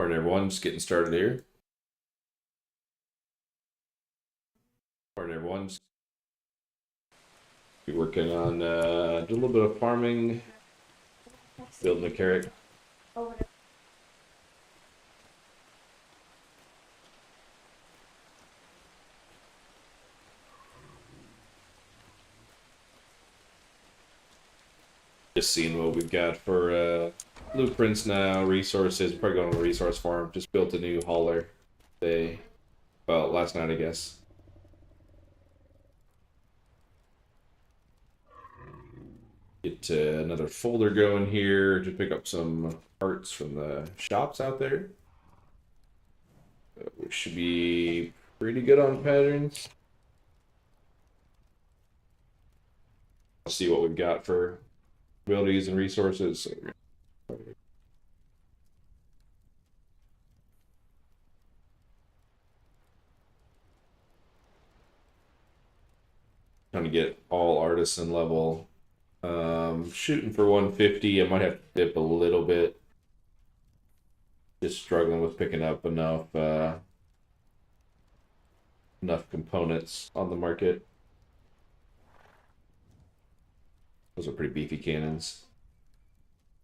Morning, everyone. Just getting started here. Morning, everyone. Be working on do a little bit of farming, building a carrot. Just seeing what we've got for blueprints now, resources. Probably going to a resource farm. Just built a new hauler today. Well, last night, I guess. Get another folder going here to pick up some parts from the shops out there. We should be pretty good on patterns. Let's see what we've got for abilities and resources. Trying to get all artisan level. Shooting for 150. I might have to dip a little bit. Just struggling with picking up enough components on the market. Those are pretty beefy cannons.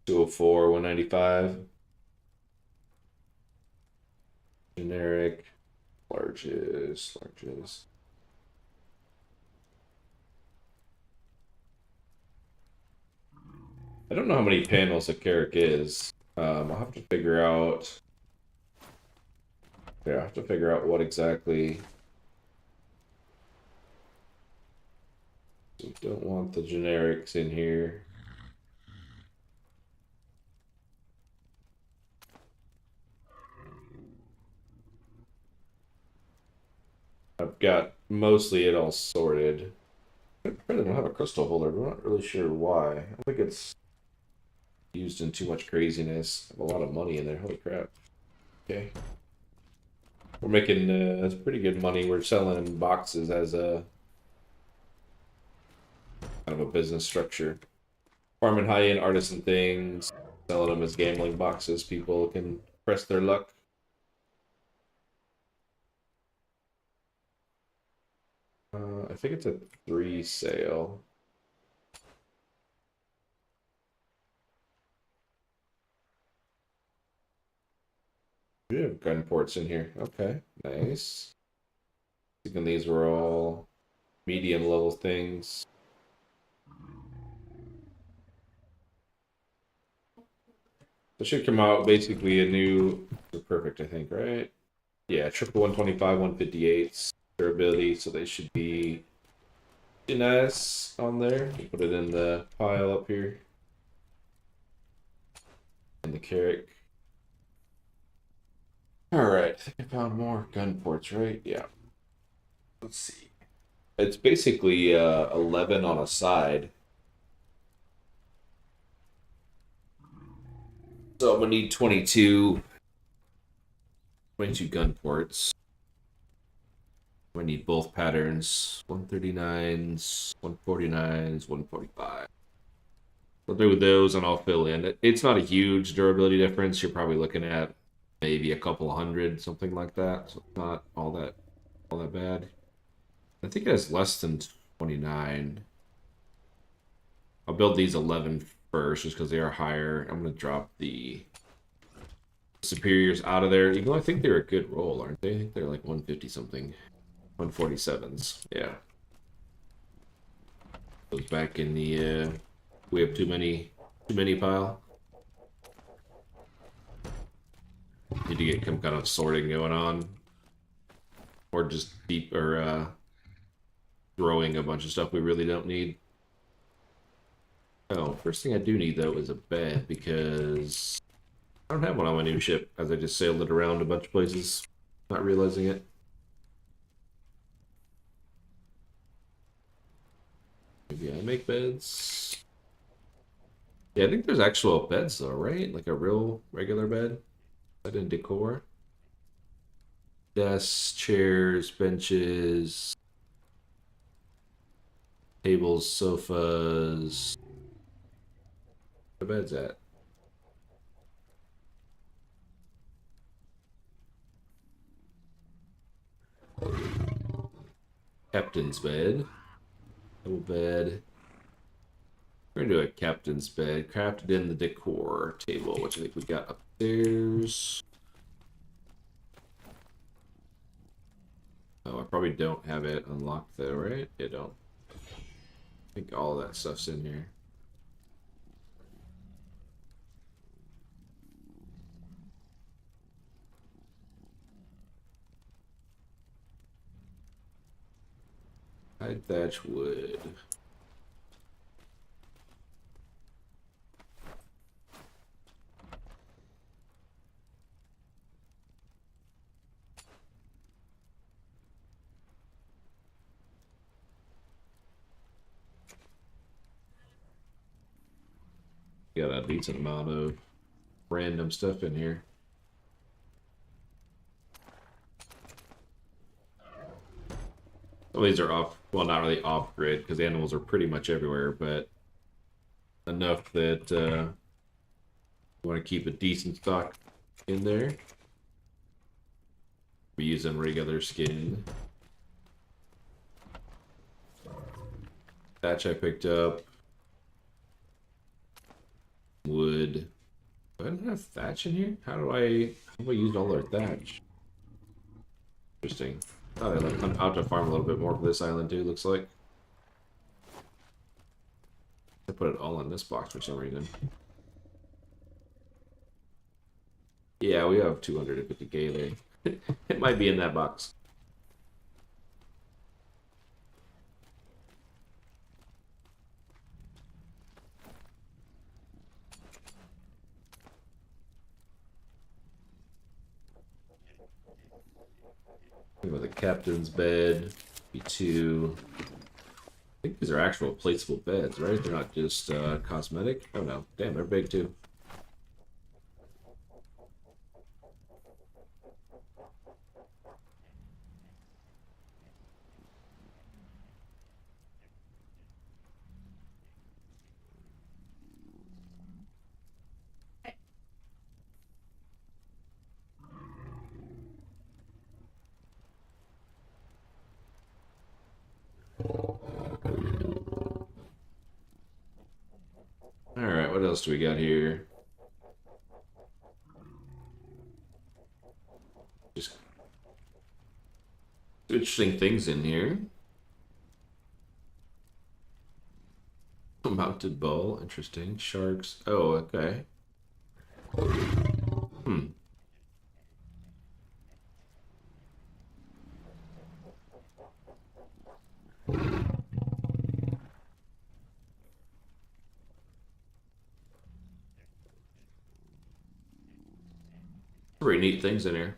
204, 195. Generic. Larges. I don't know how many panels a Carrick is. I'll have to figure out. Yeah, I have to figure out what exactly. We don't want the generics in here. I've got mostly it all sorted. I don't have a crystal holder, but I'm not really sure why. I don't think it's used in too much craziness. I have a lot of money in there. Holy crap. Okay. We're making pretty good money. We're selling boxes as a kind of a business structure. Farming high-end artisan things, selling them as gambling boxes. People can press their luck. I think it's a 3 sale. We have gun ports in here. Okay, nice. Thinking these were all medium level things. It should come out basically a new. Perfect, I think, right? Yeah, triple 125, 158 durability, so they should be nice on there. Put it in the pile up here. And the carrot. Alright, I think I found more gun ports, right? Yeah. Let's see. It's basically 11 on a side. So I'm gonna need 22 gun ports. I need both patterns, 139s, 149s, 145. We'll do those and I'll fill in. It's not a huge durability difference. You're probably looking at maybe a couple hundred, something like that. So it's not all that bad. I think it has less than 29. I'll build these 11 first just because they are higher. I'm going to drop the superiors out of there. Even though I think they're a good roll, aren't they? I think they're like 150 something. 147s. Yeah. Goes back in the we have too many pile. Need to get some kind of sorting going on. Or just deep or throwing a bunch of stuff we really don't need. Oh, first thing I do need though is a bed because I don't have one on my new ship as I just sailed it around a bunch of places, not realizing it. Maybe I make beds. Yeah, I think there's actual beds though, right? Like a real regular bed. Set in decor. Desks, chairs, benches, tables, sofas. Where the bed's at? Captain's bed. Double bed. We're gonna do a captain's bed. Crafted in the decor table, which I think we got upstairs. Oh, I probably don't have it unlocked though, right? I don't. I think all that stuff's in here. Hide thatch wood. Got a decent amount of random stuff in here. Some of these are off, well, not really off grid because the animals are pretty much everywhere, but enough that you want to keep a decent stock in there. We're using regular skin. Thatch I picked up. Wood. Do I not have thatch in here? How do I use all our thatch? Interesting. Oh, I'm out to farm a little bit more for this island too, looks like. I put it all in this box for some reason. Yeah, we have 250k there. It might be in that box. With a captain's bed, B2. I think these are actual placeable beds, right? They're not just cosmetic. Oh no, damn, they're big too. Alright, what else do we got here? Just interesting things in here. Mounted bow, interesting. Sharks. Oh, okay. Hmm. Pretty neat things in here.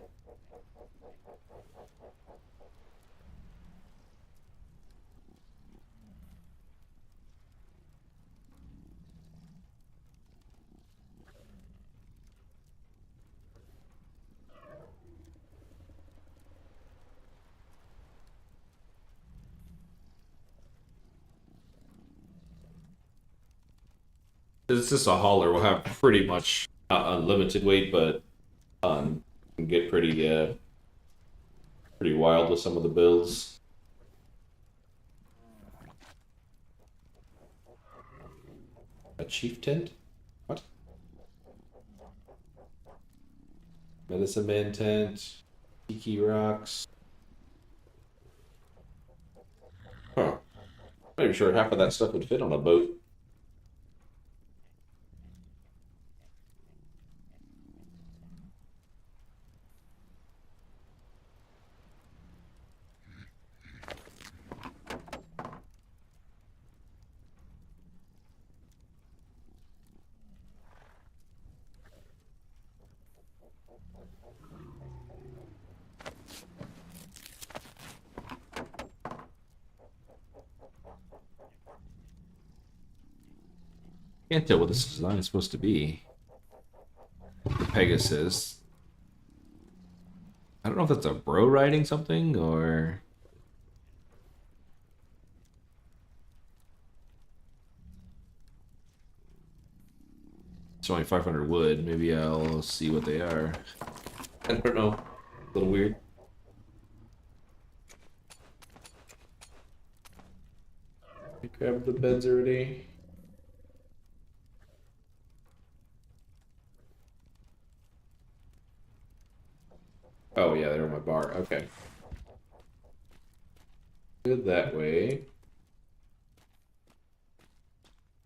It's just a hauler. We'll have pretty much unlimited weight, but can get pretty wild with some of the builds. A chief tent? What? Medicine man tent. Tiki rocks. Huh. Not even sure half of that stuff would fit on a boat. Can't tell what this design is supposed to be. The Pegasus. I don't know if that's a bro riding something or. It's only 500 wood. Maybe I'll see what they are. I don't know. A little weird. I grabbed the beds already. Oh yeah, they're on my bar. Okay. Good that way.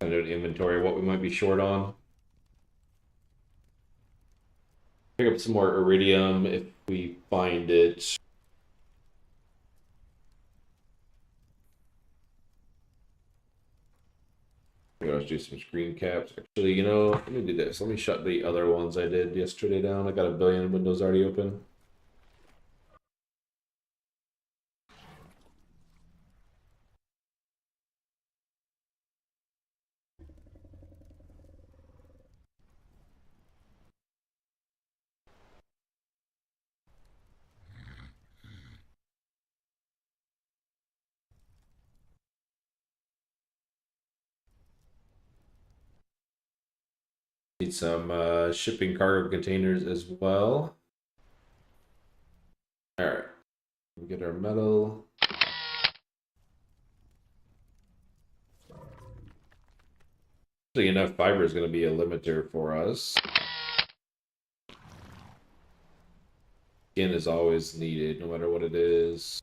Kind of an inventory of what we might be short on. Pick up some more iridium if we find it. Let's do some screen caps. Actually, you know, let me do this. Let me shut the other ones I did yesterday down. I got a billion windows already open. Need some shipping cargo containers as well. All right, we get our metal. Actually, enough fiber is going to be a limiter for us. Skin is always needed, no matter what it is.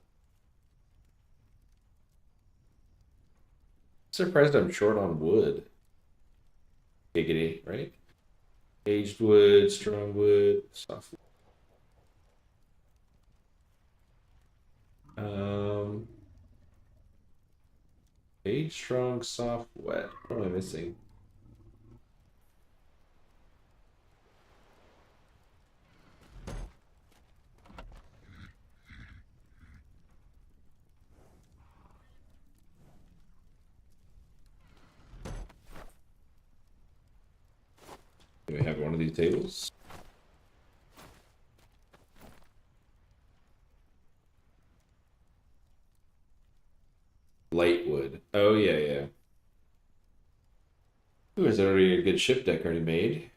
Surprised I'm short on wood. Giggity, right? Aged wood, strong wood, soft wood. Aged, strong, soft, wet. What am I missing? Do we have one of these tables? Light wood. Oh, yeah, yeah. Ooh, there's already a good ship deck already made.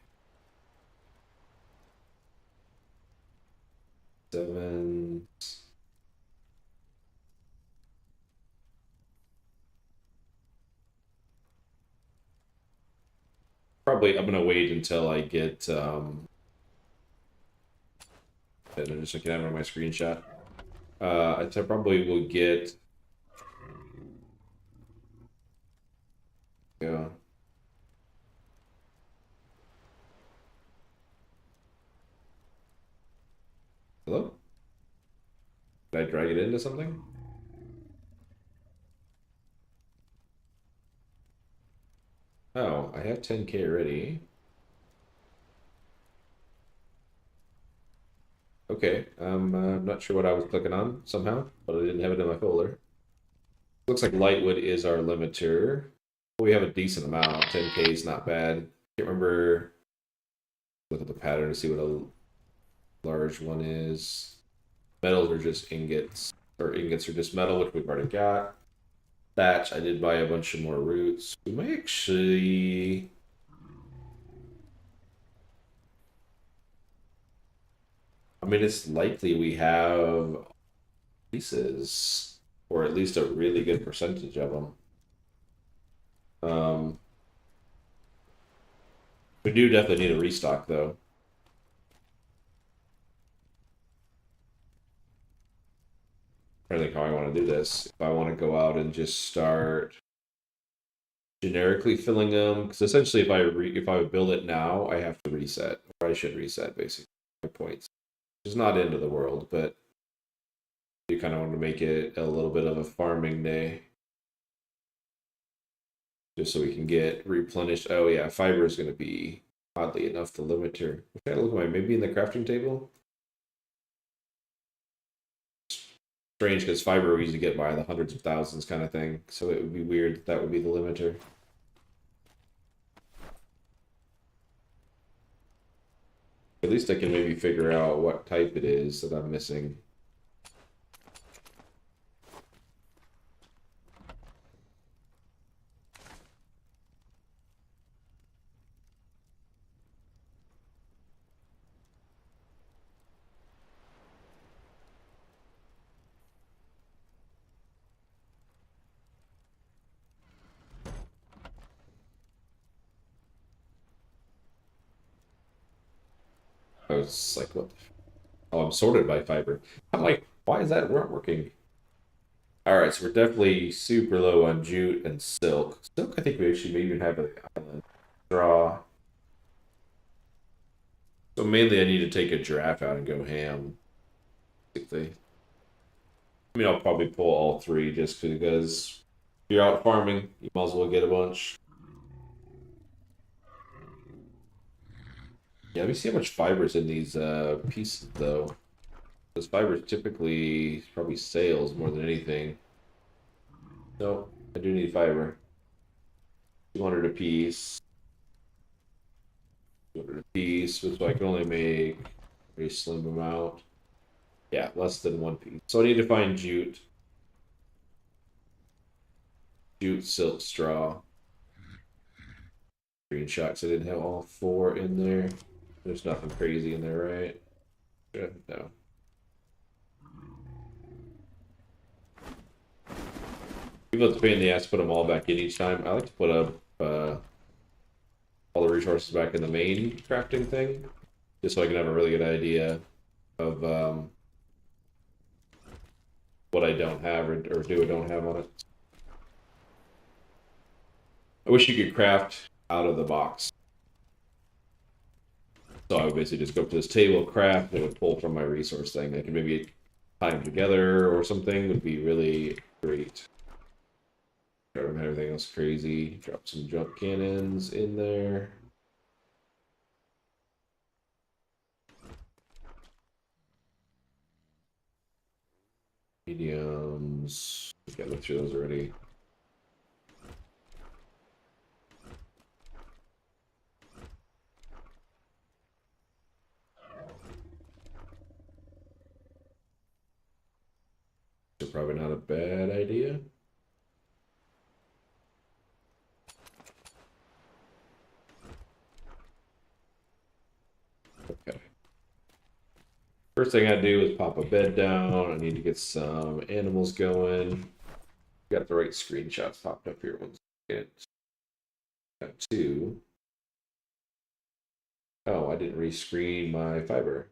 7. Probably, I'm gonna wait until I get, I'm just looking at my screenshot. I probably will get, yeah. Hello? Did I drag it into something? Oh, I have 10K already. Okay, I'm not sure what I was clicking on somehow, but I didn't have it in my folder. Looks like lightwood is our limiter. We have a decent amount. 10K is not bad. Can't remember. Look at the pattern to see what a large one is. Metals are just ingots, or ingots are just metal, which we've already got. Thatch, I did buy a bunch of more roots. We might actually. I mean, it's likely we have pieces, or at least a really good percentage of them. We do definitely need a restock, though. I think how I want to do this. If I want to go out and just start generically filling them, because essentially, if I build it now, I have to reset, or I should reset basically my points. It's not the end of the world, but you kind of want to make it a little bit of a farming day, just so we can get replenished. Oh yeah, fiber is going to be oddly enough the limiter. Okay, look at my maybe in the crafting table. Strange because fiber we usually get by the hundreds of thousands kind of thing, so it would be weird that would be the limiter. At least I can maybe figure out what type it is that I'm missing. was like, what? Oh, I'm sorted by fiber. I'm like, why is that not working? All right, so we're definitely super low on jute and silk. Silk, I think we actually may even have an island draw. So mainly, I need to take a giraffe out and go ham. Basically, I mean, I'll probably pull all three just because if you're out farming, you might as well get a bunch. Yeah, let me see how much fiber's in these pieces though. Those fibers typically probably sales more than anything. No, I do need fiber. 200 a piece. 200 a piece, so I can only make a very slim amount. Yeah, less than one piece. So I need to find jute. Jute, silk, straw. Screenshots. I didn't have all four in there. There's nothing crazy in there, right? Yeah, no. People have to pain in the ass to put them all back in each time. I like to put up all the resources back in the main crafting thing, just so I can have a really good idea of what I don't have or do or don't have on it. I wish you could craft out of the box. So I would basically just go up to this table, craft, and it would pull from my resource thing. I can maybe tie them together or something would be really great. Try to have everything else crazy. Drop some jump cannons in there. Mediums. Okay, I looked through those already. So probably not a bad idea. Okay. First thing I do is pop a bed down. I need to get some animals going. Got the right screenshots popped up here. One second. Got two. Oh, I didn't rescreen my fiber.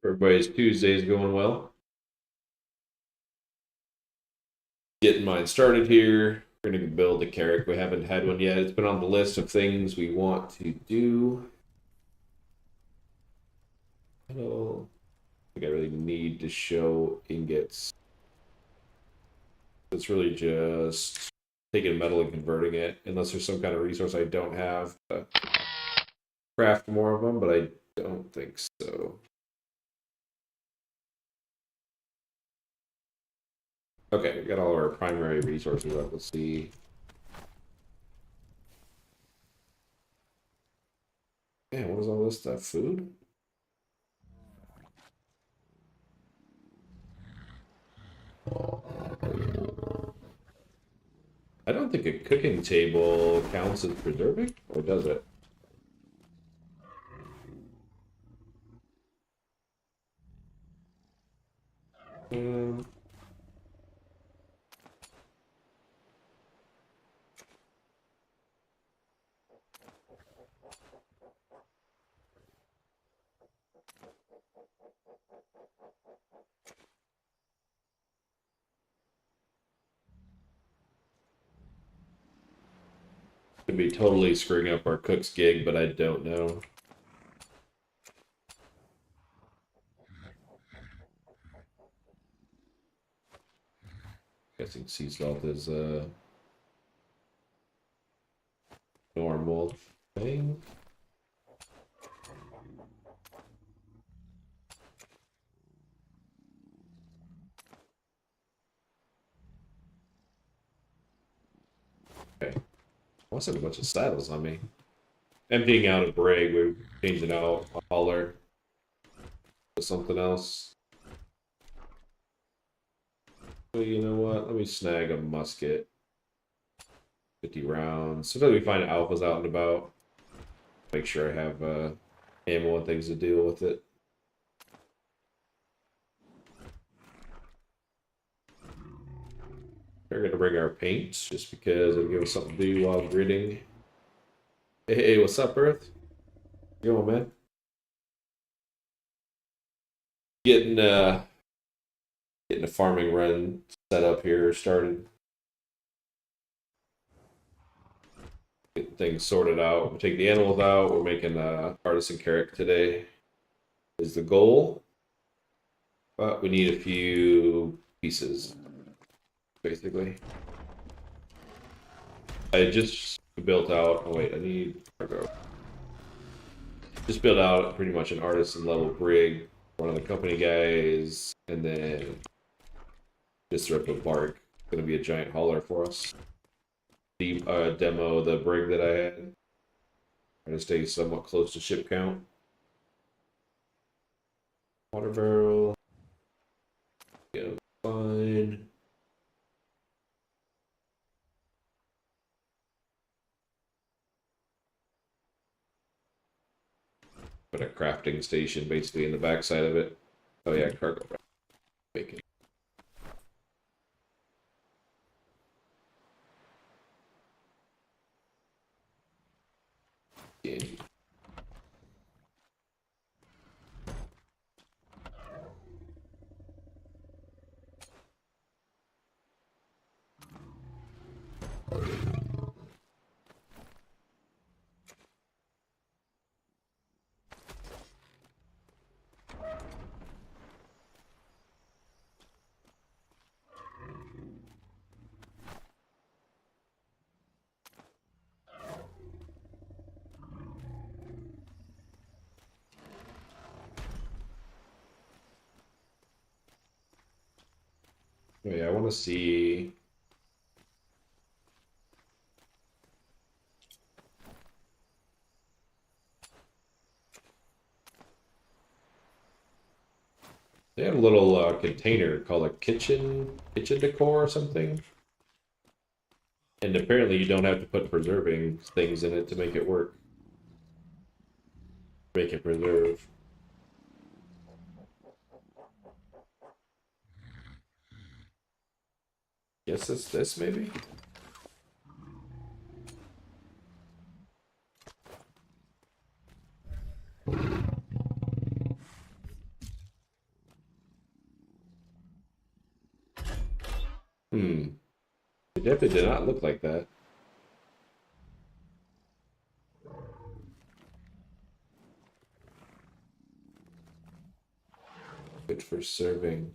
Everybody's Tuesday's going well. Getting mine started here. We're gonna build a carrot. We haven't had one yet. It's been on the list of things we want to do. I don't think I really need to show ingots. It's really just taking metal and converting it, unless there's some kind of resource I don't have to craft more of them, but I don't think so. Okay, we got all our primary resources up. Let's see. Man, what is all this stuff? Food? I don't think a cooking table counts as preserving, or does it? Um, could be totally screwing up our cook's gig, but I don't know. Guessing sea salt is a normal thing. Okay. I wasn't a bunch of saddles on me. Emptying out a brig, we're changing out a hauler to something else. Well, you know what? Let me snag a musket. 50 rounds. Sometimes we find alphas out and about. Make sure I have ammo and things to deal with it. We're gonna bring our paints just because it'll give us something to do while gridding. Hey, what's up, Earth? Yo, man. Getting a farming run set up here, started. Get things sorted out. We'll take the animals out. We're making artisan carrot today. Is the goal. But we need a few pieces, basically. I just built out. Oh wait, I need cargo. Just built out pretty much an artisan level brig. One of the company guys, and then just throw up a bark. It's gonna be a giant hauler for us. Demo the brig that I had. Trying to stay somewhat close to ship count. Water barrel. Yeah, fine. Put a crafting station basically in the backside of it. Oh yeah, cargo. Bacon. Yeah. Oh yeah, I want to see. They have a little container called a kitchen decor or something. And apparently you don't have to put preserving things in it to make it work. Make it preserve. Guess it's this maybe? Hmm. It definitely did not look like that. Good for serving.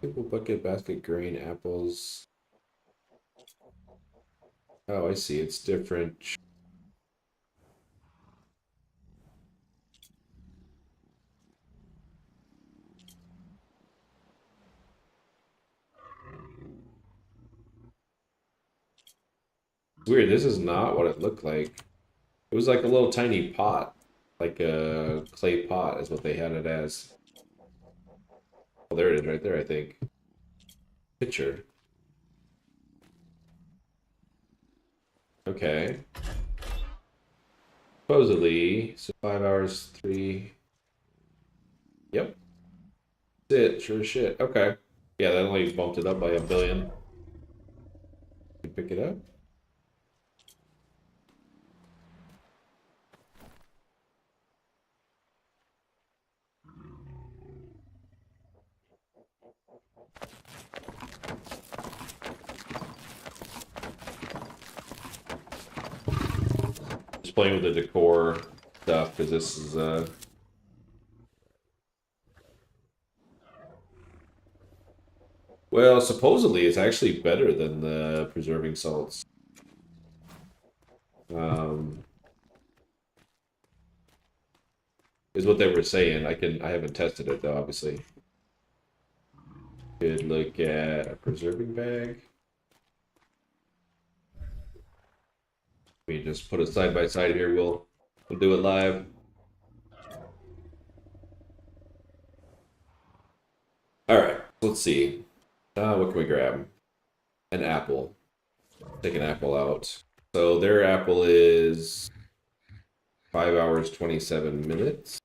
People bucket, basket, grain, apples. Oh, I see. It's different. Weird. This is not what it looked like. It was like a little tiny pot. Like a clay pot is what they had it as. Oh, there it is right there, I think. Picture. Okay. Supposedly, so 5 hours, 3. Yep. That's it. Sure as shit. Okay. Yeah, that only bumped it up by 1 billion. You pick it up. Just playing with the decor stuff because this is well, supposedly it's actually better than the preserving salts. Um, is what they were saying. I haven't tested it though, obviously. Could look at a preserving bag. We just put it side by side here. We'll do it live. All right, let's see. What can we grab? An apple. Take an apple out. So their apple is 5 hours 27 minutes.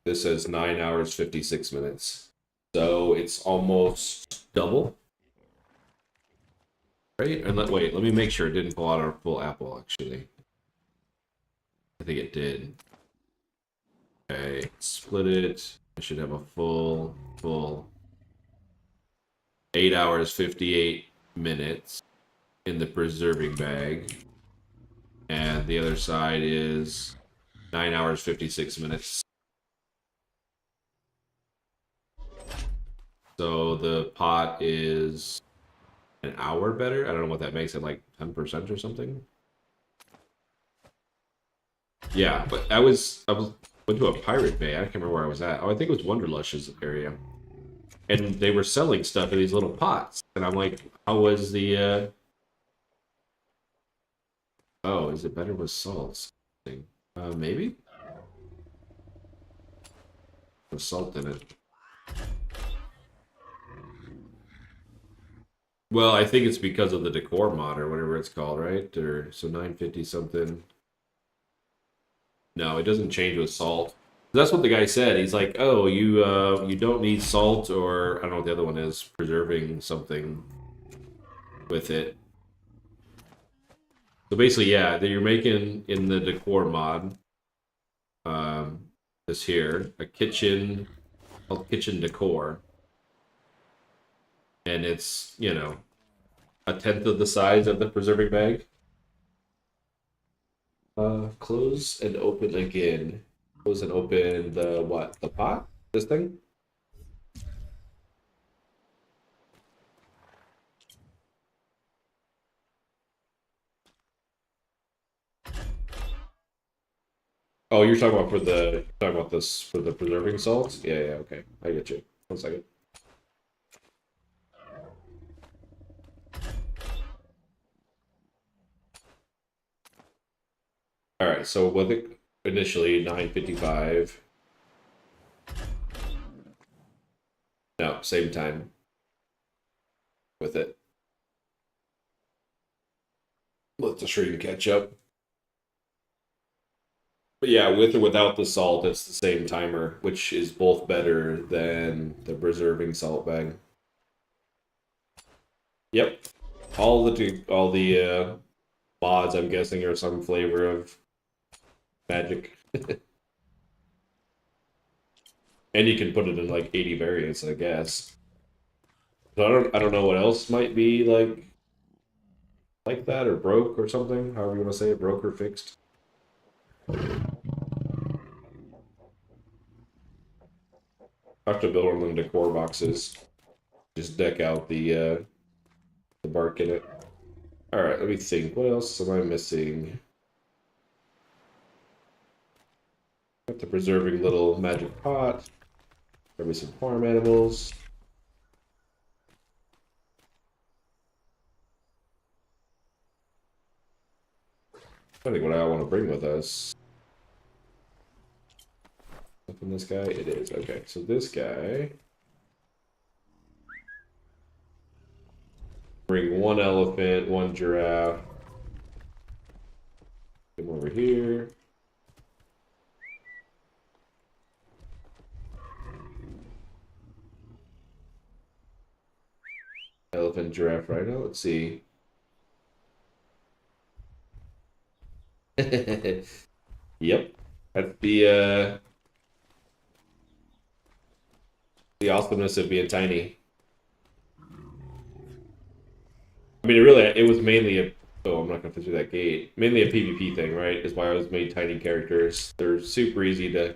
This says 9 hours 56 minutes. So it's almost double. Right? And wait, let me make sure it didn't pull out our full apple, actually. I think it did. Okay, split it. I should have a full 8 hours 58 minutes in the preserving bag. And the other side is 9 hours 56 minutes. So the pot is an hour better. I don't know what that makes it, like 10% or something. Yeah, but I went to a pirate bay. I can't remember where I was at. Oh, I think it was Wonderlush's area. And they were selling stuff in these little pots. And I'm like, how was the oh, is it better with salt? Maybe? With salt in it. Well, I think it's because of the decor mod or whatever it's called, right? Or so 950 something. No, it doesn't change with salt. That's what the guy said. He's like, "Oh, you don't need salt, or I don't know what the other one is, preserving something with it." So basically, yeah, that you're making in the decor mod, this here a kitchen called kitchen decor, and it's a tenth of the size of the preserving bag. Close and open again. Close and open the what? The pot? This thing? Oh, you're talking about this for the preserving salts? Yeah, yeah, okay. I get you. 1 second. All right, so with it initially 9:55. No, same time with it. Let the stream catch up. But yeah, with or without the salt, it's the same timer, which is both better than the preserving salt bag. Yep. All the mods, I'm guessing, are some flavor of magic. And you can put it in like 80 variants, I guess. So I don't know what else might be like that or broke or something, however you want to say it, broke or fixed. I have to build one of them decor boxes. Just deck out the bark in it. All right, let me think. What else am I missing? Got the preserving little magic pot. Maybe some farm animals. I think what I want to bring with us. From this guy, it is okay. So this guy. Bring one elephant, one giraffe. Come over here. Elephant, giraffe, rhino. Let's see. Yep. That's the awesomeness of being tiny. I mean, it was mainly a. Oh, I'm not gonna fit through that gate. Mainly a PvP thing, right? Is why I was made tiny characters. They're super easy to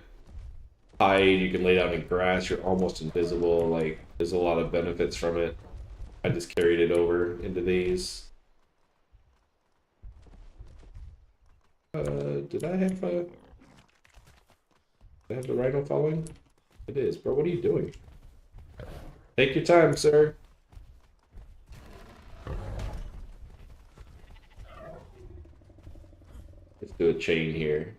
hide. You can lay down in grass. You're almost invisible. Like, there's a lot of benefits from it. I just carried it over into these. Did I have a? I have the rhino following? It is. Bro, what are you doing? Take your time, sir. Let's do a chain here.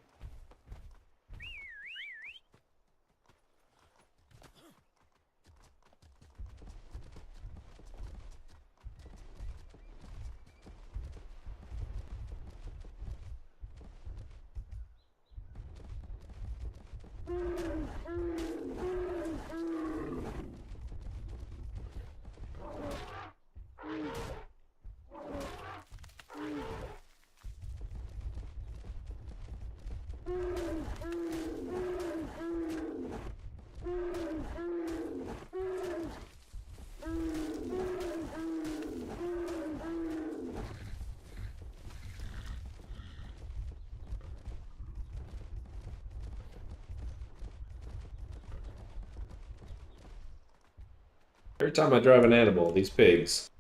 Every time I drive an animal, these pigs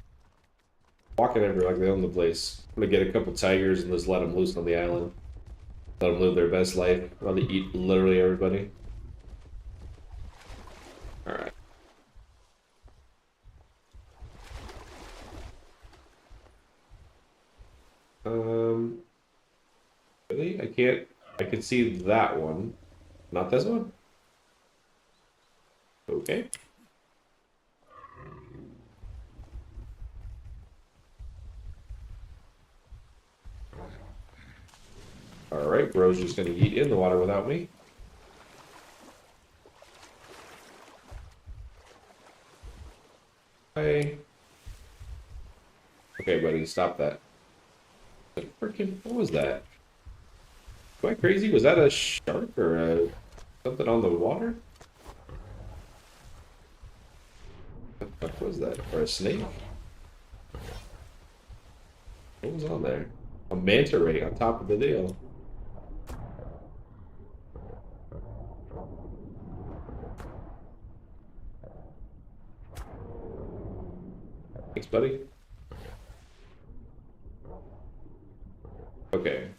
walking everywhere like they own the place. I'm gonna get a couple tigers and just let them loose on the island. Let them live their best life while they eat literally everybody. Alright. Really? I can't. I can see that one. Not this one? Okay. Alright, bro's just gonna eat in the water without me. Hi. Okay, buddy, stop that. Freaking, what was that? Am I crazy? Was that a shark or something on the water? What the fuck was that? Or a snake? What was on there? A manta ray on top of the deal. Thanks, buddy. Okay.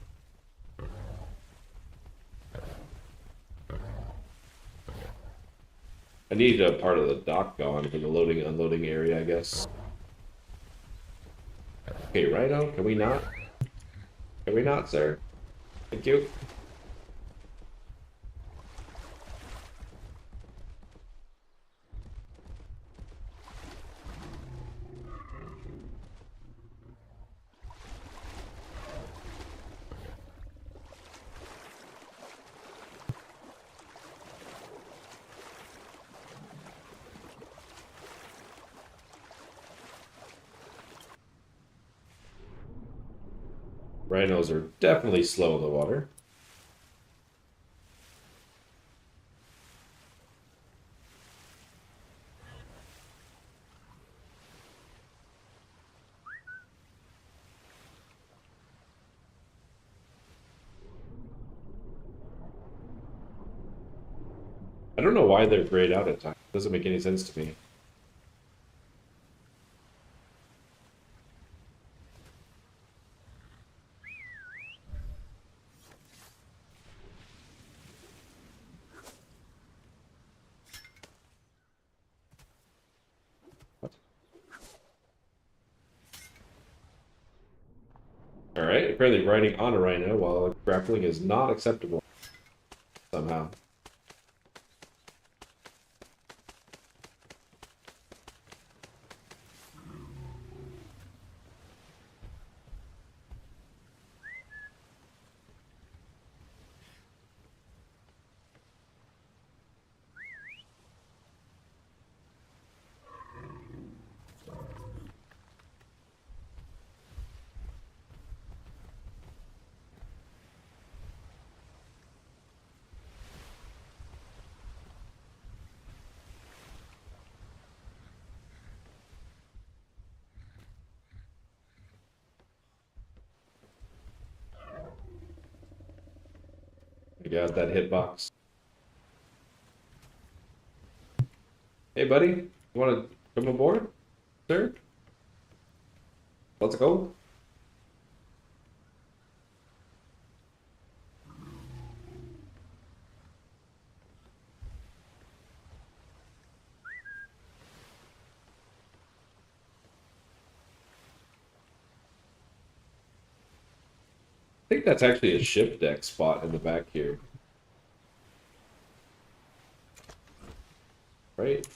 I need a part of the dock going for the loading and unloading area, I guess. Okay, Rhino, can we not? Can we not, sir? Thank you. Rhinos are definitely slow in the water. I don't know why they're grayed out at times. It doesn't make any sense to me. Alright, apparently riding on a rhino while grappling is not acceptable somehow. I got that hitbox. Hey, buddy, you want to come aboard, sir? Let's go. think that's actually a ship deck spot in the back here. Right?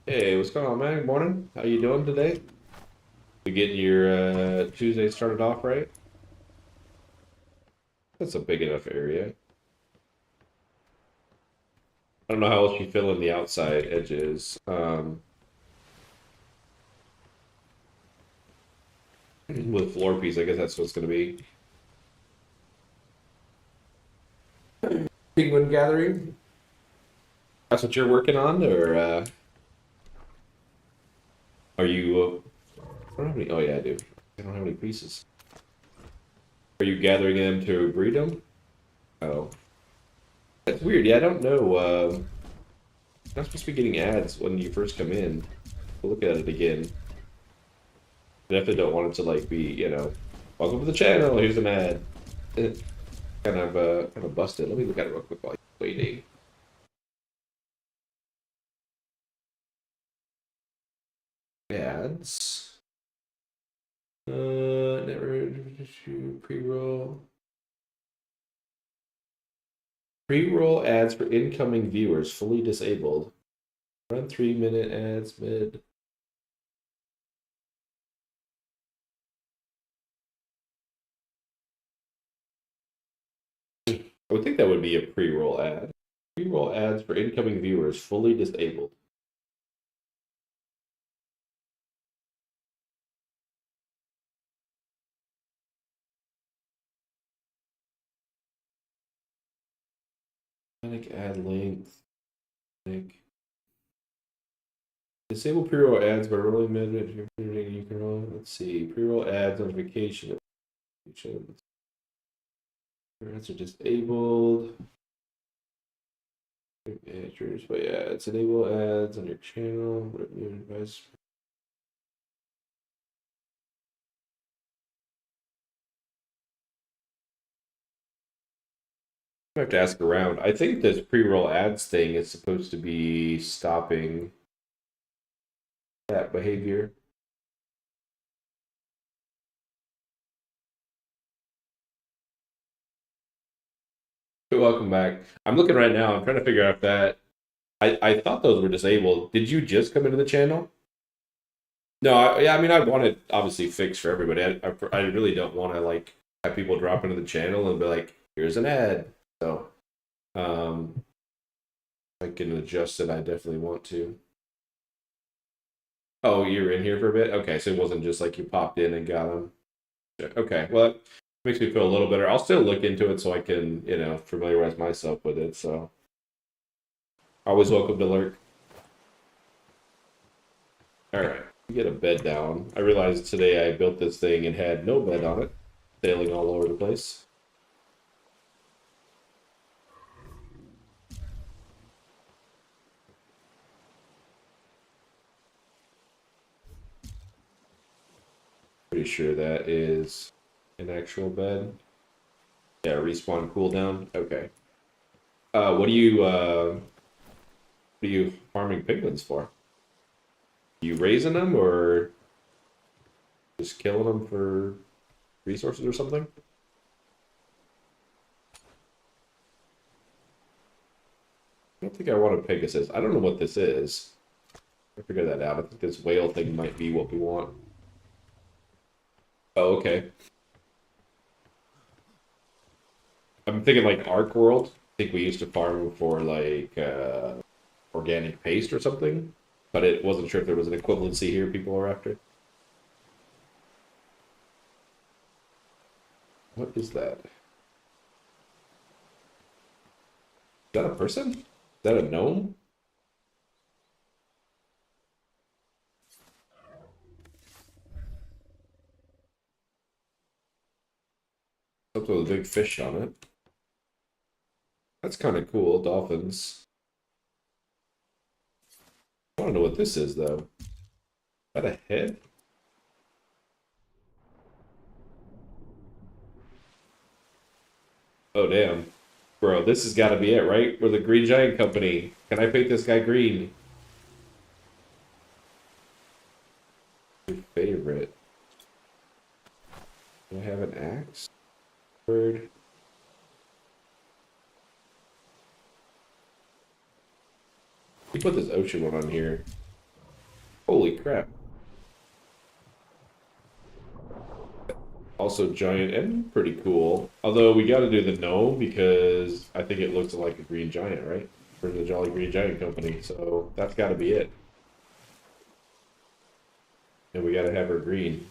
Hey, what's going on, man? Good morning. How you doing today? You getting your Tuesday started off right? That's a big enough area. I don't know how else you fill in the outside edges. With floor piece, I guess that's what's going to be. Penguin gathering. That's what you're working on, or are you? I don't have any. Oh yeah, I do. I don't have any pieces. Are you gathering them to breed them? Oh, that's weird. Yeah, I don't know. You're not supposed to be getting ads when you first come in. We'll look at it again. I definitely don't want it to like be, welcome to the channel. Here's an ad. Kind of busted. Let me look at it real quick while you're waiting. Ads. Never pre-roll. Pre-roll ads for incoming viewers fully disabled. Run 3-minute ads mid. I would think that would be a pre-roll ad. Pre-roll ads for incoming viewers fully disabled. Ad length. Disable pre-roll ads by rolling mid. You can roll. Let's see. Pre-roll ads notification. Ads are disabled. But yeah, it's enable ads on your channel. Advice. I have to ask around. I think this pre-roll ads thing is supposed to be stopping that behavior. Welcome back. I'm looking right now. I'm trying to figure out if that. I thought those were disabled. Did you just come into the channel? No, I mean, I want it obviously fixed for everybody. I really don't want to like have people drop into the channel and be like, "Here's an ad." So, I can adjust it. I definitely want to. Oh, you were in here for a bit? Okay, so it wasn't just like you popped in and got them. Okay, well, that makes me feel a little better. I'll still look into it so I can, familiarize myself with it. So, always welcome to lurk. All right, get a bed down. I realized today I built this thing and had no bed on it, sailing all over the place. Pretty sure that is an actual bed. Yeah, respawn cooldown. Okay. What are you farming penguins for? Are you raising them or just killing them for resources or something? I don't think I want a Pegasus. I don't know what this is. I figure that out. I think this whale thing might be what we want. Oh, okay. I'm thinking like Ark World. I think we used to farm for like organic paste or something, but it wasn't sure if there was an equivalency here people are after. What is that? Is that a person? Is that a gnome? Something with a big fish on it. That's kind of cool. Dolphins. I don't know what this is though. Is that a head? Oh damn. Bro, this has got to be it, right? We're the Green Giant Company. Can I paint this guy green? Your favorite. bird. We put this ocean one on here. Holy crap. Also giant and pretty cool. Although we gotta do the gnome because I think it looks like a green giant, right? For the Jolly Green Giant Company, so that's gotta be it. And we gotta have her green.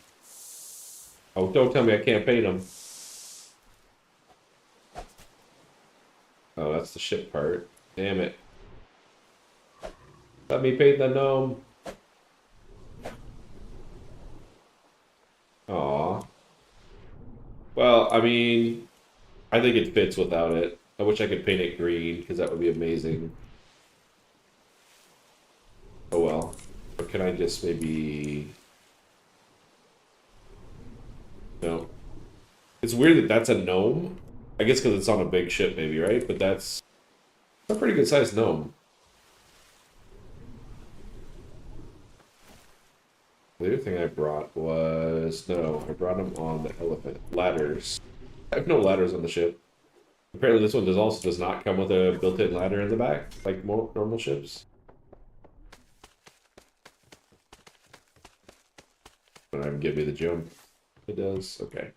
Oh, don't tell me I can't paint them. Oh, that's the ship part. Damn it. Let me paint the gnome. Aw. Well, I mean, I think it fits without it. I wish I could paint it green, because that would be amazing. Oh well. Or can I just maybe... No. It's weird that that's a gnome. I guess because it's on a big ship maybe, right? But that's a pretty good sized gnome. The other thing I brought was... No, I brought them on the elephant. Ladders. I have no ladders on the ship. Apparently this one does not come with a built-in ladder in the back, like normal ships. Don't even give me the jump. It does? Okay.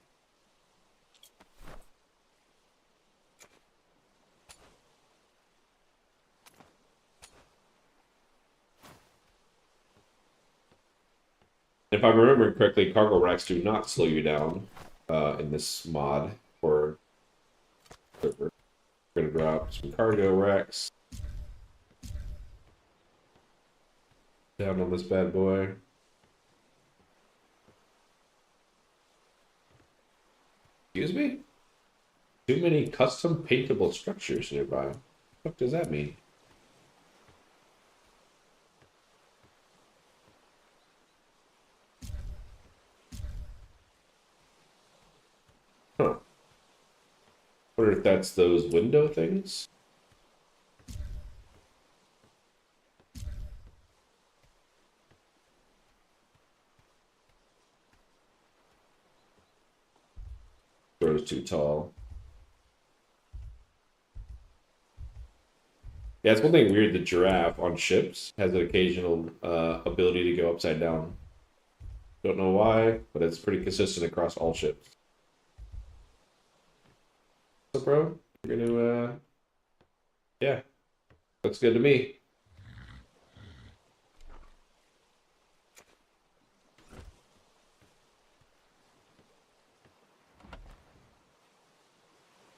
If I'm remembering correctly, cargo racks do not slow you down in this mod. Or we're gonna drop some cargo racks down on this bad boy. Excuse me? Too many custom paintable structures nearby. What the fuck does that mean? Huh. Wonder if that's those window things? Or it's too tall. Yeah, it's one thing weird. The giraffe on ships has an occasional ability to go upside down. Don't know why, but it's pretty consistent across all ships. So, bro, you're gonna, yeah, looks good to me.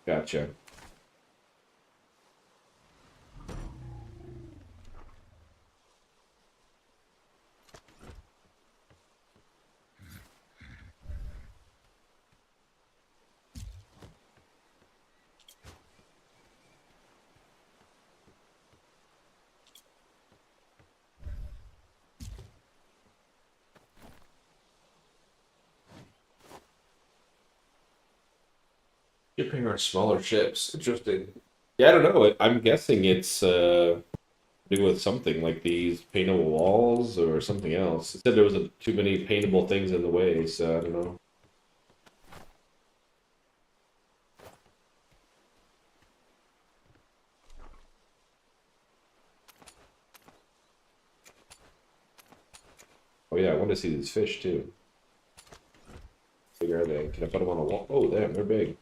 Gotcha. Shipping our smaller ships. Interesting. Yeah, I don't know. I'm guessing it's do with something like these paintable walls or something else. It said there was too many paintable things in the way, so I don't know. Oh yeah, I want to see these fish too. How big are they? Can I put them on a wall? Oh, damn, they're big.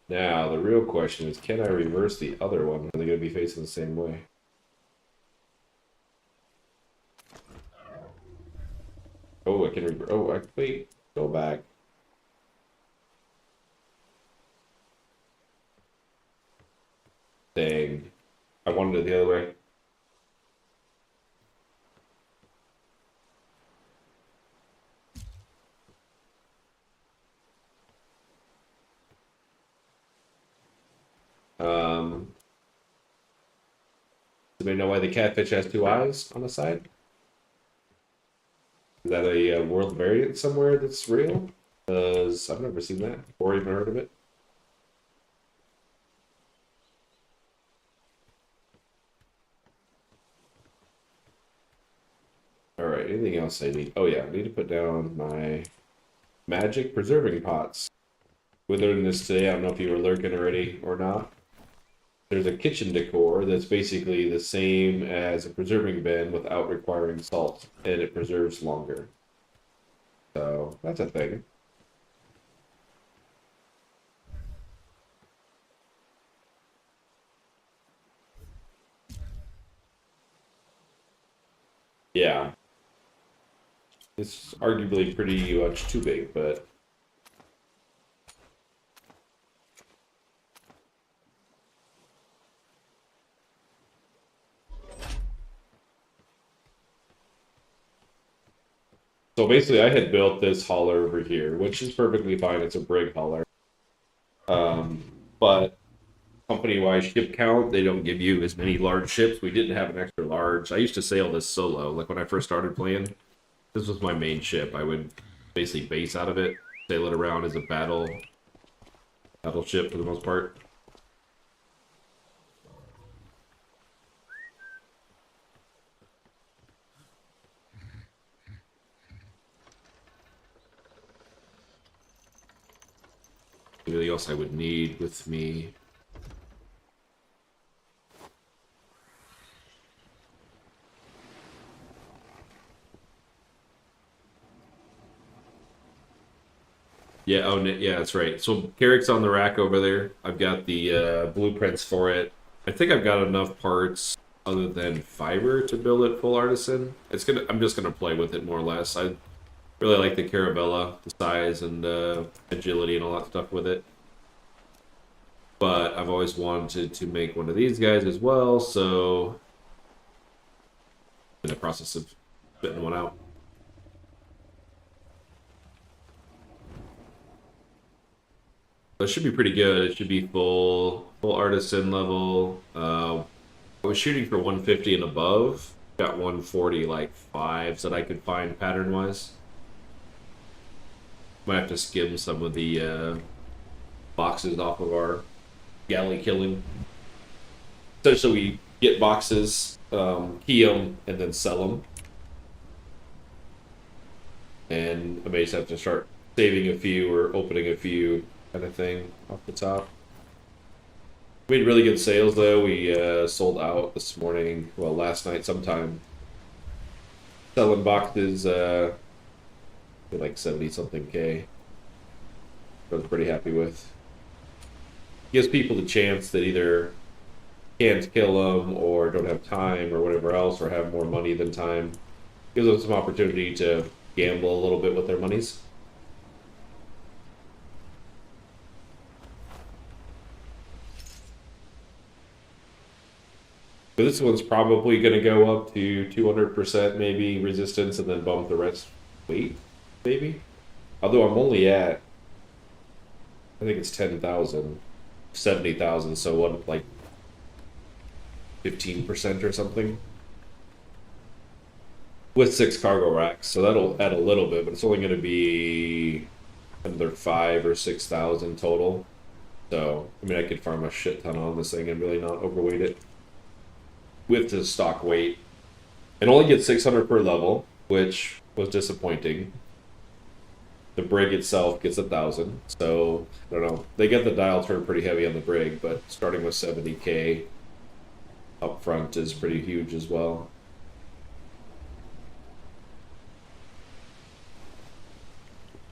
Now, the real question is, can I reverse the other one? Are they going to be facing the same way? Oh, I can reverse. Oh, wait. Go back. Dang. I wanted it the other way. Do we know why the catfish has two eyes on the side? Is that a world variant somewhere that's real? Because I've never seen that or even heard of it. right, anything else I need? Oh yeah, I need to put down my magic preserving pots. We learned this today. I don't know if you were lurking already or not. There's a kitchen decor that's basically the same as a preserving bin without requiring salt, and it preserves longer. So that's a thing. Yeah, it's arguably pretty much too big, but so basically I had built this hauler over here, which is perfectly fine. It's a brig hauler. But company-wide ship count, they don't give you as many large ships. We didn't have an extra large. I used to sail this solo. Like when I first started playing, this was my main ship. I would basically base out of it, sail it around as a battleship for the most part. Anything else I would need with me? Yeah, oh, yeah, that's right. So Carrick's on the rack over there. I've got the blueprints for it. I think I've got enough parts other than fiber to build it full artisan. I'm just gonna play with it more or less. I really like the Caravella, the size and agility and all that stuff with it. But I've always wanted to make one of these guys as well, so in the process of fitting one out. It should be pretty good. It should be full artisan level. I was shooting for 150 and above. Got 140 like fives that I could find pattern wise. Might have to skim some of the boxes off of our galley killing. Essentially, we get boxes, key them, and then sell them. And I may just have to start saving a few or opening a few kind of thing off the top. We had really good sales though. We sold out this morning, well, last night sometime. Selling boxes for like 70 something K. I was pretty happy with. Gives people the chance that either can't kill them or don't have time or whatever else or have more money than time. Gives them some opportunity to gamble a little bit with their monies. But this one's probably going to go up to 200% maybe resistance and then bump the rest weight, maybe. Although I'm only at, I think it's 10,000, 70,000, so what, like 15% or something? With 6 cargo racks, so that'll add a little bit, but it's only going to be another 5 or 6,000 total. So, I mean, I could farm a shit ton on this thing and really not overweight it with the stock weight. And only get 600 per level, which was disappointing. The brig itself gets 1,000, so I don't know. They get the dial turn pretty heavy on the brig, but starting with 70K up front is pretty huge as well.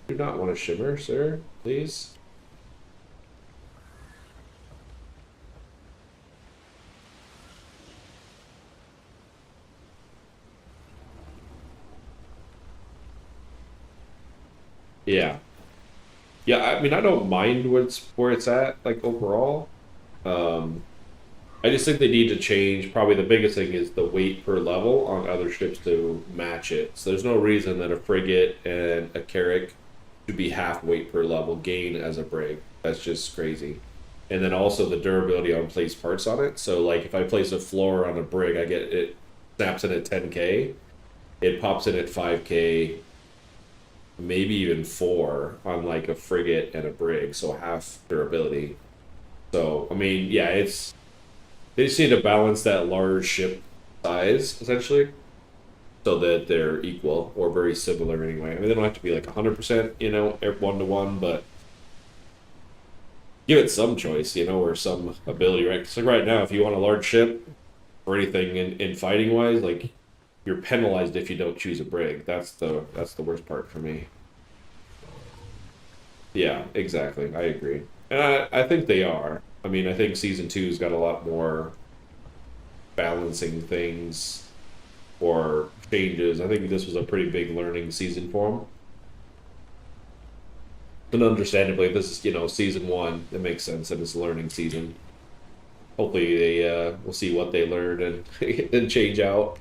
Do not want to shimmer, sir, please. Yeah. Yeah, I mean, I don't mind where it's at, like overall. Um, I just think they need to change. Probably the biggest thing is the weight per level on other ships to match it. So there's no reason that a frigate and a carrack should be half weight per level gain as a brig. That's just crazy. And then also the durability on place parts on it. So like if I place a floor on a brig, I get it snaps in at 10K. It pops in at 5K, maybe even 4 on like a frigate and a brig, so half durability. So I mean, yeah, they just need to balance that large ship size essentially. so that they're equal or very similar anyway. I mean, they don't have to be like 100%, you know, 1 to 1, but give it some choice, you know, or some ability, right? Because like right now, if you want a large ship or anything in fighting wise, like you're penalized if you don't choose a brig. That's the worst part for me. Yeah, exactly. I agree, and I think they are. I mean, I think season two's got a lot more balancing things or changes. I think this was a pretty big learning season for them. And understandably, if this is, you know, season one, it makes sense that it's a learning season. Hopefully, they will see what they learned and and change out.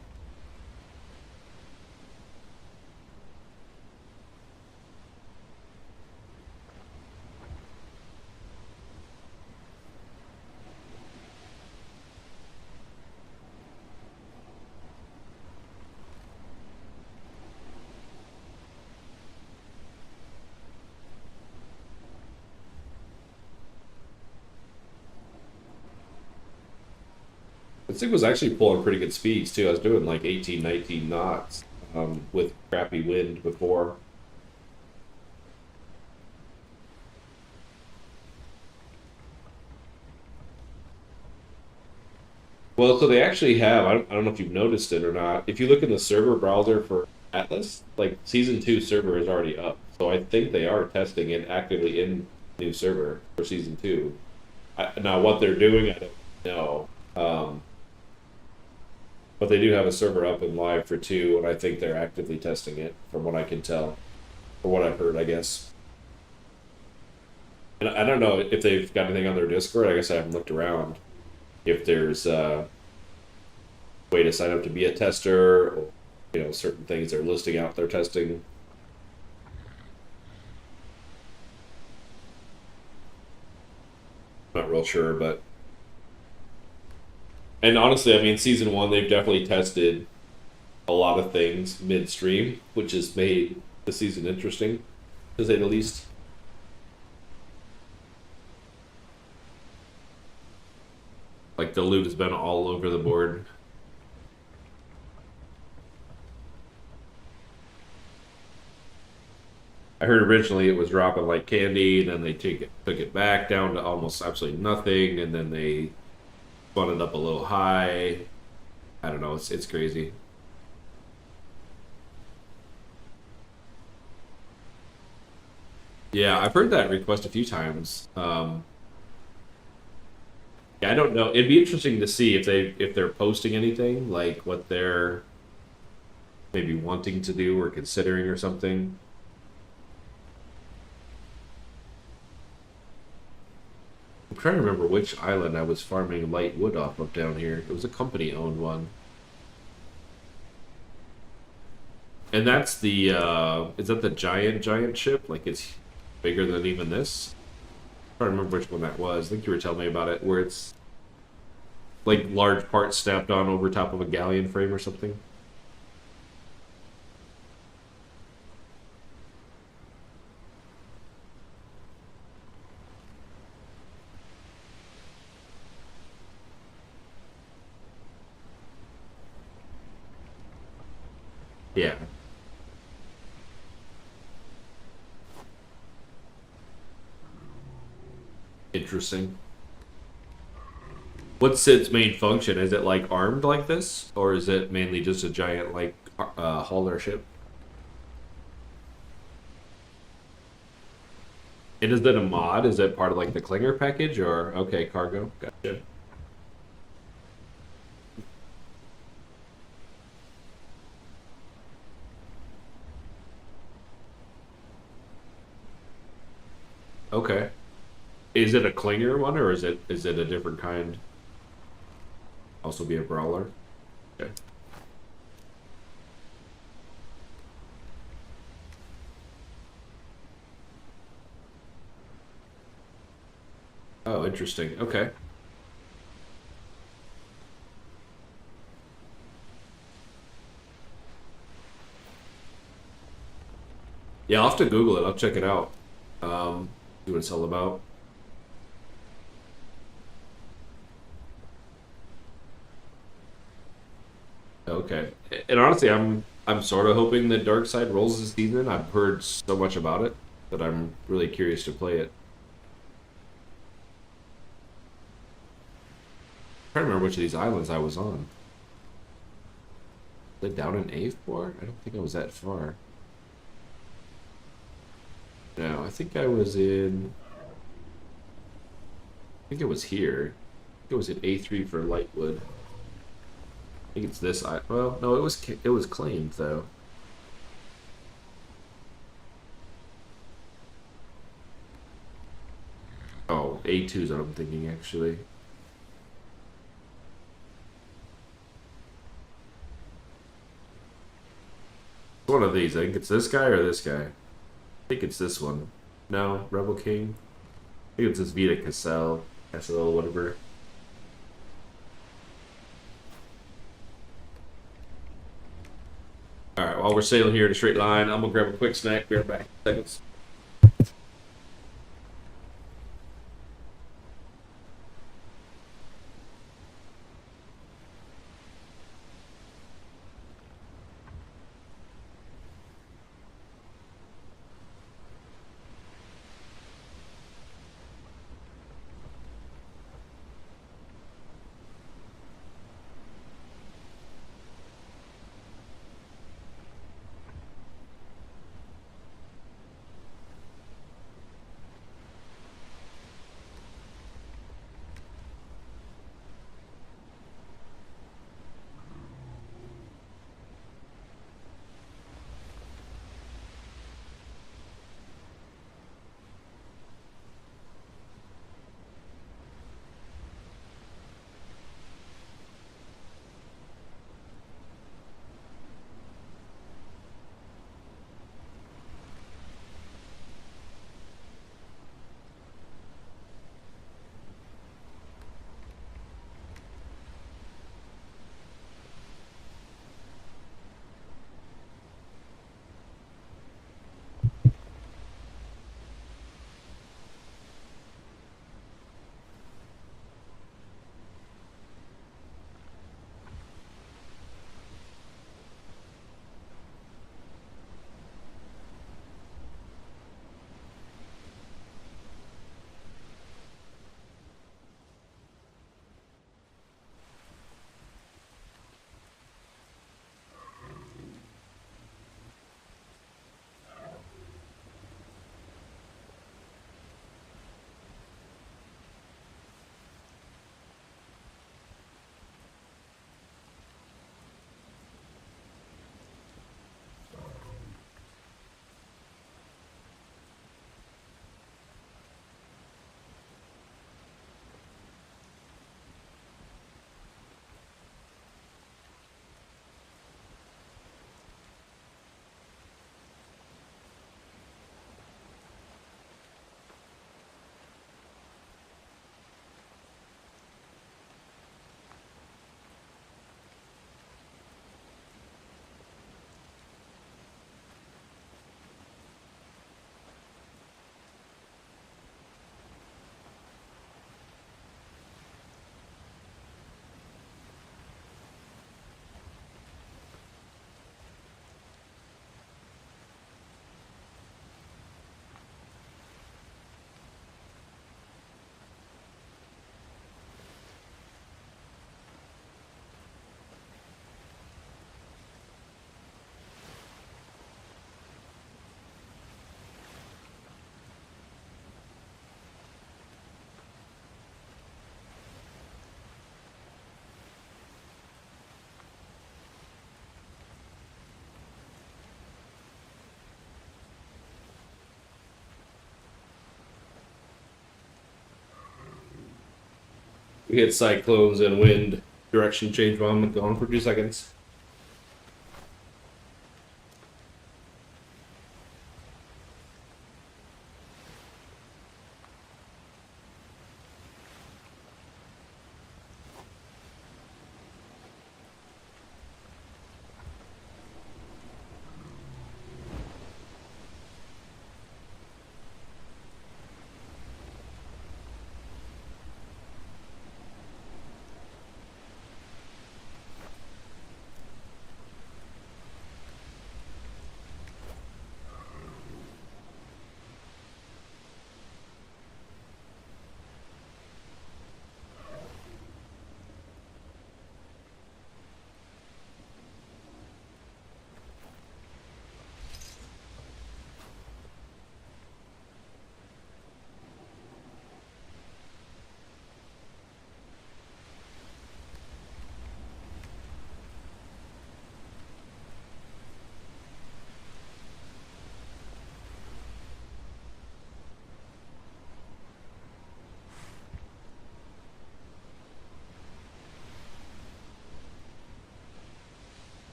This thing was actually pulling pretty good speeds too. I was doing like 18, 19 knots with crappy wind before. Well, so they actually have. I don't know if you've noticed it or not. If you look in the server browser for Atlas, like season two server is already up. So I think they are testing it actively in new server for season two. Now, what they're doing, I don't know. But they do have a server up and live for two, and I think they're actively testing it, from what I can tell, or what I've heard, I guess. And I don't know if they've got anything on their Discord. I guess I haven't looked around. If there's a way to sign up to be a tester, or you know, certain things they're listing out they're testing. Not real sure, but and honestly, I mean, season one they've definitely tested a lot of things midstream, which has made the season interesting, to say the least. Like the loot has been all over the board. I heard originally it was dropping like candy, then they took it back down to almost absolutely nothing, and then they spun it up a little high. I don't know. It's crazy. Yeah, I've heard that request a few times. Yeah, I don't know. It'd be interesting to see if they're posting anything like what they're maybe wanting to do or considering or something. I'm trying to remember which island I was farming light wood off of down here. It was a company owned one. And that's the is that the giant ship? Like it's bigger than even this? I'm trying to remember which one that was. I think you were telling me about it, where it's like large parts snapped on over top of a galleon frame or something. Yeah, interesting. What's its main function? Is it like armed like this, or is it mainly just a giant like hauler ship? And is that a mod? Is it part of like the Klinger package, or okay, cargo? Gotcha. Okay. Is it a Klinger one, or is it a different kind? Also be a brawler. Okay. Oh, interesting. Okay. Yeah, I'll have to Google it. I'll check it out. See what it's all about. Okay. And honestly, I'm I'm sort of hoping that Dark Side rolls this season. I've heard so much about it that I'm really curious to play it. I'm trying to remember which of these islands I was on. Was I down in A4? I don't think I was that far. No, I think I was in. I think it was here. I think it was at A3 for Lightwood. I think it's this. Well, no, it was claimed though. Oh, A2 is what I'm thinking actually. One of these. I think it's this guy or this guy. I think it's this one. No, Rebel King. I think it's this Vita Cassel, whatever. All right, while we're sailing here in a straight line, I'm gonna grab a quick snack. Be right back. Seconds. We hit cyclones and wind direction change while I'm gone for 2 seconds.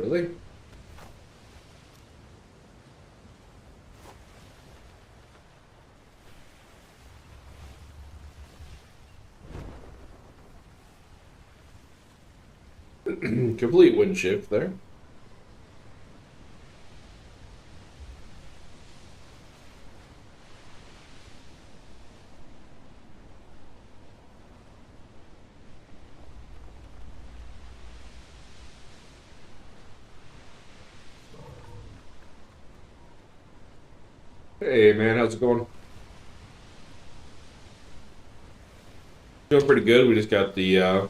Really? Complete wind shift there. Hey man, how's it going? Doing pretty good. We just got the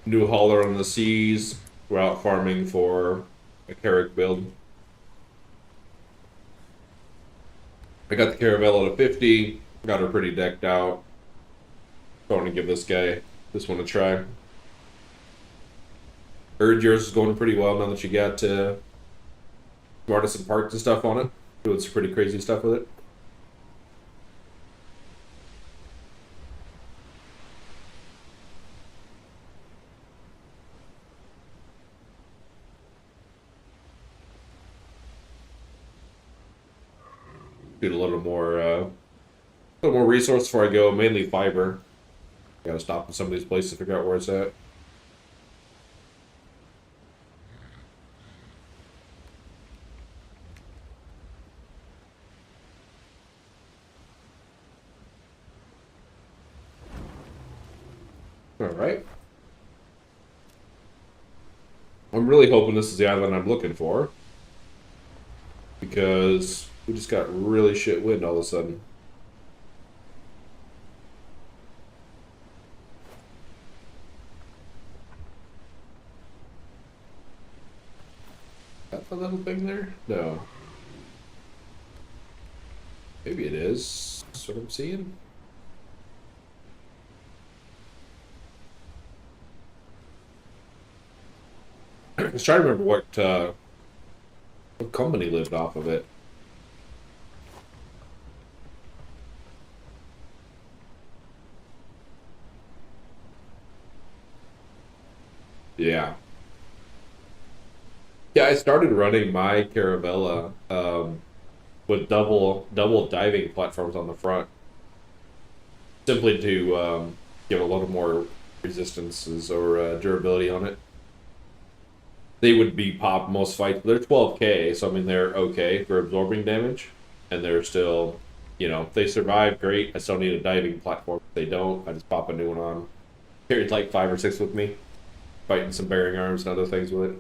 new hauler on the seas. We're out farming for a Carrick build. I got the Caravella to 50. Got her pretty decked out. Going to give this one a try. Heard yours is going pretty well now that you got smartest and parks and stuff on it. Doing some pretty crazy stuff with it. Get a little more resource before I go. Mainly fiber. Gotta stop in some of these places to figure out where it's at. All right. I'm really hoping this is the island I'm looking for. Because we just got really shit wind all of a sudden. That the little thing there? No. Maybe it is. That's what I'm seeing. I was trying to remember what company lived off of it. Yeah. Yeah, I started running my Caravella with double diving platforms on the front, simply to give a little more resistances or durability on it. They would be pop most fights. They're 12k, so I mean they're okay for absorbing damage, and they're still, if they survive, great. I still need a diving platform. If they don't, I just pop a new one on. Carried like 5 or 6 with me, fighting some bearing arms and other things with it.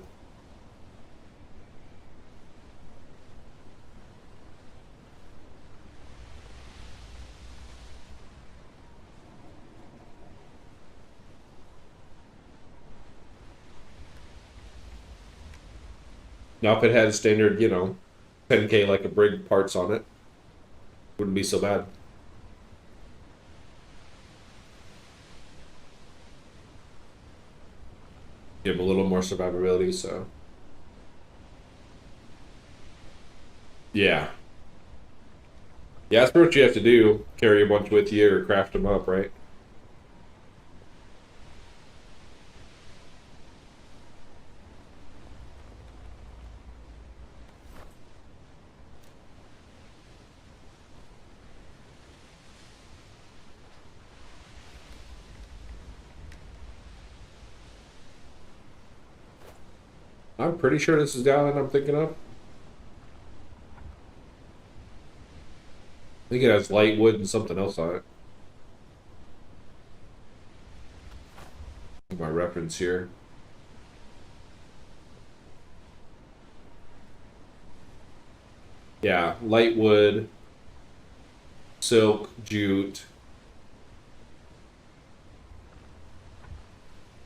Now, if it had standard, 10k like a brig parts on it, wouldn't be so bad. Give them a little more survivability, so. Yeah. Yeah, that's what you have to do. Carry a bunch with you or craft them up, right? I'm pretty sure this is the island I'm thinking of. I think it has light wood and something else on it. My reference here. Yeah, light wood, silk, jute.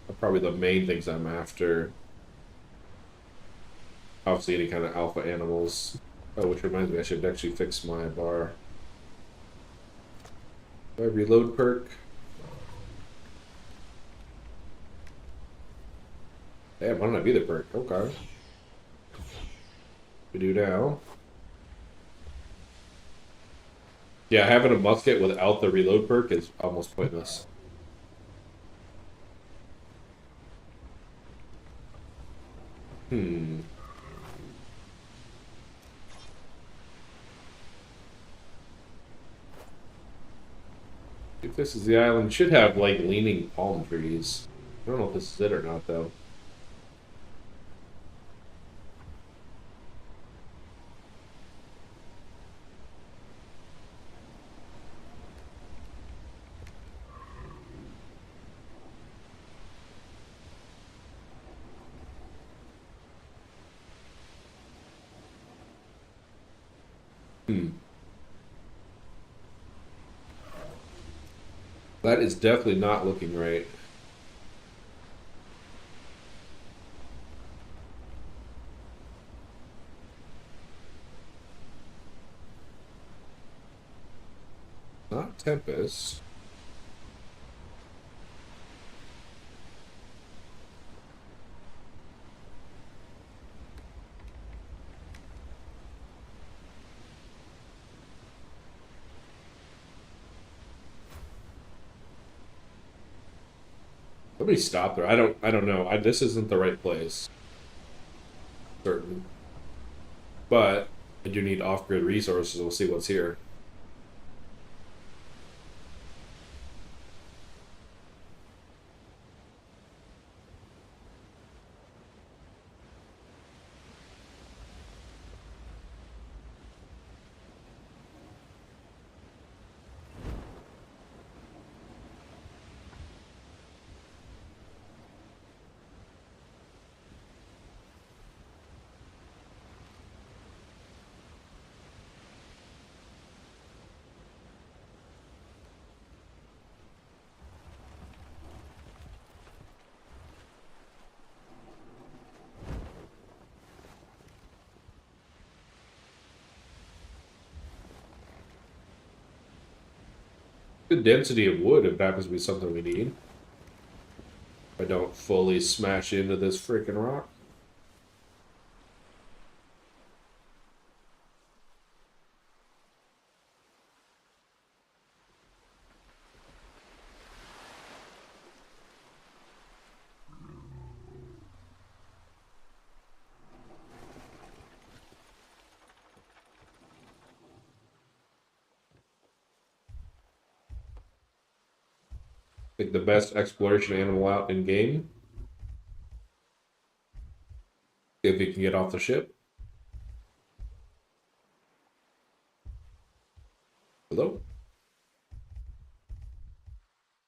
Are probably the main things I'm after. Obviously, any kind of alpha animals. Oh, which reminds me, I should actually fix my bar. Do I reload perk? Damn, why don't I be the perk? Okay. We do now. Yeah, having a musket without the reload perk is almost pointless. Hmm. If this is the island, should have like leaning palm trees. I don't know if this is it or not though. Hmm. That is definitely not looking right. Not Tempest. Let me stop there. I don't know. This isn't the right place. Certain. But I do need off-grid resources. We'll see what's here. Good density of wood if that happens to be something we need. If I don't fully smash into this freaking rock. I think the best exploration animal out in game. If he can get off the ship. Hello?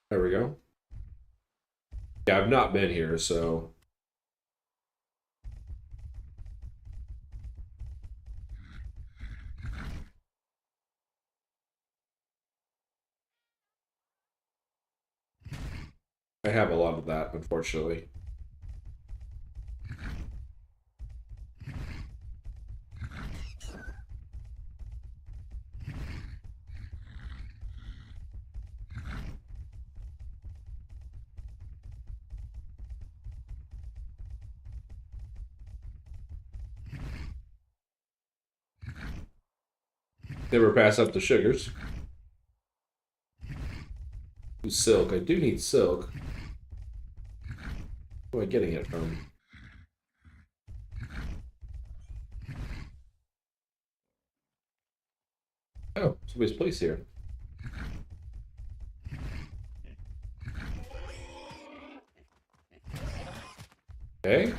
There we go. Yeah, I've not been here, so I have a lot of that, unfortunately. Never pass up the sugars. Ooh, silk. I do need silk. Where am I getting it from? Oh, somebody's place here. Okay.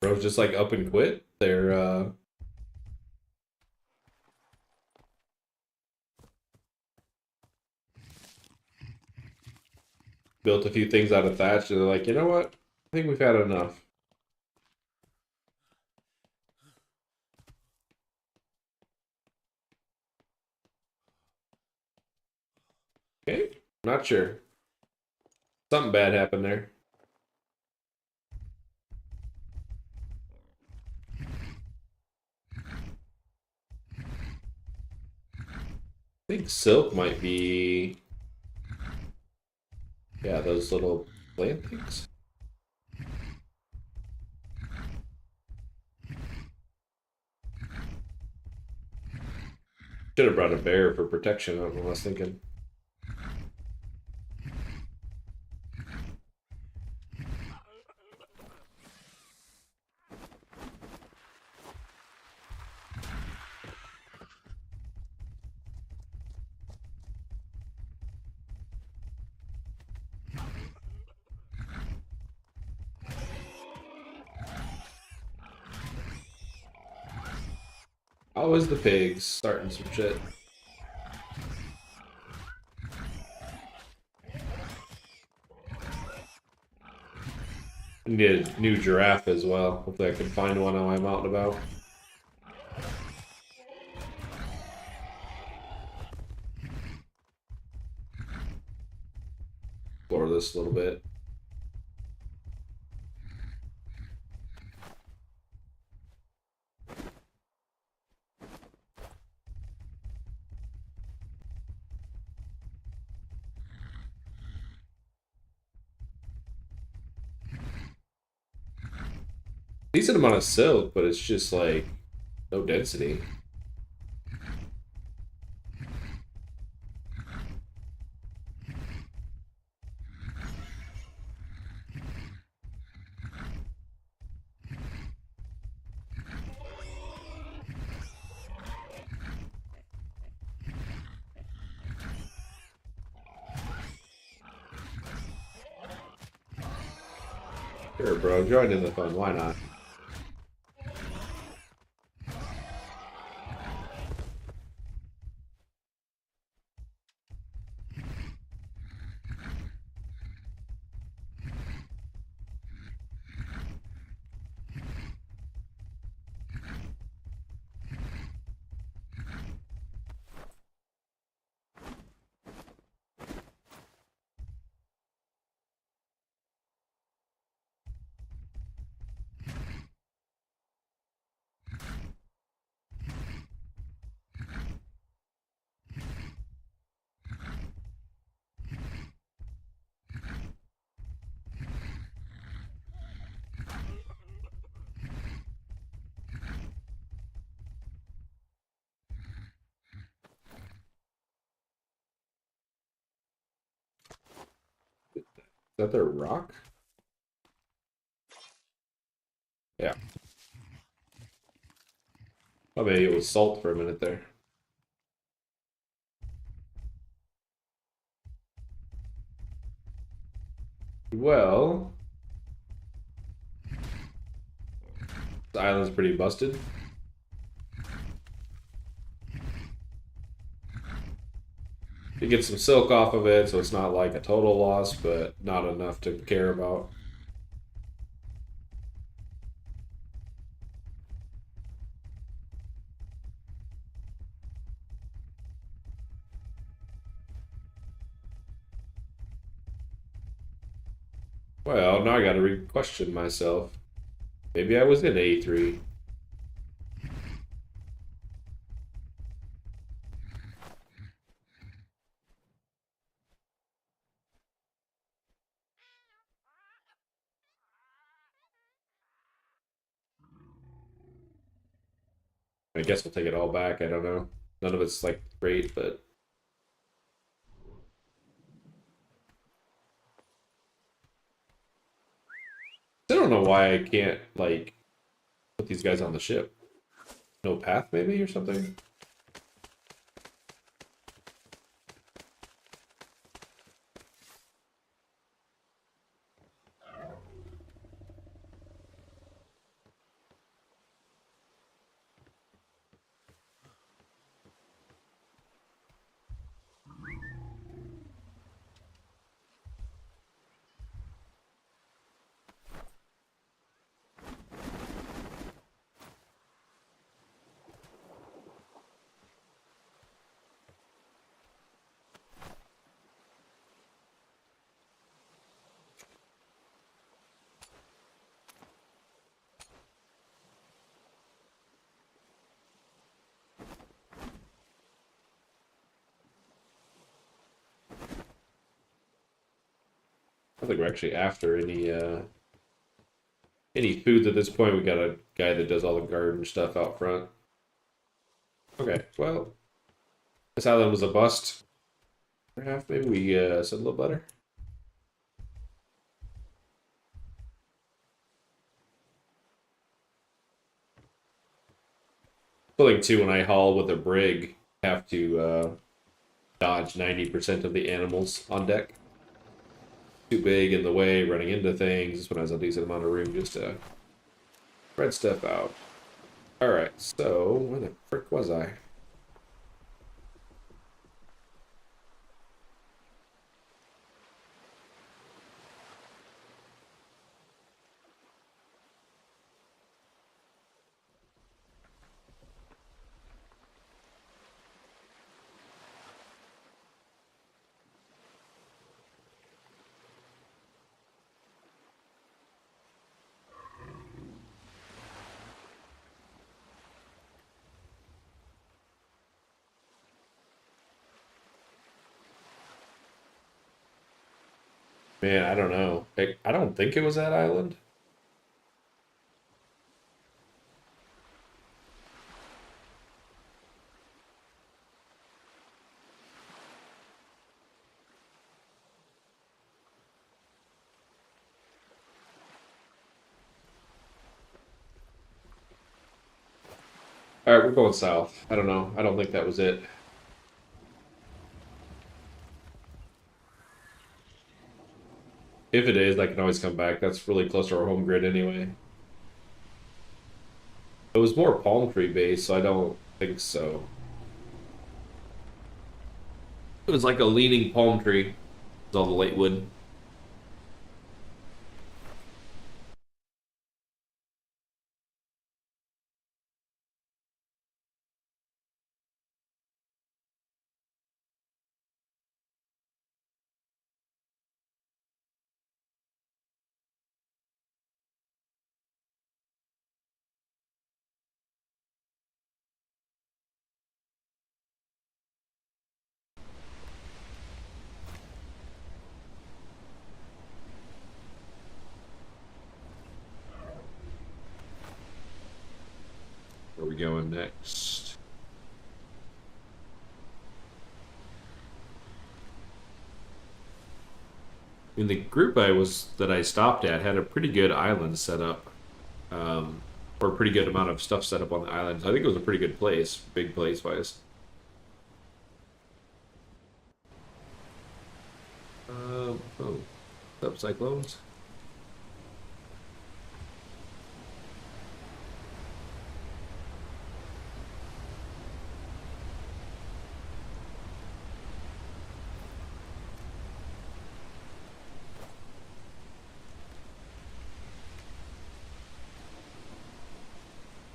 Bro's just like up and quit. They're built a few things out of thatch and they're like, you know what? I think we've had enough. Okay. Not sure. Something bad happened there. I think silk might be. Yeah, those little plantings. Should have brought a bear for protection. I don't know what I was thinking. Always the pigs starting some shit. I need a new giraffe as well. Hopefully I can find one on my out and about. Explore this a little bit. Decent amount of silk, but it's just like no density. Sure, bro, join in the fun. Why not? Is that their rock? Yeah. Oh, maybe it was salt for a minute there. Well, the island's pretty busted. You get some silk off of it, so it's not like a total loss, but not enough to care about. Well, now I gotta re-question myself. Maybe I was in A3. I guess we'll take it all back. I don't know. None of it's like great, but I don't know why I can't like put these guys on the ship. No path, maybe, or something. I think we're actually after any foods at this point. We got a guy that does all the garden stuff out front. Okay, well, This island was a bust. Half, maybe we said a little better. Feeling too when I haul with a brig, have to dodge 90% of the animals on deck. Too big in the way, running into things. When I was a decent amount of room just to spread stuff out. Alright, so where the frick was I? Man, I don't know. I don't think it was that island. Alright, we're going south. I don't know. I don't think that was it. If it is, I can always come back. That's really close to our home grid anyway. It was more palm tree based, so I don't think so. It was like a leaning palm tree. It's all the late wood. Where are we going next? I mean, the group that I stopped at had a pretty good island set up, or a pretty good amount of stuff set up on the island. So I think it was a pretty good place, big place wise. Oh, what's up, cyclones?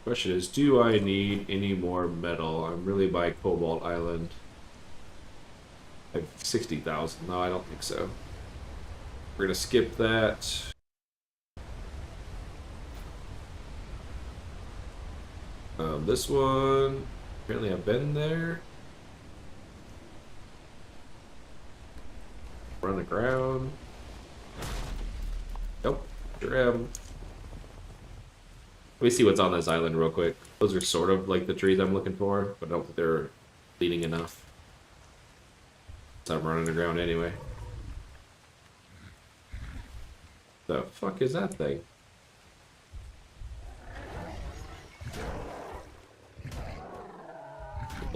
Question is, do I need any more metal? I'm really by Cobalt Island. I have 60,000. No, I don't think so. We're gonna skip that. This one, apparently I've been there. Run aground. Nope, sure am. Let me see what's on this island real quick. Those are sort of like the trees I'm looking for, but I don't think they're leading enough. So I'm running aground anyway. The fuck is that thing?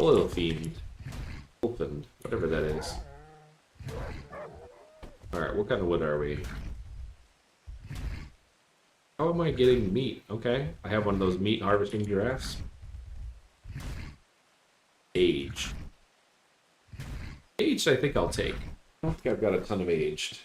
Oil fiend. Opened. Whatever that is. Alright, what kind of wood are we? How am I getting meat? Okay, I have one of those meat harvesting giraffes. Aged. Aged, I think I'll take. I don't think I've got a ton of aged.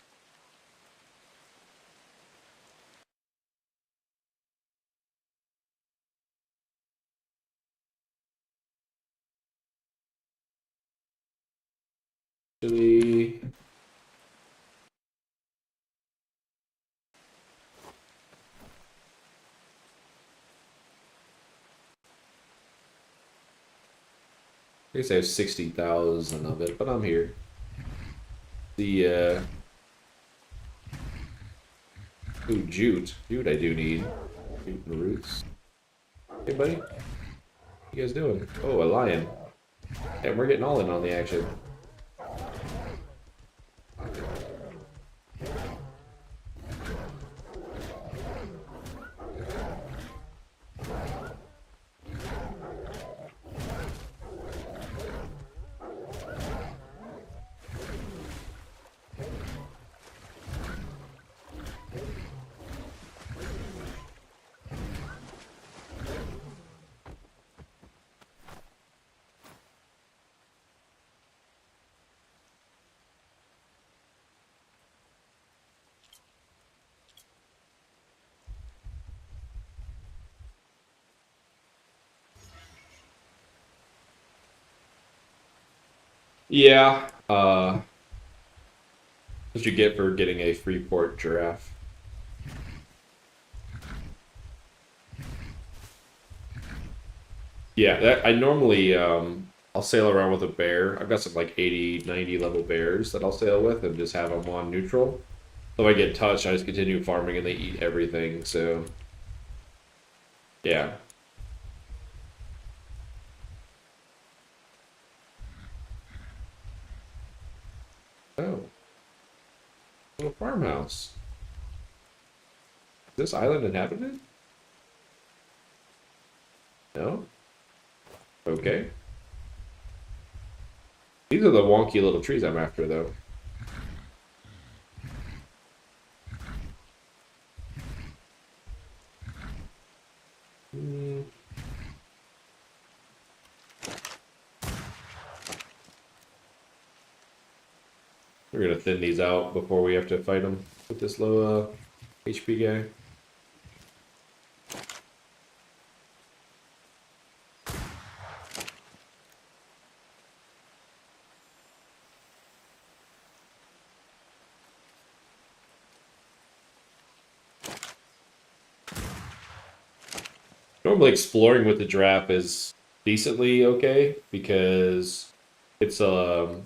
Actually, I guess I have 60,000 of it, but I'm here. The ooh, jute. Jute I do need. Jute and roots. Hey buddy. What you guys doing? Oh, a lion. And we're getting all in on the action. Yeah, what you get for getting a Freeport giraffe. Yeah, that I normally I'll sail around with a bear. I've got some like 80, 90 level bears that I'll sail with and just have them on neutral. So if I get touched, I just continue farming and they eat everything. So yeah. Oh, little farmhouse. Is this island inhabited? No? Okay. These are the wonky little trees I'm after, though. Hmm. We're gonna thin these out before we have to fight them with this low HP guy. Normally exploring with the giraffe is decently okay because it's got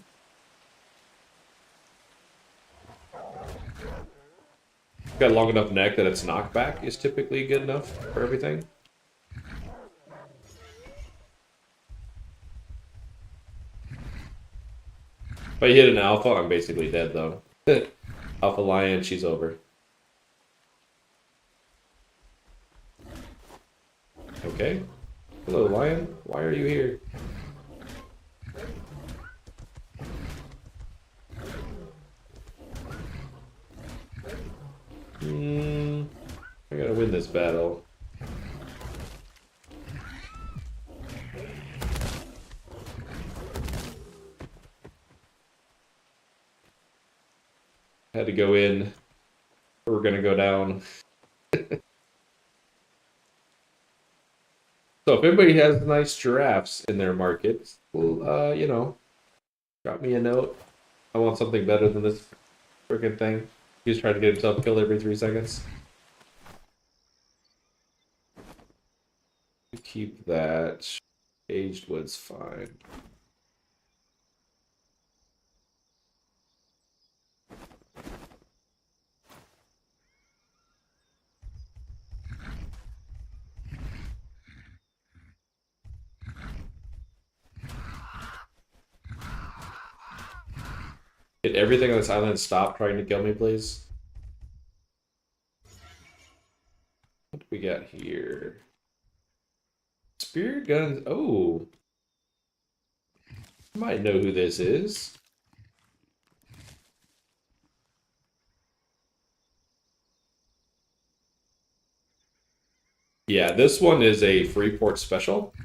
a long enough neck that its knockback is typically good enough for everything. If I hit an alpha, I'm basically dead though. Alpha lion, she's over. Okay. Hello, lion. Why are you here? I gotta win this battle. Had to go in. We're gonna go down. So if anybody has nice giraffes in their markets, well, you know, drop me a note. I want something better than this freaking thing. He's trying to get himself killed every 3 seconds. Keep that. Aged wood's fine. Did everything on this island stop trying to kill me, please? What do we got here? Spear guns. Oh. You might know who this is. Yeah, this one is a Freeport special.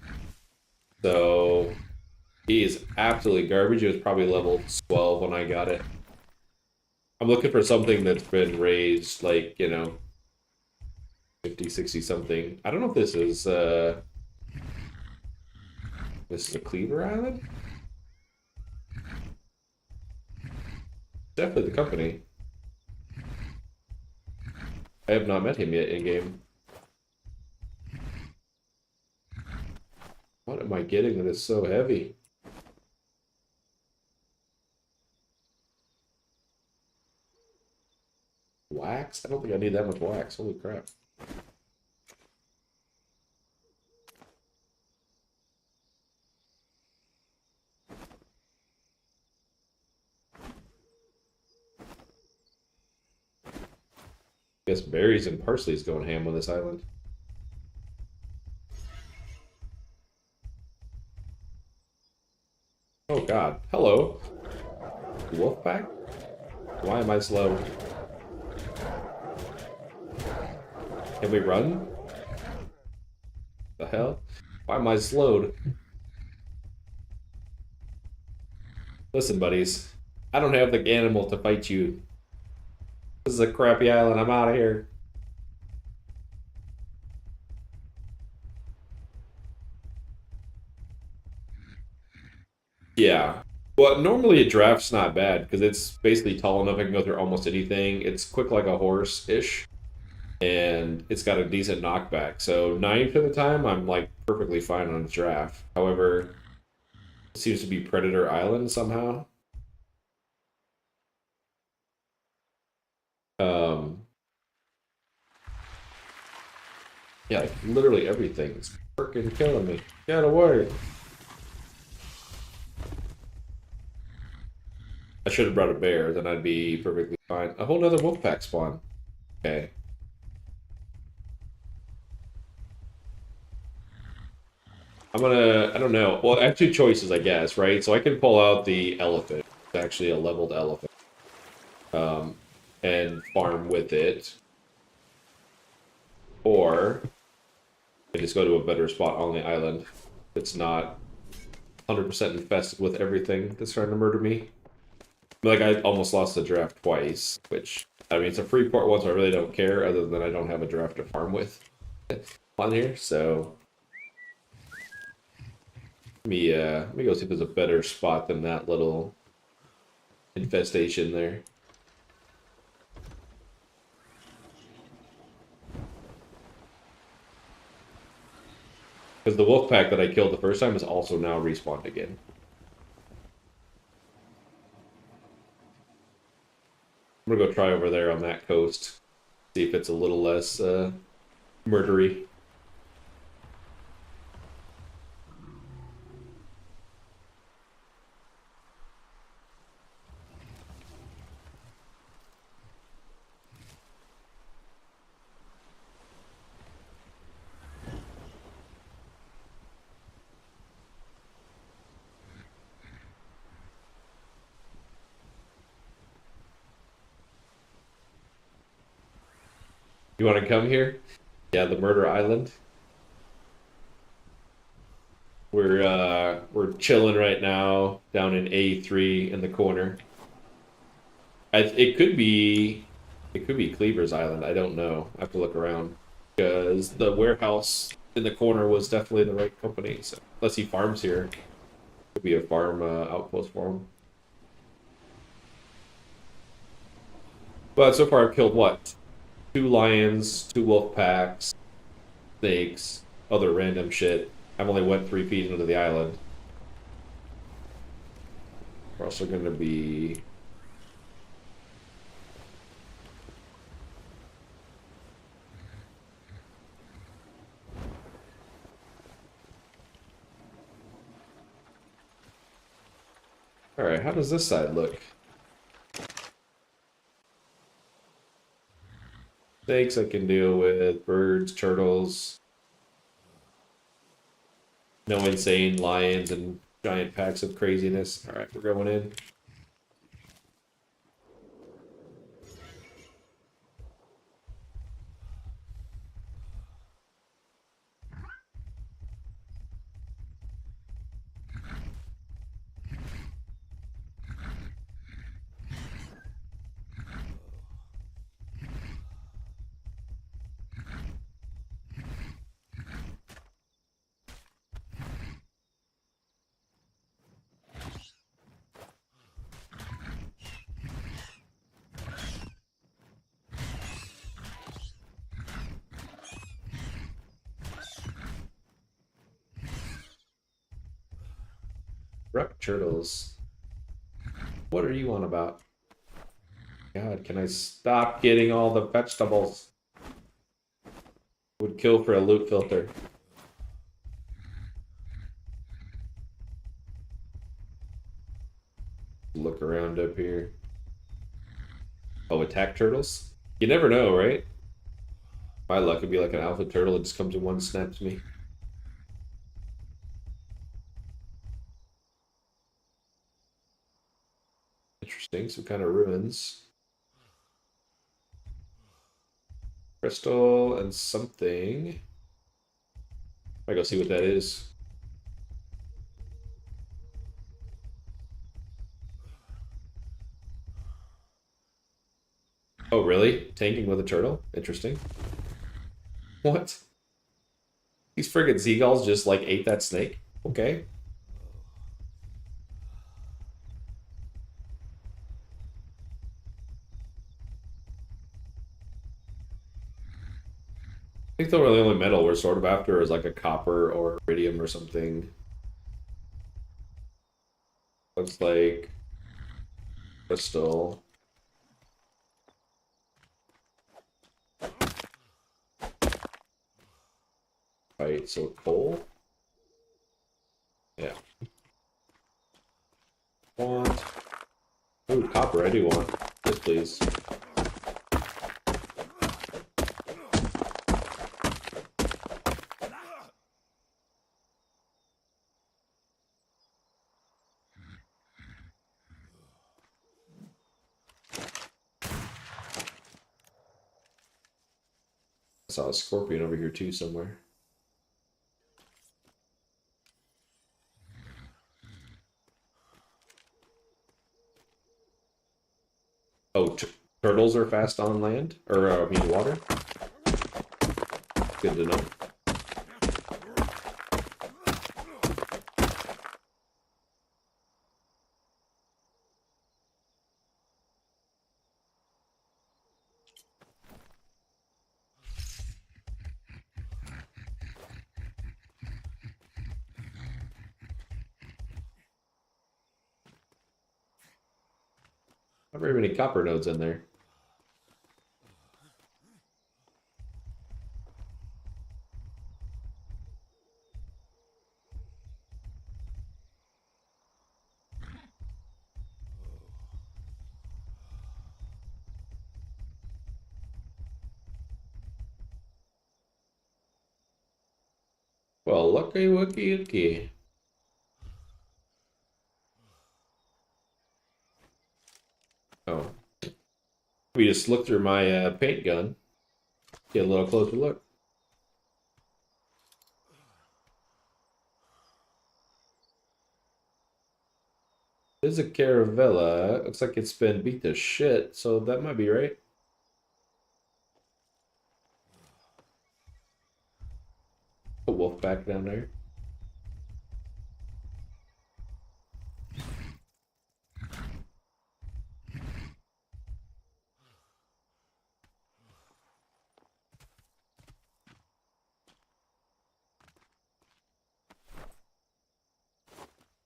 So he is absolutely garbage. It was probably level 12 when I got it. I'm looking for something that's been raised like, you know, 50, 60 something. I don't know if this is a Cleaver Island? Definitely the company. I have not met him yet in game. What am I getting that is so heavy? Wax? I don't think I need that much wax. Holy crap. Guess berries and parsley is going ham on this island. Oh god. Hello. Wolfpack? Why am I slow? Can we run? The hell? Why am I slowed? Listen, buddies. I don't have the animal to fight you. This is a crappy island. I'm out of here. Yeah. Well, normally a draft's not bad because it's basically tall enough it can go through almost anything. It's quick like a horse-ish, and it's got a decent knockback. So 90% of the time, I'm like perfectly fine on a draft. However, it seems to be Predator Island somehow. Um, yeah, like literally everything's freaking killing me. Get away! I should have brought a bear, then I'd be perfectly fine. A whole nother wolf pack spawn. Okay. I don't know. Well, I have two choices, I guess, right? So I can pull out the elephant. It's actually a leveled elephant. Um, and farm with it. Or I just go to a better spot on the island. It's not 100% infested with everything that's trying to murder me. Like, I almost lost the draft twice, which, I mean, it's a free port one, so I really don't care, other than I don't have a draft to farm with on here, so... let me go see if there's a better spot than that little infestation there. Because the wolf pack that I killed the first time is also now respawned again. I'm gonna go try over there on that coast. See if it's a little less murdery. You want to come here? Yeah, the Murder Island. We're chilling right now down in A3 in the corner. It could be Cleaver's Island. I don't know. I have to look around because the warehouse in the corner was definitely the right company. So unless he farms here, could be a farm outpost for him. But so far I've killed what? Two lions, two wolf packs, snakes, other random shit. I've only went 3 feet into the island. We're also gonna be... Alright, how does this side look? Snakes I can deal with, birds, turtles. No insane lions and giant packs of craziness. Alright, we're going in. Ruck turtles. What are you on about? God, can I stop getting all the vegetables? Would kill for a loot filter. Look around up here. Oh, attack turtles? You never know, right? My luck would be like an alpha turtle that just comes in one, snaps me. Interesting, some kind of ruins. Crystal and something. I go see what that is. Oh, really? Tanking with a turtle? Interesting. What? These friggin' seagulls just like ate that snake? Okay. I think the only metal we're sort of after is like a copper or iridium or something. Looks like crystal. Right, so coal. Yeah. Want. Ooh, copper, I do want. Yes, please. I saw a scorpion over here too somewhere. Oh, turtles are fast on land? Or, I mean, water? Good to know. Not very many copper nodes in there. Well, lucky. Oh. We just look through my paint gun. Get a little closer look. This is a Caravella. Looks like it's been beat to shit, so that might be right. A wolf back down there.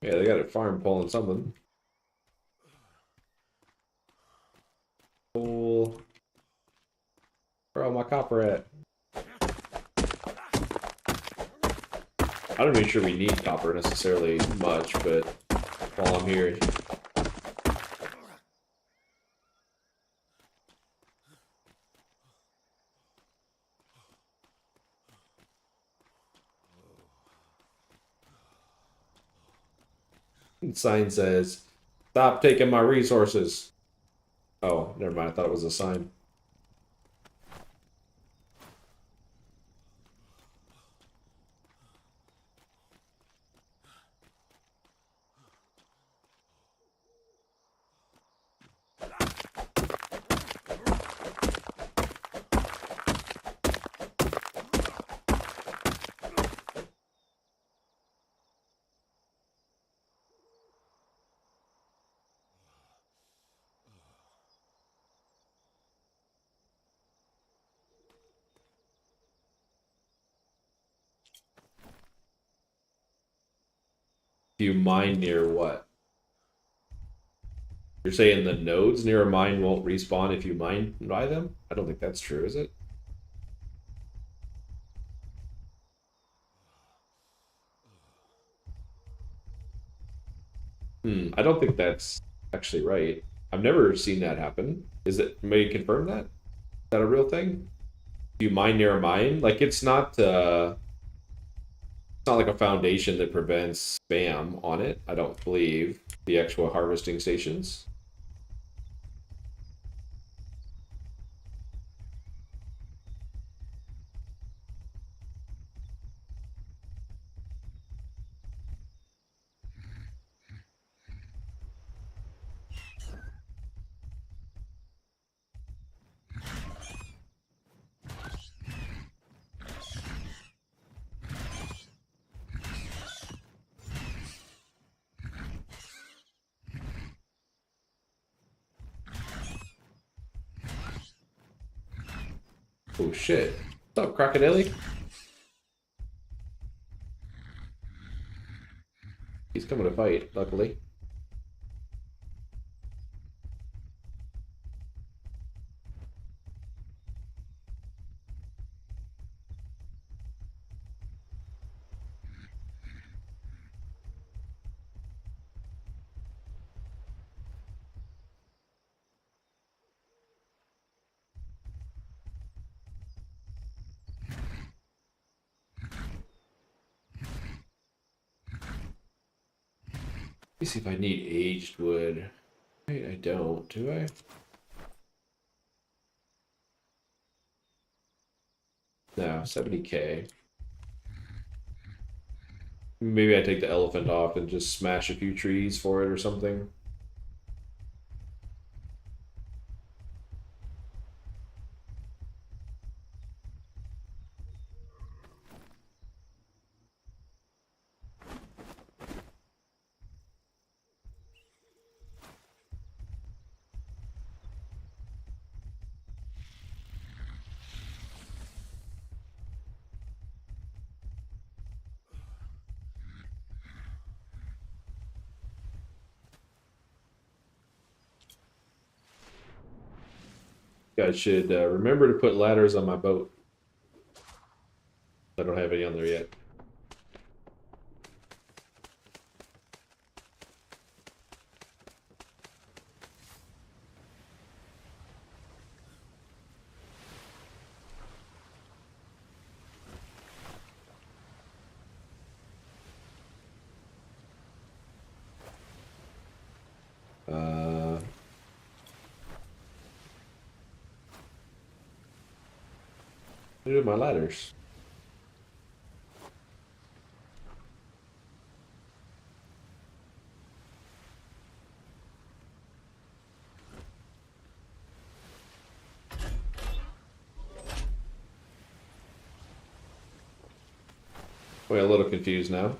Yeah, they got a farm pulling something. Cool. Where all my copper at? I'm not even sure we need copper necessarily much, but while I'm here. The sign says, "Stop taking my resources." Oh, never mind. I thought it was a sign. Do you mine near what? You're saying the nodes near a mine won't respawn if you mine by them? I don't think that's true, is it? I don't think that's actually right. I've never seen that happen. Is it? May you confirm that? Is that a real thing? Do you mine near a mine? Like it's not like a foundation that prevents spam on it, I don't believe. The actual harvesting stations. Oh shit. What's up, Crocodile? He's coming to fight, luckily. Let me see if I need aged wood. Wait, I don't, do I? No, 70k. Maybe I take the elephant off and just smash a few trees for it or something. Guys should remember to put ladders on my boat. I don't have any on there yet. What do my ladders? Wait, a little confused now.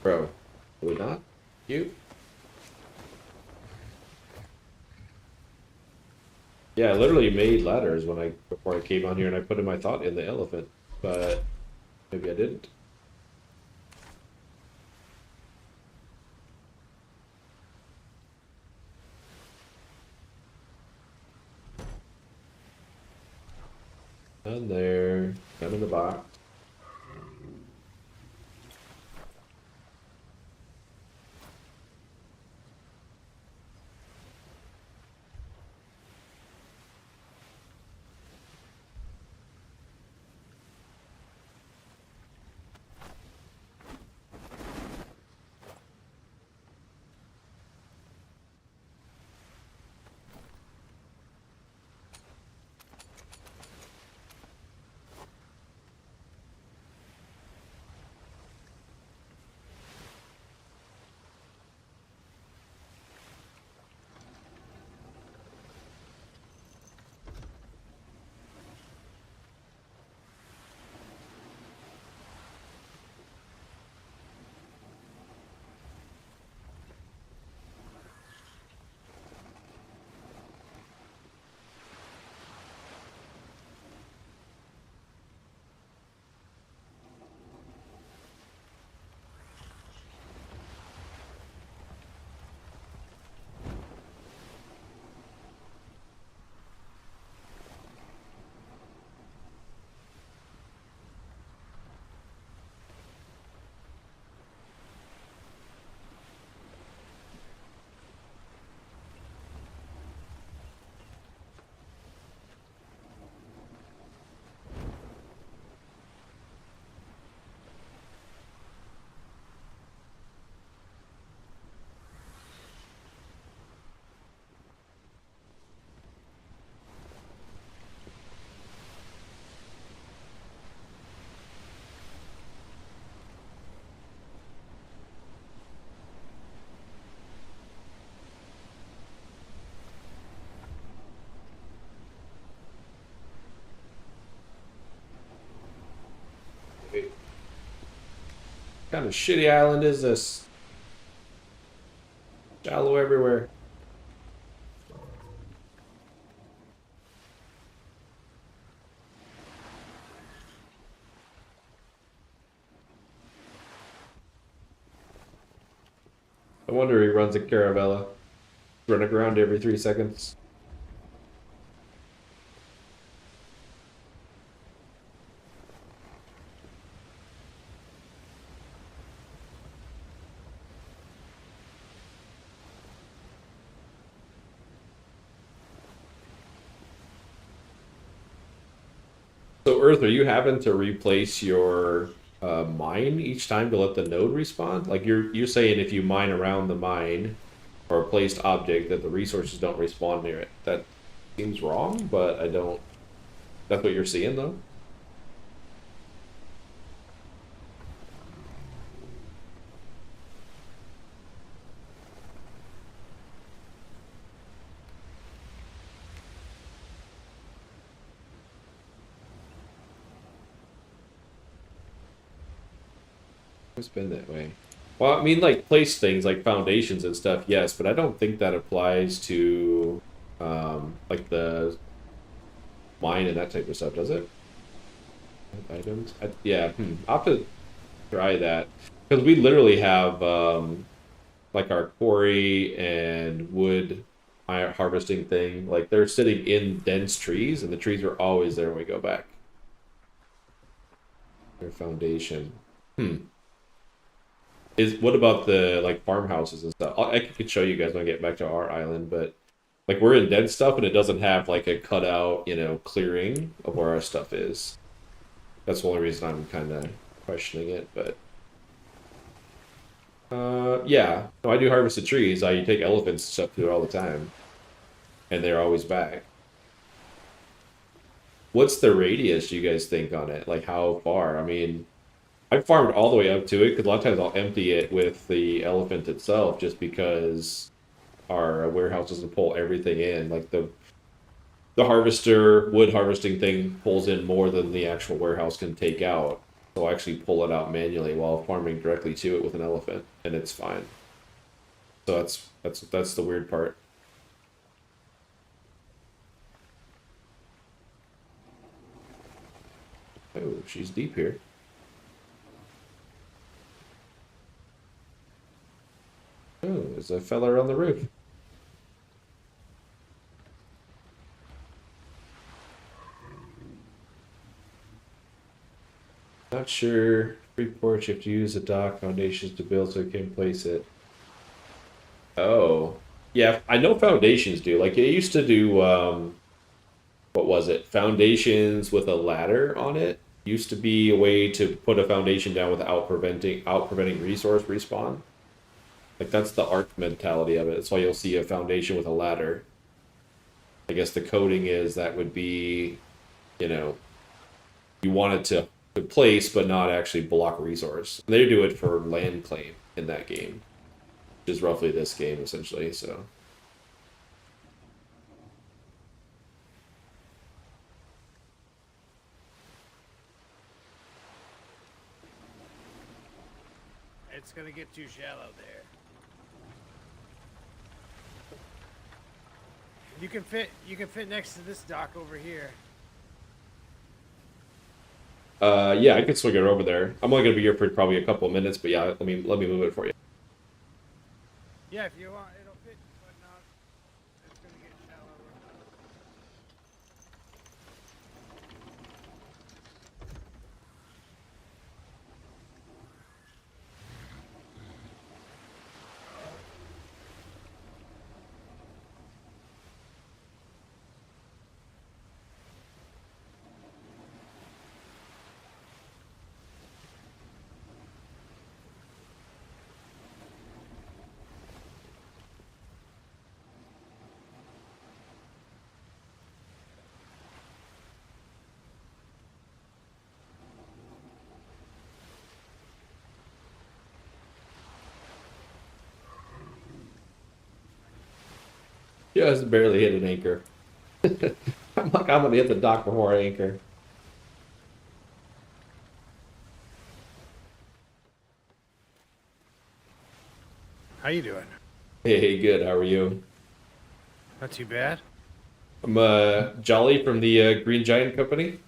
Bro, would not? You? Yeah, I literally made ladders when before I came on here and I put in my thought in the elephant, but maybe I didn't. Done there. Done in the box. What kind of shitty island is this? Shallow everywhere. I wonder he runs a Caravella. Running around every 3 seconds. So Earth, are you having to replace your mine each time to let the node respawn? Like you're saying if you mine around the mine or a placed object that the resources don't respawn near it. That seems wrong, but I don't. That's what you're seeing though. It's been that way. Well, I mean, like place things like foundations and stuff, yes, but I don't think that applies to like the mine and that type of stuff, does it? Items? Yeah, I'll have to try that because we literally have like our quarry and wood harvesting thing. Like they're sitting in dense trees, and the trees are always there when we go back. Their foundation. Is what about the like farmhouses and stuff? I could show you guys when I get back to our island, but like we're in dense stuff and it doesn't have like a cutout, clearing of where our stuff is. That's the only reason I'm kind of questioning it, but yeah. No, I do harvest the trees. I take elephants and stuff through it all the time, and they're always back. What's the radius you guys think on it? Like how far? I mean, I've farmed all the way up to it because a lot of times I'll empty it with the elephant itself just because our warehouse doesn't pull everything in. Like the harvester wood harvesting thing pulls in more than the actual warehouse can take out. So I actually pull it out manually while farming directly to it with an elephant, and it's fine. So that's the weird part. Oh, she's deep here. Oh, there's a fella on the roof. Not sure. Free porch, you have to use the dock foundations to build so you can place it. Oh. Yeah, I know foundations do. Like it used to do what was it? Foundations with a ladder on it. Used to be a way to put a foundation down without preventing resource respawn. Like that's the arc mentality of it. That's why you'll see a foundation with a ladder. I guess the coding is that would be, you know, you want it to place but not actually block resource. And they do it for land claim in that game, which is roughly this game essentially. So It's gonna get too shallow there. You can fit next to this dock over here. yeah, I could swing it over there. I'm only gonna be here for probably a couple of minutes, but yeah, let me move it for you. Yeah, if you want, it'll fit, but not. It's gonna get shallow. Just barely hit an anchor. I'm like I'm gonna hit the dock before I anchor. How you doing? Hey, good. How are you? Not too bad. I'm Jolly from the Green Giant Company.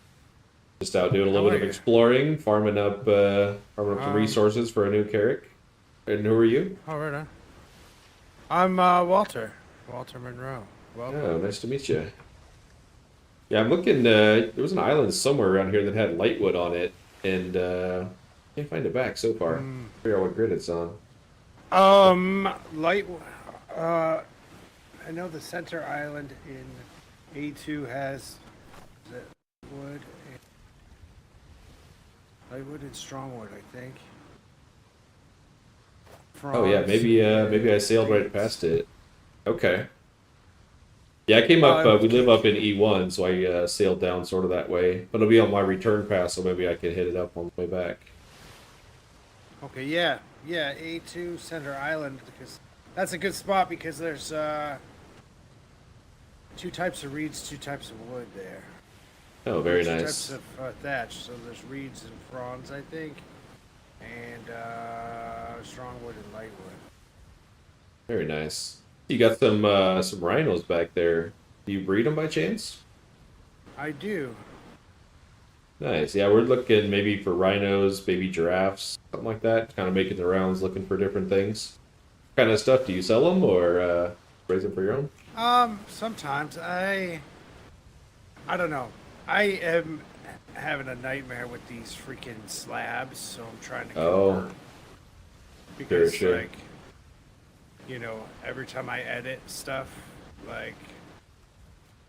Just out doing a How little bit are of you? exploring, farming up some Um, resources for a new carrick. And who are you? all right. I'm Walter. Walter Monroe. Welcome. Oh, nice to meet you. Yeah, I'm looking. There was an island somewhere around here that had lightwood on it, and can't find it back so far. Hmm. Figure out what grid it's on. Light. Uh, I know the center island in A2 has the wood, and lightwood and strongwood. I think. Oh yeah, Fronds maybe I and sailed right dates. past it. Okay. Yeah, I came up. Oh, We live up in E1, so I sailed down sort of that way. But it'll be on my return pass, so maybe I can hit it up on the way back. okay. Yeah. Yeah. A2 Center Island because that's a good spot because there's two types of reeds, two types of wood there. Oh, And very two types nice. of thatch. So there's reeds and fronds, I think, and strongwood and lightwood. Very nice. You got some rhinos back there. Do you breed them by chance? I do. Nice. Yeah, we're looking maybe for rhinos, baby giraffes, something like that. Kind of making the rounds, looking for different things. What kind of stuff do you sell them or raise them for your own? Sometimes I don't know. I am having a nightmare with these freaking slabs, so I'm trying to Oh, convert sure, because sure. like every time I edit stuff, like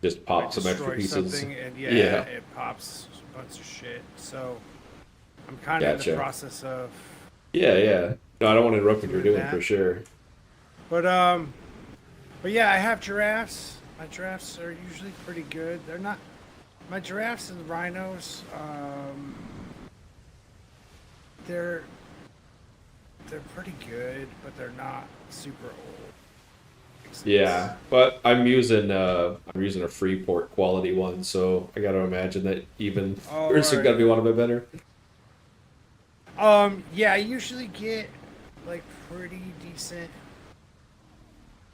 Just I pop some extra destroy pieces. something and yeah, Yeah, it pops a bunch of shit. So I'm kind of in the gotcha. process of Yeah, yeah. No, I don't want to interrupt what you're doing doing for that. sure. But um, but yeah, I have giraffes. My giraffes are usually pretty good. They're not my giraffes and rhinos. They're they're pretty good, but they're not super old. Makes sense. Yeah, but I'm using a Freeport quality one, so I got to imagine that even Oh, yours are are gonna be you? one of bit better. Yeah, I usually get like pretty decent.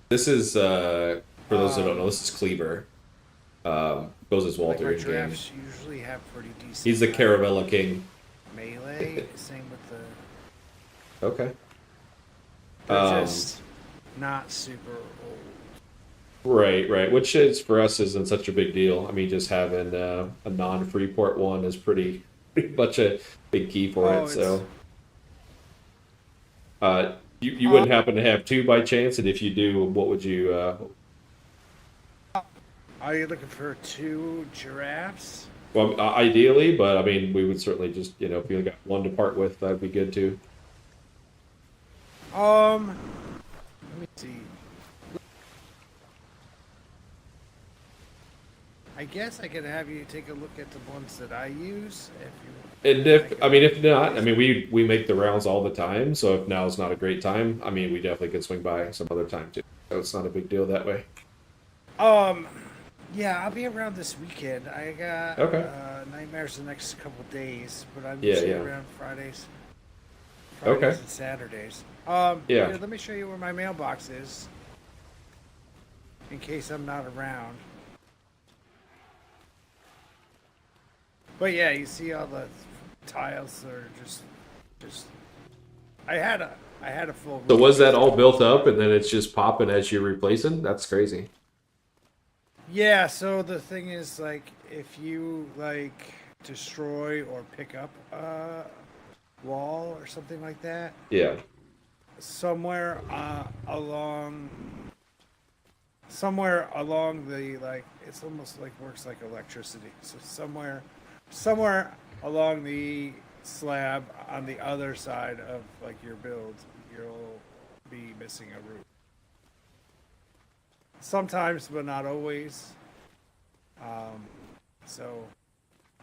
This is for those who don't know, Um, this is Cleaver. Goes as like Walter my in game. giraffes usually have pretty decent He's the Caravella King. melee. Same with the. Okay. They're Um, just not super old. right, right. Which is for us isn't such a big deal. I mean, just having a non-Freeport one is pretty much a big key for Oh, it. it's. So, you Uh, wouldn't happen to have two by chance, and if you do, what would you? are you looking for two giraffes? Well, ideally, but I mean, we would certainly just if you got one to part with, that'd be good too. Um, let me see. I guess I could have you take a look at the ones that I use if And you. I if could I mean, if not, I always. mean, we make the rounds all the time. So if now is not a great time, I mean, we definitely could swing by some other time too. So it's not a big deal that way. Um, yeah, I'll be around this weekend. I got Okay. nightmares the next couple days, but I'm Yeah, usually yeah. around Okay. Fridays and Saturdays. Yeah. Here, let me show you where my mailbox is in case I'm not around. But yeah, you see all the tiles are just. I had a full So roof was that all yesterday. built up and then it's just popping as you're replacing? That's crazy. Yeah, so the thing is like if you like destroy or pick up a wall or something like that, Yeah. somewhere along the like it's almost like works like electricity. So somewhere along the slab on the other side of like your build, you'll be missing a roof. Sometimes, but not always. Um, so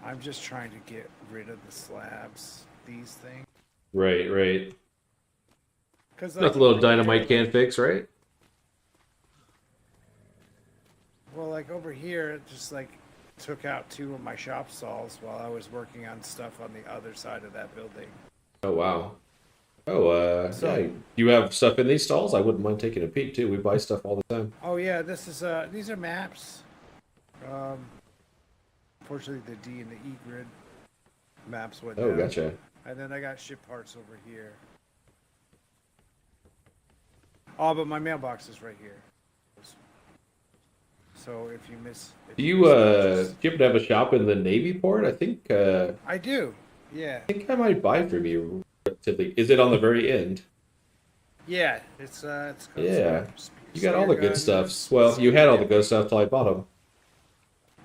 I'm just trying to get rid of the slabs, these things, Right, right. because like Nothing a little over here, dynamite like can't fix, right? well, like over here, it just like took out two of my shop stalls while I was working on stuff on the other side of that building. Oh wow. Oh, So, yeah. You have stuff in these stalls? I wouldn't mind taking a peek too. We buy stuff all the time. oh yeah, this is these are maps. Um, Fortunately, the D and the E grid maps went Oh, down, gotcha. and then I got ship parts over here. Oh, but my mailbox is right here. So if you miss, Do if you miss a purchase, you happen to have a shop in the Navy port? I do. Yeah, I think I might buy from you. Relatively. Is it on the very end? yeah. It's got some Yeah. You got all spear the good stuffs. guns, Well, you spear had all the good tipping. stuff till I bought them.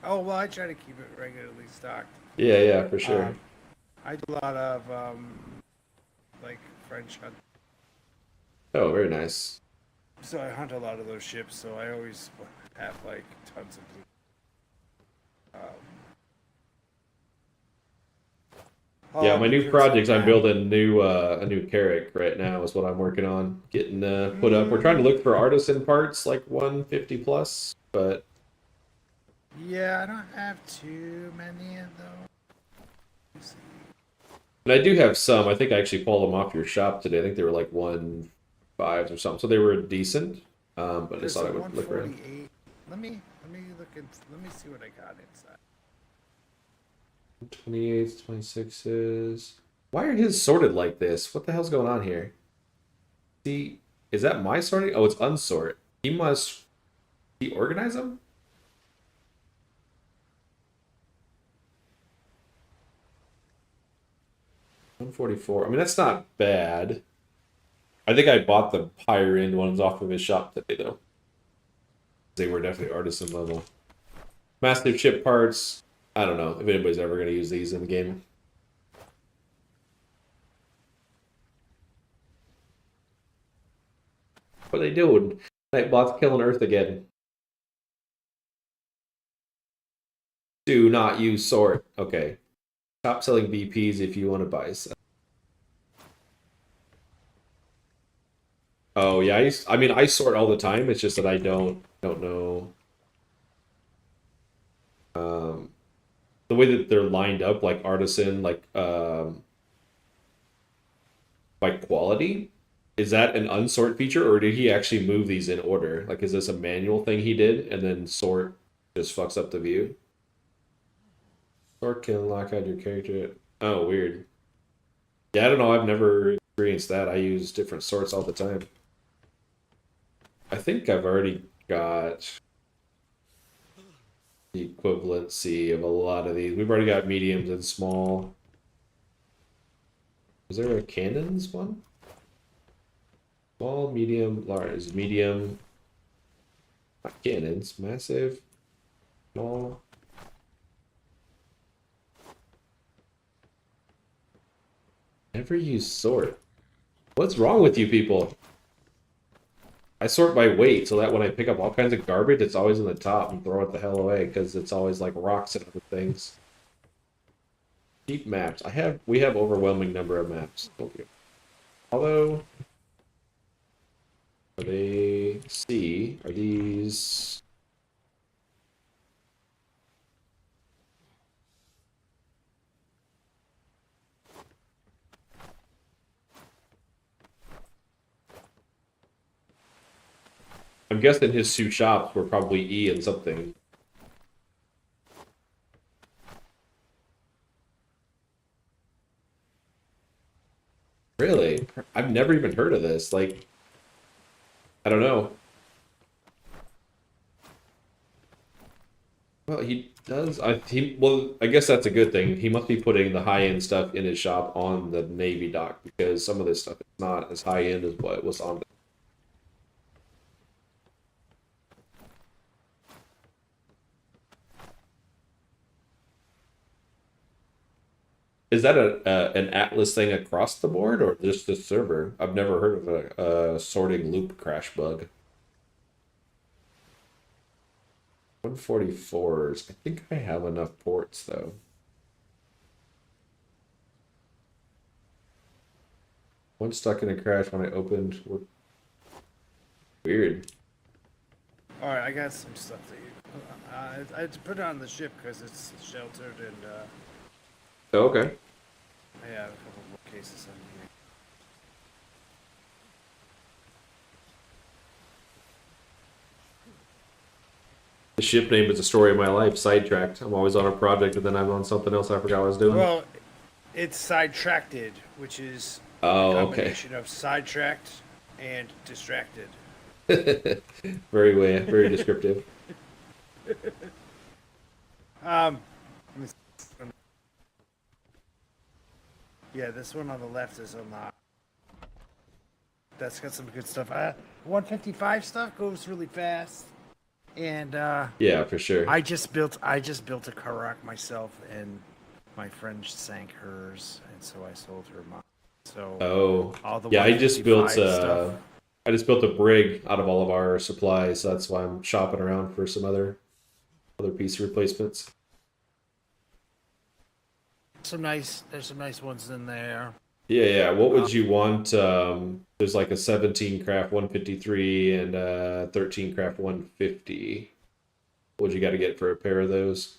Oh well, I try to keep it regularly stocked. Yeah, yeah, for sure. Um, I do a lot of like French hunt, Oh, very nice. so I hunt a lot of those ships. So I always have like tons of blue. Yeah, All my new because of projects, I'm that. building a new carrack right now is what I'm working on. Getting put up. We're trying to Mm, look for artisan parts like 150 plus, but yeah, I don't have too many of those. and I do have some. I think I actually pulled them off your shop today. I think they were like 1.5s or something. So they were decent. But I just There's thought a I would look around. 148. Let me look at let me see what I got inside. 28s, 26s. Why are his sorted like this? What the hell's going on here? See, is that my sorting? Oh, it's unsort. He must he organize them? 144. I mean, that's not bad. I think I bought the higher end ones off of his shop today, though. They were definitely artisan level. Massive ship parts. I don't know if anybody's ever going to use these in the game. What are they doing? Nightbot's killing Earth again. Do not use sort. Okay. Stop selling VPs if you want to buy some. Oh yeah, I mean I sort all the time. It's just that I don't know um, the way that they're lined up, like artisan, like quality. Is that an unsort feature, or did he actually move these in order? Like, is this a manual thing he did, and then sort just fucks up the view? Sort can lock out your character. Oh, weird. Yeah, I don't know. I've never experienced that. I use different sorts all the time. I think I've already got the equivalency of a lot of these. We've already got mediums and small. Is there a cannons one? Small, medium, large. Medium, not cannons. Massive, small. Never use sort. What's wrong with you people? I sort by weight so that when I pick up all kinds of garbage, it's always in the top and throw it the hell away because it's always like rocks and other things. Keep maps. We have overwhelming number of maps. Okay. Although are they C? Are these I'm guessing his two shops were probably E and something. Really? I've never even heard of this. Like, I don't know. Well, he does. Well, I guess that's a good thing. He must be putting the high end stuff in his shop on the Navy dock because some of this stuff is not as high end as what was on. Is that an Atlas thing across the board or just the server? I've never heard of a sorting loop crash bug. 144s. I think I have enough ports though. One stuck in a crash when I opened. Weird. All right, I got some stuff to eat. I had to put it on the ship because it's sheltered, and Oh, okay. I have a couple more cases on here. The ship name is the story of my life. Sidetracked. I'm always on a project, and then I'm on something else. I forgot what I was doing. Well, it's sidetracked, which is a Oh, okay. combination of sidetracked and distracted. Very descriptive. Um, let me see. Yeah, this one on the left is unlocked. That's got some good stuff. 155 stuff goes really fast, and Yeah, for sure. I just built a Karak myself, and my friend sank hers, and so I sold her mine. So Oh, all the yeah. 155 stuff. I just built a brig out of all of our supplies. So that's why I'm shopping around for some other piece replacements. There's some nice ones in there. Yeah. What would you want? There's like a 17 craft 153 and a 13 craft 150. What would you got to get for a pair of those?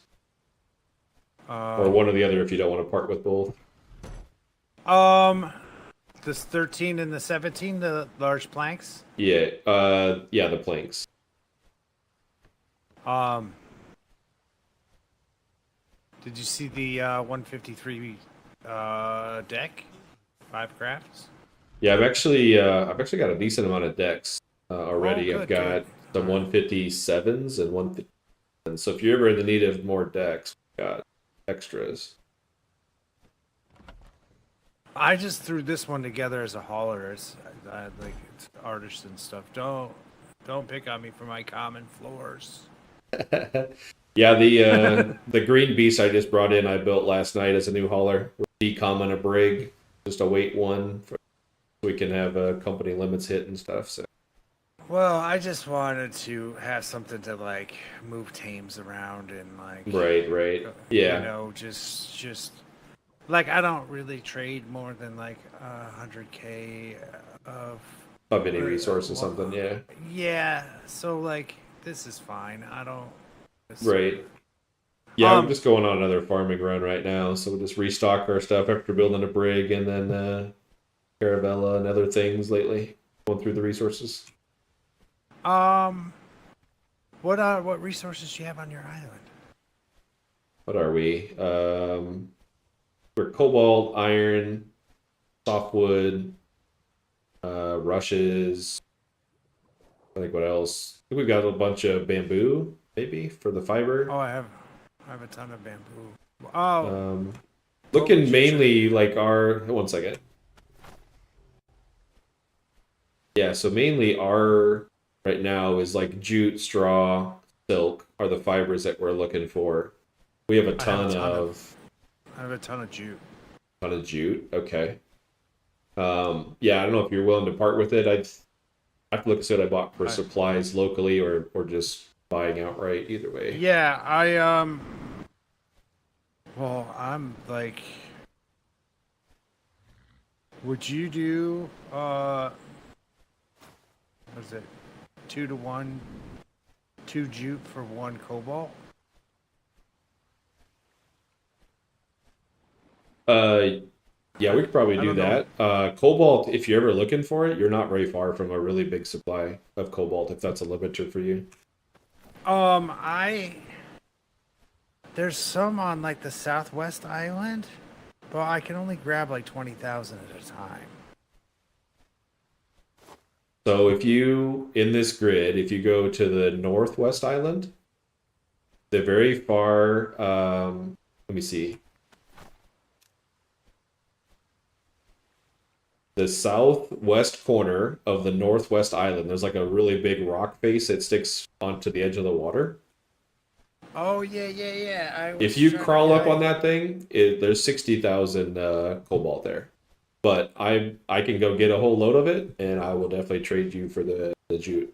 Or one or the other if you don't want to part with both. This 13 and the 17, the large planks. Yeah. Yeah, the planks. Did you see the 153 deck? 5 crafts. Yeah, I've actually got a decent amount of decks already. Oh, I've good, got good. some 157s and 150. So if you're ever in the need of more decks, we've got extras. I just threw this one together as a hauler. It's artisan stuff. Don't pick on me for my common floors. Yeah, the green beast I just brought in, I built last night as a new hauler with decom and a brig, just a weight one, so we can have company limits hit and stuff. So Well, I just wanted to have something to like move tames around and like right, yeah, just like I don't really trade more than like 100K of any resource or something. Yeah, yeah. So like this is fine. I don't right. Yeah, I'm Um, just going on another farming run right now, so we'll just restock our stuff after building a brig and then Caravella and other things lately. Going through the resources. what resources do you have on your island? What are we? We're cobalt, iron, softwood, rushes. I think what else? I think we've got a bunch of bamboo, maybe for the fiber. Oh, I have a ton of bamboo. Oh, Um, what would looking you mainly like our. One second. Yeah, so mainly our right now is like jute, straw, silk are the fibers that we're looking for. We have a I have a ton ton of of I have a ton of jute. jute. Okay. Yeah, I don't know if you're willing to part with it. I have to look at what I bought for I, supplies locally or just buying outright. Either way. yeah, well, I'm like, would you do what is it, 2 to 1, 2 jute for 1 cobalt? Uh, yeah, we could probably I do don't know. that. Cobalt, if you're ever looking for it, you're not very far from a really big supply of cobalt if that's a limiter for you. I there's some on like the southwest island, but I can only grab like 20,000 at a time. So if you in this grid, if you go to the northwest island, the very far, let me see, the southwest corner of the northwest island, there's like a really big rock face that sticks onto the edge of the water. Oh yeah. I If was you trying to. crawl up on that thing, there's 60,000 cobalt there. But I can go get a whole load of it, and I will definitely trade you for the jute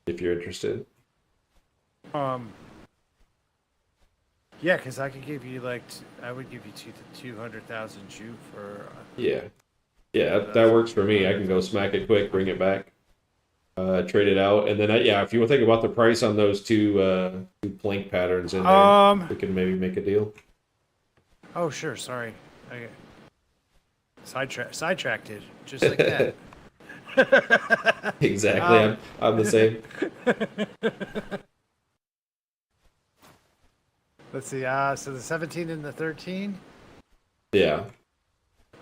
if you're interested. Um. Yeah, because I could give you like I would give you 200,000 jute for. Yeah, yeah, that works for me. I can go smack it quick, bring it back, trade it out, and then yeah, if you want to think about the price on those two plank patterns in there, we can maybe make a deal. Oh sure, sorry. I sidetracked it just like that. Exactly, I'm the same. Let's see. So the 17 and the 13. Yeah.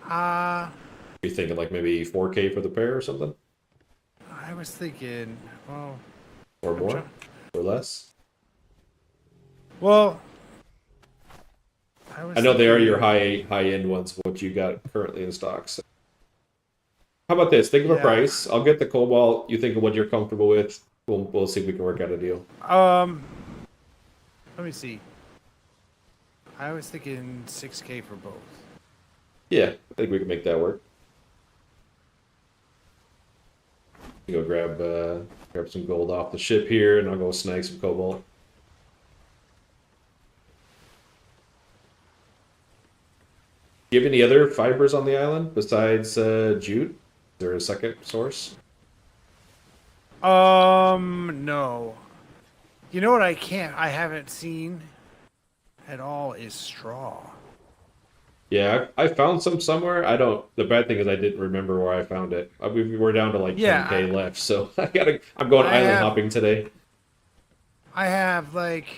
Uh, You thinking like maybe 4K for the pair or something? I was thinking. Well, Or I'm more? trying. Or less? Well, I was I know they are your thinking. high end ones, what you got currently in stock. So. How about this? Think of a Yeah. price. I'll get the Cobalt. You think of what you're comfortable with. We'll see if we can work out a deal. Um. Let me see. I was thinking 6K for both. Yeah, I think we can make that work. You go grab some gold off the ship here, and I'll go snag some Cobalt. Do you have any other fibers on the island besides jute? Is there a second source? No. You know what I haven't seen at all is straw. Yeah, I found some somewhere. I don't. The bad thing is I didn't remember where I found it. We're down to like Yeah, 10K left, so I gotta. I'm going I island have hopping today. I have like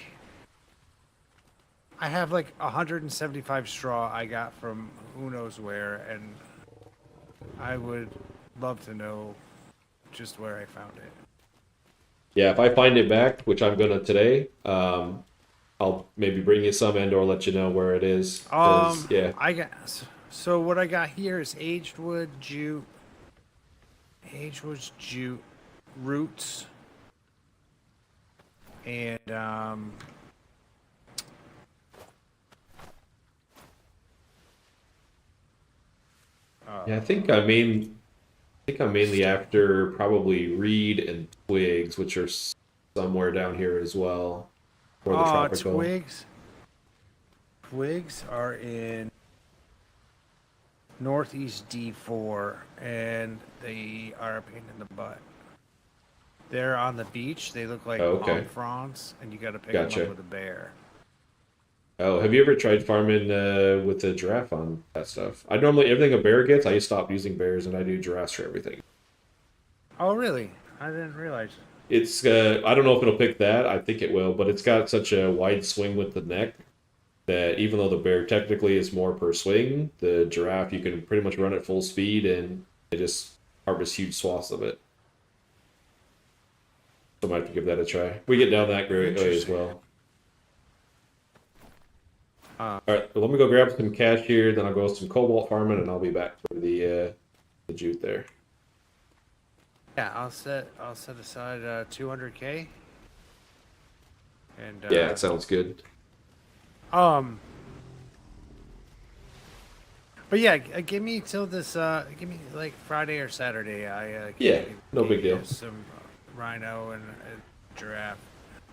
I have like 175 straw I got from who knows where, and I would love to know just where I found it. Yeah, if I find it back, which I'm gonna today, I'll maybe bring you some and or let you know where it is. Cause yeah, I got so what I got here is aged wood jute, roots, and yeah. I think I'm mainly after probably reed and twigs, which are somewhere down here as well, or the tropical. twigs. Twigs are in Northeast D4, and they are a pain in the butt. They're on the beach. They look like Oh, palm okay, fronds, and you got to pick them up gotcha. with a bear. Oh, have you ever tried farming with the giraffe on that stuff? I normally everything a bear gets, I stop using bears and I do giraffes for everything. Oh, really? I didn't realize. It's I don't know if it'll pick that. I think it will, but it's got such a wide swing with the neck that even though the bear technically is more per swing, the giraffe you can pretty much run at full speed and it just harvests huge swaths of it. So I might have to give that a try. We get down that great way as Interesting. well. Uh, All right, well, let me go grab some cash here, then I'll go some cobalt farming, and I'll be back for the jute there. yeah, I'll set aside 200K, and Yeah, it sounds good. um. But yeah, give me till this. Give me like Friday or Saturday. I can Yeah, no give big you deal. some rhino and a giraffe.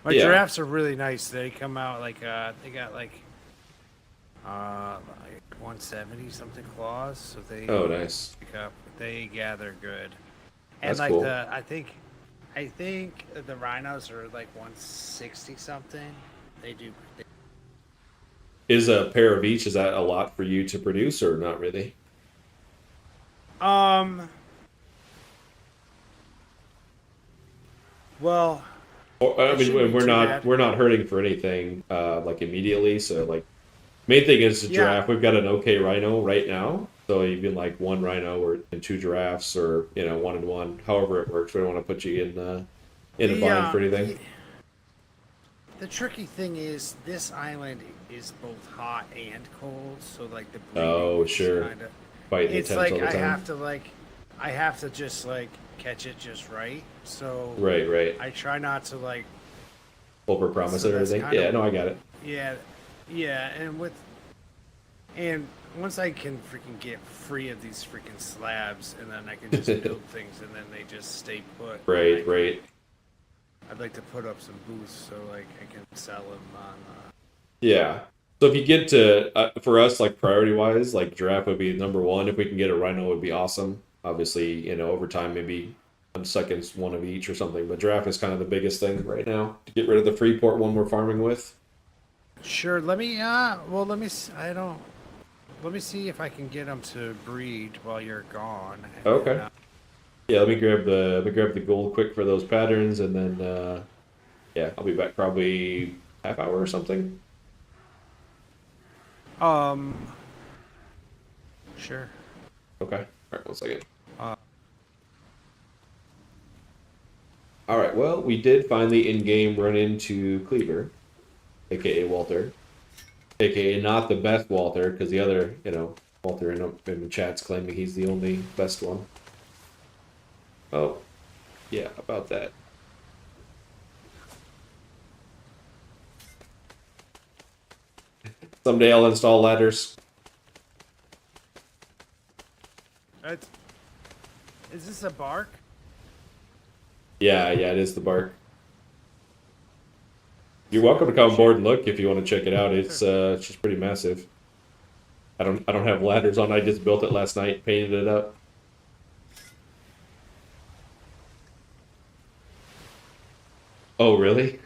My Yeah. giraffes are really nice. They come out like they got like 170 something claws, so they Oh, nice. pick up. They gather good, and That's like cool. I think the rhinos are like 160 something. They do. Is a pair of each, is that a lot for you to produce or not really? Um. Well, Or I it mean, shouldn't be we're too not bad. we're not hurting for anything like immediately. So like, main thing is the Yeah, giraffe. We've got an okay rhino right now. So even like one rhino or and two giraffes or one and one, however it works. We don't want to put you in a the bind for anything. the tricky thing is this island is both hot and cold, so like the breeding Oh, is sure. kind of. Fighting the It's temps all like the time. I have to just like catch it just right. So Right, right. I try not to like. Overpromise So and that's everything. kind Yeah, of no, I got it. yeah, yeah, and once I can freaking get free of these freaking slabs, and then I can just build things, and then they just stay put. And Right, right. I'd like to put up some booths so like I can sell them on. Yeah. So if you get to for us, like priority wise, like giraffe would be number one. If we can get a rhino, would be awesome. Obviously, over time, maybe on seconds, one of each or something. But giraffe is kind of the biggest thing right now to get rid of the Freeport one we're farming with. Sure. Let me. Well, let me. I don't. Let me see if I can get them to breed while you're gone. And then, Okay. Yeah, let me grab the gold quick for those patterns, and then yeah, I'll be back probably half hour or something. Um, sure. Okay. All right, 1 second. Uh, All right. Well, we did finally in-game run into Cleaver, aka Walter, aka not the best Walter, because the other, Walter in the chat's claiming he's the only best one. Oh, yeah, about that. Someday I'll install ladders. that's, is this a bark? Yeah, it is the bark. You're welcome to come on board and look if you want to check it out. It's just pretty massive. I don't have ladders on. I just built it last night, painted it up. Oh, really?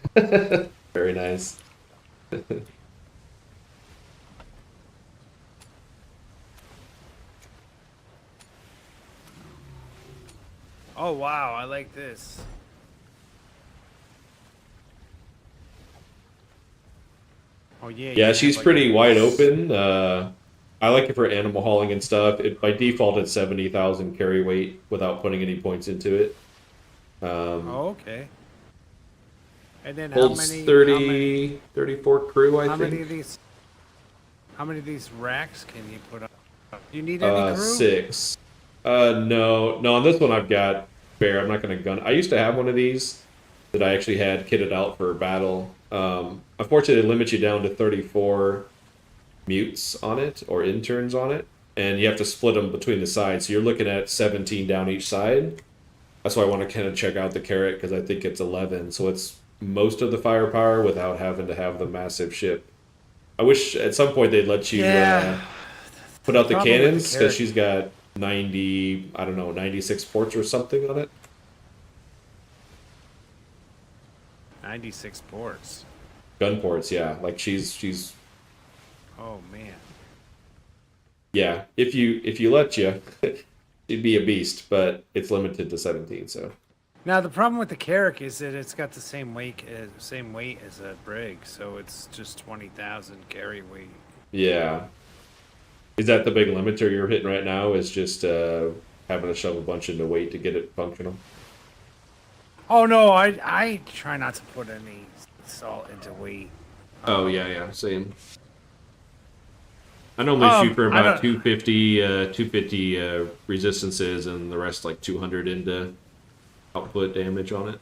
Very nice. Oh wow, I like this. Oh yeah. Yeah, you she's have, like, pretty a wide nice- open. I like it for animal hauling and stuff. By default, it's 70,000 carry weight without putting any points into it. Oh, okay. And then Holds how 30, 34 crew, I how think. many of these? How many of these racks can you put up? Do you need any crew? 6. No, on this one I've got spare. I'm not gonna gun. I used to have one of these that I actually had kitted out for battle. Unfortunately, they limit you down to 34 mutes on it or interns on it, and you have to split them between the sides. So you're looking at 17 down each side. That's why I want to kind of check out the carrot because I think it's 11, so it's most of the firepower without having to have the massive ship. I wish at some point they'd let you put out the problem with the cannons because carrot- she's got 90, I don't know, 96 ports or something on it. 96 ports. Gun ports, yeah. Like she's Oh man. yeah. If you let you, it'd be a beast, but it's limited to 17. So Now the problem with the Carrack is that it's got the same weight as a brig, so it's just 20,000 carry weight. yeah, is that the big limiter you're hitting right now? Is just having to shove a bunch into weight to get it functional? Oh no, I try not to put any salt into weight. Oh yeah, same. I normally shoot for I about don't- 250 resistances, and the rest like 200 into output damage on it.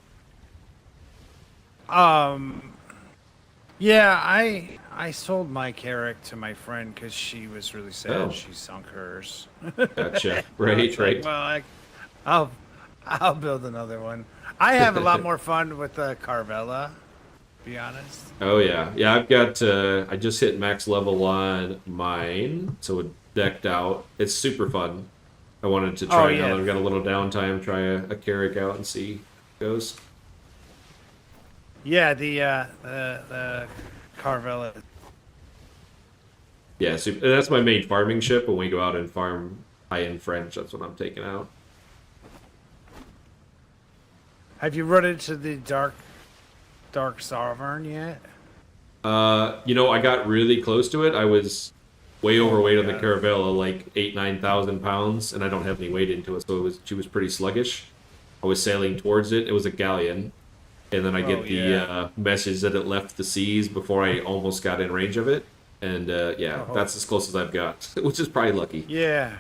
Yeah, I sold my Carrack to my friend because she was really sad. Oh. She sunk hers. Gotcha. It's Right. like, well, I'll build another one. I have a lot more fun with the Carvella, to be honest. Oh yeah. I've got. I just hit max level on mine, so it decked out. It's super fun. I wanted to try it yeah. out. I've got a little downtime. Try a Carrack out and see how it goes. Yeah, the Carvella. Yeah, that's my main farming ship. When we go out and farm high-end French, that's what I'm taking out. Have you run into the Dark Sovereign yet? I got really close to it. I was way overweight on the God. Caravella, like 9,000 pounds, and I don't have any weight into it, so she was pretty sluggish. I was sailing towards it. It was a galleon, and then I get the message that it left the seas before I almost got in range of it, and that's as close as I've got, which is probably lucky. Yeah,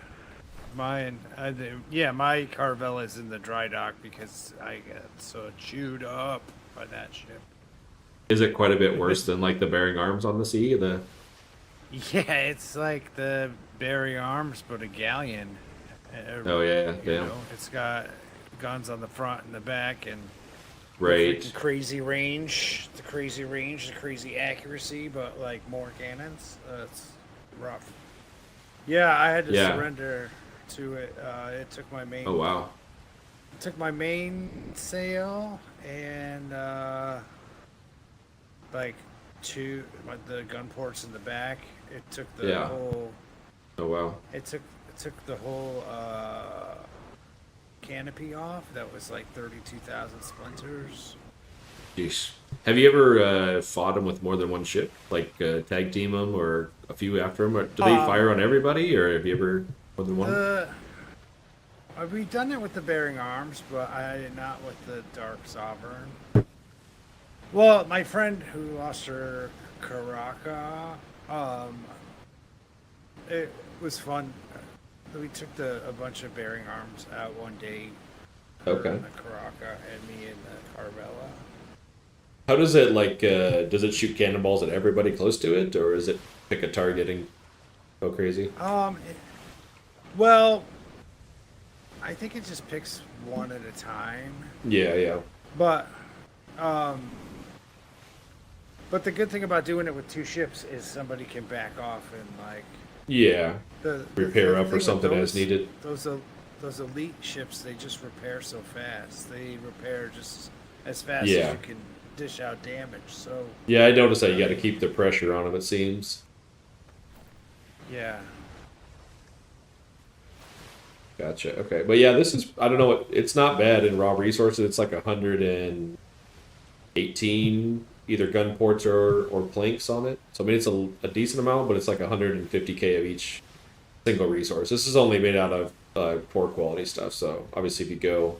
my Carvella is in the dry dock because I got so chewed up by that ship. Is it quite a bit worse than like the bearing arms on the sea? Yeah, it's like the Barry Arms, but a galleon. Oh yeah, You yeah, know, it's got guns on the front and the back, and right. freaking crazy range, the crazy accuracy, but like more cannons. It's rough. Yeah, I had to surrender to it. It took my main. Oh wow. Took my main sail and like the gun ports in the back. It took the whole. Oh wow. It took the whole canopy off. That was like 32,000 splinters. Jeez. Have you ever fought them with more than one ship? Like tag team them or a few after them? Or do they Um, fire on everybody, or have you ever more than one? the we've done it with the Bearing Arms, but not with the Dark Sovereign. Well, my friend who lost her Karaka, it was fun. We took a bunch of Bearing Arms out one day. Her Okay. and the Karaka and me and the Carvella. How does it like? Does it shoot cannonballs at everybody close to it, or is it pick a target and go crazy? Well, I think it just picks one at a time. Yeah, yeah, But um, but the good thing about doing it with two ships is somebody can back off and like yeah. Repair up thing or with something as needed. Those elite ships, they just repair so fast. They repair just as fast Yeah, as you can dish out damage. So yeah. I noticed that you got to keep the pressure on them. It seems. yeah. Gotcha. Okay, but yeah, this is I don't know. It's not bad in raw resources. It's like 118 either gun ports or planks on it. So I mean, it's a decent amount, but it's like 150k of each single resource. This is only made out of poor quality stuff. So obviously, if you go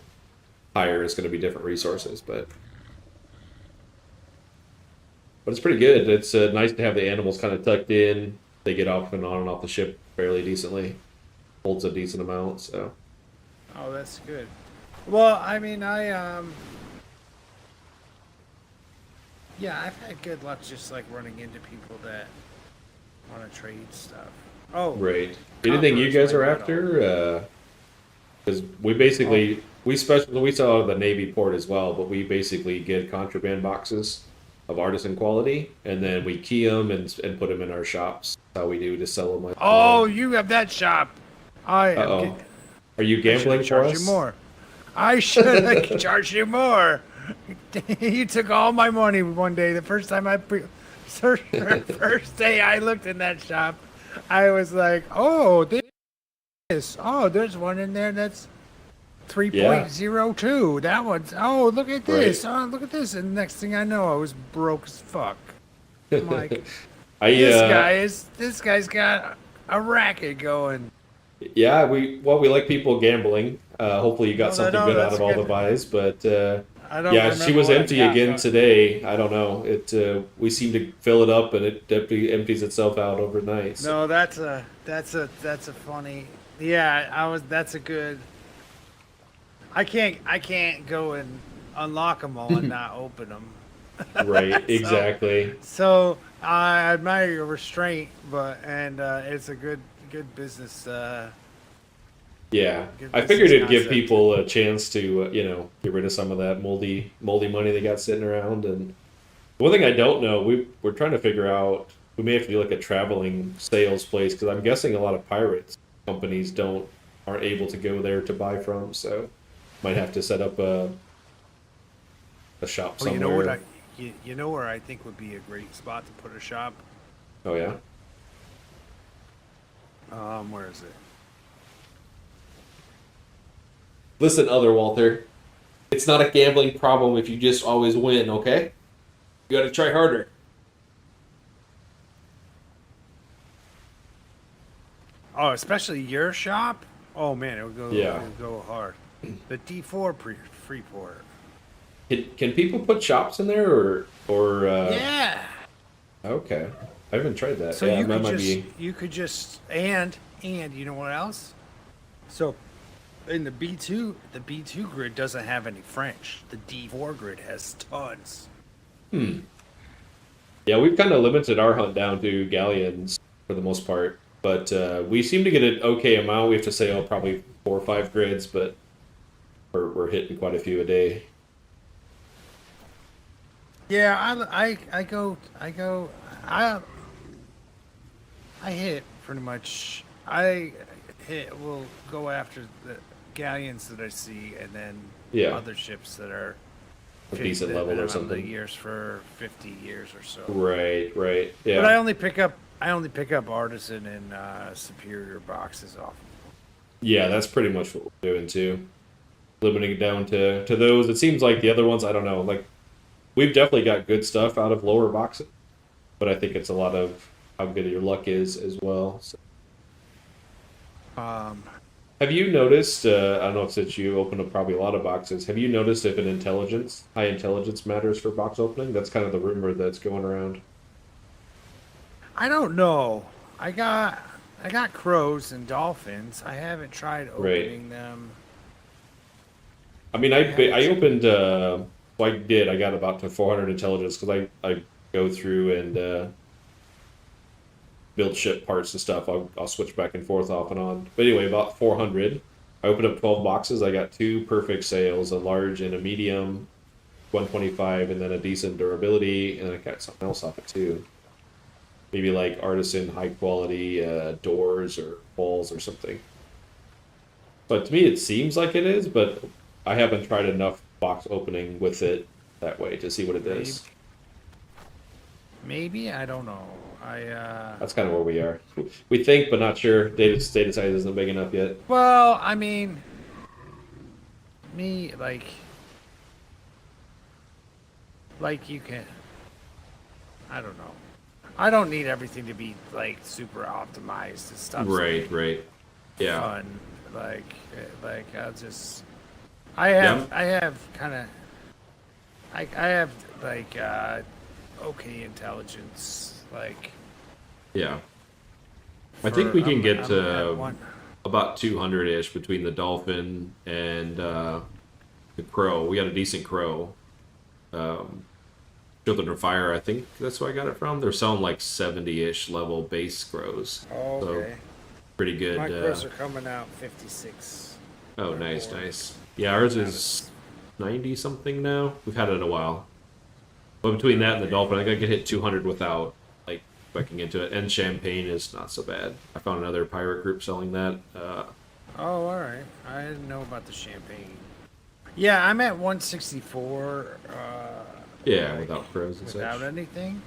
higher, it's going to be different resources. But it's pretty good. It's nice to have the animals kind of tucked in. They get off and on and off the ship fairly decently. Holds a decent amount. So Oh, that's good. Well, I mean, yeah, I've had good luck just like running into people that want to trade stuff. Oh, right. Anything you Conqueror's guys my are riddle. after? Because we Oh, basically we sell out of the Navy port as well, but we basically get contraband boxes of artisan quality, and then we key them and put them in our shops. That's how we do to sell them. Like, oh, you have that shop. I uh am. oh, are you I should gambling have for charged you us? more. I should have charged you more. You took all my money one day. The first time first day I looked in that shop, I was like, oh, this. Oh, there's one in there that's Yeah, 3.02. That one's. Oh, look at right. this. Oh, look at this. And next thing I know, I was broke as fuck. I'm like, I this guy's got a racket going. yeah, we like people gambling. Hopefully you got Oh, something no, good out that's of all the good. buys, but I don't yeah, she remember was what I empty got, again but today. I don't know. It we seem to fill it up and it empties itself out overnight. So. no, that's a funny. Yeah, I was. That's a good. I can't go and unlock them all and not open them. Right, So exactly. so I admire your restraint, but it's a good business Yeah, good I figured business it'd give concept. people a chance to get rid of some of that moldy money they got sitting around. And one thing I don't know, we're trying to figure out. We may have to do like a traveling sales place because I'm guessing a lot of pirates companies aren't able to go there to buy from. So might have to set up a shop Oh, you know what somewhere. you know where I think would be a great spot to put a shop. Oh yeah. Where is it? Listen, other Walter, it's not a gambling problem if you just always win. Okay, you got to try harder. Oh, especially your shop. Oh man, it Yeah. would go hard. The D4 Freeport. Can people put shops in there or Yeah. okay? I haven't tried that. So Yeah, that might be. you could just and you know what else? So in the B2 grid doesn't have any French. The D4 grid has tons. Hmm. Yeah, we've kind of limited our hunt down to galleons for the most part, but we seem to get an okay amount. We have to say, oh, probably 4 or 5 grids, but we're hitting quite a few a day. Yeah, I I hit pretty much. I hit will go after the galleons that I see, and then Yeah, other ships that are a that decent have level been or on the something. years for 50 years or so. Right, right. But Yeah. I only pick up artisan and superior boxes off. Yeah, that's pretty much what we're doing too. Limiting it down to those. It seems like the other ones, I don't know, like we've definitely got good stuff out of lower boxes, but I think it's a lot of how good your luck is as well. So, Um, have you noticed? I don't know if since you open up probably a lot of boxes, have you noticed if high intelligence matters for box opening? That's kind of the rumor that's going around. I don't know. I got I got crows and dolphins. I haven't tried Right. opening them. I mean, I haven't. I opened. Well, I did. I got about to 400 intelligence because I go through and build ship parts and stuff. I'll switch back and forth off and on. But anyway, about 400. I opened up 12 boxes. I got two perfect sales, a large and a medium, 125, and then a decent durability, and I got something else off it too. Maybe like artisan high quality doors or walls or something. But to me, it seems like it is, but I haven't tried enough box opening with it that way to see what it Maybe, does. maybe I don't know. That's kind of where we are. We think, but not sure. Data size isn't big enough yet. Well, I mean, me like you can. I don't know. I don't need everything to be like super optimized and stuff. Right, right. Yeah. Fun. Like I'll just. Yeah. I have kind of. I have like okay intelligence. Like Yeah. I think we can get I'm at one. about 200-ish between the dolphin and the crow. We got a decent crow. Um, Children of Fire, I think that's where I got it from. They're selling like 70-ish level base crows. Oh, So okay. pretty good. My crows are coming out 56. Oh, Or nice, more. nice. Yeah, ours is 90 something now. We've had it a while. But between that and the dolphin, I think I could hit 200 without like backing into it. And champagne is not so bad. I found another pirate group selling that. Oh, all right. I didn't know about the champagne. Yeah, I'm at 164. Yeah, Like, without crows and without such. anything.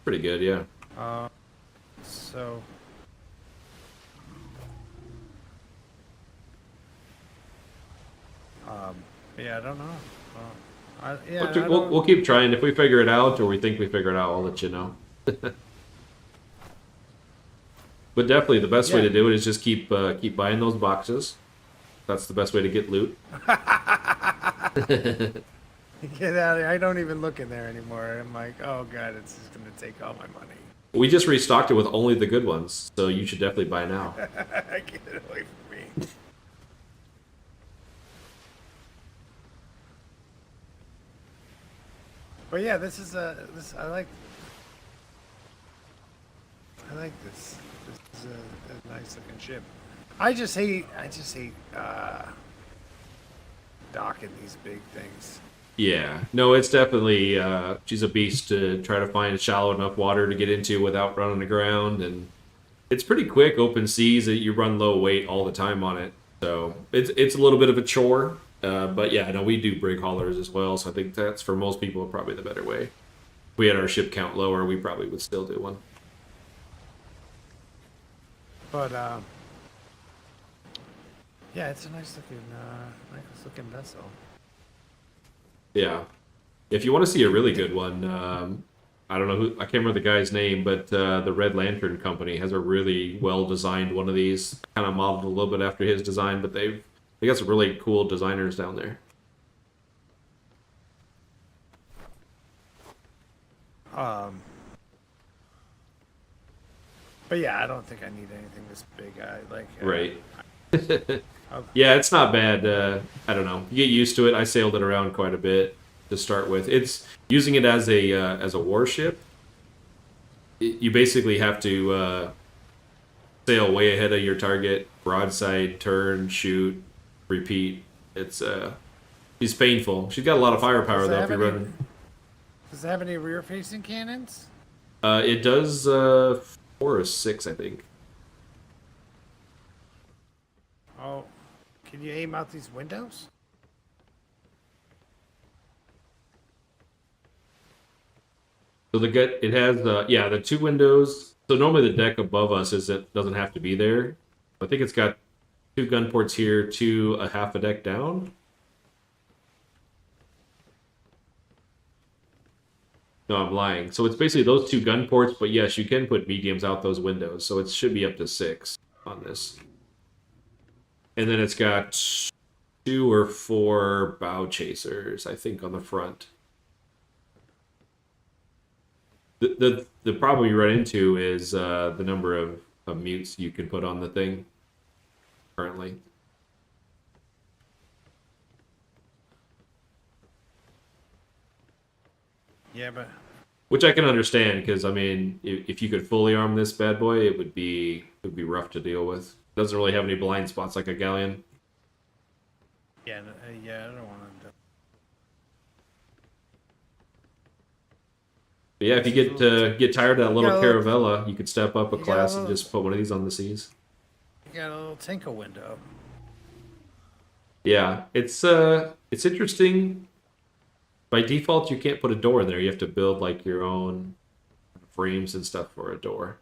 Pretty good, yeah. Uh, so um, yeah, I don't know. Yeah, I don't. We'll keep trying. If we figure it out or we think we figure it out, I'll let you know. But definitely the best way Yeah. to do it is just keep buying those boxes. That's the best way to get loot. Get out of here. I don't even look in there anymore. I'm like, oh god, it's just gonna take all my money. We just restocked it with only the good ones, so you should definitely buy now. Get it away from me. But yeah, this is this I like this. This is a nice looking ship. I just hate docking these big things. Yeah, no, it's definitely she's a beast to try to find shallow enough water to get into without running aground, and it's pretty quick open seas that you run low weight all the time on it. So it's a little bit of a chore, but yeah, no, we do brig haulers as well. So I think that's for most people probably the better way. If we had our ship count lower, we probably would still do one. But yeah, it's a nice looking vessel. Yeah, if you want to see a really good one, I don't know who I can't remember the guy's name, but the Red Lantern Company has a really well designed one of these, kind of modeled a little bit after his design, but they got some really cool designers down there. But yeah, I don't think I need anything this big. I like Right. I'll- Yeah, it's not bad. I don't know. You get used to it. I sailed it around quite a bit to start with. It's using it as a warship. You basically have to sail way ahead of your target, broadside, turn, shoot, repeat. She's painful. She's got a lot of firepower Does it though. If have you any- run, Does it have any rear-facing cannons? it does 4 or 6, I think. Oh, can you aim out these windows? So it has the 2 windows. So normally the deck above us doesn't have to be there. I think it's got 2 gun ports here, 2 a half a deck down. No, I'm lying. So it's basically those two gun ports, but yes, you can put mediums out those windows. So it should be up to 6 on this. And then it's got 2 or 4 bow chasers, I think, on the front. The problem you run into is the number of mutes you can put on the thing currently. Yeah, but Which I can understand because I mean, if you could fully arm this bad boy, it would be rough to deal with. Doesn't really have any blind spots like a galleon. yeah, yeah, I don't want to. But yeah, if you get tired of that little got a little- Caravella, you could step up a you got a class and little- just put one of these on the seas. You got a little tinkle window. Yeah, it's interesting. By default, you can't put a door in there. You have to build like your own frames and stuff for a door.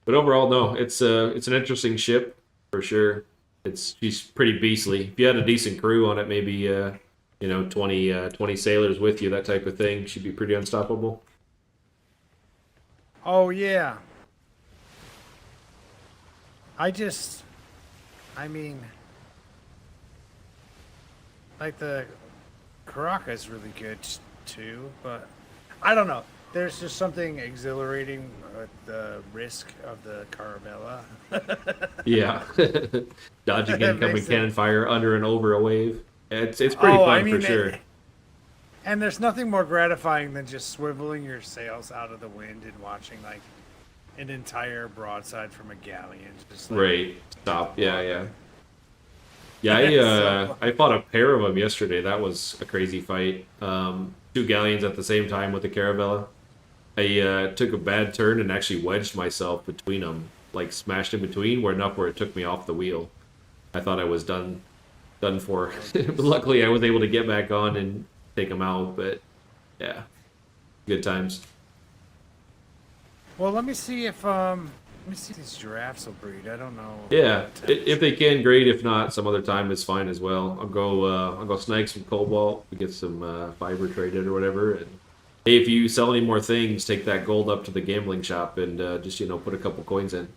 But overall, no, it's an interesting ship for sure. She's pretty beastly. If you had a decent crew on it, maybe 20 sailors with you, that type of thing, she'd be pretty unstoppable. Oh yeah. I mean, like the Caracas is really good too, but I don't know. There's just something exhilarating with the risk of the Caravella. Yeah, dodging That incoming makes cannon sense. fire under and over a wave. It's pretty fun for sure. And there's nothing more gratifying than just swiveling your sails out of the wind and watching like an entire broadside from a galleon. Just like, Right, stop. Yeah. Yeah, So- I fought a pair of them yesterday. That was a crazy fight. 2 galleons at the same time with the Caravella. I took a bad turn and actually wedged myself between them, like smashed in between, where enough where it took me off the wheel. I thought I was done for. But luckily, I was able to get back on and take them out. But yeah, good times. Well, let me see if these giraffes will breed. I don't know. Yeah, if they can, great. If not, some other time is fine as well. I'll go snag some cobalt, get some fiber traded or whatever. And hey, if you sell any more things, take that gold up to the gambling shop and just put a couple coins in.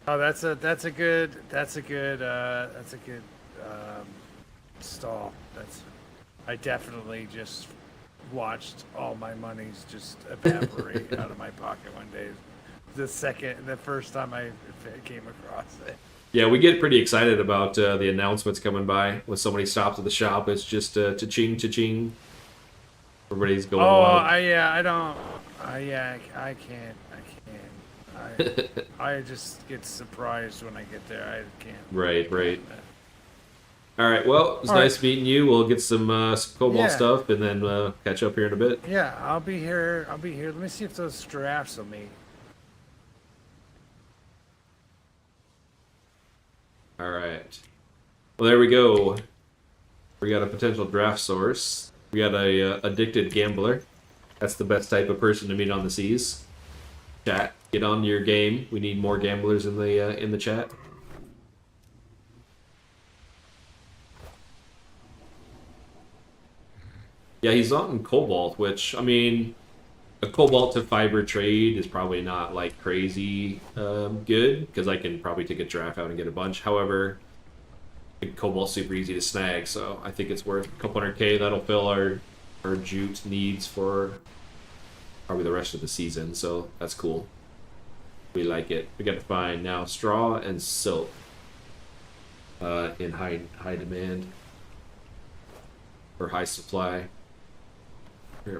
Oh, that's a good stall. I definitely just watched all my monies just evaporate out of my pocket one day. The first time I came across it. Yeah, we get pretty excited about the announcements coming by. When somebody stops at the shop, it's just cha-ching, cha-ching. Everybody's going wild. I can't. I just get surprised when I get there. I can't. Right. All right, well, it was All nice right. meeting you. We'll get some cobalt Yeah. stuff and then catch up here in a bit. Yeah, I'll be here. Let me see if those giraffes will meet. All right. Well, there we go. We got a potential draft source. We got a addicted gambler. That's the best type of person to meet on the seas. Chat, get on your game. We need more gamblers in the chat. Yeah, he's not in cobalt, which I mean, a cobalt to fiber trade is probably not like crazy good because I can probably take a draft out and get a bunch. However, cobalt's super easy to snag, so I think it's worth a couple 100K. That'll fill our jute needs for probably the rest of the season. So that's cool. We like it. We got to find now straw and silk in high demand or high supply.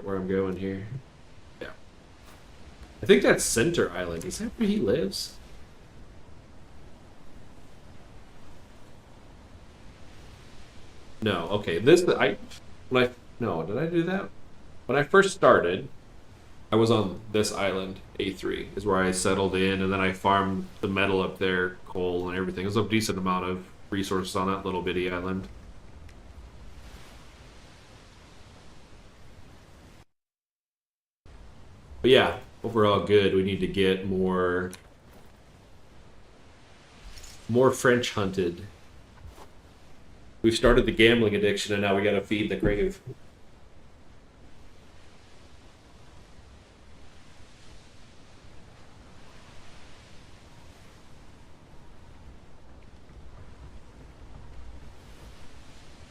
Where I'm going here. Yeah. I think that's Center Island. Is that where he lives? No. Okay. Did I do that? When I first started, I was on this island, A3, is where I settled in, and then I farmed the metal up there, coal and everything. There's a decent amount of resources on that little bitty island. But yeah, Overall good. We need to get more French hunted. We've started the gambling addiction and now we gotta feed the crave.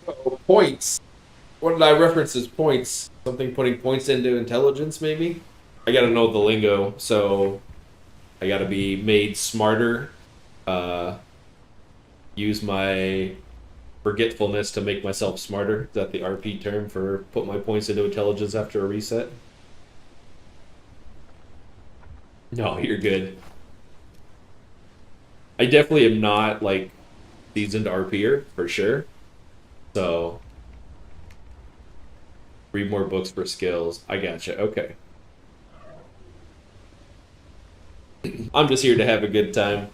Oh, points. What did I reference as points? Something putting points into intelligence, maybe? I gotta know the lingo, so I gotta be made smarter. Use my forgetfulness to make myself smarter. Is that the RP term for put my points into intelligence after a reset? No, you're good. I definitely am not like seasoned RPer for sure. So read more books for skills. I gotcha. Okay. I'm just here to have a good time.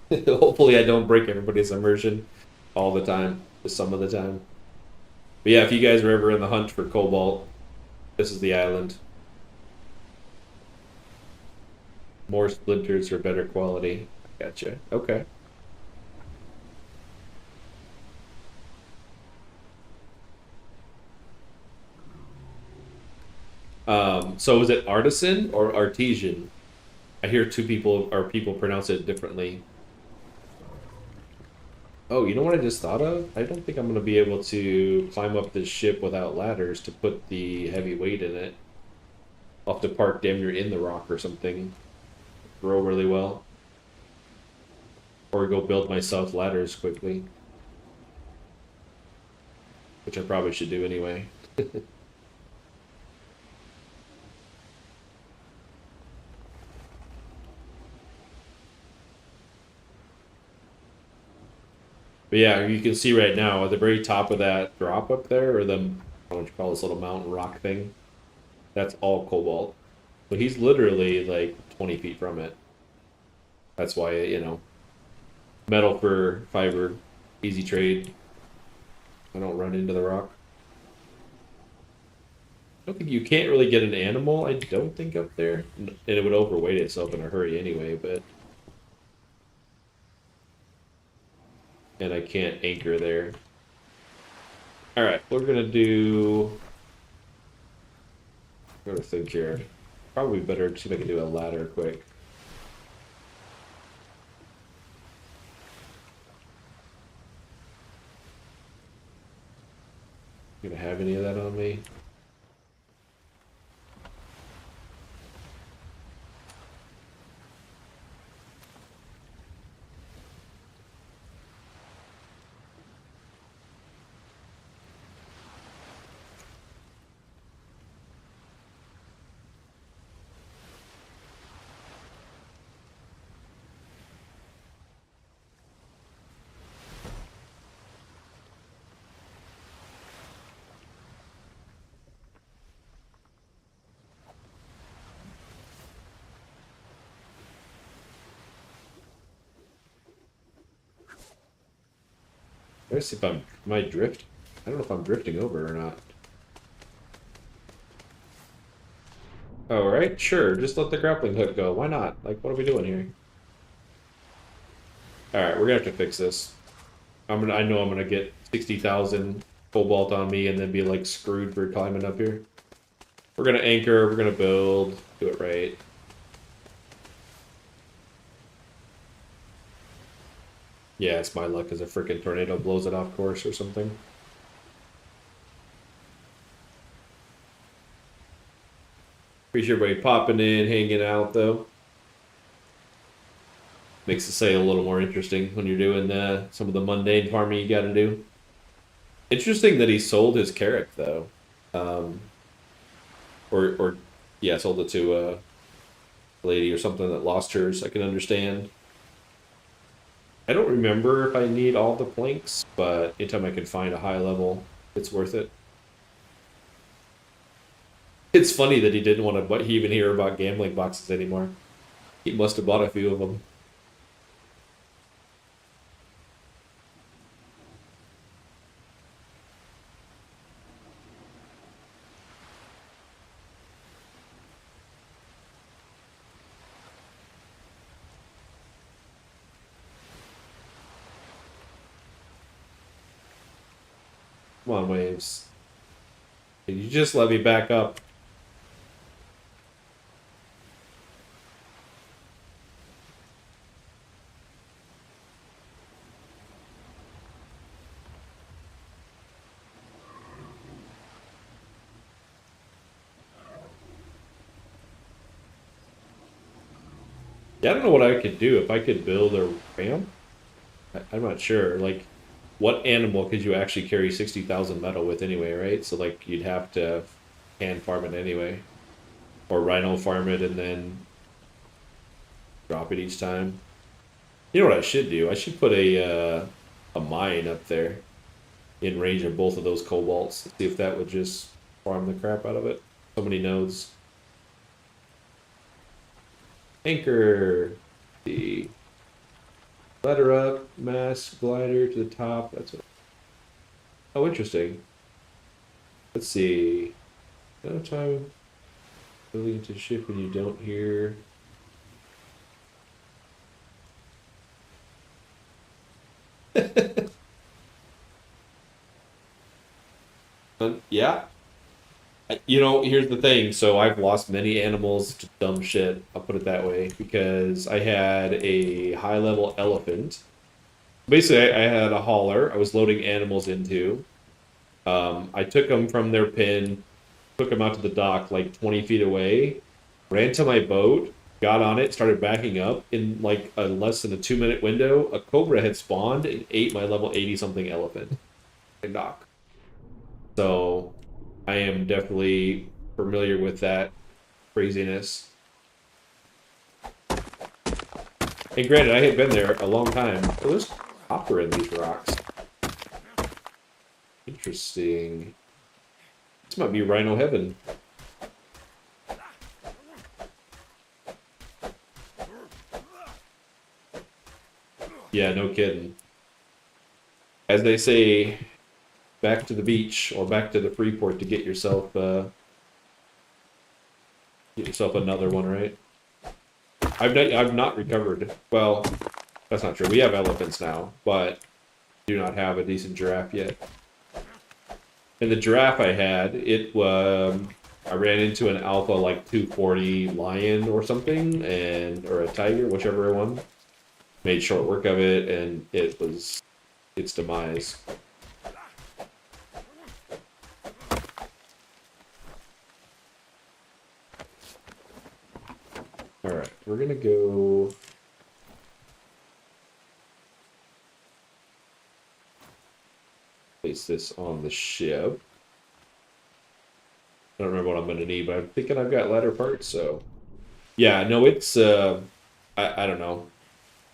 Hopefully I don't break everybody's immersion all the time, just some of the time. But yeah, if you guys are ever in the hunt for cobalt, this is the island. More splinters for better quality. Gotcha. Okay. So is it artisan or artesian? I hear people pronounce it differently. Oh, you know what I just thought of? I don't think I'm gonna be able to climb up this ship without ladders to put the heavy weight in it. I'll have to park damn near in the rock or something. Row really well. Or go build myself ladders quickly. Which I probably should do anyway. But yeah, you can see right now at the very top of that drop up there, or the, I don't know what you call this little mountain rock thing, that's all cobalt. So he's literally like 20 feet from it. That's why, metal for fiber, easy trade. I don't run into the rock. I don't think you can't really get an animal, I don't think, up there. And it would overweight itself in a hurry anyway, but. And I can't anchor there. Alright, we're gonna do. I'm gonna think here. Probably better to see if I can do a ladder quick. Gonna have any of that on me? Let's see if am I drift? I don't know if I'm drifting over or not. Alright, sure, just let the grappling hook go. Why not? Like, what are we doing here? Alright, we're gonna have to fix this. I know I'm gonna get 60,000 cobalt on me and then be like screwed for climbing up here. We're gonna anchor, we're gonna build, do it right. Yeah, it's my luck as a freaking tornado blows it off course or something. Appreciate everybody popping in, hanging out though. Makes the sale a little more interesting when you're doing some of the mundane farming you gotta do. Interesting that he sold his carrot though. Or yeah, sold it to a lady or something that lost hers. I can understand. I don't remember if I need all the planks, but anytime I can find a high level, it's worth it. It's funny that he didn't want to even hear about gambling boxes anymore. He must have bought a few of them. Come on, waves. Can you just let me back up? Yeah, I don't know what I could do if I could build a ramp. I'm not sure. Like, what animal could you actually carry 60,000 metal with anyway, right? So, like, you'd have to hand farm it anyway. Or rhino farm it and then drop it each time. You know what I should do? I should put a mine up there in range of both of those cobalts. See if that would just farm the crap out of it. So many nodes. Anchor. The ladder up, mass glider to the top. That's what. Oh, interesting. Let's see. No time building into ship when you don't hear. Yeah. You know, here's the thing. So I've lost many animals to dumb shit. I'll put it that way because I had a high level elephant. Basically, I had a hauler I was loading animals into. I took them from their pen, took them out to the dock like 20 feet away, ran to my boat, got on it, started backing up. In like a less than a 2 minute window, a cobra had spawned and ate my level 80 something elephant in dock. So I am definitely familiar with that craziness. And granted, I had been there a long time. Oh, there's copper in these rocks. Interesting. This might be rhino heaven. Yeah, no kidding. As they say, back to the beach or back to the Freeport to get yourself another one, right? I've not recovered. Well, that's not true. We have elephants now, but do not have a decent giraffe yet. And the giraffe I had, I ran into an alpha like 240 lion or something, or a tiger, whichever one. Made short work of it, and it was its demise. All right, we're gonna go. Place this on the ship. I don't remember what I'm going to need, but I'm thinking I've got ladder parts, so. Yeah, no, I don't know.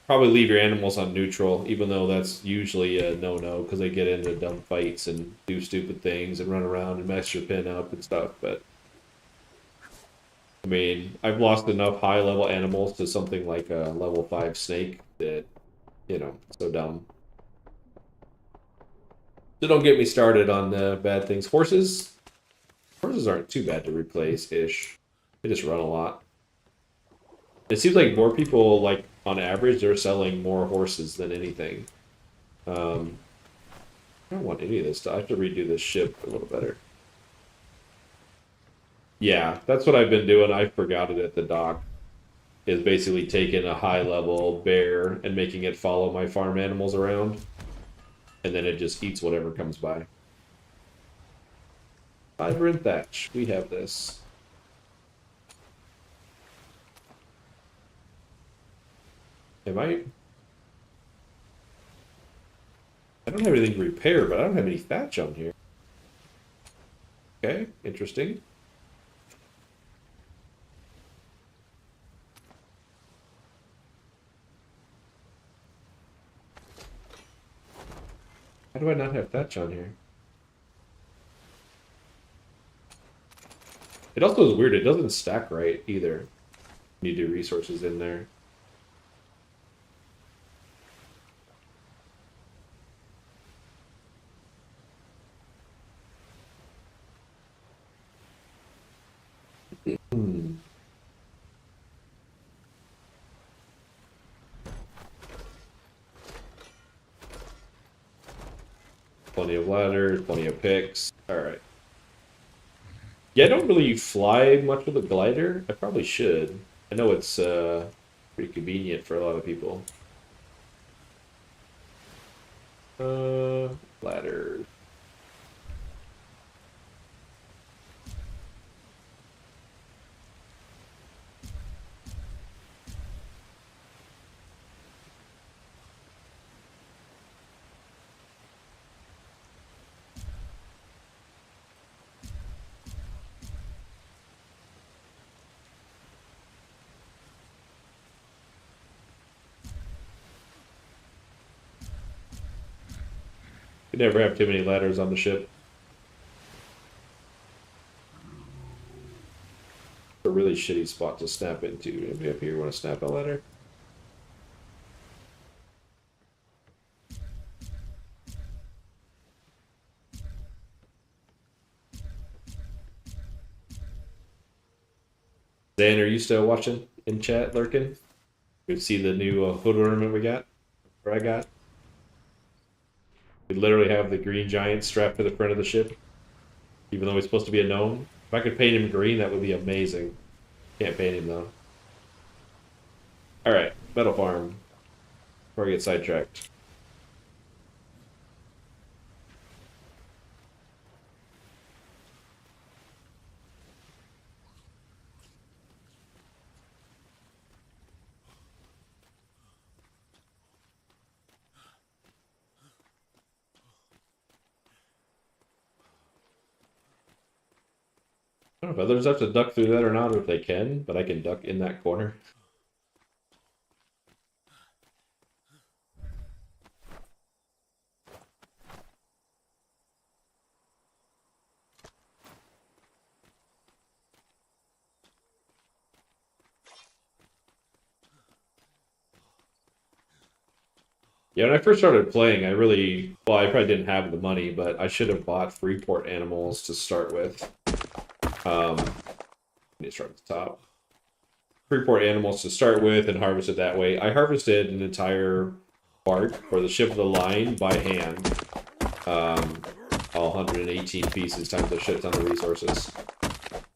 Probably leave your animals on neutral, even though that's usually a no-no, because they get into dumb fights and do stupid things and run around and mess your pin up and stuff, but. I mean, I've lost enough high-level animals to something like a level 5 snake that, so dumb. So don't get me started on bad things. Horses aren't too bad to replace-ish. They just run a lot. It seems like more people, like, on average, they're selling more horses than anything. I don't want any of this stuff. I have to redo this ship a little better. Yeah, that's what I've been doing. I forgot it at the dock. Is basically taking a high-level bear and making it follow my farm animals around. And then it just eats whatever comes by. Fiber and thatch. We have this. Am I don't have anything to repair, but I don't have any thatch on here. Okay, interesting. How do I not have thatch on here? It also is weird, it doesn't stack right either. You do resources in there. plenty of ladders, plenty of picks. Alright. Yeah, I don't really fly much with a glider. I probably should. I know it's pretty convenient for a lot of people. Ladders. You never have too many ladders on the ship. A really shitty spot to snap into. Anybody up here want to snap a ladder? Dan, are you still watching in chat, lurking? You see the new hood ornament we got? Or I got? We literally have the green giant strapped to the front of the ship, even though he's supposed to be a gnome. If I could paint him green, that would be amazing. Can't paint him though. Alright, metal farm. Before I get sidetracked. I don't know if others have to duck through that or not, or if they can, but I can duck in that corner. Yeah, when I first started playing, well, I probably didn't have the money, but I should have bought Freeport animals to start with. Let me start at the top. Freeport animals to start with and harvest it that way. I harvested an entire bark for the ship of the line by hand. All 118 pieces times a shit ton of resources.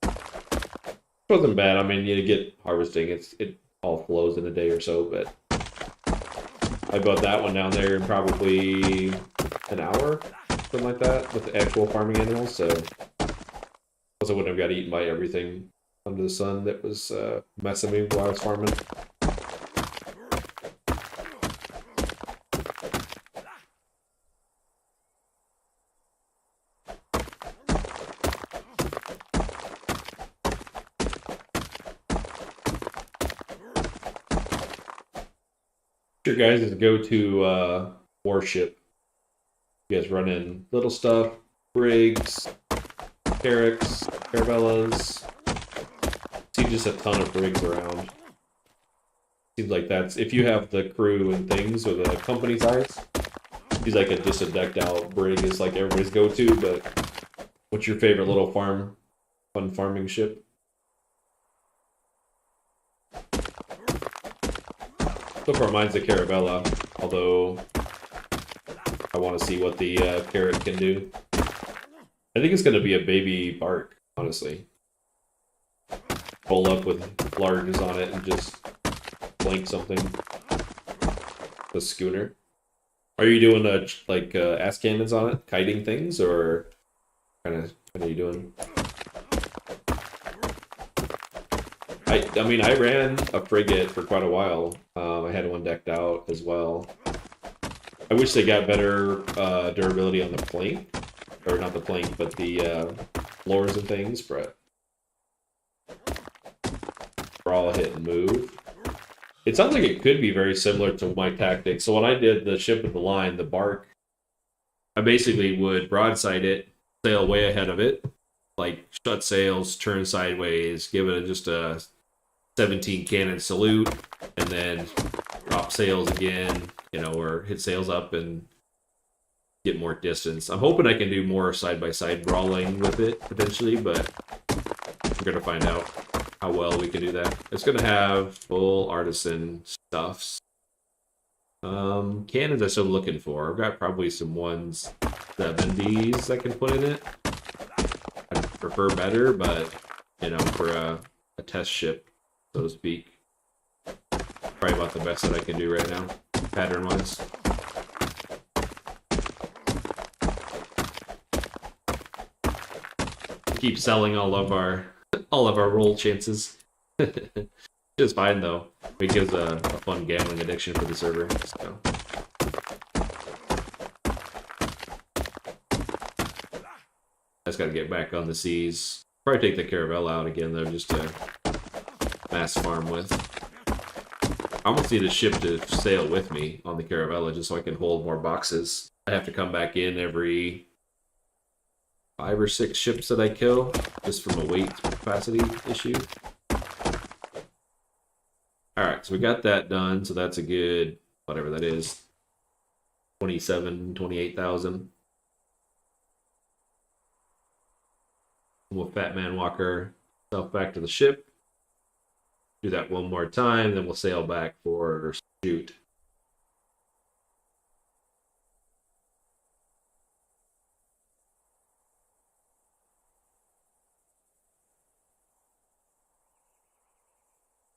It wasn't bad. I mean, you get harvesting, it all flows in a day or so, but I bought that one down there in probably an hour, something like that, with the actual farming animals, so plus I wouldn't have got eaten by everything under the sun that was messing me while I was farming. Your guys' go-to warship. You guys run in little stuff, brigs, carracks, caravellas. See just a ton of brigs around. Seems like that's if you have the crew and things with a company size. Seems like just a decked out brig is like everybody's go-to. But what's your favorite little fun farming ship? So far, mine's a Caravella, although I want to see what the carrot can do. I think it's going to be a baby bark, honestly. Pull up with larges on it and just flank something. The schooner. Are you doing ass cannons on it, kiting things, or what are you doing? I mean, I ran a frigate for quite a while. I had one decked out as well. I wish they got better durability on the plank. Or not the plank, but the floors and things, but we're all hit and move. It sounds like it could be very similar to my tactics. So when I did the ship of the line, the bark, I basically would broadside it, sail way ahead of it, like shut sails, turn sideways, give it just a 17 cannon salute, and then drop sails again, or hit sails up and get more distance. I'm hoping I can do more side-by-side brawling with it eventually, but we're going to find out how well we can do that. It's going to have full artisan stuffs. Cannons I'm still looking for. I've got probably some ones 70s I can put in it. I'd prefer better, but you know, for a test ship, so to speak, probably about the best that I can do right now, pattern-wise. Keep selling all of our roll chances. It's fine though. It gives a fun gambling addiction for the server. So. I just gotta get back on the seas. Probably take the Caravelle out again though, just to mass farm with. I almost need a ship to sail with me on the Caravella just so I can hold more boxes. I have to come back in every 5 or 6 ships that I kill, just from a weight capacity issue. Alright, so we got that done, so that's a good, whatever that is, 28,000. We'll Fat Man walk ourselves back to the ship. Do that one more time, then we'll sail back for shoot.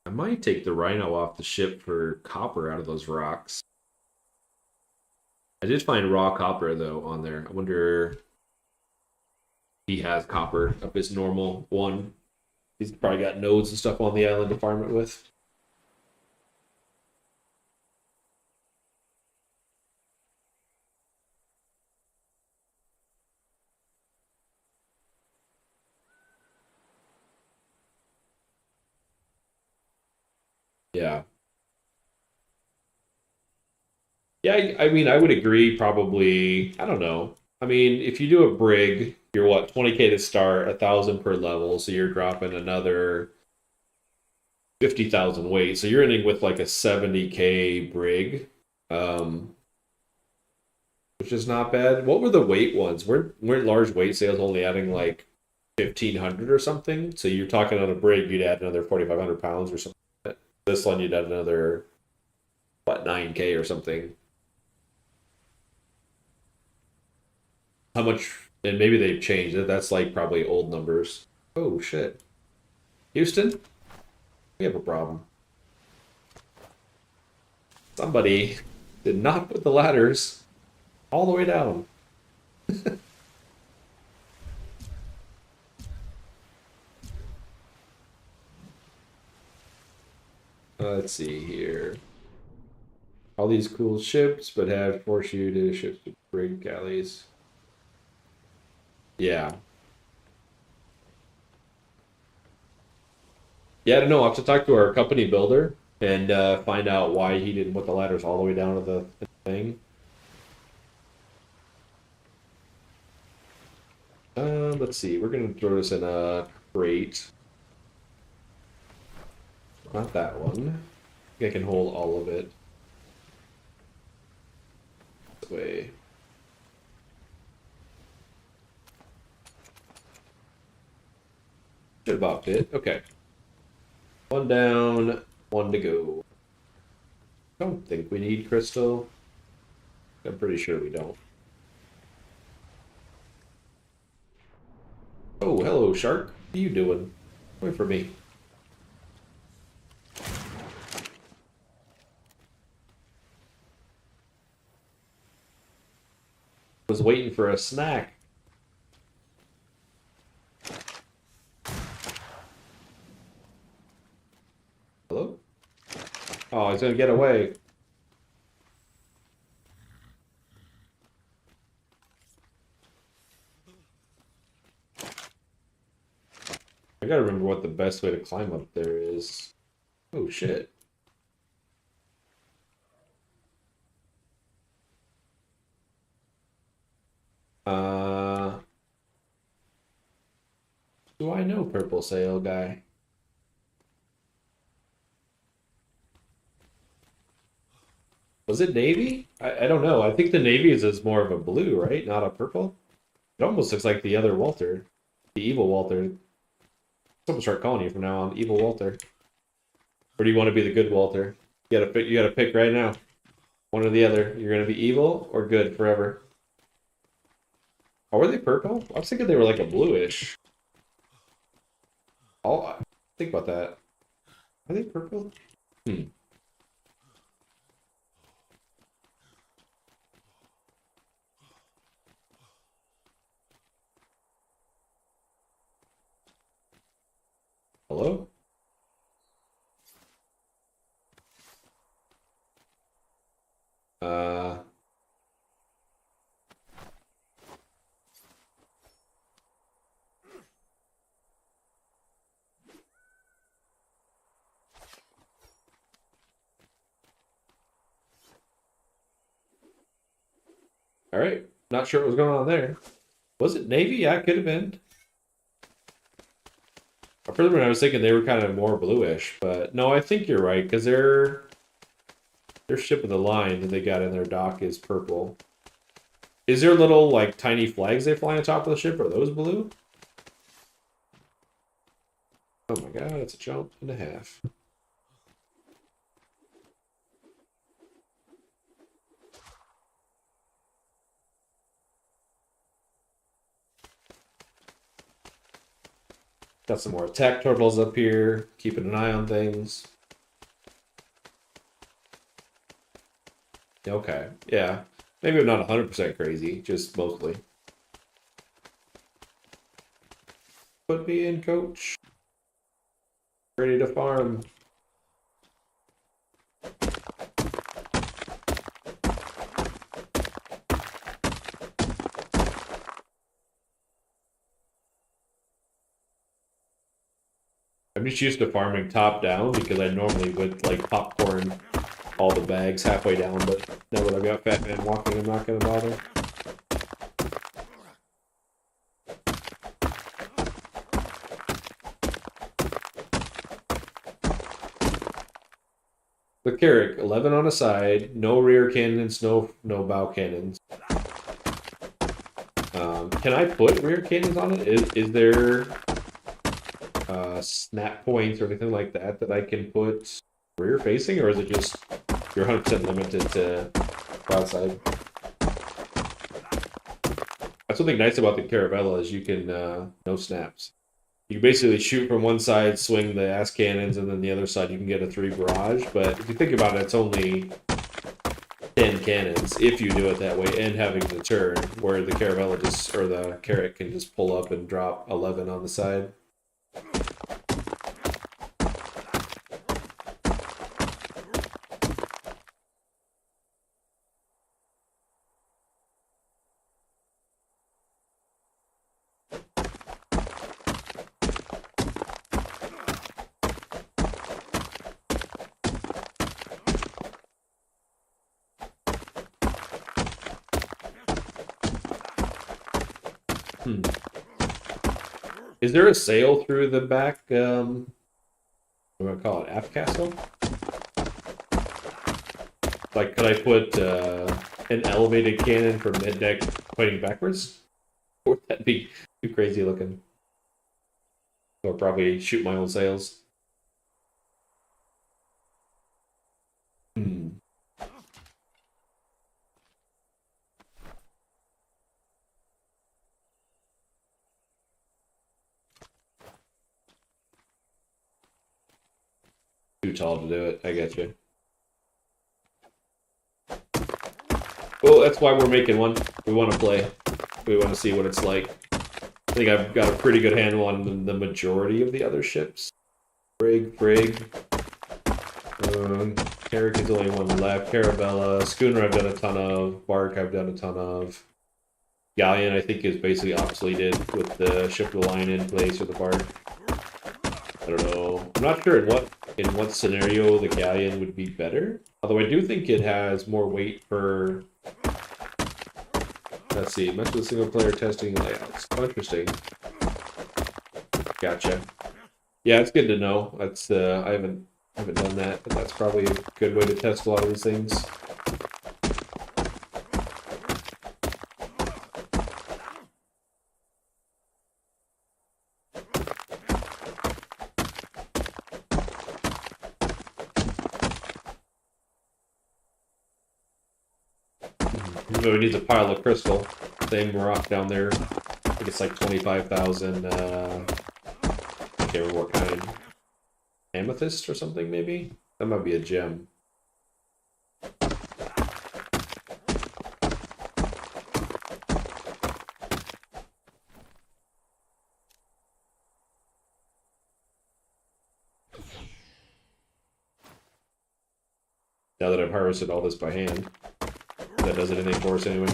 I might take the Rhino off the ship for copper out of those rocks. I did find raw copper though on there. I wonder if he has copper up his normal one. He's probably got nodes and stuff on the island to farm it with. Yeah. Yeah, I mean, I would agree probably, I don't know. I mean, if you do a brig, you're what, 20k to start, 1,000 per level, so you're dropping another 50,000 weight. So you're ending with like a 70k brig, which is not bad. What were the weight ones? Weren't large weight sales only adding like 1,500 or something? So you're talking on a brig, you'd add another 4,500 pounds or something. This one, you'd add another, what, 9k or something. How much, and maybe they've changed it. That's like probably old numbers. Oh, shit. Houston, we have a problem. Somebody did not put the ladders all the way down. Let's see here. All these cool ships, but have force you to ships with brig galleys. Yeah. Yeah, I don't know. I'll have to talk to our company builder and find out why he didn't put the ladders all the way down to the thing. Let's see. We're going to throw this in a crate. Not that one. I think I can hold all of it. This way. Should about fit. Okay. One down, one to go. Don't think we need crystal. I'm pretty sure we don't. Oh, hello, shark. What are you doing? Wait for me. Was waiting for a snack. Hello? Oh, he's gonna get away. I gotta remember what the best way to climb up there is. Oh shit. Do I know Purple Sail guy? Was it navy? I don't know. I think the navy is more of a blue, right? Not a purple. It almost looks like the other Walter, the evil Walter. Someone start calling you from now on, evil Walter. Or do you want to be the good Walter? You gotta pick right now. One or the other. You're gonna be evil or good forever. Oh, were they purple? I was thinking they were like a bluish. Oh, think about that. Are they purple? Hmm. Hello? Uh, all right. Not sure what was going on there. Was it navy? Yeah, it could have been. For the minute, I was thinking they were kind of more bluish, but no, I think you're right because their ship of the line that they got in their dock is purple. Is there little like tiny flags they fly on top of the ship? Are those blue? Oh my god, it's a jump and a half. Got some more attack turtles up here, keeping an eye on things. Okay, yeah. Maybe I'm not 100% crazy, just mostly. Put me in, coach. Ready to farm. I'm just used to farming top down because I normally would like popcorn all the bags halfway down, but now that I've got Fat Man walking, I'm not gonna bother. The Carrick, 11 on a side, no rear cannons, no bow cannons. Can I put rear cannons on it? Is there snap points or anything like that that I can put rear facing, or is it just you're 100% limited to outside? That's something nice about the Caravella is you can no snaps. You can basically shoot from one side, swing the ass cannons, and then the other side you can get a 3 barrage. But if you think about it, it's only 10 cannons if you do it that way, and having the turn, where the Caravella just or the Carrot can just pull up and drop 11 on the side. Is there a sail through the back? What do I call it? Aft castle? Like, could I put an elevated cannon for mid deck pointing backwards? Or would that be too crazy looking? Or probably shoot my own sails. Hmm. Too tall to do it. I get you. Well, that's why we're making one. We want to play. We want to see what it's like. I think I've got a pretty good handle on the majority of the other ships. Brig. Carrick is the only one left. Caravella. Schooner I've done a ton of. Bark I've done a ton of. Galleon I think is basically obsoleted with the ship of the line in place or the Bark. I don't know. I'm not sure in what scenario the Galleon would be better. Although I do think it has more weight for. Let's see. Much with single player testing layouts. Oh, interesting. Gotcha. Yeah, it's good to know. That's I haven't done that, but that's probably a good way to test a lot of these things. Maybe it needs a pile of crystal. same rock down there. I think it's like 25,000. I can't remember what kind. Amethyst or something, maybe? That might be a gem. Now that I've harvested all this by hand, that does anything for us anyway.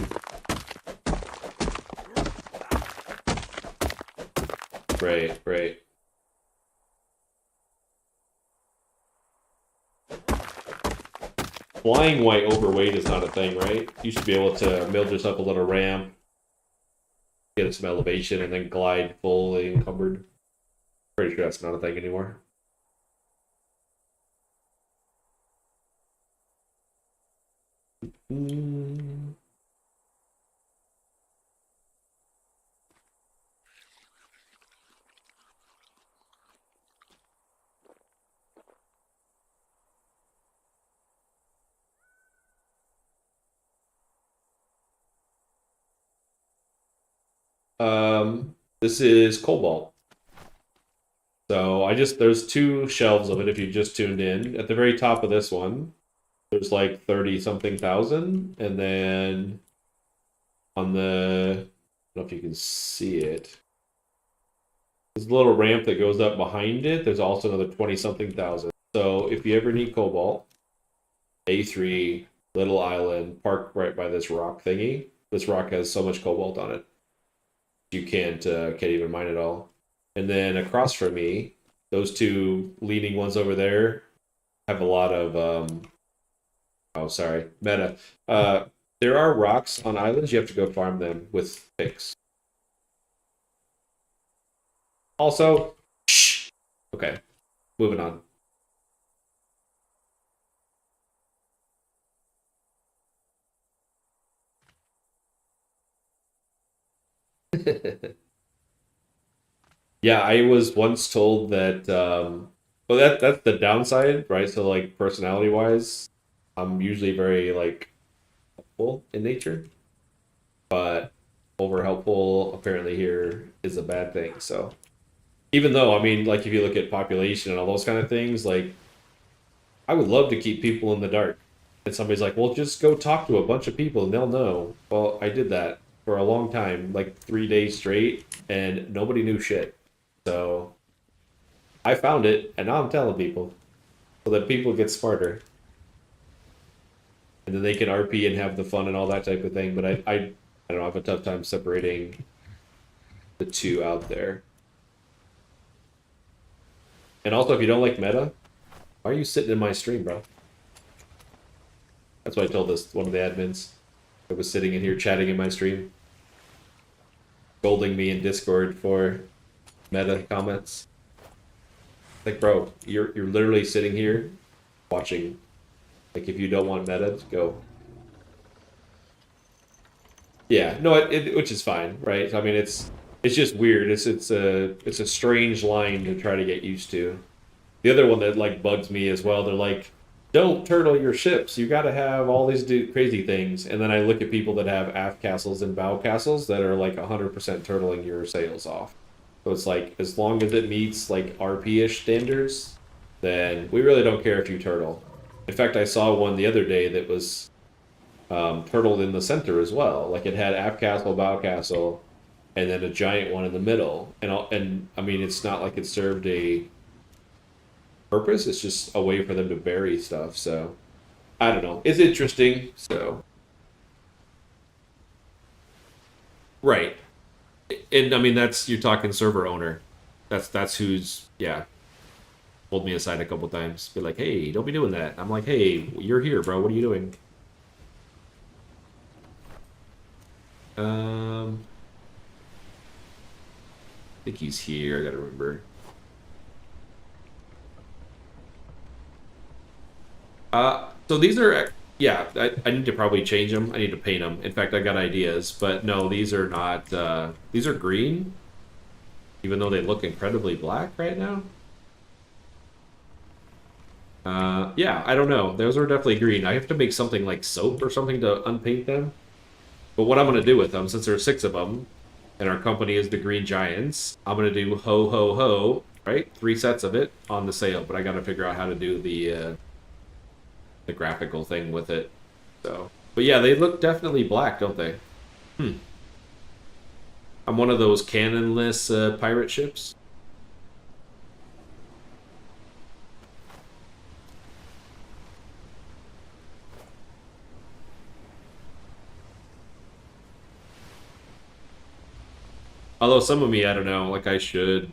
Right, right. Flying white overweight is not a thing, right? You should be able to build yourself a little ramp, get some elevation, and then glide fully encumbered. Pretty sure that's not a thing anymore. This is cobalt. So there's two shelves of it if you just tuned in. At the very top of this one, there's like 30 something thousand, and then on the, I don't know if you can see it. There's a little ramp that goes up behind it. There's also another 20 something thousand. So if you ever need cobalt, A3, little island, park right by this rock thingy. This rock has so much cobalt on it. You can't even mine it all. And then across from me, those two leaning ones over there have a lot of oh sorry, meta. There are rocks on islands, you have to go farm them with picks. Also, shh. Okay, moving on. Yeah, I was once told that well that's the downside, right? So like personality wise, I'm usually very like helpful in nature, but over helpful apparently here is a bad thing. So even though I mean like if you look at population and all those kind of things, like I would love to keep people in the dark. And somebody's like, well, just go talk to a bunch of people and they'll know. Well, I did that for a long time, like 3 days straight, and nobody knew shit. So I found it, and now I'm telling people so that people get smarter. And then they can RP and have the fun and all that type of thing. But I don't know, I have a tough time separating the two out there. And also, if you don't like meta, why are you sitting in my stream, bro? That's what I told this one of the admins. I was sitting in here chatting in my stream, scolding me in Discord for meta comments. Like, bro, you're literally sitting here watching. Like, if you don't want meta, go. Yeah, no, which is fine, right? I mean, it's just weird. It's a strange line to try to get used to. The other one that like bugs me as well. They're like, don't turtle your ships. You got to have all these crazy things. And then I look at people that have aft castles and bow castles that are like 100% turtling your sails off. So it's like, as long as it meets like RP-ish standards, then we really don't care if you turtle. In fact, I saw one the other day that was turtled in the center as well. Like it had aft castle, bow castle, and then a giant one in the middle. And I mean, it's not like it served a purpose. It's just a way for them to bury stuff. So I don't know. It's interesting. So right. And I mean, that's you're talking server owner. That's who's yeah. Pulled me aside a couple times. Be like, hey, don't be doing that. I'm like, hey, you're here, bro. What are you doing? I think he's here. I gotta remember. So these are yeah. I need to probably change them. I need to paint them. In fact, I got ideas, but no, these are not. These are green, even though they look incredibly black right now. Yeah, I don't know. Those are definitely green. I have to make something like soap or something to unpaint them. But what I'm going to do with them, since there's 6 of them, and our company is the Green Giants, I'm going to do ho ho ho, right? 3 sets of it on the sale, but I got to figure out how to do the graphical thing with it. So, but yeah, they look definitely black, don't they? I'm one of those cannonless pirate ships. Although some of me, I don't know, like I should.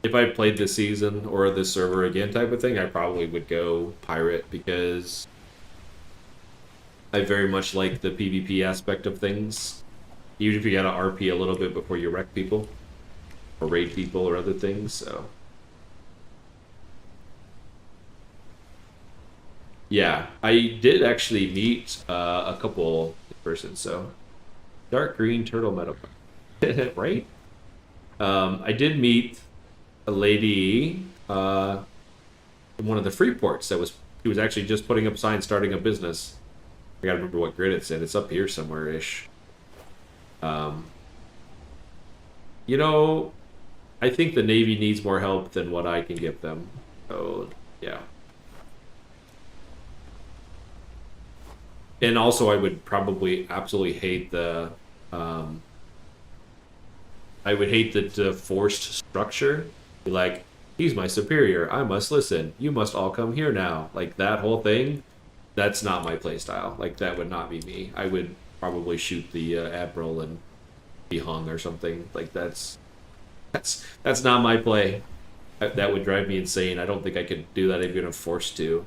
If I played this season or this server again type of thing, I probably would go pirate because I very much like the PvP aspect of things. Even if you gotta RP a little bit before you wreck people or raid people or other things, so. Yeah, I did actually meet a couple persons, so. Dark green turtle metal. Right? I did meet a lady in one of the free ports that was she was actually just putting up signs starting a business. I gotta remember what grid it's in. It's up here somewhere ish. Um, you know, I think the Navy needs more help than what I can give them. So yeah. And also I would probably absolutely hate the I would hate the forced structure. Be like, he's my superior. I must listen. You must all come here now. Like that whole thing. That's not my playstyle. Like that would not be me. I would probably shoot the admiral and be hung or something. Like that's not my play. That would drive me insane. I don't think I could do that even if forced to.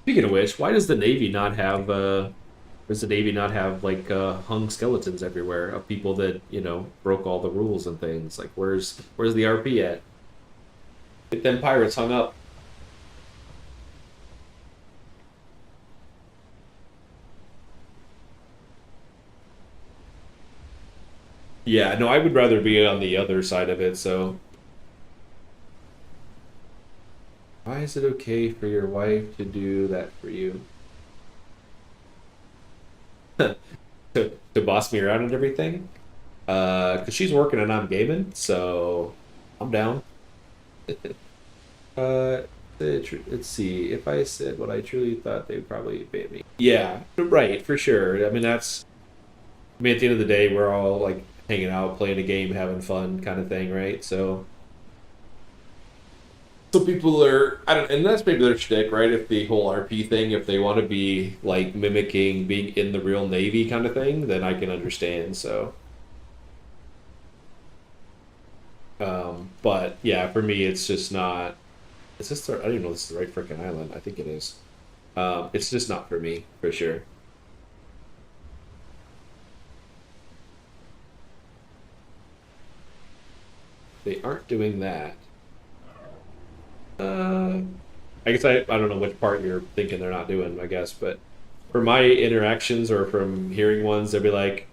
Speaking of which, why does the Navy not have does the Navy not have like hung skeletons everywhere of people that, you know, broke all the rules and things? Like where's the RP at? Get them pirates hung up. Yeah, no, I would rather be on the other side of it, so why is it okay for your wife to do that for you? To boss me around and everything? Cause she's working and I'm gaming, so I'm down. Uh, let's see. If I said what I truly thought, they'd probably bait me. Yeah, right, for sure. I mean, that's. I mean, at the end of the day, we're all like hanging out, playing a game, having fun, kind of thing, right? So, some people are. I don't, and that's maybe their shtick, right? If the whole RP thing, if they want to be like mimicking being in the real Navy kind of thing, then I can understand. So. But yeah, for me, it's just not. Is this the? I don't even know if this is the right freaking island. I think it is. It's just not for me, for sure. They aren't doing that. Uh, I guess I don't know which part you're thinking they're not doing, I guess, but for my interactions or from hearing ones, they'll be like,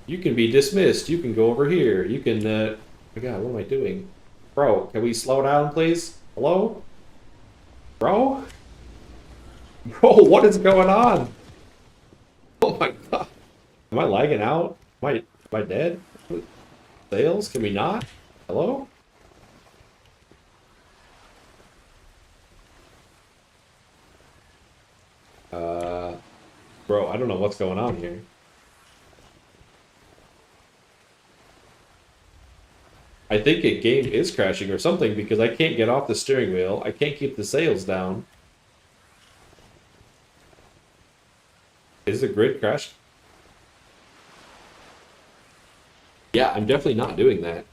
you can be dismissed. You can go over here. You can, oh my God, what am I doing? Bro, can we slow down, please? Hello? Bro? Bro, what is going on? Oh my God. Am I lagging out? Am I dead? Sales? Can we not? Hello? Uh, Bro, I don't know what's going on here. I think a game is crashing or something because I can't get off the steering wheel. I can't keep the sails down. Is the grid crashed? Yeah, I'm definitely not doing that.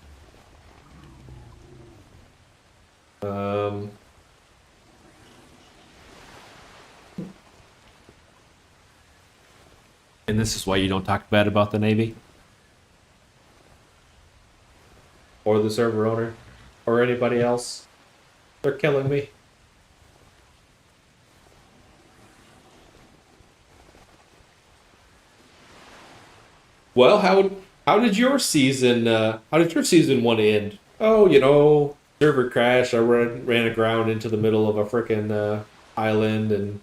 Um, and this is why you don't talk bad about the Navy or the server owner or anybody else. They're killing me. Well, how did your season 1 end? Oh, you know, server crashed. I ran aground into the middle of a freaking island, and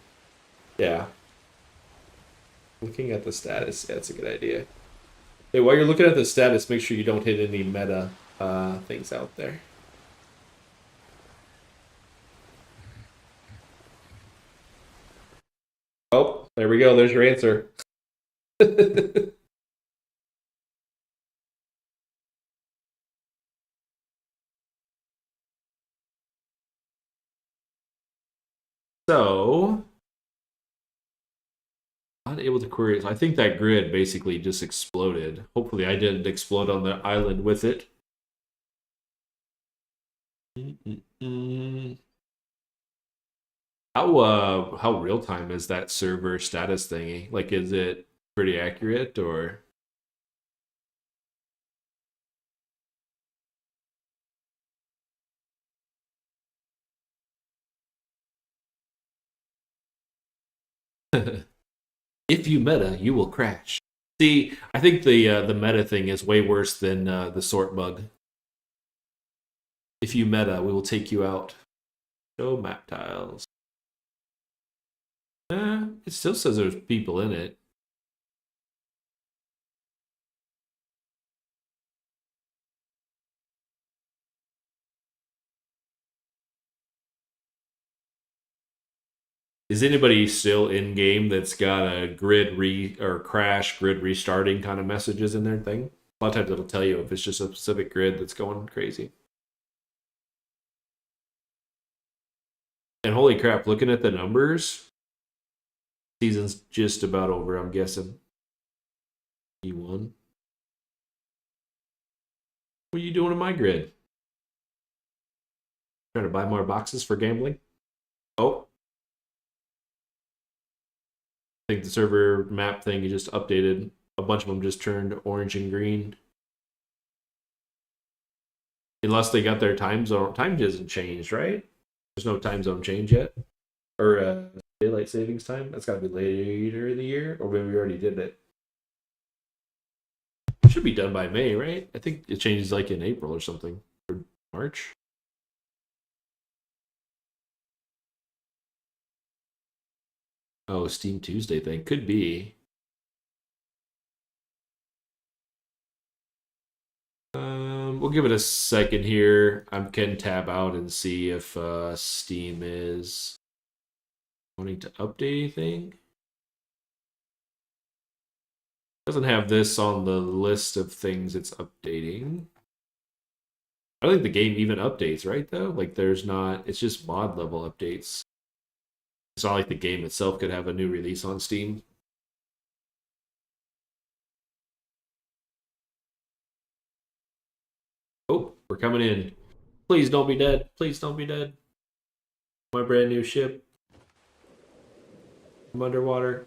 yeah. Looking at the status, yeah, that's a good idea. Hey, while you're looking at the status, make sure you don't hit any meta things out there. Oh, there we go. There's your answer. So, not able to query it. I think that grid basically just exploded. Hopefully, I didn't explode on the island with it. How real time is that server status thingy? Like, is it pretty accurate or? If you meta, you will crash. See, I think the meta thing is way worse than the sort bug. If you meta, we will take you out. Show map tiles. It still says there's people in it. Is anybody still in game that's got a grid restarting kind of messages in their thing? A lot of times it'll tell you if it's just a specific grid that's going crazy. And holy crap, looking at the numbers, season's just about over, I'm guessing. E1. What are you doing in my grid? Trying to buy more boxes for gambling? Oh. I think the server map thing you just updated. A bunch of them just turned orange and green. Unless they got their time zone. Time hasn't changed, right? There's no time zone change yet. Or daylight savings time. That's got to be later in the year. Or maybe we already did it. Should be done by May, right? I think it changes like in April or something. Or March. Oh, Steam Tuesday thing. Could be. We'll give it a second here. I can tab out and see if Steam is wanting to update anything. Doesn't have this on the list of things it's updating. I don't think the game even updates, right? Though, like, there's not. It's just mod level updates. It's not like the game itself could have a new release on Steam. Oh, we're coming in. Please don't be dead. Please don't be dead. My brand new ship. I'm underwater.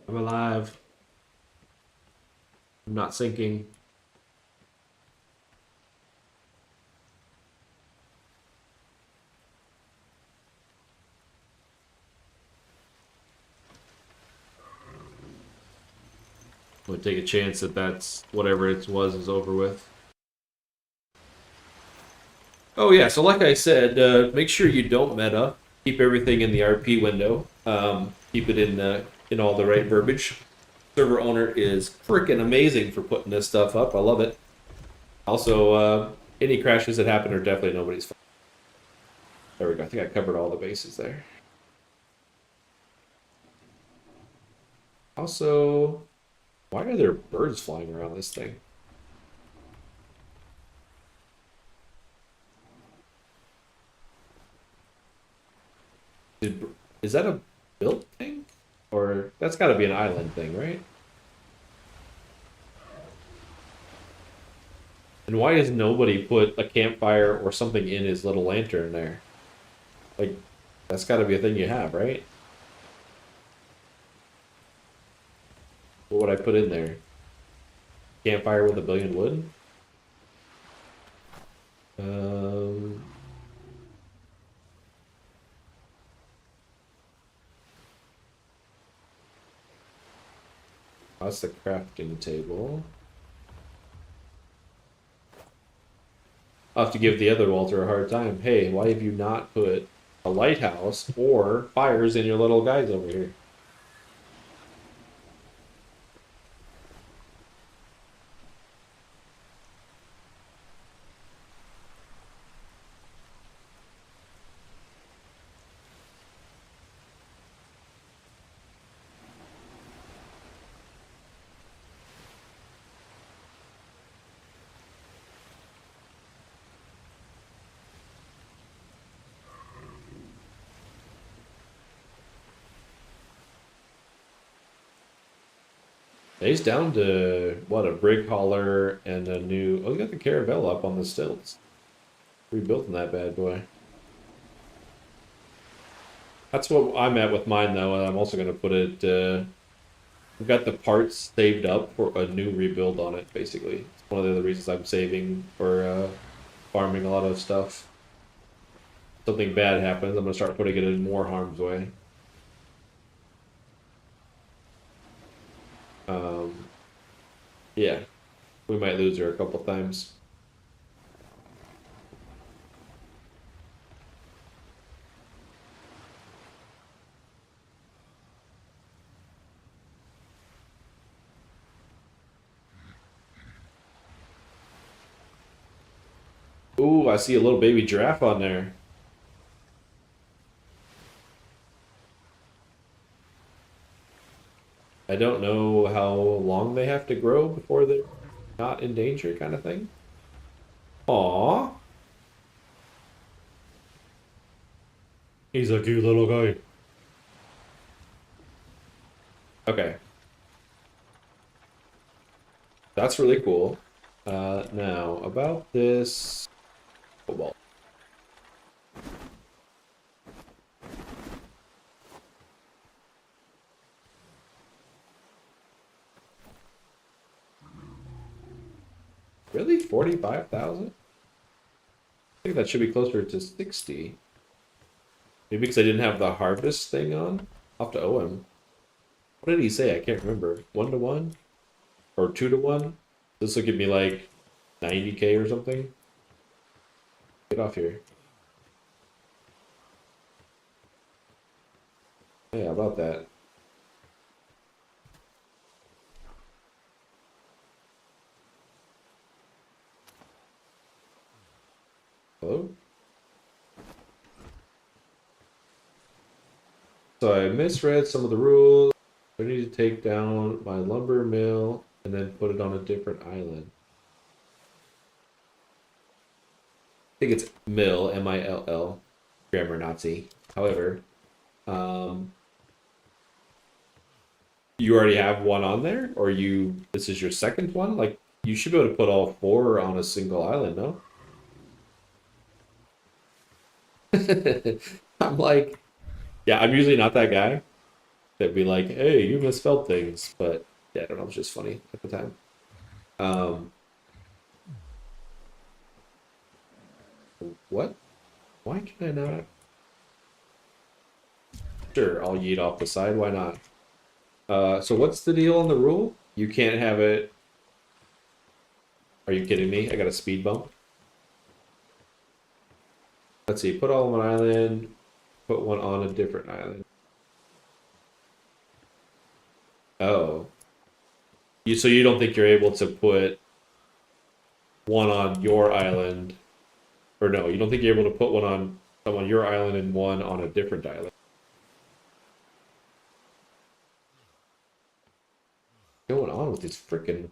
I'm alive. I'm not sinking. I'm gonna take a chance that that's whatever it was is over with. Oh yeah, so like I said, make sure you don't meta. Keep everything in the RP window. Keep it in all the right verbiage. Server owner is freaking amazing for putting this stuff up. I love it. Also, any crashes that happen are definitely nobody's fault. There we go. I think I covered all the bases there. Also, why are there birds flying around this thing? Is that a built thing? Or that's got to be an island thing, right? And why has nobody put a campfire or something in his little lantern there? Like, that's got to be a thing you have, right? What would I put in there? Campfire with a billion wood? Um, that's the crafting table. I'll have to give the other Walter a hard time. Hey, why have you not put a lighthouse or fires in your little guys over here? He's down to what, a brig hauler and a new. Oh, he got the caravel up on the stilts. Rebuilding that bad boy. That's what I'm at with mine though, and I'm also gonna put it. I've got the parts saved up for a new rebuild on it. Basically, it's one of the other reasons I'm saving for farming a lot of stuff. Something bad happens, I'm gonna start putting it in more harm's way. Yeah, we might lose her a couple times. Ooh, I see a little baby giraffe on there. I don't know how long they have to grow before they're not in danger, kind of thing. Aww. He's a cute little guy. Okay. That's really cool. Now, about this football. Really? 45,000? I think that should be closer to 60. Maybe because I didn't have the harvest thing on? I'll have to owe him. What did he say? I can't remember. 1 to 1? Or 2 to 1? This will give me like 90K or something. Get off here. Yeah, how about that? Hello? So I misread some of the rules. I need to take down my lumber mill and then put it on a different island. I think it's mill, M-I-L-L, grammar Nazi. However, you already have one on there, or this is your second one? Like, you should be able to put all 4 on a single island, no? I'm like, yeah, I'm usually not that guy that'd be like, hey, you misspelled things, but yeah, I don't know, it was just funny at the time. Um, what? Why can I not? Sure, I'll yeet off the side, why not? So what's the deal on the rule? You can't have it. Are you kidding me? I got a speed bump. Let's see, put all on one island, put one on a different island. Oh. So you don't think you're able to put one on your island, or no, you don't think you're able to put one on your island and one on a different island? What's going on with these freaking?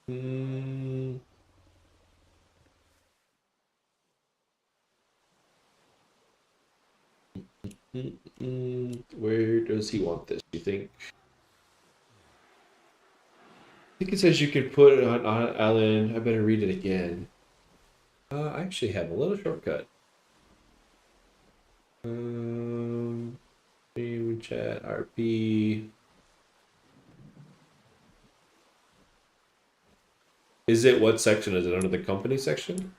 Hmm. Where does he want this? Do you think? I think it says you can put it on an island. I better read it again. I actually have a little shortcut. Stream chat RP. Is it what section is it under the company section?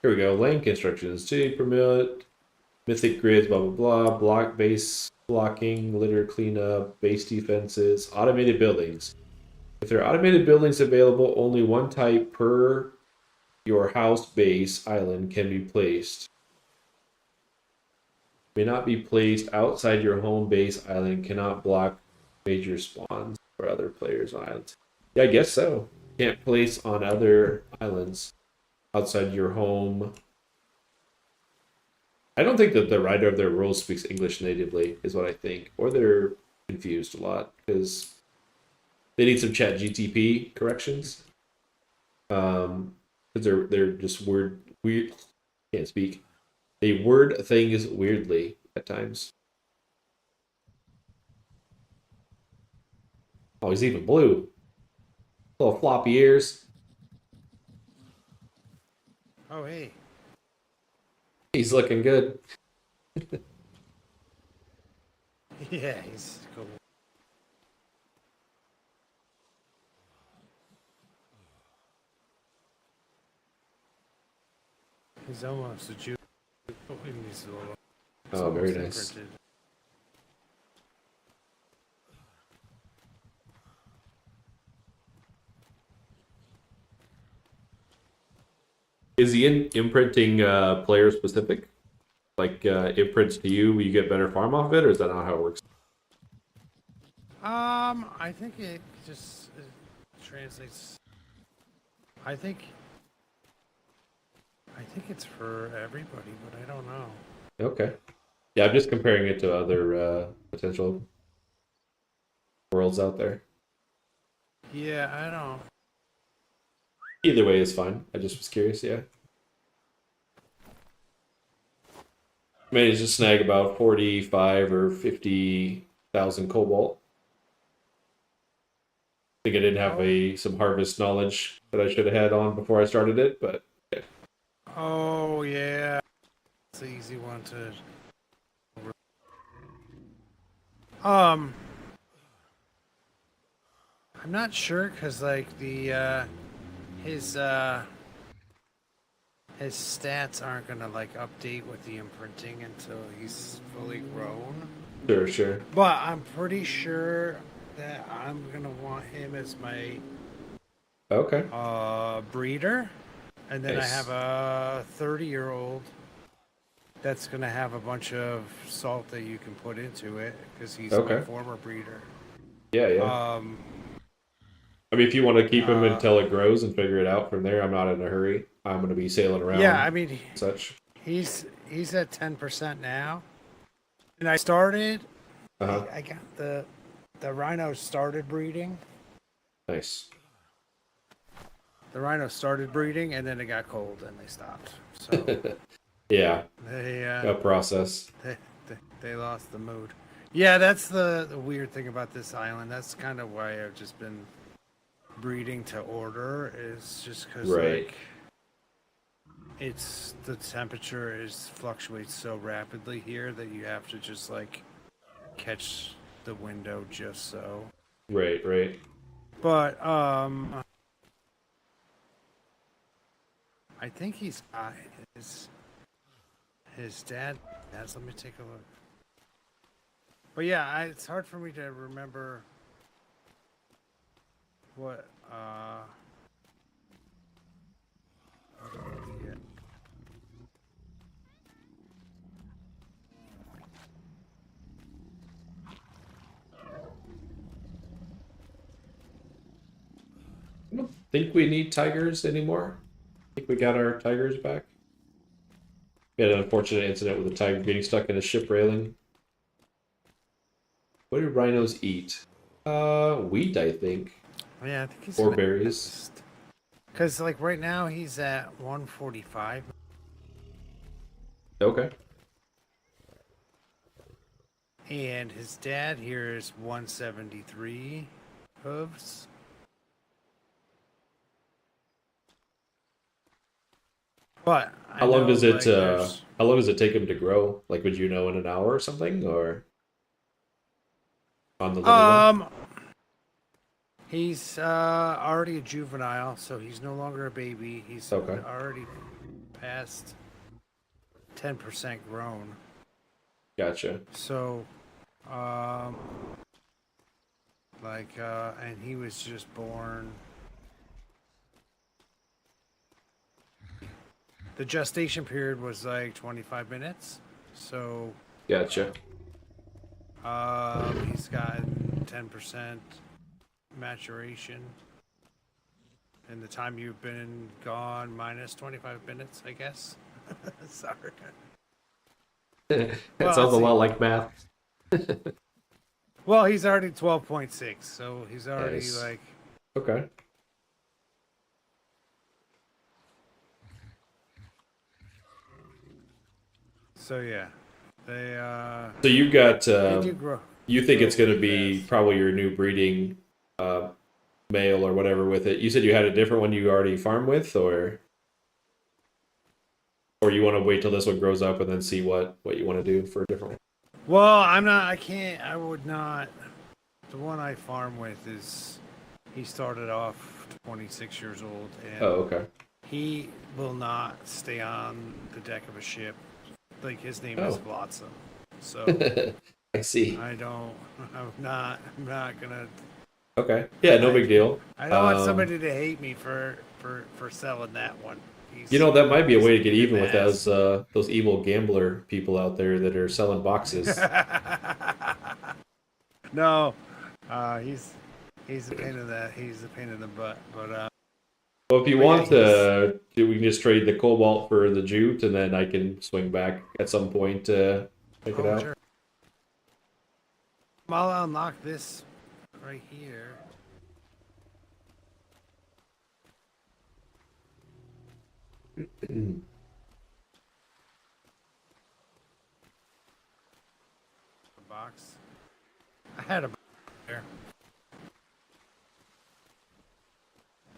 Here we go. Land construction, city permit, Mythic grids, blah blah blah. Block base blocking, litter cleanup, base defenses, automated buildings. If there are automated buildings available, only one type per your house base island can be placed. May not be placed outside your home base island. Cannot block major spawns for other players' islands. Yeah, I guess so. Can't place on other islands outside your home. I don't think that the writer of their rules speaks English natively, is what I think, or they're confused a lot because they need some Chat GTP corrections. Because they're just weird. Can't speak. They word things weirdly at times. Oh, he's even blue. Little floppy ears. Oh, hey. He's looking good. Yeah, he's cool. He's almost a Jew. Oh, he's a little. Oh, very nice. Imprinted. Is the imprinting player specific? Like imprints to you, you get better farm off it, or is that not how it works? I think it just translates. I think it's for everybody, but I don't know. Okay. Yeah, I'm just comparing it to other potential worlds out there. Yeah, I don't. Either way is fine. I just was curious, yeah. Managed to snag about 45 or 50,000 cobalt. I think I didn't have some harvest knowledge that I should have had on before I started it, but yeah. Oh yeah, it's an easy one to. I'm not sure because like his stats aren't gonna like update with the imprinting until he's fully grown. Sure. But I'm pretty sure that I'm gonna want him as my Okay. breeder, and then Nice. I have a 30-year-old that's gonna have a bunch of salt that you can put into it because he's Okay. my former breeder. Yeah. I mean, if you want to keep him until it grows and figure it out from there, I'm not in a hurry. I'm going to be sailing around. Yeah, I mean, such. he's at 10% now, and I started. Uh-huh. I got the rhino started breeding. Nice. The rhino started breeding, and then it got cold, and they stopped. So yeah. they A process. they lost the mood. Yeah, that's the weird thing about this island. That's kind of why I've just been breeding to order, is just because like it's the temperature fluctuates so rapidly here that you have to just like catch the window just so. Right. But I think he's got his dad has. Let me take a look. But yeah, it's hard for me to remember what yeah. I don't think we need tigers anymore. I think we got our tigers back. We had an unfortunate incident with a tiger getting stuck in a ship railing. What do rhinos eat? Wheat, I think. Yeah, I think he's or berries. Because like right now he's at 145. Okay. And his dad here is 173 hooves. But how long does it take him to grow? Like, would you know in an hour or something, or on the little one? He's already a juvenile, so he's no longer a baby. He's Okay. already past 10% grown. Gotcha. So, and he was just born. The gestation period was like 25 minutes. So, Gotcha. he's gotten 10% maturation. And the time you've been gone minus 25 minutes, I guess. Sorry. That Well, sounds let's a see. lot like math. Well, he's already 12.6, so he's already Nice. like. Okay. So yeah, they So you got they do grow you think it's going to really be fast. probably your new breeding male or whatever with it. You said you had a different one you already farm with, or you want to wait till this one grows up and then see what you want to do for a different one. Well, I'm not. I can't. I would not. The one I farm with is. He started off 26 years old, and Oh, okay. he will not stay on the deck of a ship. Like his name is Oh. Flotsam. So I see. I don't. I'm not. I'm not gonna. Okay. Yeah, no big deal. I don't want somebody to hate me for selling that one. You know, that might be a He's way to get pain in even the with ass. those evil gambler people out there that are selling boxes. No, he's a pain in the butt. But Well, if you but yeah, want to, we can just trade the cobalt for the jute, and then I can swing back at some point to check it out. sure. I'll unlock this right here. The box. I had a box there.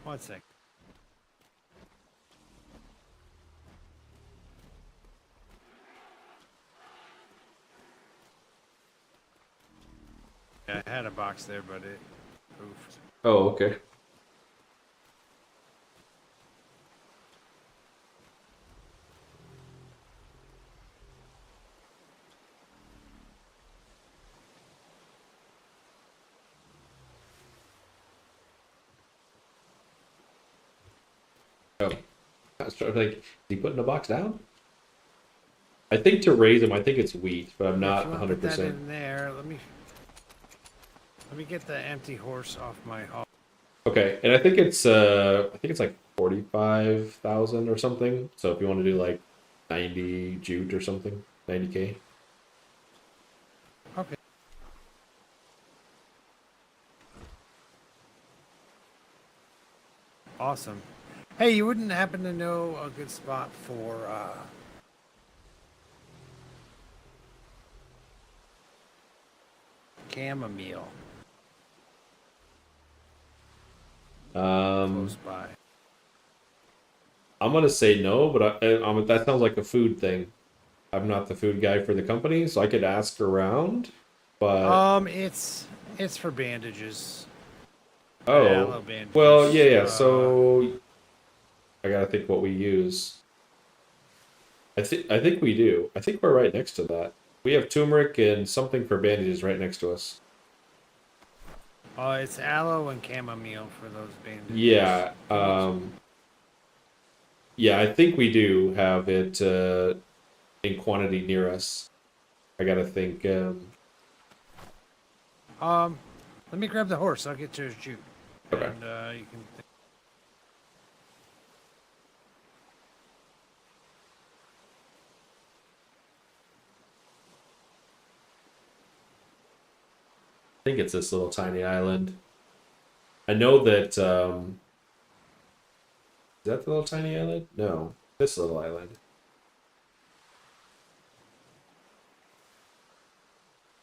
One sec. Yeah, I had a box there, but it poofed. Oh, okay. Oh, I was trying to think. Is he putting the box down? I think to raise them, I think it's wheat, but I'm If not you want to put that 100%. in there, let me get the empty horse off my haul. Okay, and I think it's like 45,000 or something. So if you want to do like 90 jute or something, 90K. Okay. Awesome. Hey, you wouldn't happen to know a good spot for chamomile Um, close by? I'm gonna say no, but that sounds like a food thing. I'm not the food guy for the company, so I could ask around. But It's for bandages. oh, Aloe well, yeah, bandages. yeah. So I gotta think what we use. I think we do. I think we're right next to that. We have turmeric and something for bandages right next to us. It's aloe and chamomile for those bandages. Yeah. Yeah, I think we do have it in quantity near us. I gotta think. Let me grab the horse. I'll get to his jute, Okay. and you can. I think it's this little tiny island. I know that. Is that the little tiny island? No, this little island.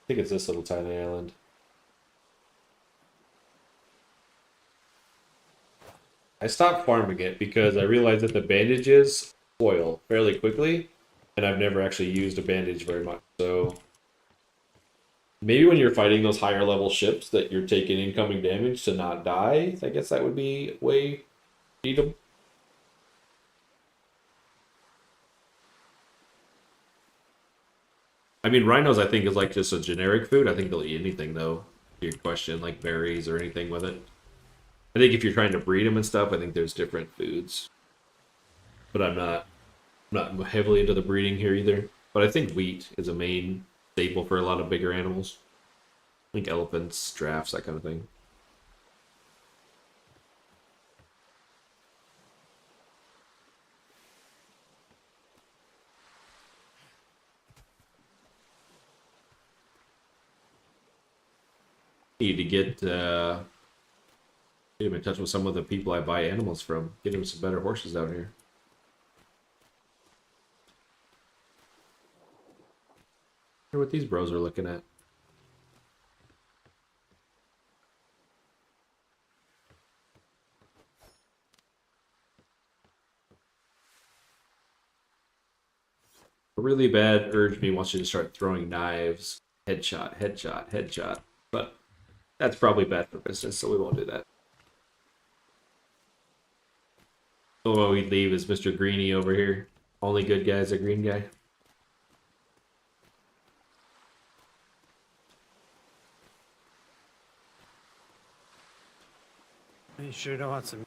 I think it's this little tiny island. I stopped farming it because I realized that the bandages spoil fairly quickly, and I've never actually used a bandage very much. So maybe when you're fighting those higher level ships that you're taking incoming damage to not die, I guess that would be a way to eat them. I mean, rhinos, I think, is like just a generic food. I think they'll eat anything, though. To your question, like berries or anything with it. I think if you're trying to breed them and stuff, I think there's different foods. But I'm not heavily into the breeding here either. But I think wheat is a main staple for a lot of bigger animals, like elephants, giraffes, that kind of thing. Need to get him in touch with some of the people I buy animals from. Get him some better horses out here. I wonder what these bros are looking at. A really bad urge me wants you to start throwing knives. Headshot, headshot, headshot. But that's probably bad for business, so we won't do that. The one we leave is Mr. Greeny over here. Only good guy's a green guy. You sure don't want some.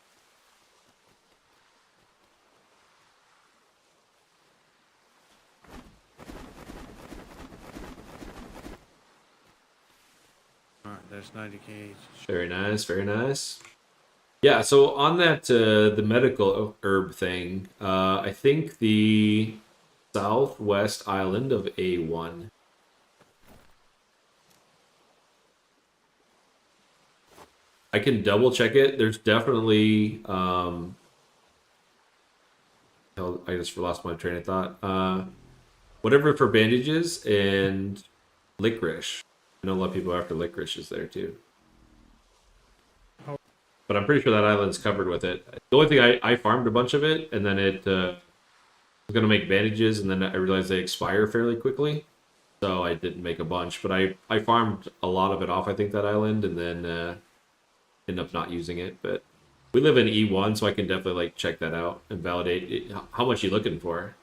There's 90 kg. Very nice, very nice. Yeah, so on that the medical herb thing, I think the southwest island of A1. I can double check it. There's definitely I just lost my train of thought. Whatever for bandages and licorice. I know a lot of people are after licorice is there too. But I'm pretty sure that island's covered with it. The only thing I farmed a bunch of it, and then it was gonna make bandages, and then I realized they expire fairly quickly, so I didn't make a bunch. But I farmed a lot of it off. I think that island, and then ended up not using it. But we live in E1, so I can definitely like check that out and validate it. How much you looking for.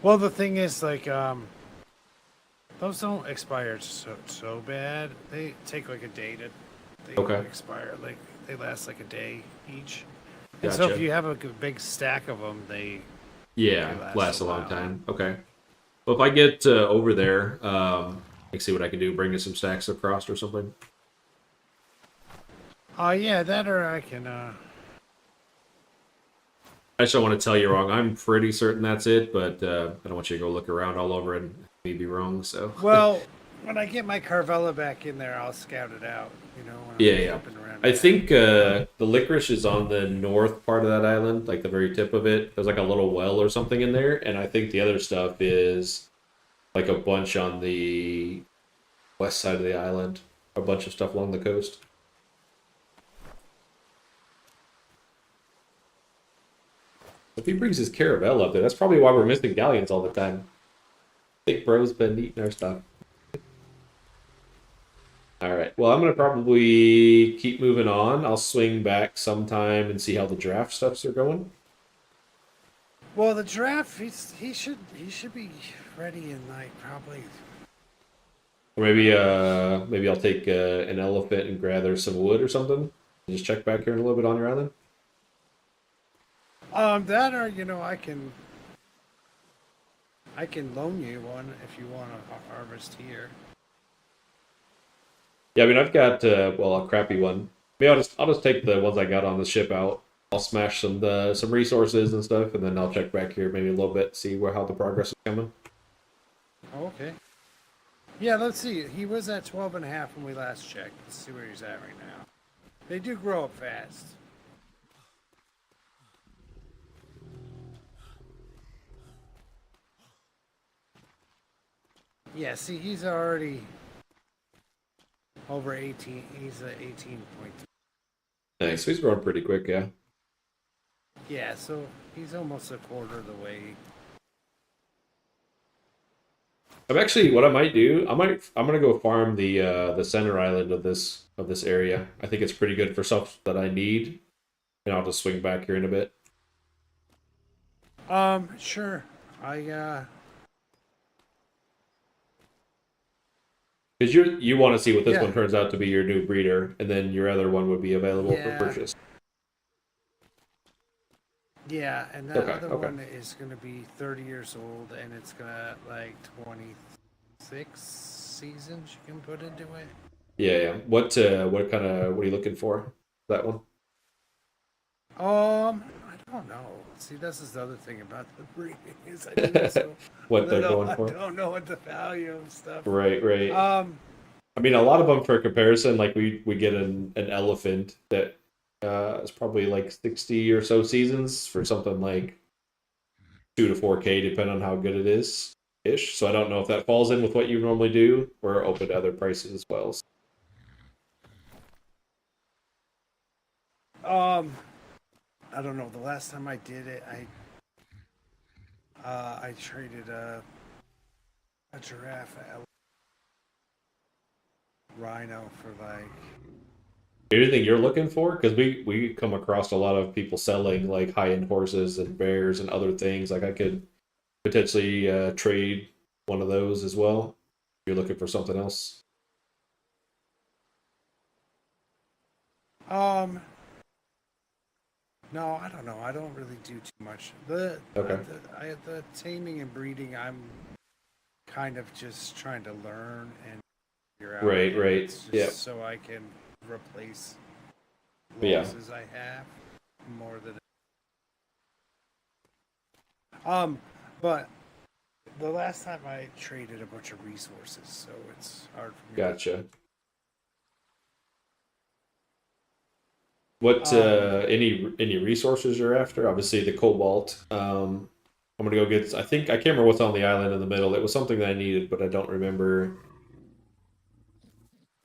Well, the thing is, like, those don't expire so bad. They take like a day to Okay. expire. Like they last like a day each. And so Gotcha. if you have a big stack of them, they Yeah, lasts a long while. time. Okay. Well, if I get over there, I can see what I can do. Bring you some stacks across or something. Yeah, that or I can. I just don't want to tell you wrong. I'm pretty certain that's it, but I don't want you to go look around all over and me be wrong. So. Well, when I get my Carvella back in there, I'll scout it out. You know. When Yeah, I'm yeah. jumping around I back. think the licorice is on the north part of that island, like the very tip of it. There's like a little well or something in there, and I think the other stuff is like a bunch on the west side of the island. A bunch of stuff along the coast. If he brings his caravel up there, that's probably why we're missing galleons all the time. Big bro's been eating our stuff. All right. Well, I'm gonna probably keep moving on. I'll swing back sometime and see how the draft stuffs are going. Well, the draft, he should be ready in like probably. Or maybe I'll take an elephant and gather some wood or something. Just check back here in a little bit on your island. That or I can loan you one if you want to harvest here. Yeah, I mean I've got a crappy one. Maybe I'll just take the ones I got on the ship out. I'll smash some resources and stuff, and then I'll check back here maybe a little bit, see how the progress is coming. Oh, okay. Yeah, let's see. He was at 12.5 when we last checked. Let's see where he's at right now. They do grow up fast. Yeah, see, he's already over 18. He's at 18.3. Nice. So he's growing pretty quick, yeah. Yeah, so he's almost a quarter of the way. I'm actually what I might do. I'm gonna go farm the center island of this area. I think it's pretty good for stuff that I need, and I'll just swing back here in a bit. Sure. Because you want to see what this Yeah. one turns out to be your new breeder, and then your other one would be available for Yeah. purchase. Yeah, and that Okay, other okay. one is going to be 30 years old, and it's going to like 26 seasons you can put into it. Yeah, yeah. What are you looking for? That one? I don't know. See, this is the other thing about the breeding is I do so What they're little. going I for? don't know what the value of stuff. Right, right. Um, I mean, a lot of them for comparison, like we get an elephant that is probably like 60 or so seasons for something like 2 to 4K, depending on how good it is ish. So I don't know if that falls in with what you normally do or open to other prices as well. um, I don't know. The last time I did it, I traded a giraffe, a rhino for like. Anything you're looking for? Because we come across a lot of people selling like high end horses and bears and other things. Like I could potentially trade one of those as well. If you're looking for something else. Um, no, I don't know. I don't really do too much. Okay. The taming and breeding, I'm kind of just trying to learn and figure out. Right, And right. it's Yeah. just so I can replace But yeah. losses I have more than. But the last time I traded a bunch of resources, so it's hard for me. Gotcha. What Um, any resources you're after? Obviously the cobalt. I'm gonna go get. I can't remember what's on the island in the middle. It was something that I needed, but I don't remember.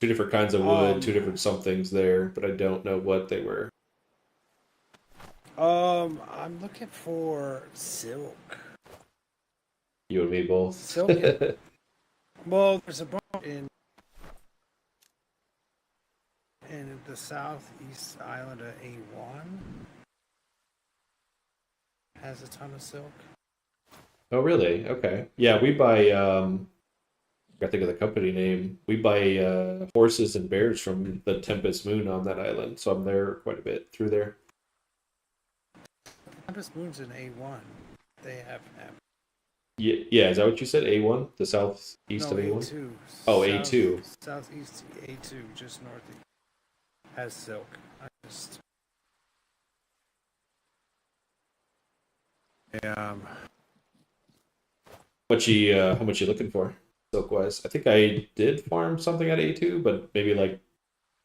Two different kinds of wood, two um, different somethings there, but I don't know what they were. I'm looking for silk. You and me both. Silk. Well, there's a bunch in the southeast island of A1 has a ton of silk. Oh, really? Okay. Yeah, we buy. I gotta think of the company name. We buy horses and bears from the Tempest Moon on that island, so I'm there quite a bit through there. Tempest Moon's in A1. They have Yeah, yeah. Is that what you said? A1, the southeast no of A1. A2. Oh, A2. Southeast A2, just north of has silk. I just um How much you looking for? Silk wise, I think I did farm something at A2, but maybe like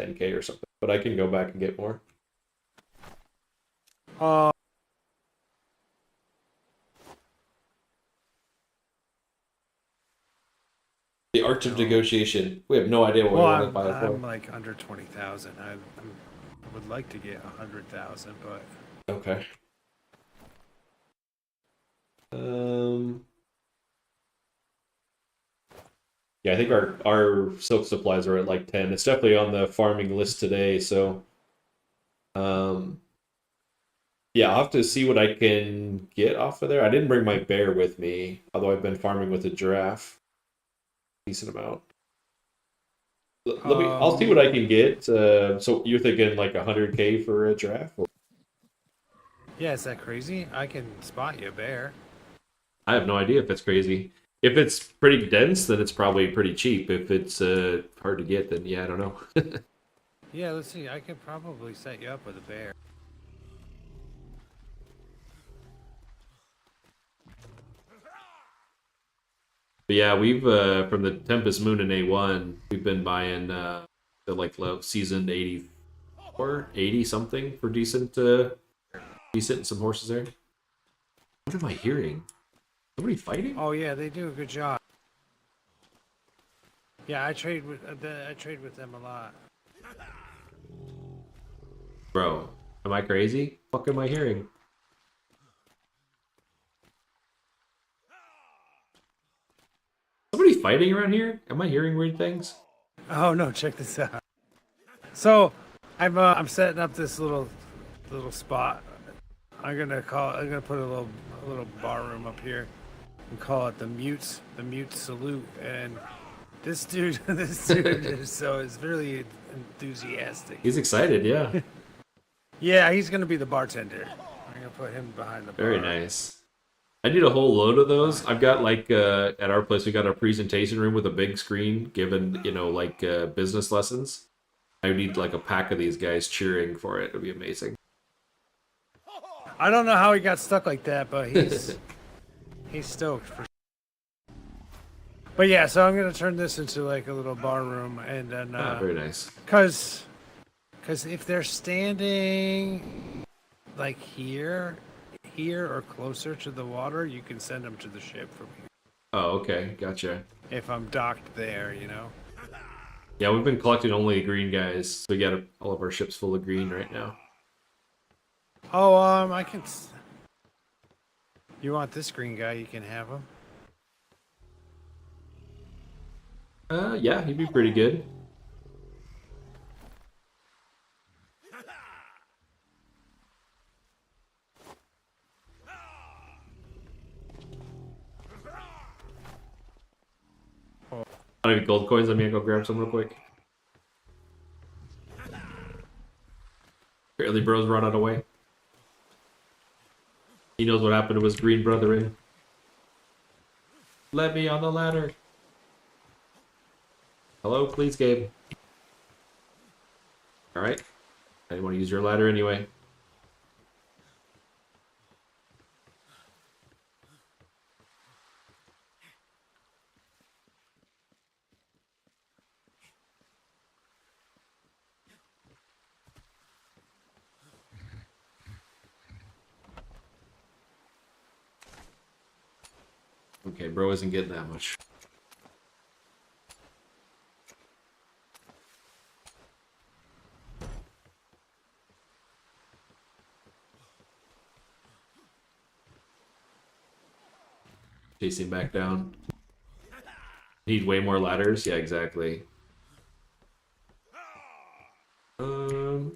10K or something. But I can go back and get more. uh The art of no. negotiation. We have no idea what we Well, want to I'm buy it for. I'm like under 20,000. I would like to get 100,000, but Okay. Um. Yeah, I think our silk supplies are at like 10. It's definitely on the farming list today. So, um, yeah, I'll have to see what I can get off of there. I didn't bring my bear with me, although I've been farming with a giraffe decent amount. I'll see what I can get. So you're thinking like 100K for a giraffe? yeah, is that crazy? I can spot you a bear. I have no idea if it's crazy. If it's pretty dense, then it's probably pretty cheap. If it's hard to get, then yeah, I don't know. Yeah, let's see. I could probably set you up with a bear. But yeah, we've from the Tempest Moon in A1, we've been buying the like low seasoned 84, 80 something for decent and some horses there. What am I hearing? Somebody fighting? Oh yeah, they do a good job. Yeah, I trade with them a lot. Bro, am I crazy? What am I hearing? Somebody fighting around here? Am I hearing weird things? Oh no, check this out. So, I'm setting up this little spot. I'm gonna put a little bar room up here and call it the mute salute, and this dude is really enthusiastic. He's excited, yeah. Yeah, he's gonna be the bartender. I'm gonna put him behind the bar. Very nice. I need a whole load of those. I've got like at our place we got a presentation room with a big screen given, like business lessons. I need like a pack of these guys cheering for it. It'd be amazing. I don't know how he got stuck like that, but he's stoked. But yeah, so I'm gonna turn this into like a little bar room, and then Very nice. Cause if they're standing like here or closer to the water, you can send them to the ship from here. Oh, okay, gotcha. If I'm docked there, Yeah, we've been collecting only green guys, so we got all of our ships full of green right now. Oh, I can. You want this green guy? You can have him. Yeah, he'd be pretty good. I don't have any gold coins. Let me go grab some real quick. Apparently, bro's run out of way. He knows what happened to his green brethren. Let me on the ladder. Hello, please, Gabe. Alright. I didn't want to use your ladder anyway. Okay, bro isn't getting that much. Chasing back down. Need way more ladders? Yeah, exactly. Where'd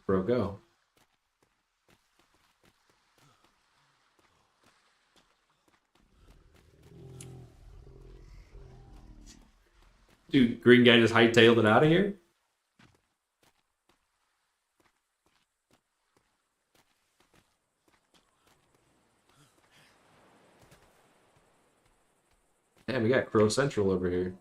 bro go? Dude, green guy just hightailed it out of here? Damn, we got Crow Central over here.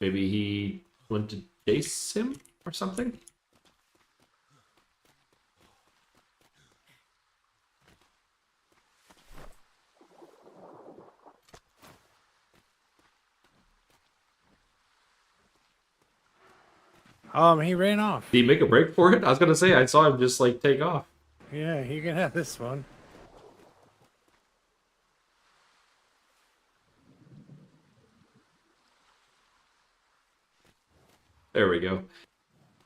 Maybe he went to chase him or something? He ran off. Did he make a break for it? I was gonna say, I saw him just like take off. Yeah, he can have this one. There we go.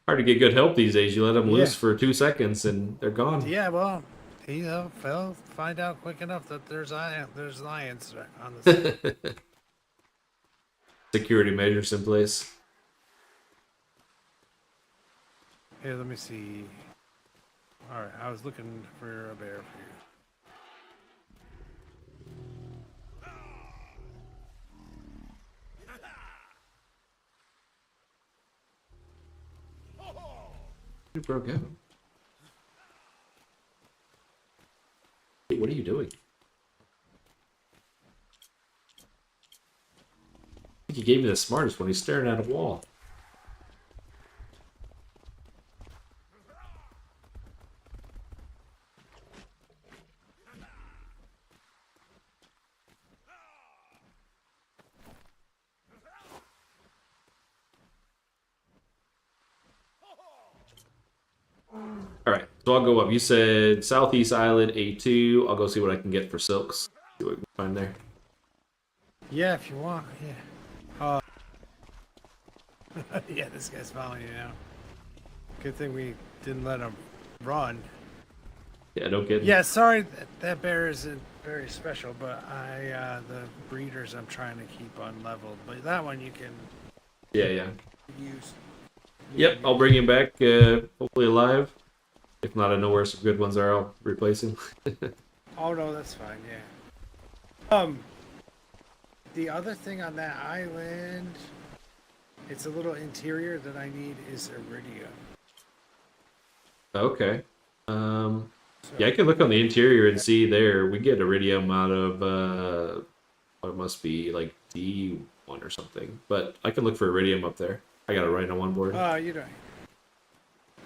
Hard to get good help these days. You let them loose for 2 seconds and they're gone. Yeah, well, he'll find out quick enough that there's lions on the side. Security measures in place. Here, let me see. All right, I was looking for a bear for you. You broke out. Hey, what are you doing? I think he gave me the smartest when he's staring at a wall. Alright, so I'll go up. You said Southeast Island A2. I'll go see what I can get for silks. See what we can find there. Yeah, if you want. Yeah. Yeah, this guy's following you now. Good thing we didn't let him run. Yeah, don't get. Yeah, sorry, that bear isn't very special, but the breeders I'm trying to keep unleveled. But that one you can Yeah, yeah. use. Yep, I'll bring him back, hopefully alive. If not, I know where some good ones are. I'll replace him. Oh no, that's fine. Yeah. The other thing on that island, it's a little interior that I need is iridium. Okay. So Yeah, I can look on the interior and see there. We get iridium out of what must be like D1 or something. But I can look for iridium up there. I got it right on one board. you don't.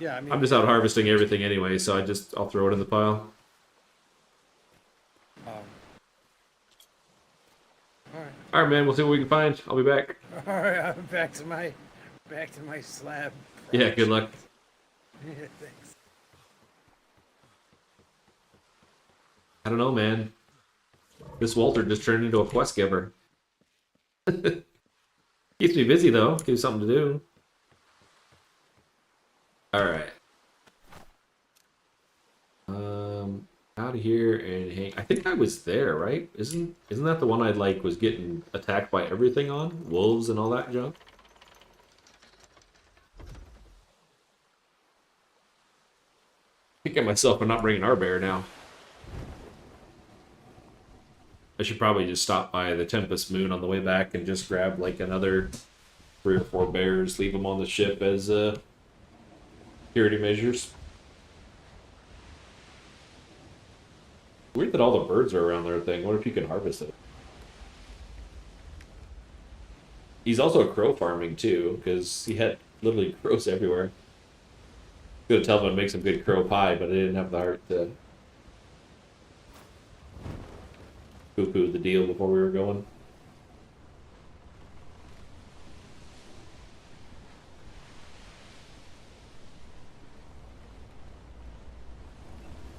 Yeah, I I'm mean, just out harvesting everything anyway, so I'll throw it in the pile. um, all right, All right, man. We'll see what we can find. I'll be back. all right. I'm back to my slab. Yeah, good luck. Yeah, thanks. I don't know, man. This Walter just turned into a quest giver. Keeps me busy though. Gives me something to do. All right. Out of here and hang. I think I was there, right? Isn't that the one I like was getting attacked by everything on wolves and all that junk? Kick at myself for not bringing our bear now. I should probably just stop by the Tempest Moon on the way back and just grab like another 3 or 4 bears, leave them on the ship as security measures. Weird that all the birds are around their thing. What if you can harvest it? He's also crow farming too, because he had literally crows everywhere. Could have told him to make some good crow pie, but I didn't have the heart to poo-poo the deal before we were going.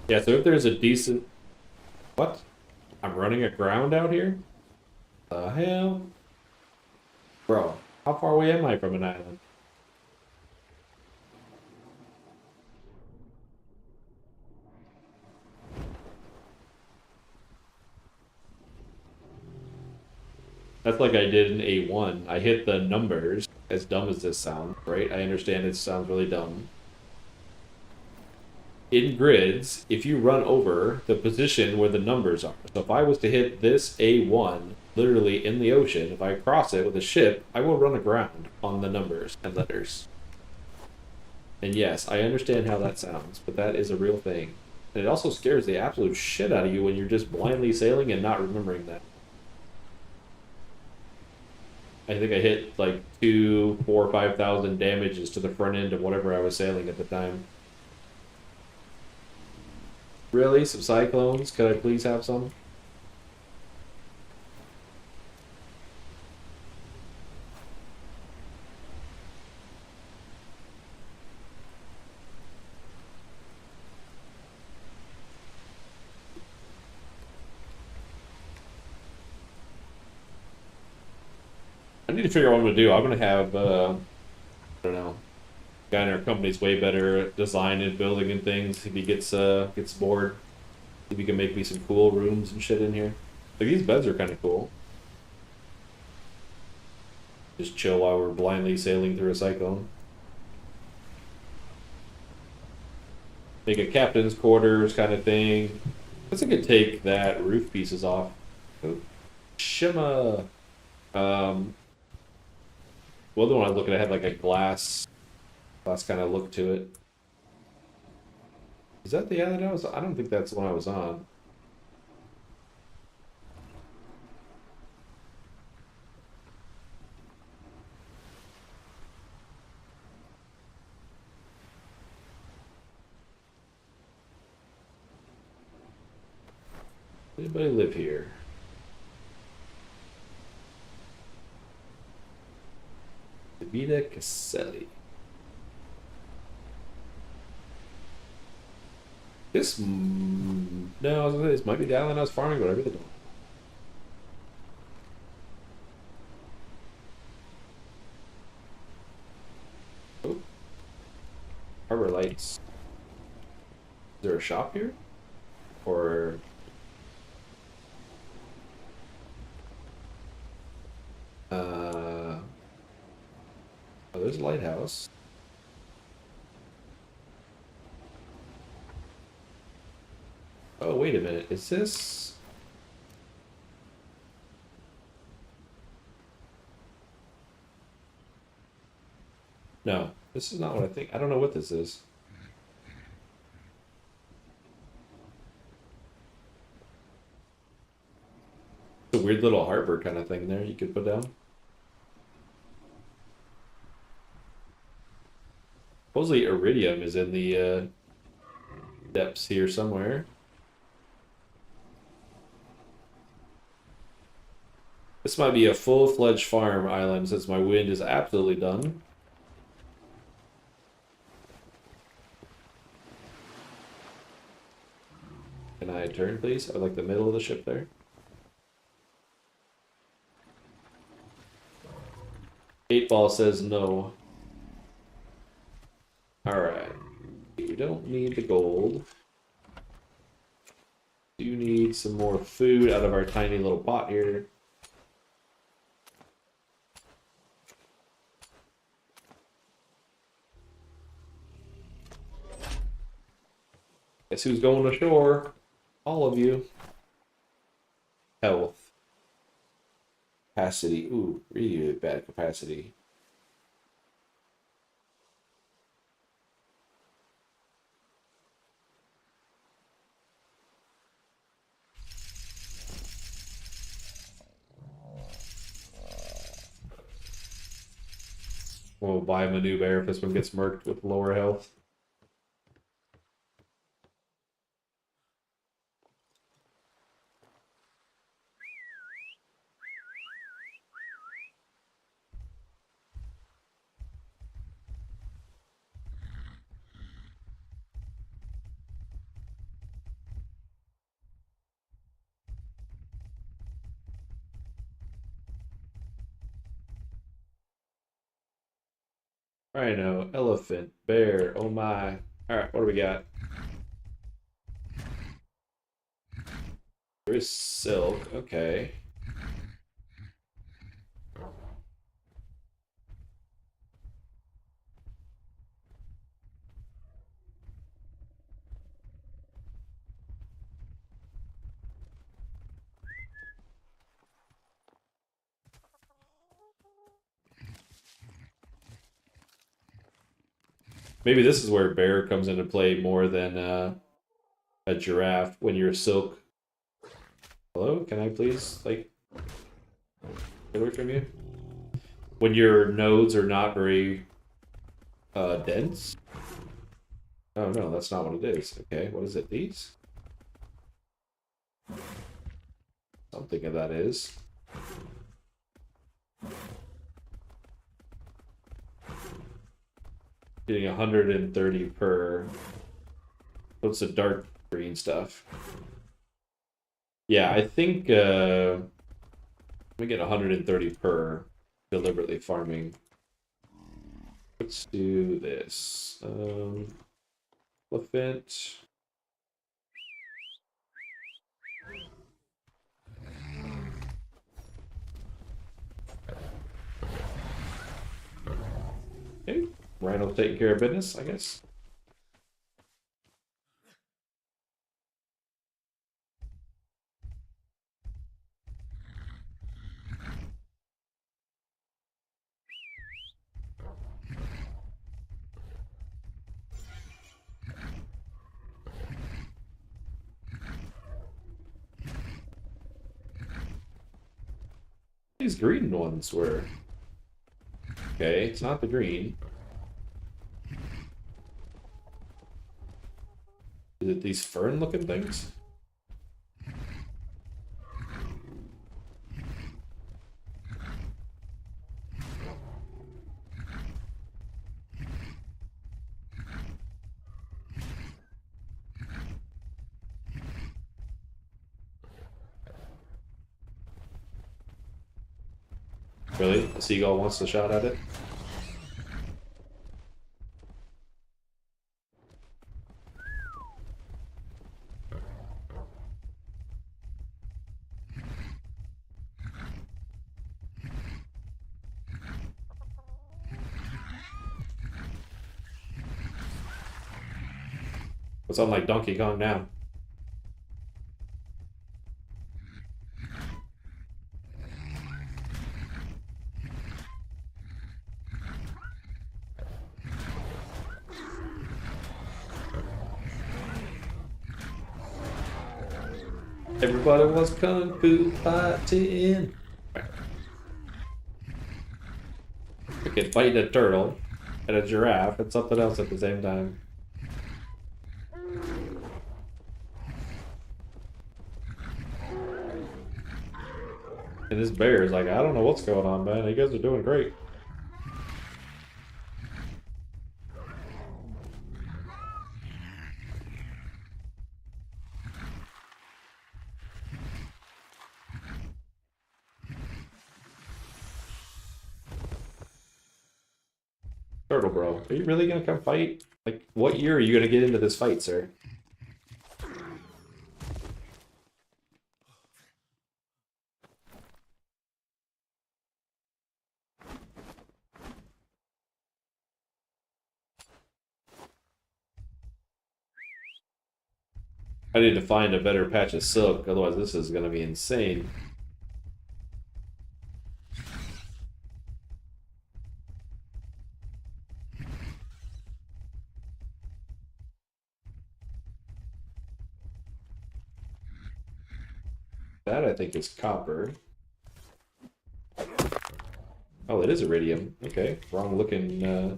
Yeah, so if there's a decent... What? I'm running aground out here? The hell? Bro, how far away am I from an island? That's like I did in A1. I hit the numbers, as dumb as this sounds, right? I understand it sounds really dumb. In grids, if you run over the position where the numbers are, so if I was to hit this A1 literally in the ocean, if I cross it with a ship, I will run aground on the numbers and letters. And yes, I understand how that sounds, but that is a real thing. And it also scares the absolute shit out of you when you're just blindly sailing and not remembering that. I think I hit like 2, 4, 5,000 damages to the front end of whatever I was sailing at the time. Really? Some cyclones? Could I please have some? I need to figure out what I'm gonna do. I'm gonna have, I don't know, guy in our company's way better at design and building and things. If he gets bored, if he can make me some cool rooms and shit in here. Like these beds are kind of cool. Just chill while we're blindly sailing through a cyclone. Make a captain's quarters kind of thing. Guess I could take that roof pieces off. Oh, shimma. Well, the one I was looking at had like a glass kind of look to it. Is that the island I was? I don't think that's the one I was on. Anybody live here? Davida Caselli. This, no, I was gonna say, this might be the island I was farming, but I really don't. Oh, harbor lights. Is there a shop here? Or Oh, there's a lighthouse. Oh, wait a minute. Is this... No, this is not what I think. I don't know what this is. It's a weird little harbor kind of thing there you could put down. Supposedly iridium is in the depths here somewhere. This might be a full-fledged farm island since my wind is absolutely done. Can I turn, please? I like the middle of the ship there. 8-ball says no. Alright. We don't need the gold. Do need some more food out of our tiny little pot here. Guess who's going ashore? All of you. Health. Capacity. Ooh, really bad capacity. We'll buy him a new bear if this one gets murked with lower health. Rhino, elephant, bear, oh my. Alright, what do we got? There is silk, okay. Maybe this is where bear comes into play more than a giraffe when you're silk. Hello, can I please, like, get away from you? When your nodes are not very dense? Oh no, that's not what it is. Okay, what is it? These? Something of that is. Getting 130 per. What's the dark green stuff? Yeah, I think we get 130 per deliberately farming. Let's do this. Elephant. Okay, Rhino's taking care of business, I guess. These green ones were. Okay, it's not the green. Is it these fern looking things? Really? The seagull wants a shot at it? It's unlike Donkey Kong now. Everybody was kung fu fighting. Freaking fighting a turtle and a giraffe and something else at the same time. And this bear is like, I don't know what's going on, man. You guys are doing great. Turtle bro, are you really gonna come fight? Like, what year are you gonna get into this fight, sir? I need to find a better patch of silk, otherwise this is gonna be insane. That I think is copper. Oh, it is iridium. Okay, wrong looking.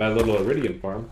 That little iridium farm.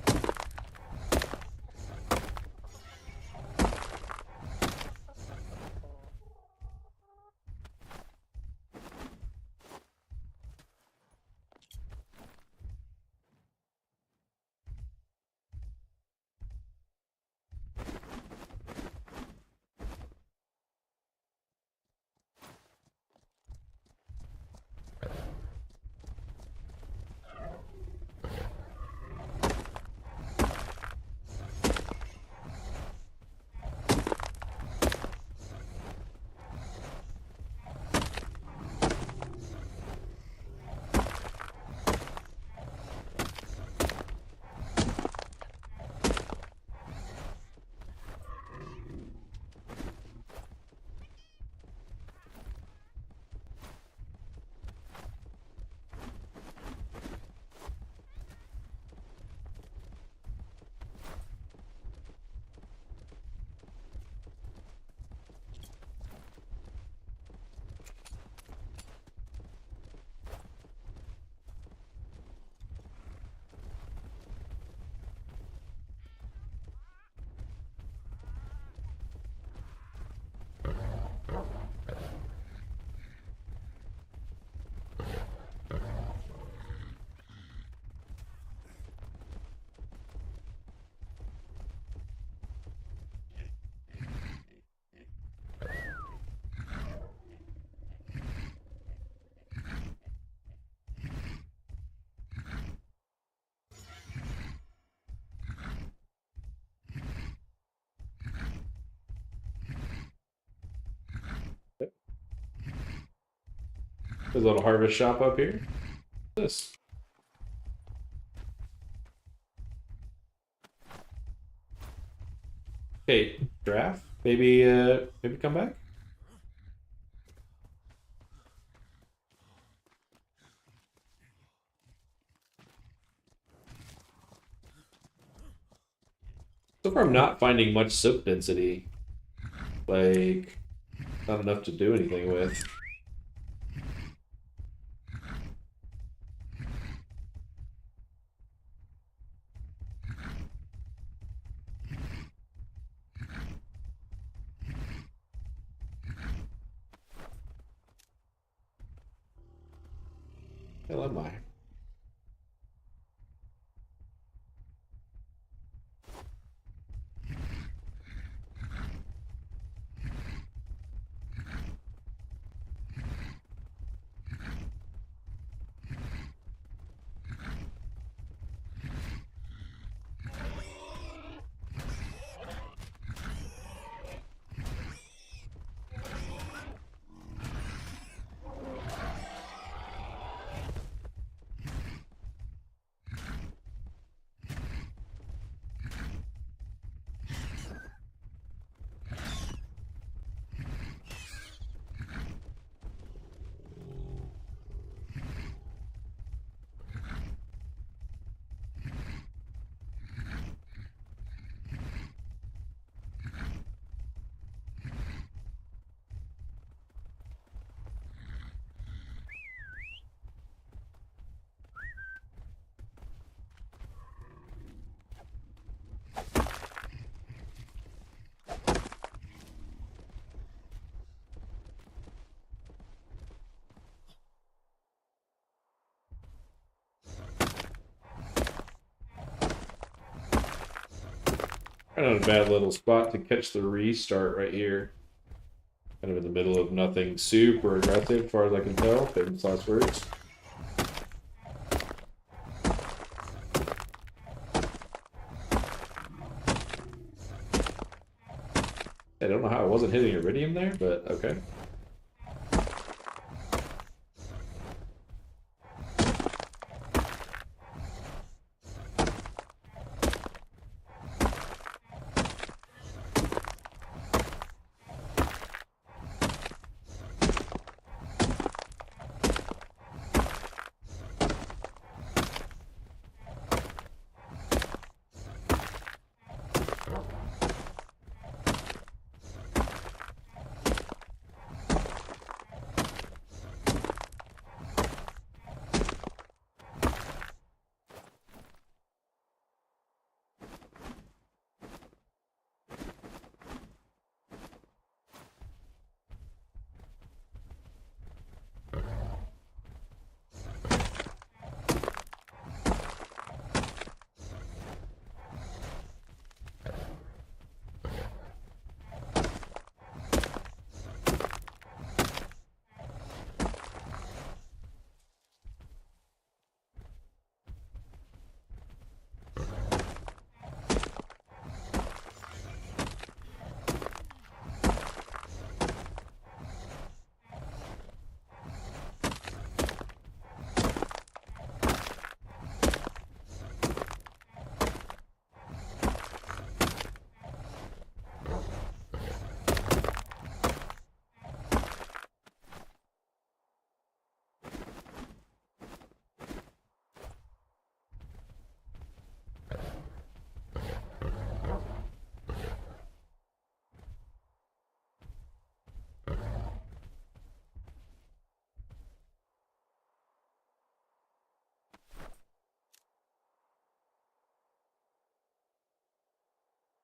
There's a little harvest shop up here. What's this? Okay, draft. Maybe come back. So far, I'm not finding much silk density. Like, not enough to do anything with. Hell am I? Kind of a bad little spot to catch the restart right here. Kind of in the middle of nothing super aggressive, as far as I can tell. Famous last words. I don't know how I wasn't hitting Iridium there, but okay.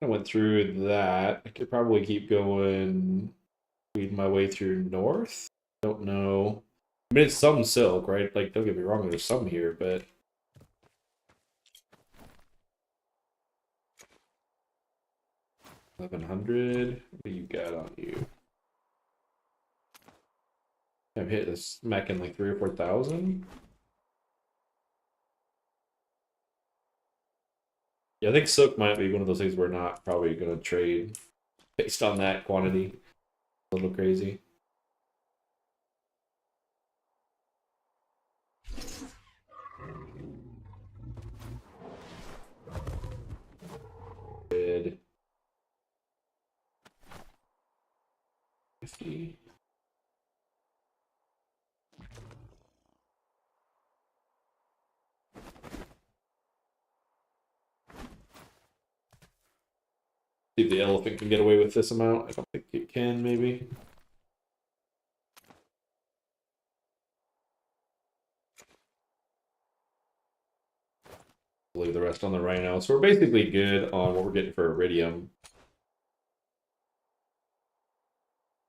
I went through that. I could probably keep going, weed my way through north. Don't know. I mean, it's some silk, right? Like, don't get me wrong, there's some here, but 1100. What do you got on you? I've hit this smack in like 3,000 or 4,000. Yeah, I think silk might be one of those things we're not probably gonna trade based on that quantity. A little crazy. 50. See if the elephant can get away with this amount. I don't think it can, maybe. Leave the rest on the rhino. So we're basically good on what we're getting for iridium.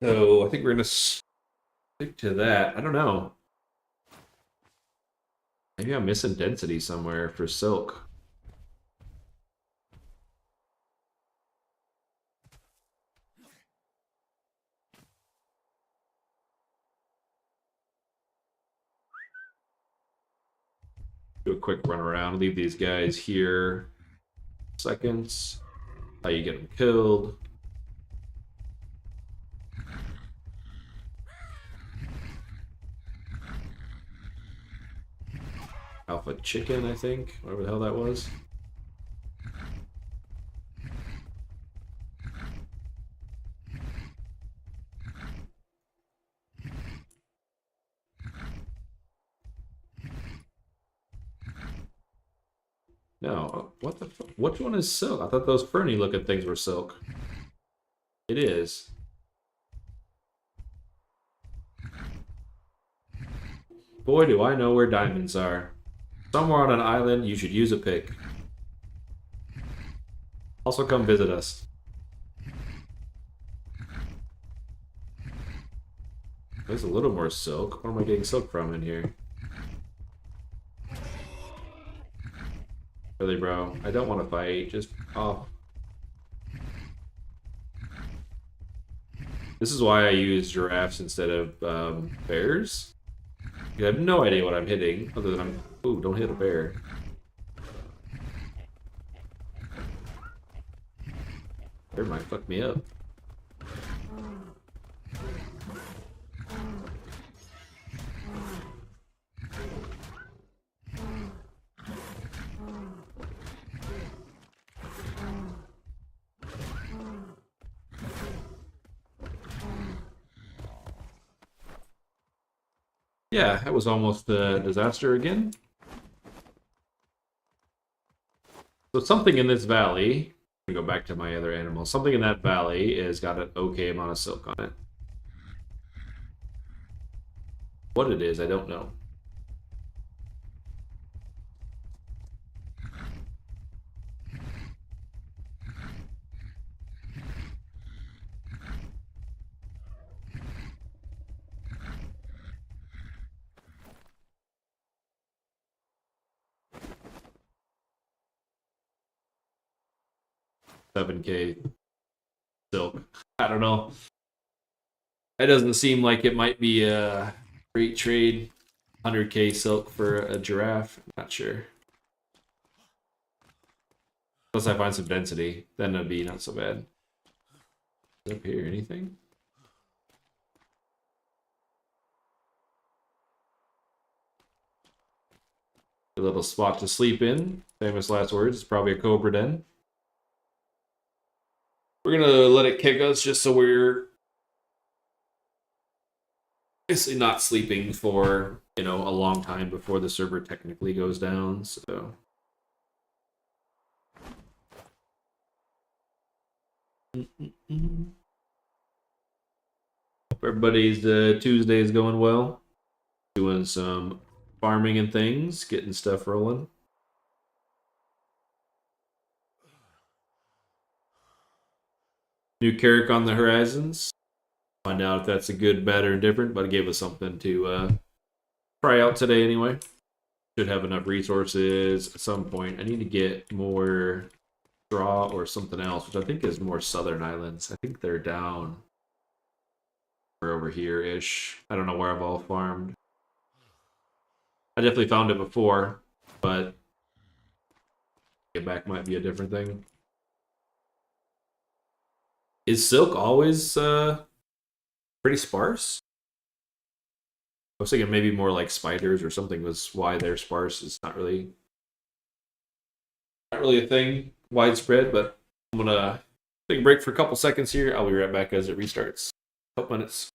So I think we're gonna stick to that. I don't know. Maybe I'm missing density somewhere for silk. Do a quick run around. Leave these guys here. Seconds. How you get them killed. Alpha chicken, I think. Whatever the hell that was. No, what the fuck? Which one is silk? I thought those ferny looking things were silk. It is. Boy, do I know where diamonds are. Somewhere on an island, you should use a pick. Also, come visit us. There's a little more silk. Where am I getting silk from in here? Really, bro? I don't want to fight. Just oh. This is why I use giraffes instead of bears. I have no idea what I'm hitting, other than I'm. Ooh, don't hit a bear. Bear might fuck me up. Yeah, that was almost a disaster again. So something in this valley, I'm gonna go back to my other animals. Something in that valley has got an okay amount of silk on it. What it is, I don't know. $7K silk. I don't know. That doesn't seem like it might be a great trade. 100K silk for a giraffe. Not sure. Unless I find some density, then it'd be not so bad. Up here, anything? A little spot to sleep in. Famous last words. It's probably a cobra den. We're gonna let it kick us just so we're basically not sleeping for, a long time before the server technically goes down, so. Hope everybody's Tuesday is going well. Doing some farming and things, getting stuff rolling. New Carrick on the horizons. Find out if that's a good, bad, or indifferent, but it gave us something to try out today anyway. Should have enough resources at some point. I need to get more straw or something else, which I think is more southern islands. I think they're down or over here-ish. I don't know where I've all farmed. I definitely found it before, but get back might be a different thing. Is silk always pretty sparse? I was thinking maybe more like spiders or something was why they're sparse. It's not really a thing widespread, but I'm gonna take a break for a couple seconds here. I'll be right back as it restarts. Couple minutes.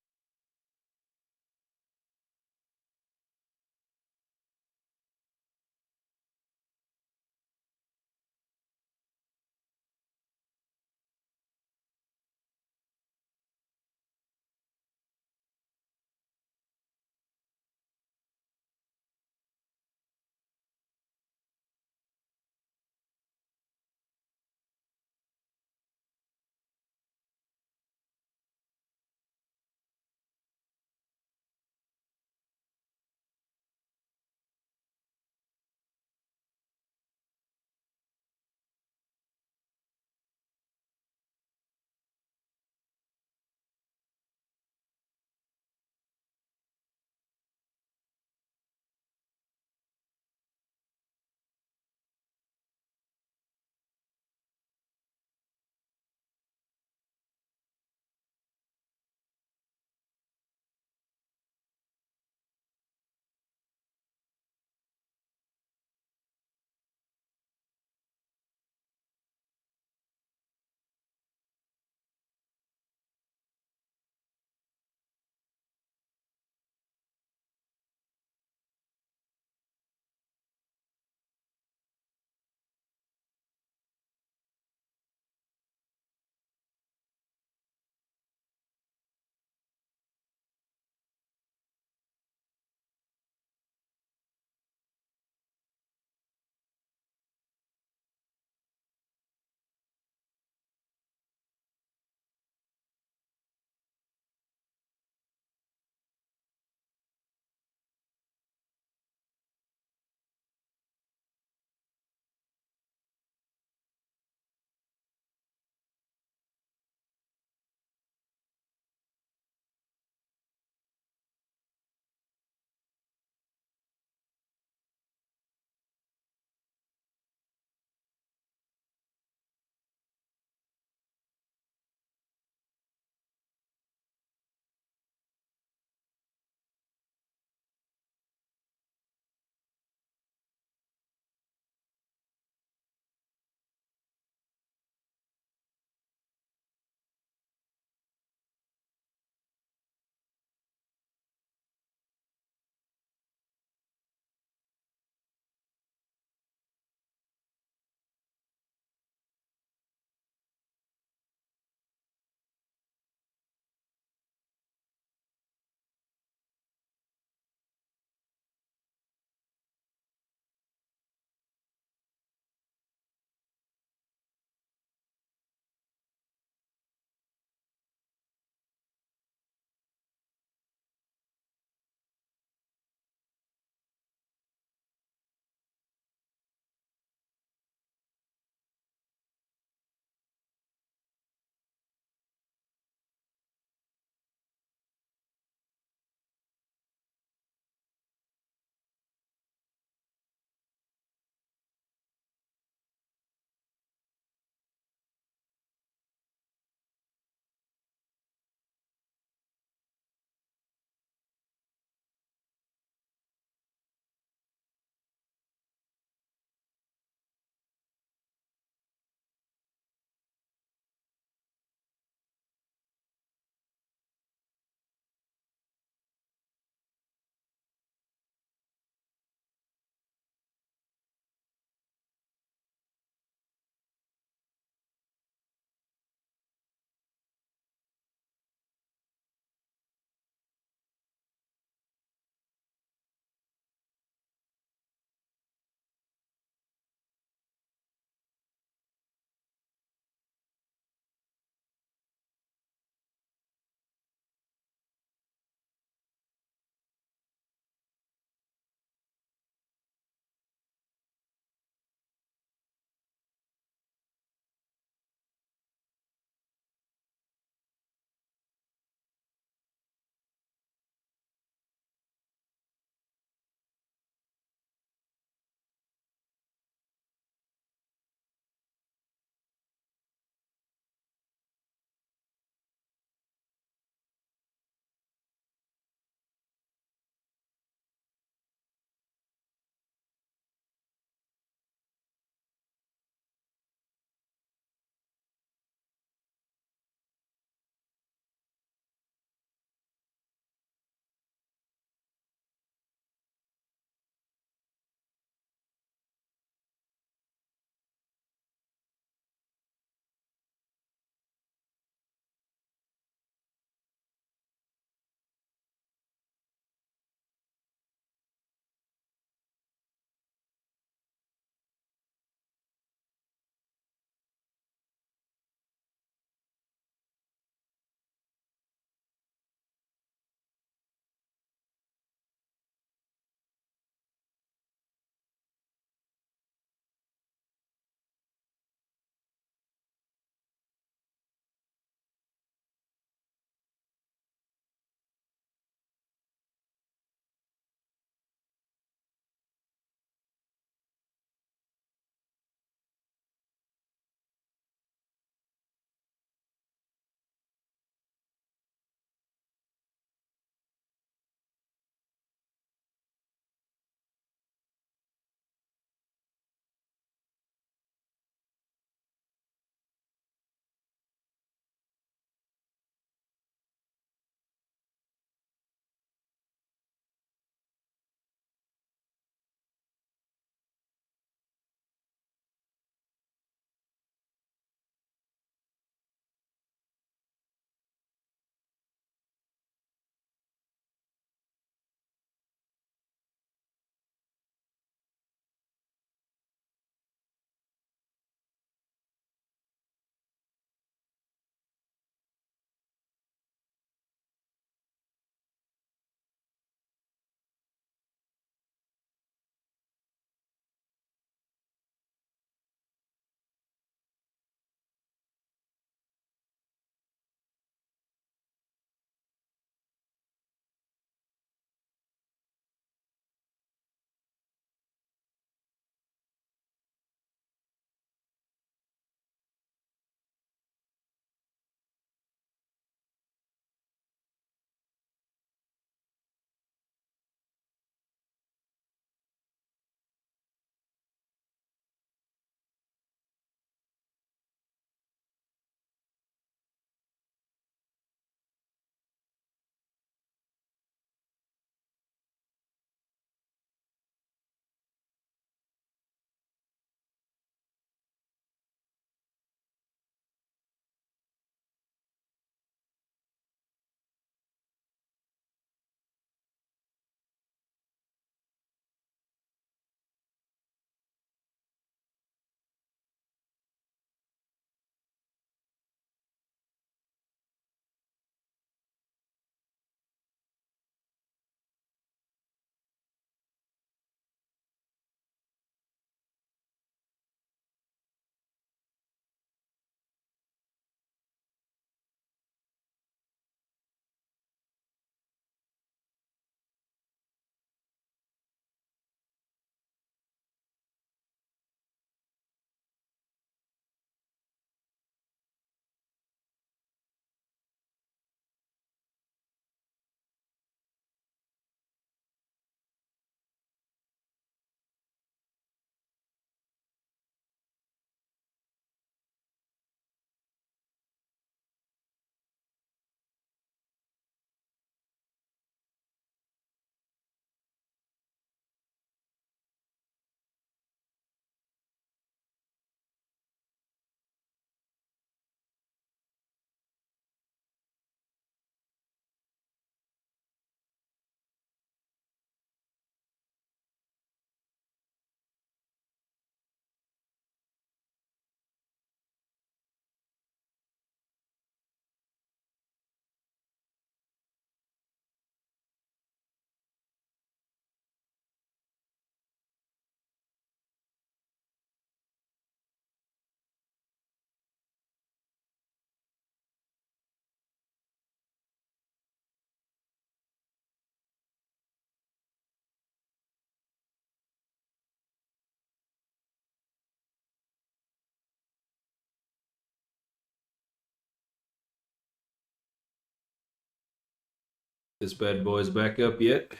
This bad boy's back up yet.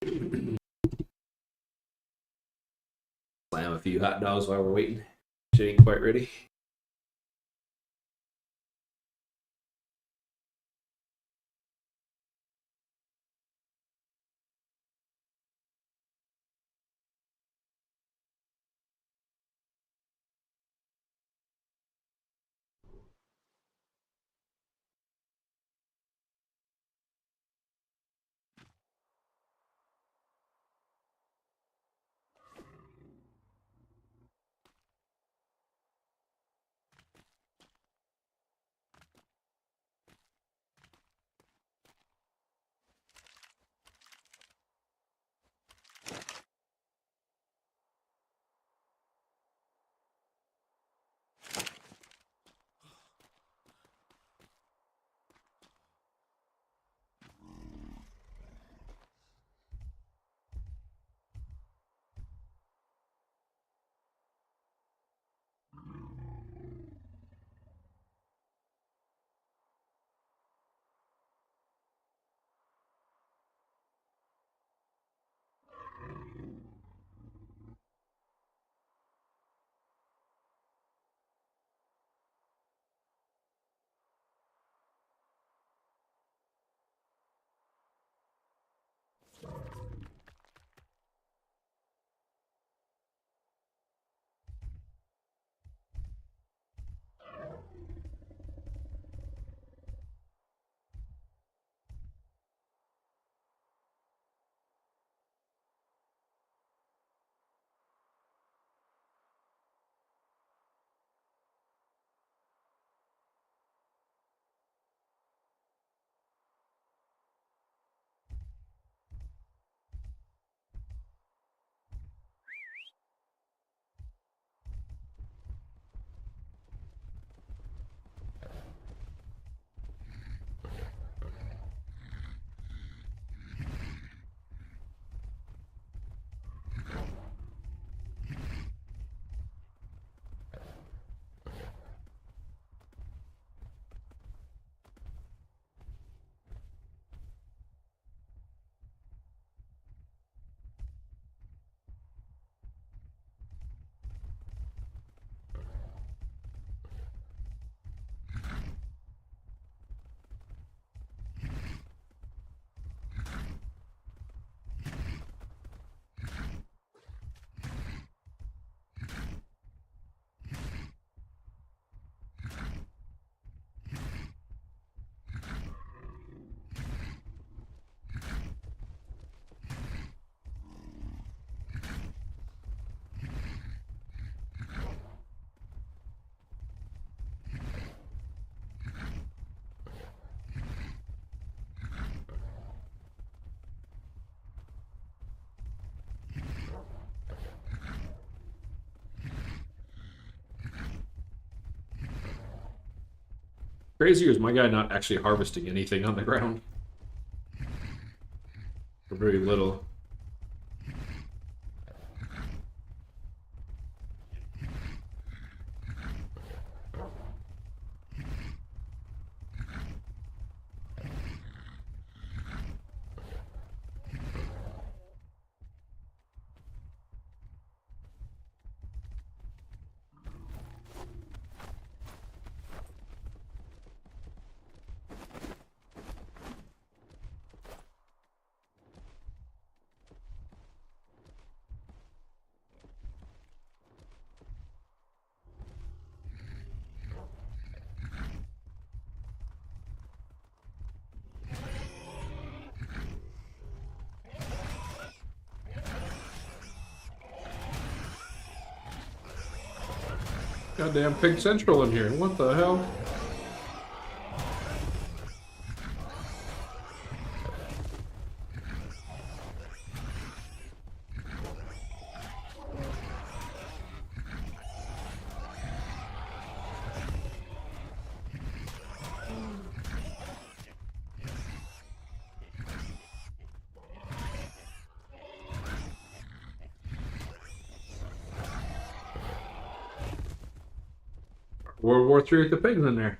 Slam a few hot dogs while we're waiting. Shit ain't quite ready. Crazier is my guy not actually harvesting anything on the ground. Or very little. Goddamn Pig Central in here. What the hell? World War III with the pigs in there.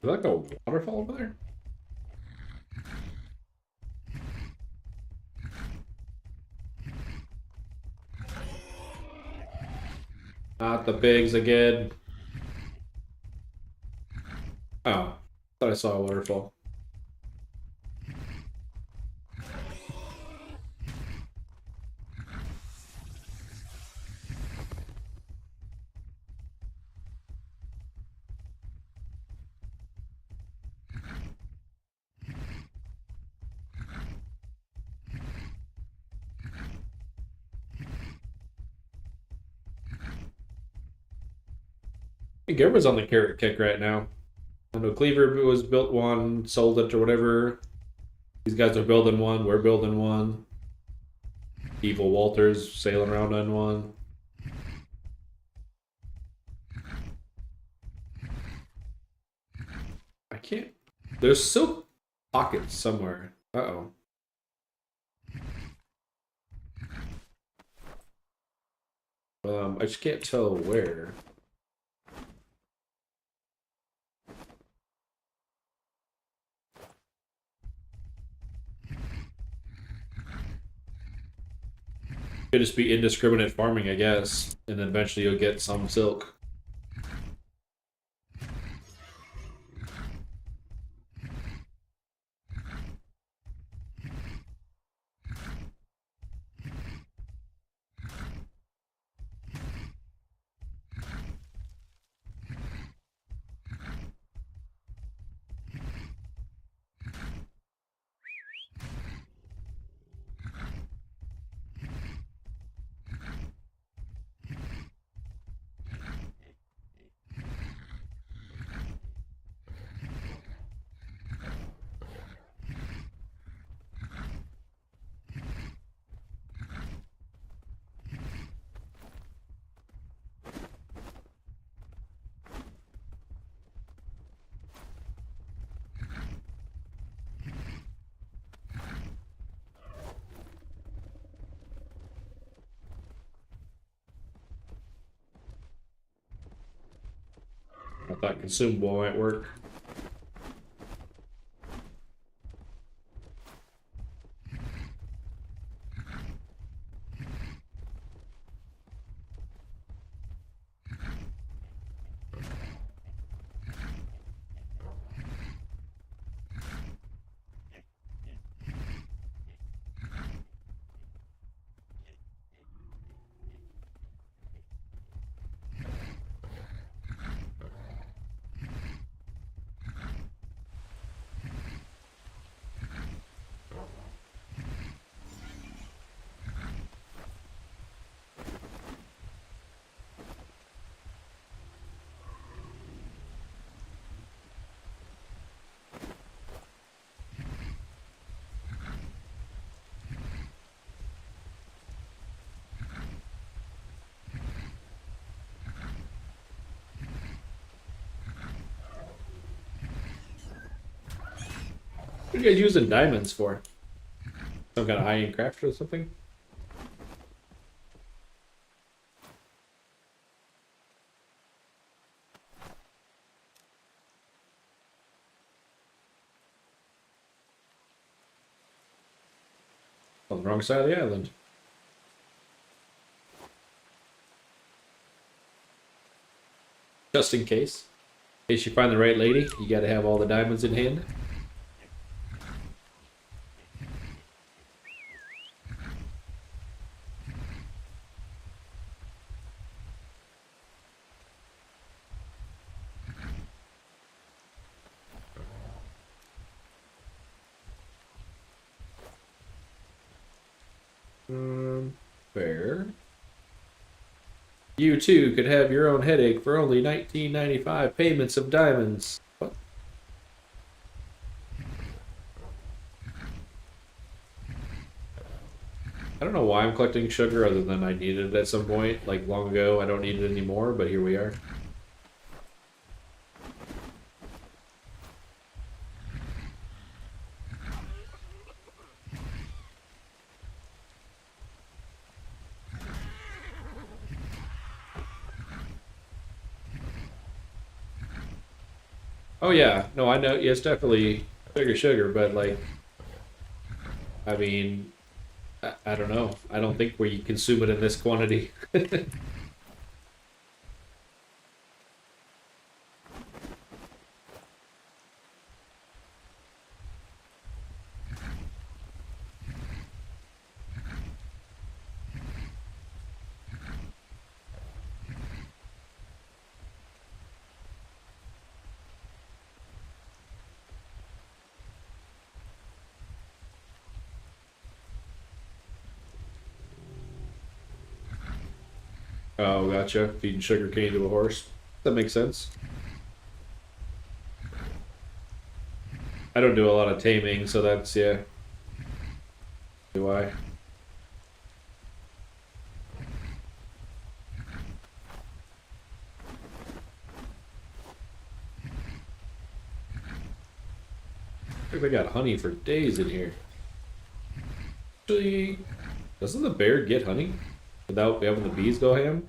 Is that like a waterfall over there? Not the pigs again. Oh, thought I saw a waterfall. I think everyone's on the carrot kick right now. I know Cleaver was built one, sold it or whatever. These guys are building one. We're building one. Evil Walter's sailing around on one. I can't. There's still pockets somewhere. Uh-oh. I just can't tell where. Could just be indiscriminate farming, I guess, and then eventually you'll get some silk. I thought consumable might work. What are you guys using diamonds for? Some kind of high-end craft or something? On the wrong side of the island. Just in case. In case you find the right lady, you gotta have all the diamonds in hand. Fair. You too could have your own headache for only $19.95 payments of diamonds. What? I don't know why I'm collecting sugar other than I needed it at some point, like long ago. I don't need it anymore, but here we are. Oh yeah, no, I know. Yes, definitely sugar, but like, I mean, I don't know. I don't think we consume it in this quantity. Oh, gotcha. Feeding sugar cane to a horse. That makes sense. I don't do a lot of taming, so that's yeah. Do I? I think they got honey for days in here. Actually, doesn't the bear get honey without having the bees go ham?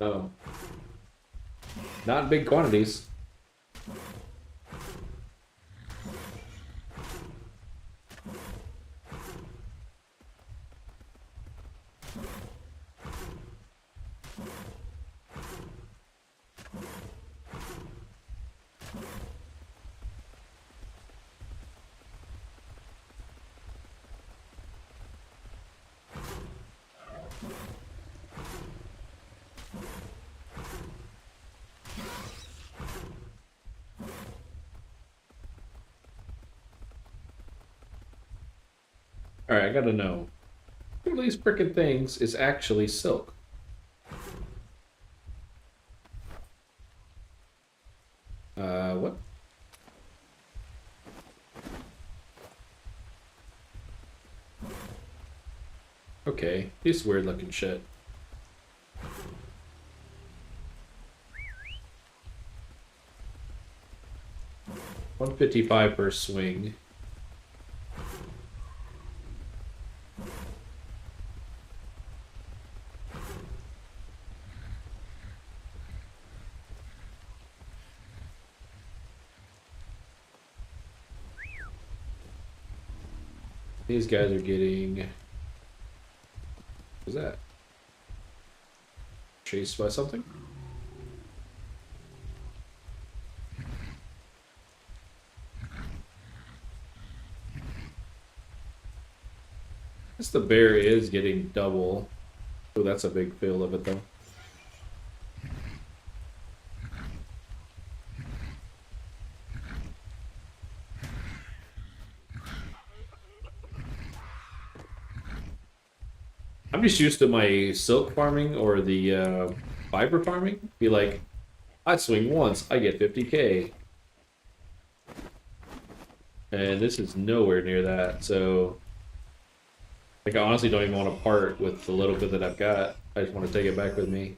Oh, not in big quantities. All right, I gotta know. Which of these frickin' things is actually silk? What? Okay, this weird looking shit. 155 per swing. These guys are getting. What's that? Chased by something? Guess the bear is getting double. Oh, that's a big fill of it though. I'm just used to my silk farming or the fiber farming. Be like, I swing once, I get 50k. And this is nowhere near that, so like I honestly don't even want to part with the little bit that I've got. I just want to take it back with me.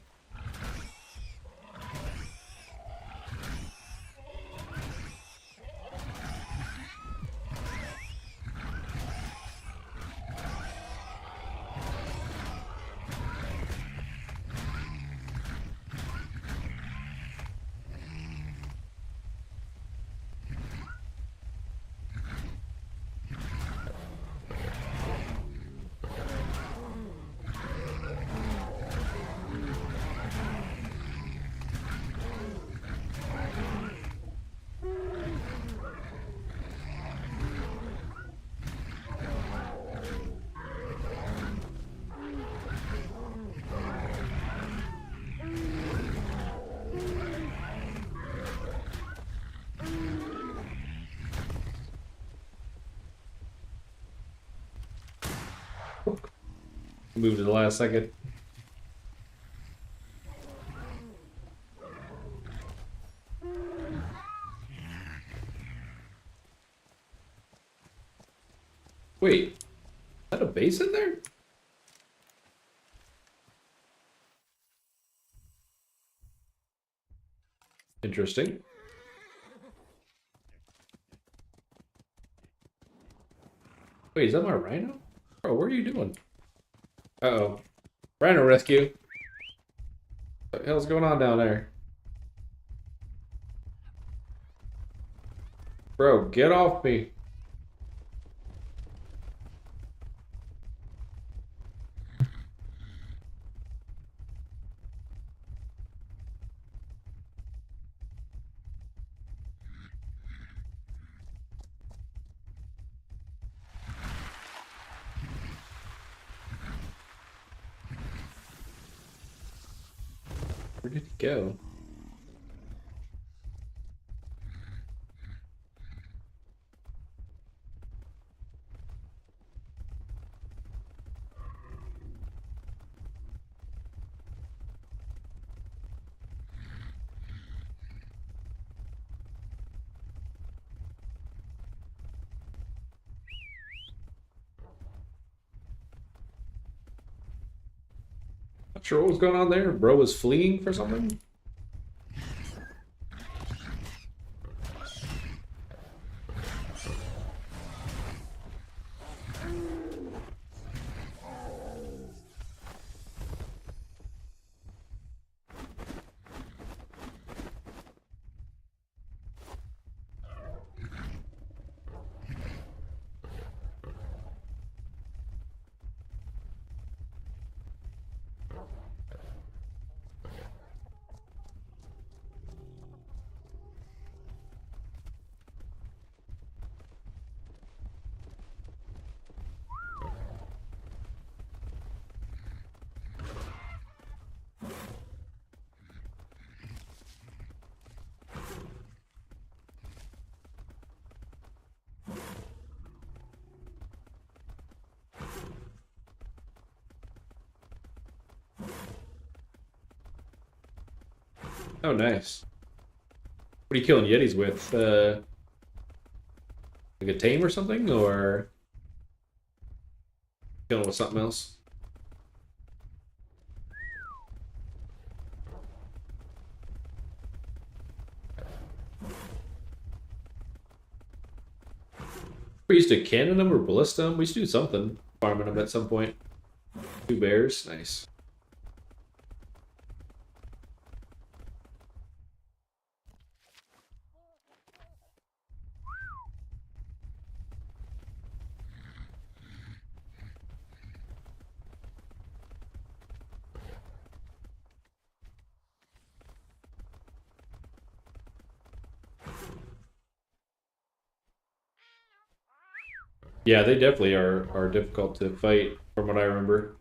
Moved to the last second. Wait, is that a base in there? Interesting. Wait, is that my rhino? Bro, what are you doing? Uh-oh. Rhino rescue. What the hell's going on down there? Bro, get off me. Where did he go? Not sure what was going on there. Bro was fleeing for something? Oh, nice. What are you killing Yetis with? Like a tame or something? Or killing with something else? We used to cannon them or ballista them. We used to do something. Farming them at some point. 2 bears. Nice. Yeah, they definitely are difficult to fight, from what I remember.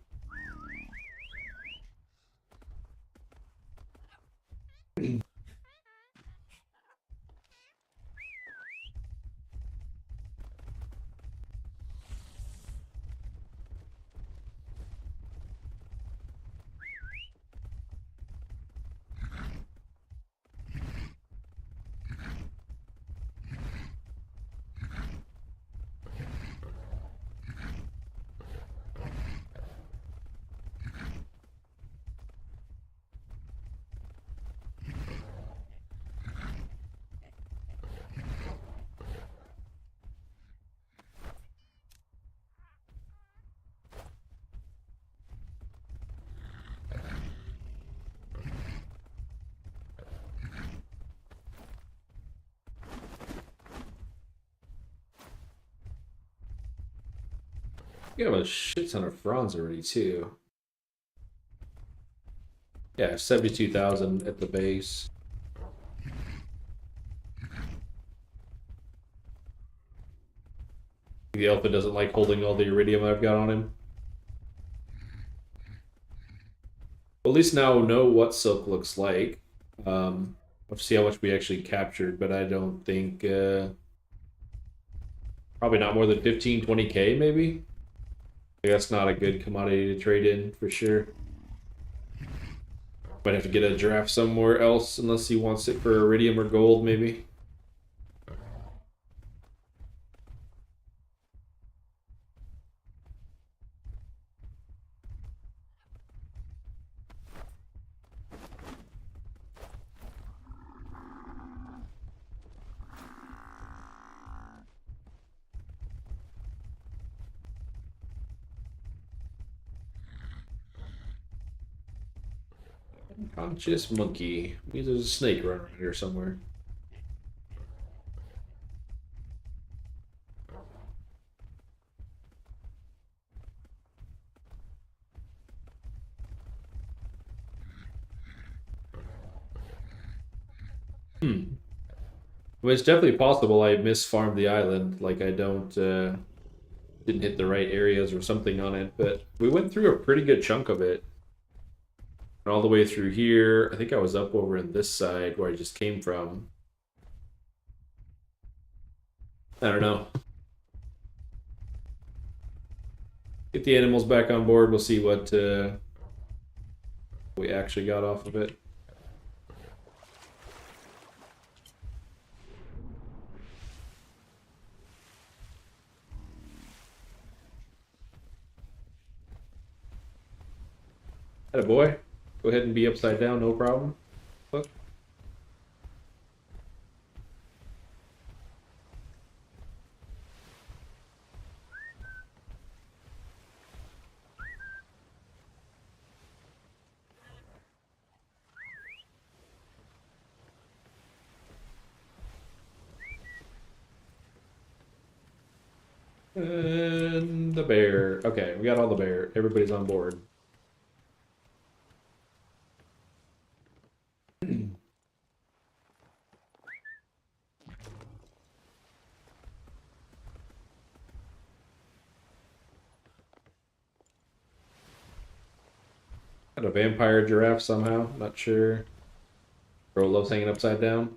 You have a shit ton of bronze already, too. Yeah, 72,000 at the base. The Alpha doesn't like holding all the iridium I've got on him. Well, at least now know what silk looks like. Let's see how much we actually captured, but I don't think... probably not more than 15, 20k, maybe? That's not a good commodity to trade in, for sure. Might have to get a giraffe somewhere else, unless he wants it for iridium or gold, maybe. Conscious monkey. Means there's a snake running around here somewhere. Well, it's definitely possible I misfarmed the island. Like I don't didn't hit the right areas or something on it, but we went through a pretty good chunk of it. And all the way through here. I think I was up over in this side where I just came from. I don't know. Get the animals back on board. We'll see what we actually got off of it. Atta boy. Go ahead and be upside down, no problem. Look. And the bear. Okay, we got all the bear. Everybody's on board. Got a vampire giraffe somehow. Not sure. Bro loves hanging upside down.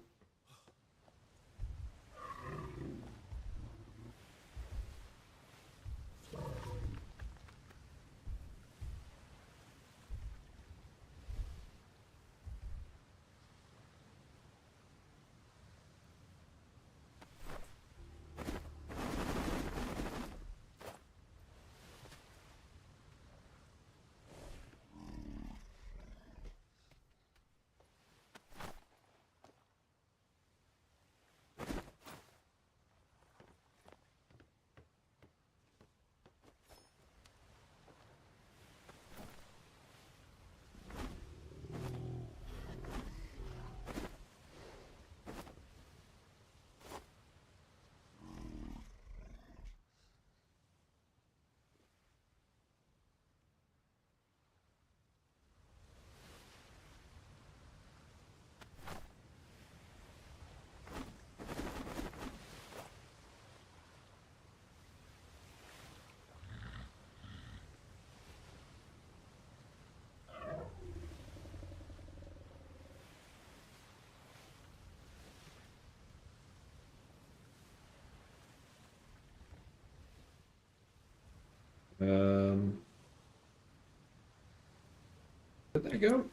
Where'd that go?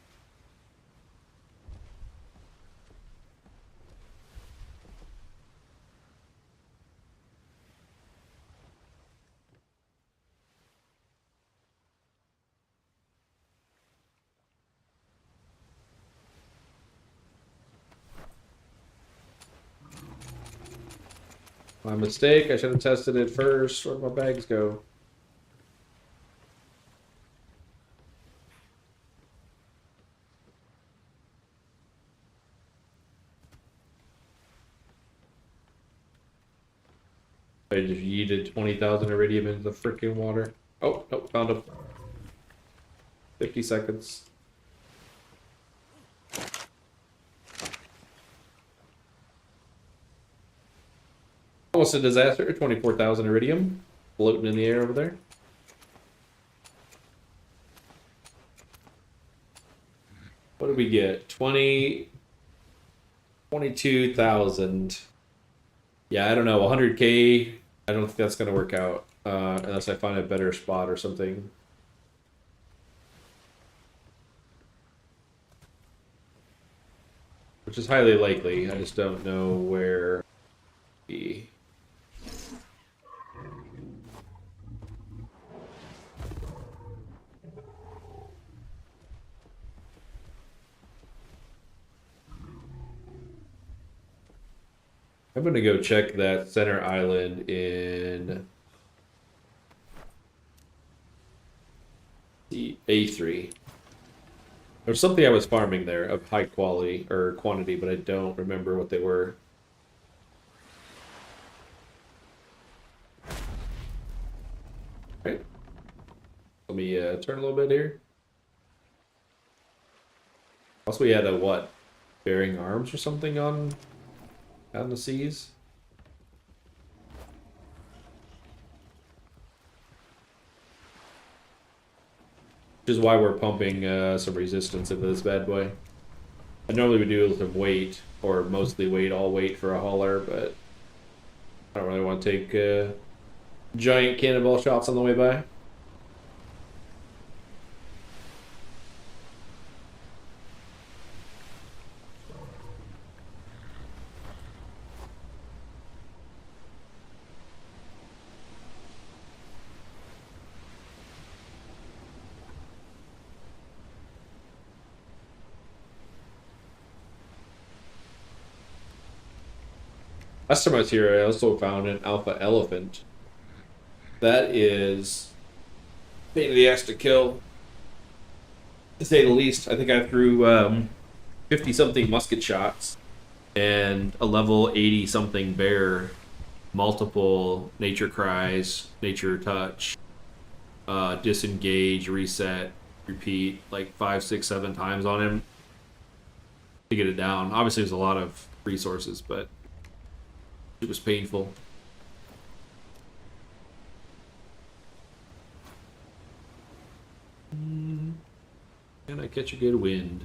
My mistake. I should have tested it first. Where'd my bags go? I just yeeted 20,000 iridium into the freaking water. Oh, nope, found him. 50 seconds. Almost a disaster. 24,000 iridium floating in the air over there. What did we get? 22,000. Yeah, I don't know. 100K. I don't think that's going to work out unless I find a better spot or something. Which is highly likely. I just don't know where the... I'm gonna go check that center island in the A3. There's something I was farming there of high quality or quantity, but I don't remember what they were. Right. Let me turn a little bit here. Also, we had a what? Bearing arms or something on out in the seas. Which is why we're pumping some resistance into this bad boy. I normally would do some weight, or mostly weight, all weight for a hauler, but I don't really want to take giant cannonball shots on the way by. Last time I was here, I also found an alpha elephant. That is pain in the ass to kill, to say the least. I think I threw 50 something musket shots and a level 80 something bear, multiple nature cries, nature touch, disengage, reset, repeat like 5, 6, 7 times on him to get it down. Obviously, there's a lot of resources, but it was painful. Can I catch a good wind?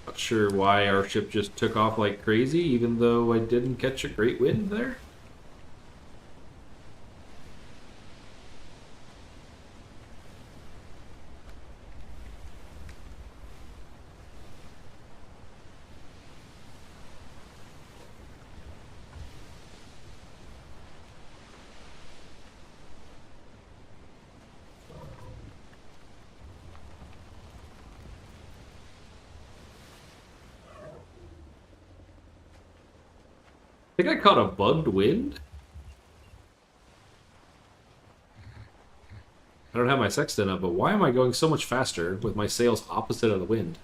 Not sure why our ship just took off like crazy, even though I didn't catch a great wind there. I think I caught a bugged wind. I don't have my sextant up, but why am I going so much faster with my sails opposite of the wind?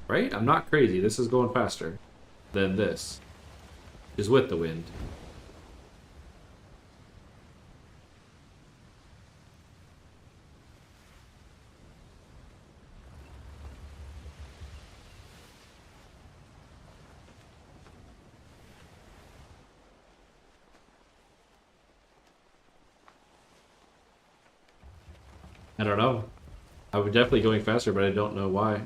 Right? I'm not crazy. This is going faster than this. Is with the wind. I don't know. I was definitely going faster, but I don't know why.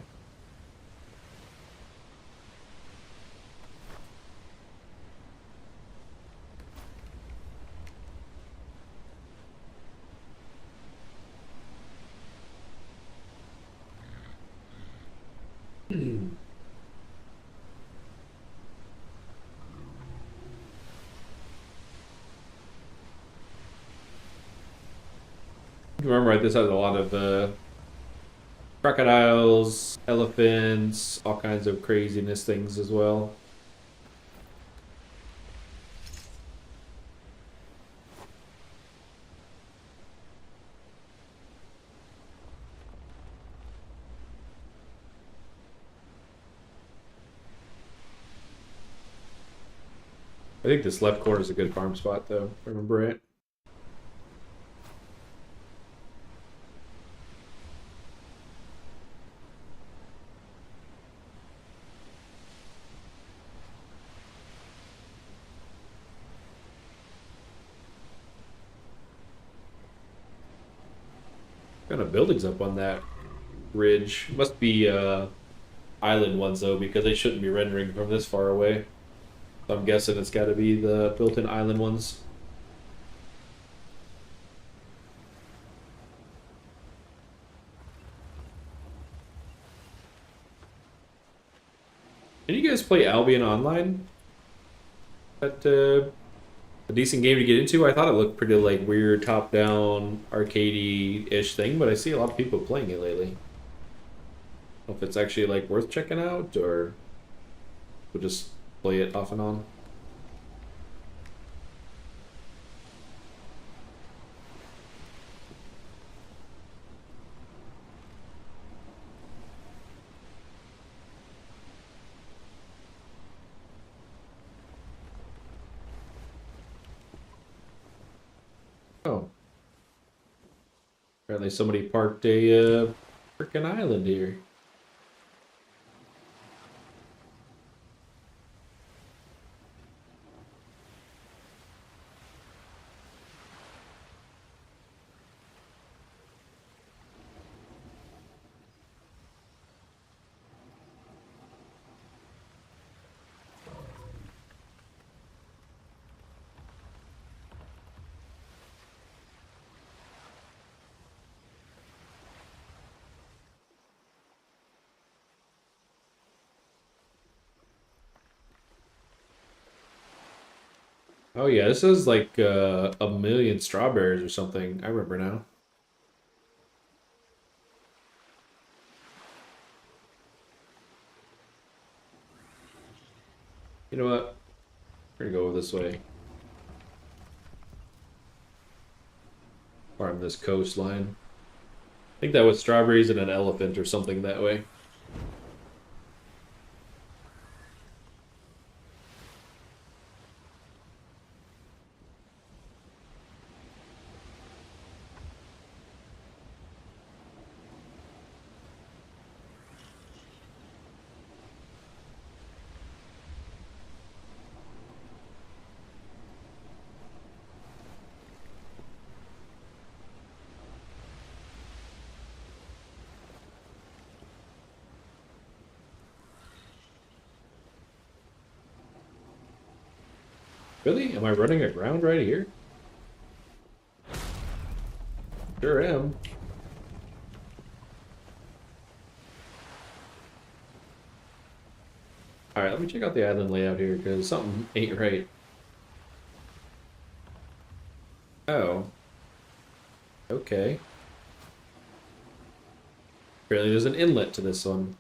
Remember, right, this has a lot of crocodiles, elephants, all kinds of craziness things as well. I think this left corner is a good farm spot, though. If I remember right. What kind of buildings up on that ridge? Must be island ones though, because they shouldn't be rendering from this far away. So I'm guessing it's got to be the built-in island ones. Did you guys play Albion Online? That a decent game to get into. I thought it looked pretty like weird top-down arcadey-ish thing, but I see a lot of people playing it lately. I don't know if it's actually like worth checking out or we'll just play it off and on. Apparently somebody parked a freaking island here. Oh yeah, this is like a million strawberries or something. I remember now. You know what? We're gonna go this way. Farm this coastline. I think that was strawberries and an elephant or something that way. Really? Am I running aground right here? Sure am. Alright, let me check out the island layout here, because something ain't right. Oh. Okay. Apparently there's an inlet to this one.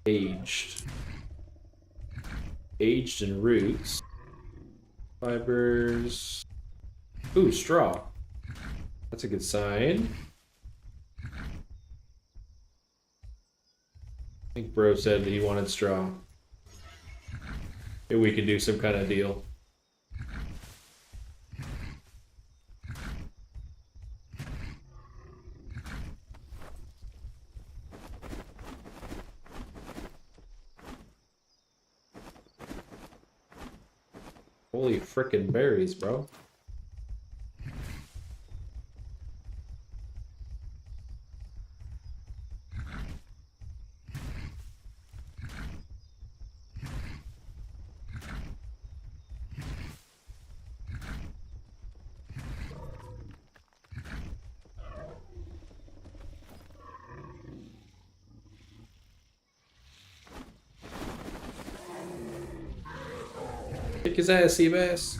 Aged. Aged in roots. Fibers. Ooh, straw. That's a good sign. I think Bro said that he wanted straw. Maybe we could do some kind of deal. Holy frickin' berries, bro. Kick his ass, Seabass.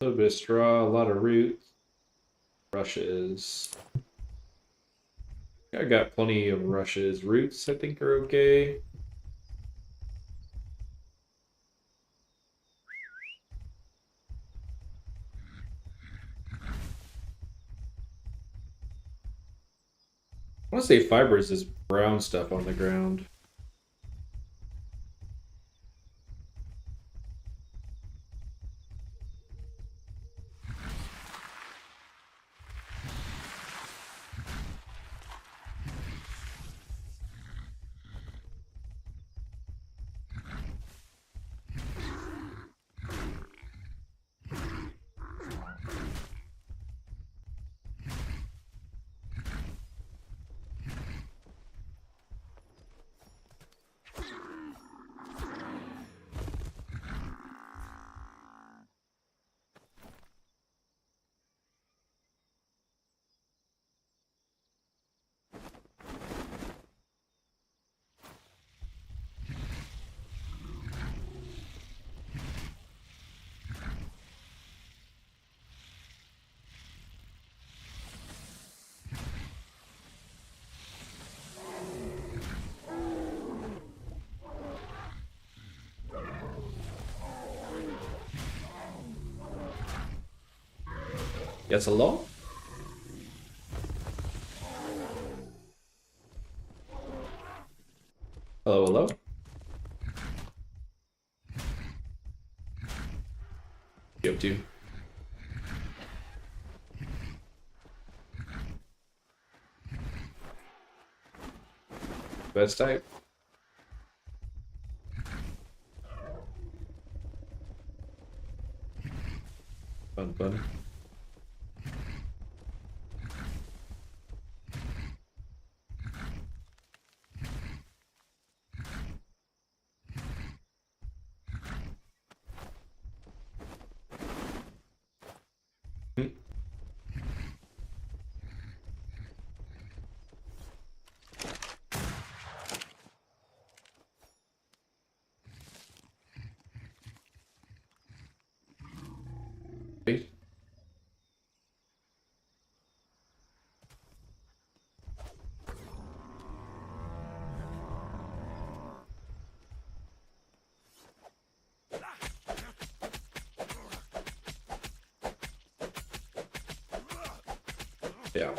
A little bit of straw, a lot of roots. Rushes. I got plenty of rushes. Roots, I think, are okay. I want to say fiber is this brown stuff on the ground. Yes, hello? Hello, hello? You up to? Best type? Fun, fun. Hmm. Hey. Yeah.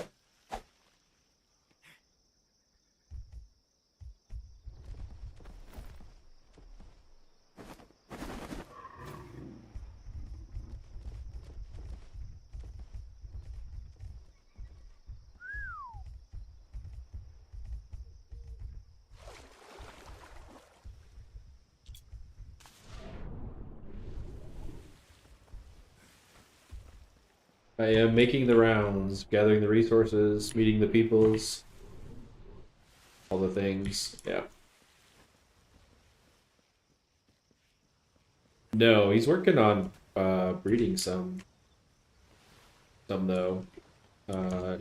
I am making the rounds, gathering the resources, meeting the peoples, all the things. Yeah. No, he's working on breeding some though.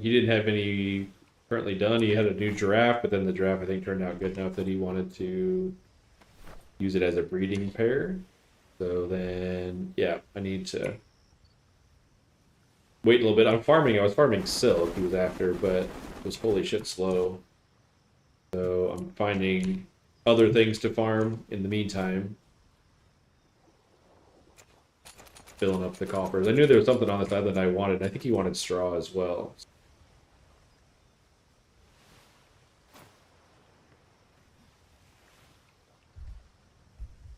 He didn't have any currently done. He had a new giraffe, but then the giraffe I think turned out good enough that he wanted to use it as a breeding pair. So then, yeah, I need to wait a little bit. I'm farming. I was farming silk. He was after, but it was holy shit slow. So I'm finding other things to farm in the meantime, filling up the coffers. I knew there was something on this island I wanted. I think he wanted straw as well.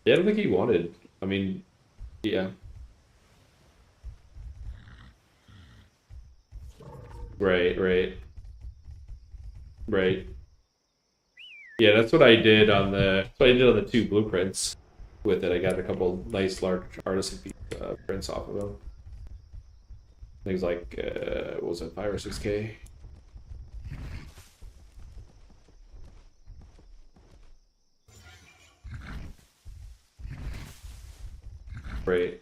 Yeah, I don't think he wanted. I mean, yeah, right, right, right. Yeah, that's what I did on the two blueprints with it. I got a couple nice large artisan piece, prints off of them. Things like what was it, 5 or 6K? Right,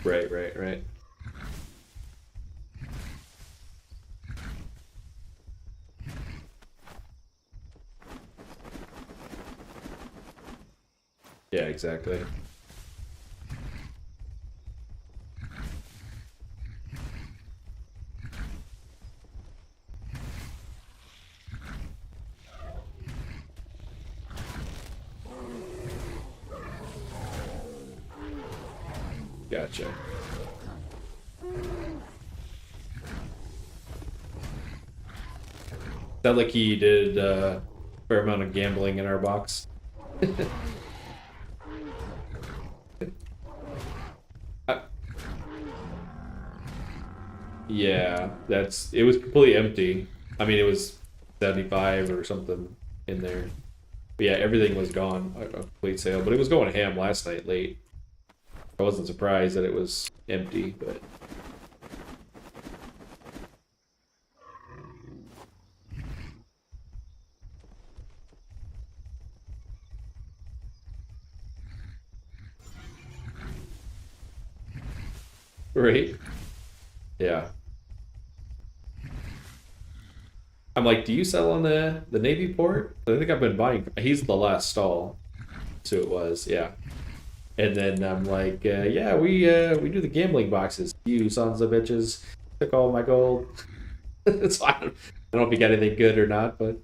right, right, right. Yeah, exactly. Gotcha. Sounds like he did a fair amount of gambling in our box. Uh, yeah, it was completely empty. I mean, it was 75 or something in there. But yeah, everything was gone, a complete sale. But it was going ham last night late. I wasn't surprised that it was empty, but right. Yeah. I'm like, do you sell on the Navy port? I think I've been buying. He's the last stall, so it was, yeah. And then I'm like, yeah, we do the gambling boxes. You sons of bitches took all my gold. So I don't know if you got anything good or not, but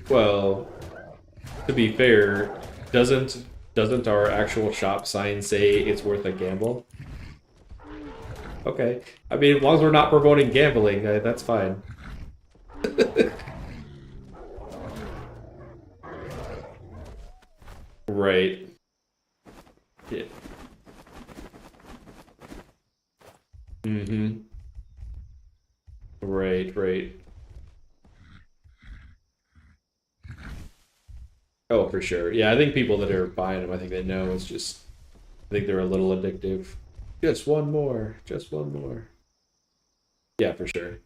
well, to be fair, doesn't our actual shop sign say it's worth a gamble? Okay, I mean, as long as we're not promoting gambling, that's fine. Right. Yeah. Mm-hmm. Right, right. Oh, for sure. Yeah, I think people that are buying them, I think they know it's just, I think they're a little addictive. Just one more, just one more. Yeah, for sure.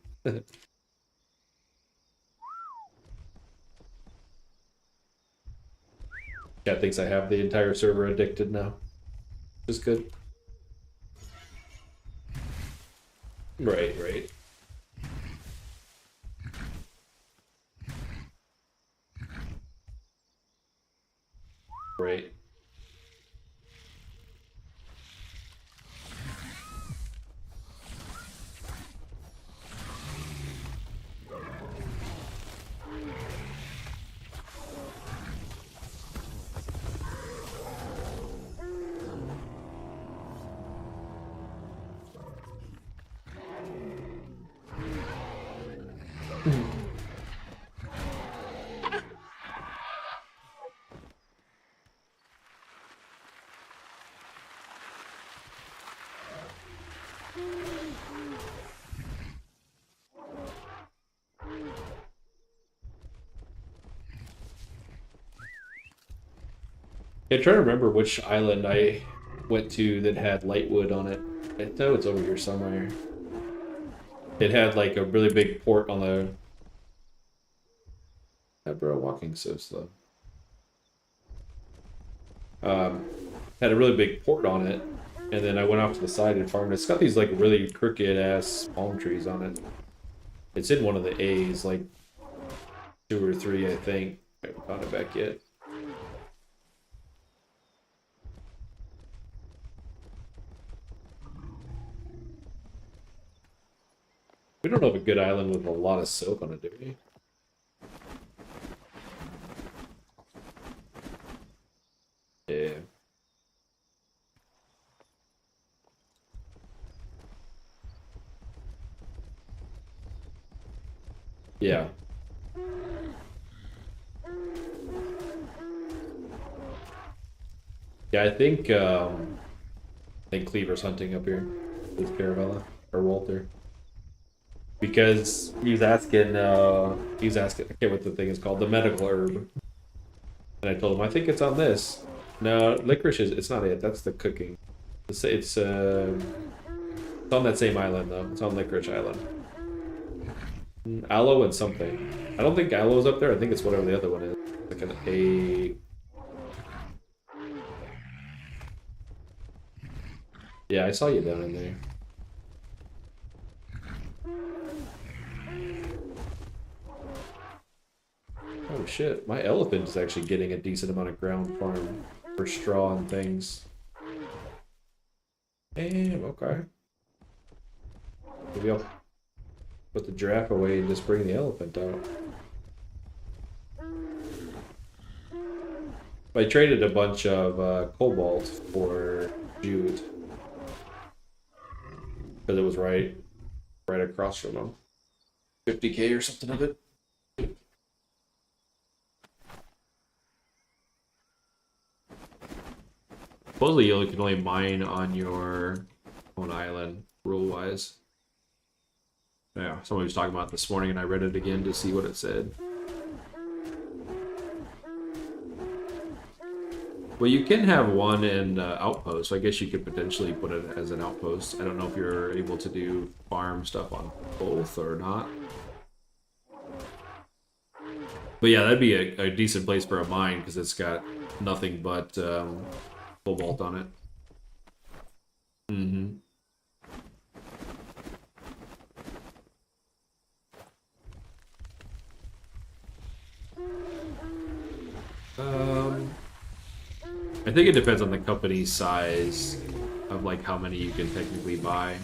Cat thinks I have the entire server addicted now. Which is good. Right, right, right. Yeah, trying to remember which island I went to that had lightwood on it. I know it's over here somewhere. It had like a really big port on the. That bro walking so slow. Um, had a really big port on it, and then I went off to the side and farmed. It's got these like really crooked ass palm trees on it. It's in one of the A's, like 2 or 3, I think. I haven't found it back yet. We don't have a good island with a lot of silk on it, do we? Yeah. Yeah. Yeah, I think Cleaver's hunting up here with Caravella or Walter. Because he was asking I forget what the thing is called, the medical herb. And I told him I think it's on this. No, licorice is it's not it, that's the cooking. It's on that same island though. It's on Licorice Island. Aloe and something. I don't think aloe's up there, I think it's whatever the other one is. Like an A. Yeah, I saw you down in there. Oh shit, my elephant is actually getting a decent amount of ground farm for straw and things. Damn, okay. Maybe I'll put the giraffe away and just bring the elephant out. I traded a bunch of cobalt for jute. Because it was right across from them. 50K or something of it. Supposedly you can only mine on your own island, rule-wise. Yeah, somebody was talking about it this morning, and I read it again to see what it said. Well, you can have one in outpost, so I guess you could potentially put it as an outpost. I don't know if you're able to do farm stuff on both or not. But yeah, that'd be a decent place for a mine, because it's got nothing but cobalt on it. Mm-hmm. I think it depends on the company's size of like how many you can technically buy.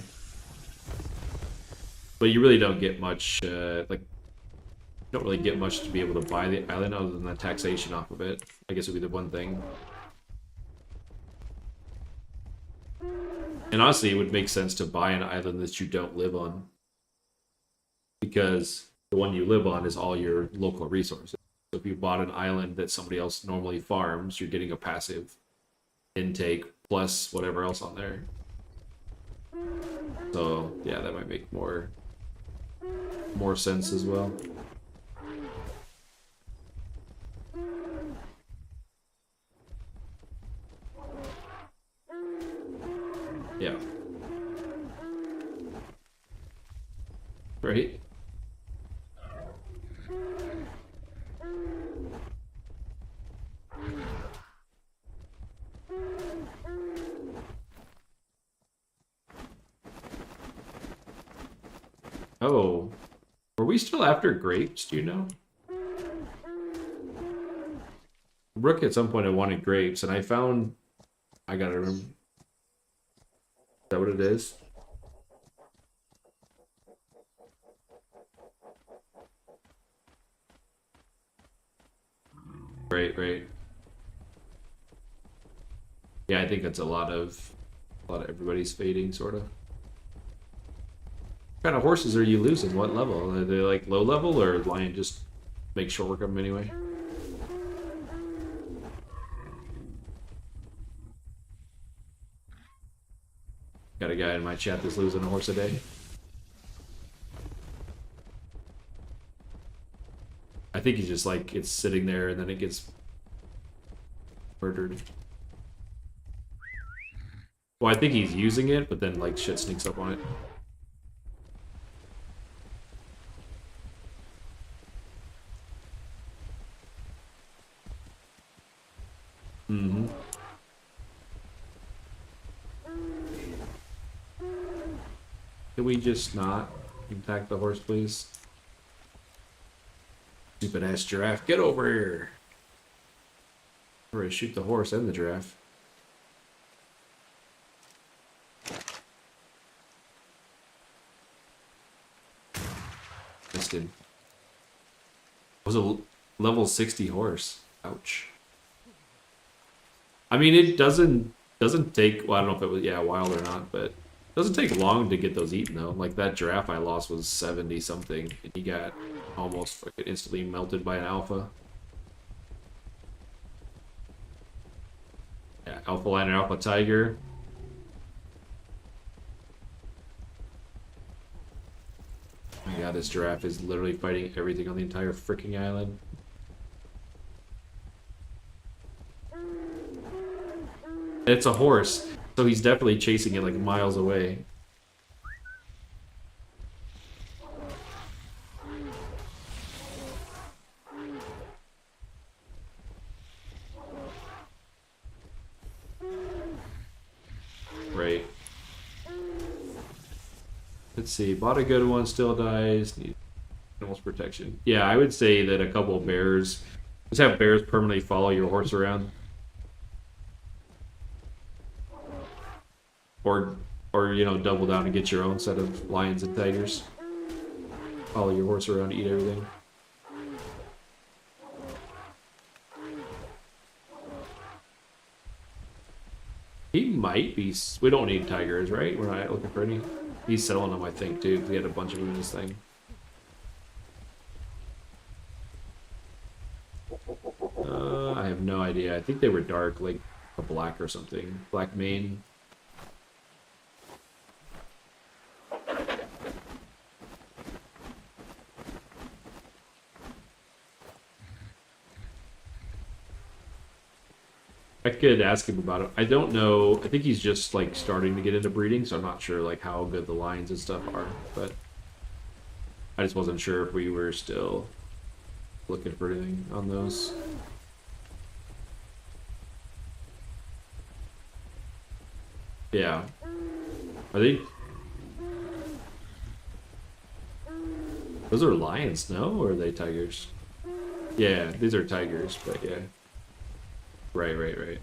But you really don't get much, like, you don't really get much to be able to buy the island other than the taxation off of it. I guess would be the one thing. And honestly, it would make sense to buy an island that you don't live on. Because the one you live on is all your local resources. So if you bought an island that somebody else normally farms, you're getting a passive intake plus whatever else on there. So yeah, that might make more sense as well. Yeah. Right? Oh. Were we still after grapes, do you know? Rook at some point I wanted grapes, and I found... I gotta remember. Is that what it is? Right. Yeah, I think that's a lot of everybody's fading, sort of. What kind of horses are you losing? What level? Are they like low level, or Lion just make short work of them anyway? Got a guy in my chat that's losing a horse a day. I think he's just like, it's sitting there and then it gets murdered. Well, I think he's using it, but then like shit sneaks up on it. Mm-hmm. Can we just not attack the horse, please? Stupid ass giraffe, get over here! I'm ready to shoot the horse and the giraffe. Missed him. It was a level 60 horse. Ouch. I mean, it doesn't take, well, I don't know if it was, yeah, wild or not, but it doesn't take long to get those eaten, though. Like, that giraffe I lost was 70 something, and he got almost fucking instantly melted by an alpha. Yeah, alpha lion and alpha tiger. Oh my god, this giraffe is literally fighting everything on the entire freaking island. It's a horse, so he's definitely chasing it like miles away. Right. Let's see, bought a good one, still dies, need animals protection. Yeah, I would say that a couple of bears, just have bears permanently follow your horse around. Or you know, double down and get your own set of lions and tigers. Follow your horse around, eat everything. He might be. We don't need tigers, right? We're not looking for any. He's selling them, I think, too. We had a bunch of them in this thing. I have no idea. I think they were dark, like a black or something. Black mane. I could ask him about it. I don't know. I think he's just like starting to get into breeding, so I'm not sure like how good the lines and stuff are. But I just wasn't sure if we were still looking for anything on those. Yeah. Are they? Those are lions, no? Or are they tigers? Yeah, these are tigers, but yeah. Right, right, right.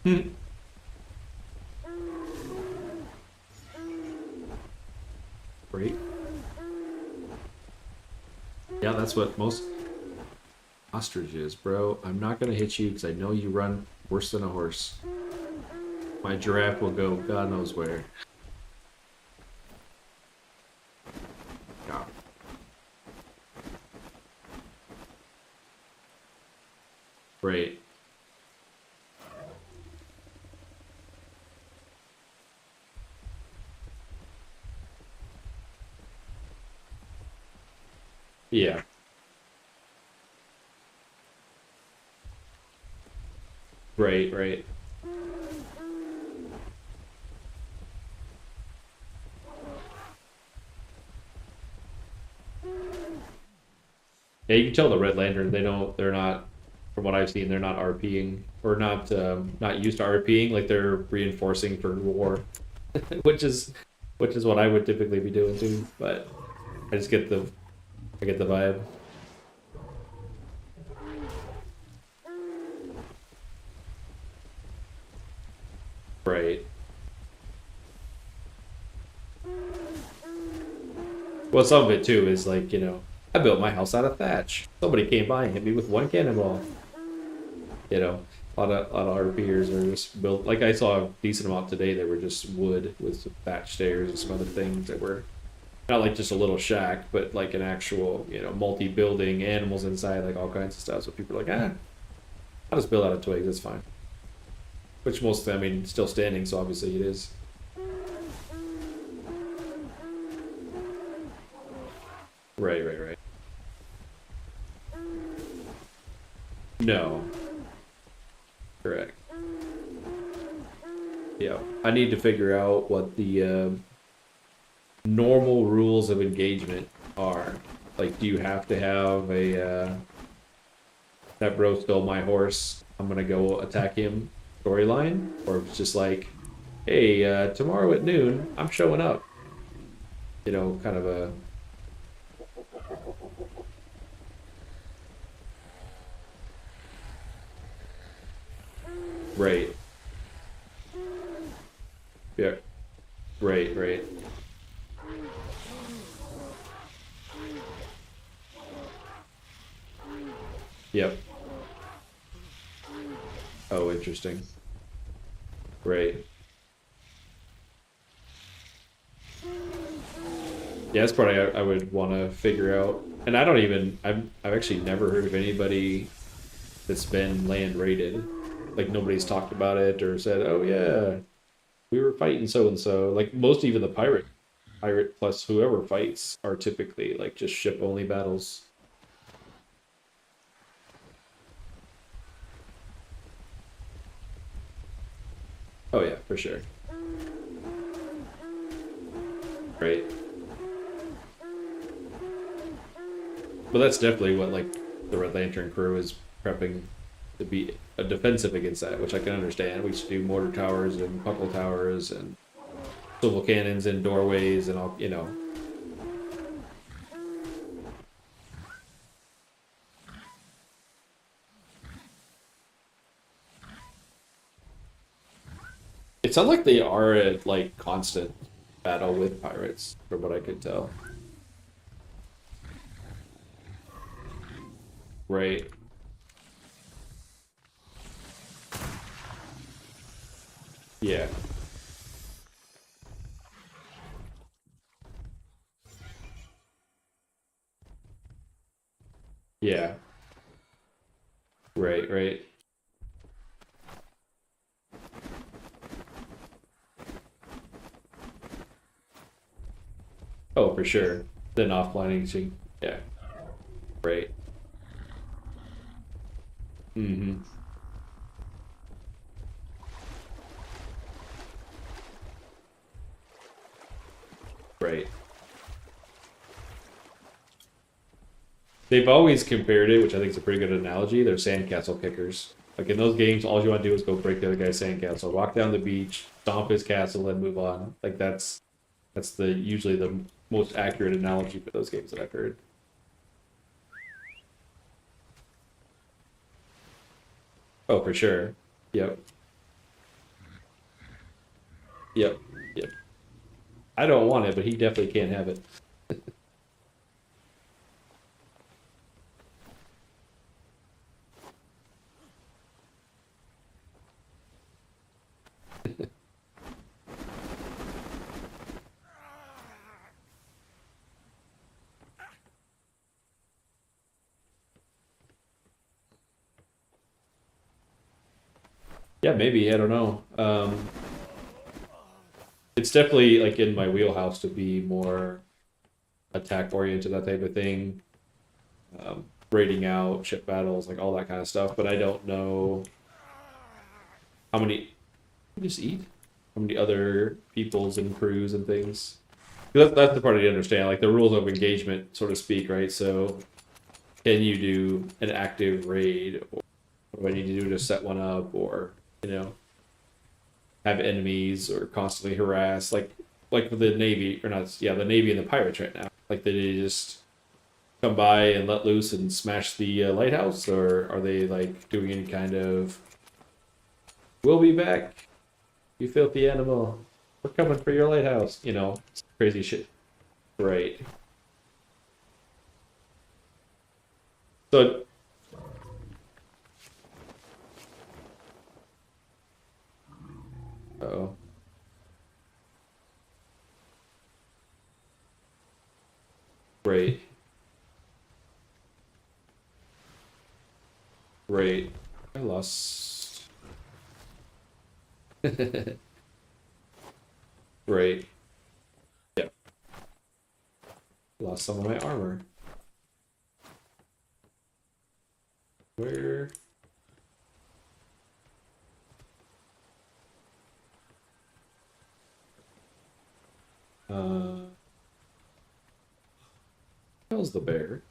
Hmm. Great. Yeah, that's what most ostrich is, bro. I'm not gonna hit you because I know you run worse than a horse. My giraffe will go God knows where. Yeah. Right. Yeah. Right, right. Yeah, you can tell the Red Lantern, they're not, from what I've seen, they're not RPing, or not used to RPing, like they're reinforcing for war, which is, which is what I would typically be doing too, but I just get the, I get the vibe. Right. Well, some of it too is like, I built my house out of thatch. Somebody came by and hit me with one cannonball. A lot of RPers are just built. Like I saw a decent amount today. They were just wood with some thatch stairs and some other things that were not like just a little shack, but like an actual, multi-building, animals inside, like all kinds of stuff. So people are like, I'll just build out of twigs. That's fine. Which most, I mean, still standing. So obviously it is. Right, right, right. No, correct. Yeah, I need to figure out what the normal rules of engagement are. Like, do you have to have a that bro stole my horse, I'm gonna go attack him storyline? Or if it's just like, hey, tomorrow at noon, I'm showing up. Kind of a right. Yeah, right, right. Yep. Oh, interesting. Right. Yeah, that's part I would want to figure out. And I don't even, I've actually never heard of anybody that's been land raided. Like nobody's talked about it or said, "Oh yeah, we were fighting so and so." Like most, even the pirate plus whoever fights are typically like just ship only battles. Oh yeah, for sure. Right. But that's definitely what like the Red Lantern crew is prepping to be a defensive against that, which I can understand. We should do mortar towers and puckle towers and swivel cannons in doorways and all. It sounds like they are at like constant battle with pirates, from what I could tell. Right. Yeah. Yeah. Right, right. Oh, for sure. Then offlining, yeah. Right. Mm-hmm. Right. They've always compared it, which I think is a pretty good analogy. They're sandcastle kickers. Like in those games, all you want to do is go break the other guy's sandcastle, walk down the beach, stomp his castle, and move on. Like that's the usually the most accurate analogy for those games that I've heard. Oh, for sure. Yep. Yep. Yep. I don't want it, but he definitely can't have it. Yeah, maybe. I don't know. It's definitely like in my wheelhouse to be more attack oriented, that type of thing. Raiding out, ship battles, like all that kind of stuff. But I don't know how many. Just eat. How many other peoples and crews and things. That's the part I didn't understand, like the rules of engagement, so to speak, right? So, can you do an active raid, or what do I need to do to set one up, or you know, have enemies or constantly harass, like with the Navy or not? Yeah, the Navy and the pirates right now. Like, did they just come by and let loose and smash the lighthouse, or are they like doing any kind of "We'll be back, you filthy animal. We're coming for your lighthouse." You know, crazy shit. Right. So, oh, right, right. I lost. Right. Yeah. Lost some of my armor. Where? How's the bear?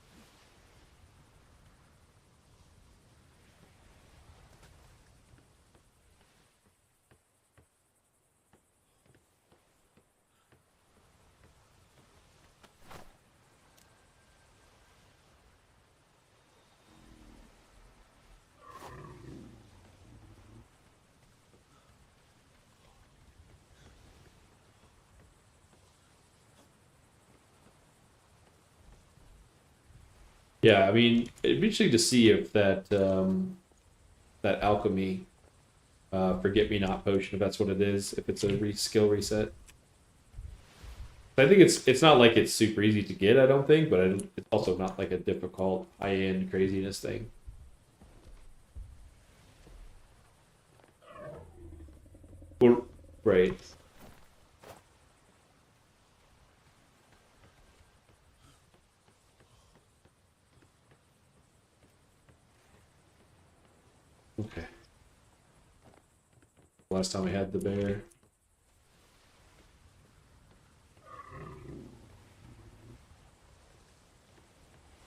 Yeah, I mean, it'd be interesting to see if that alchemy, forget me not potion, if that's what it is, if it's a skill reset. I think it's not like it's super easy to get, I don't think, but it's also not like a difficult high end craziness thing. Well, right. Okay. Last time I had the bear.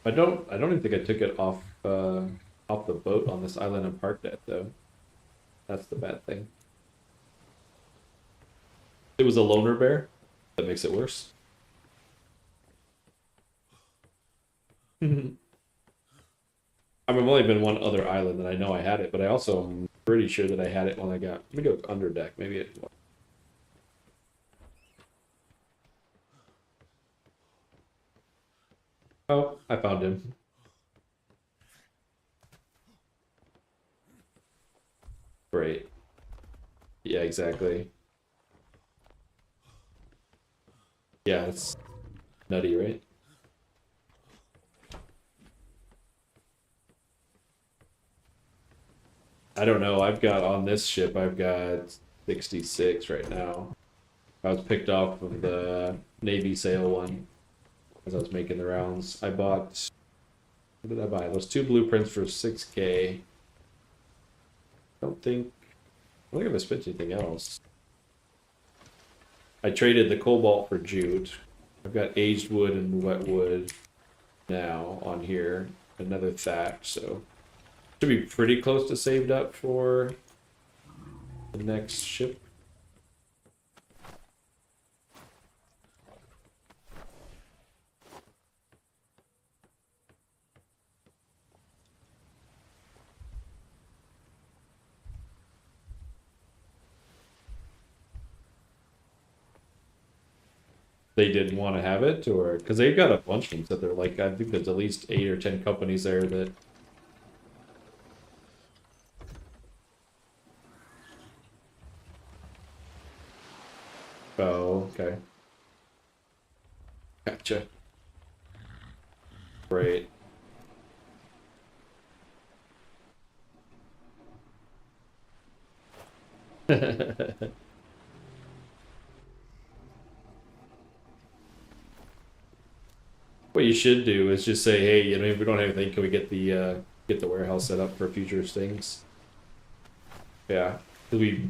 I don't even think I took it off the boat on this island and parked it though. That's the bad thing. It was a loner bear. That makes it worse. I mean, I've only been one other island that I know I had it, but I also am pretty sure that I had it when I got. Let me go under deck. Maybe it. Oh, I found him. Great. Yeah, exactly. Yeah, it's nutty, right? I don't know. I've got on this ship. I've got 66 right now. I was picked off of the Navy sale one as I was making the rounds. I bought. What did I buy? Those two blueprints for 6K. I don't think I've spent anything else. I traded the Cobalt for Jute. I've got aged wood and wet wood now on here. Another thatch, so should be pretty close to saved up for the next ship. They didn't want to have it, or because they've got a bunch of them that they're like, I think there's at least 8 or 10 companies there that. Oh, okay. Gotcha. Great. What you should do is just say, hey, you know, if we don't have anything, can we get the warehouse set up for future things? Yeah. 'Cause we.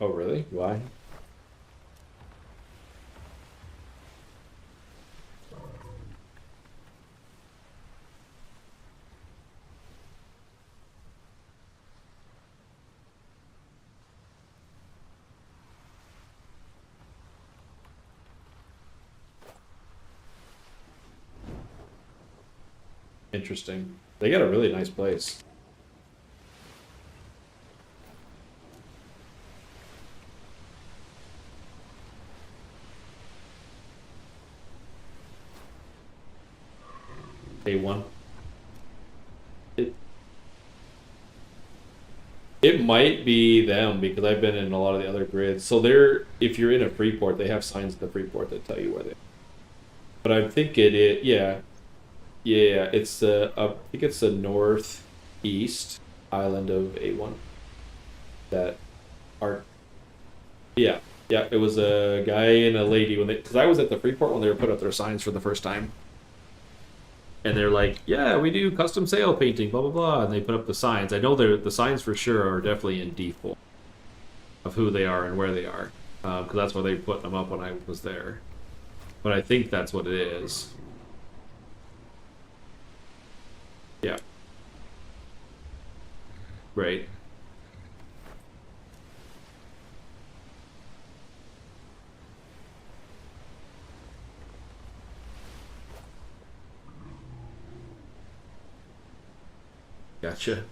Oh, really? Why? Interesting. They got a really nice place. A1. It it might be them because I've been in a lot of the other grids. So they're if you're in a free port, they have signs at the free port that tell you where they. But I think yeah. Yeah, it's the I think it's the northeast island of A1 that are yeah. Yeah, it was a guy and a lady when they because I was at the Freeport when they were put up their signs for the first time. And they're like, "Yeah, we do custom sail painting, blah blah blah." And they put up the signs. I know the signs for sure are definitely in default of who they are and where they are, because that's where they put them up when I was there. But I think that's what it is. Yeah. Right. Gotcha.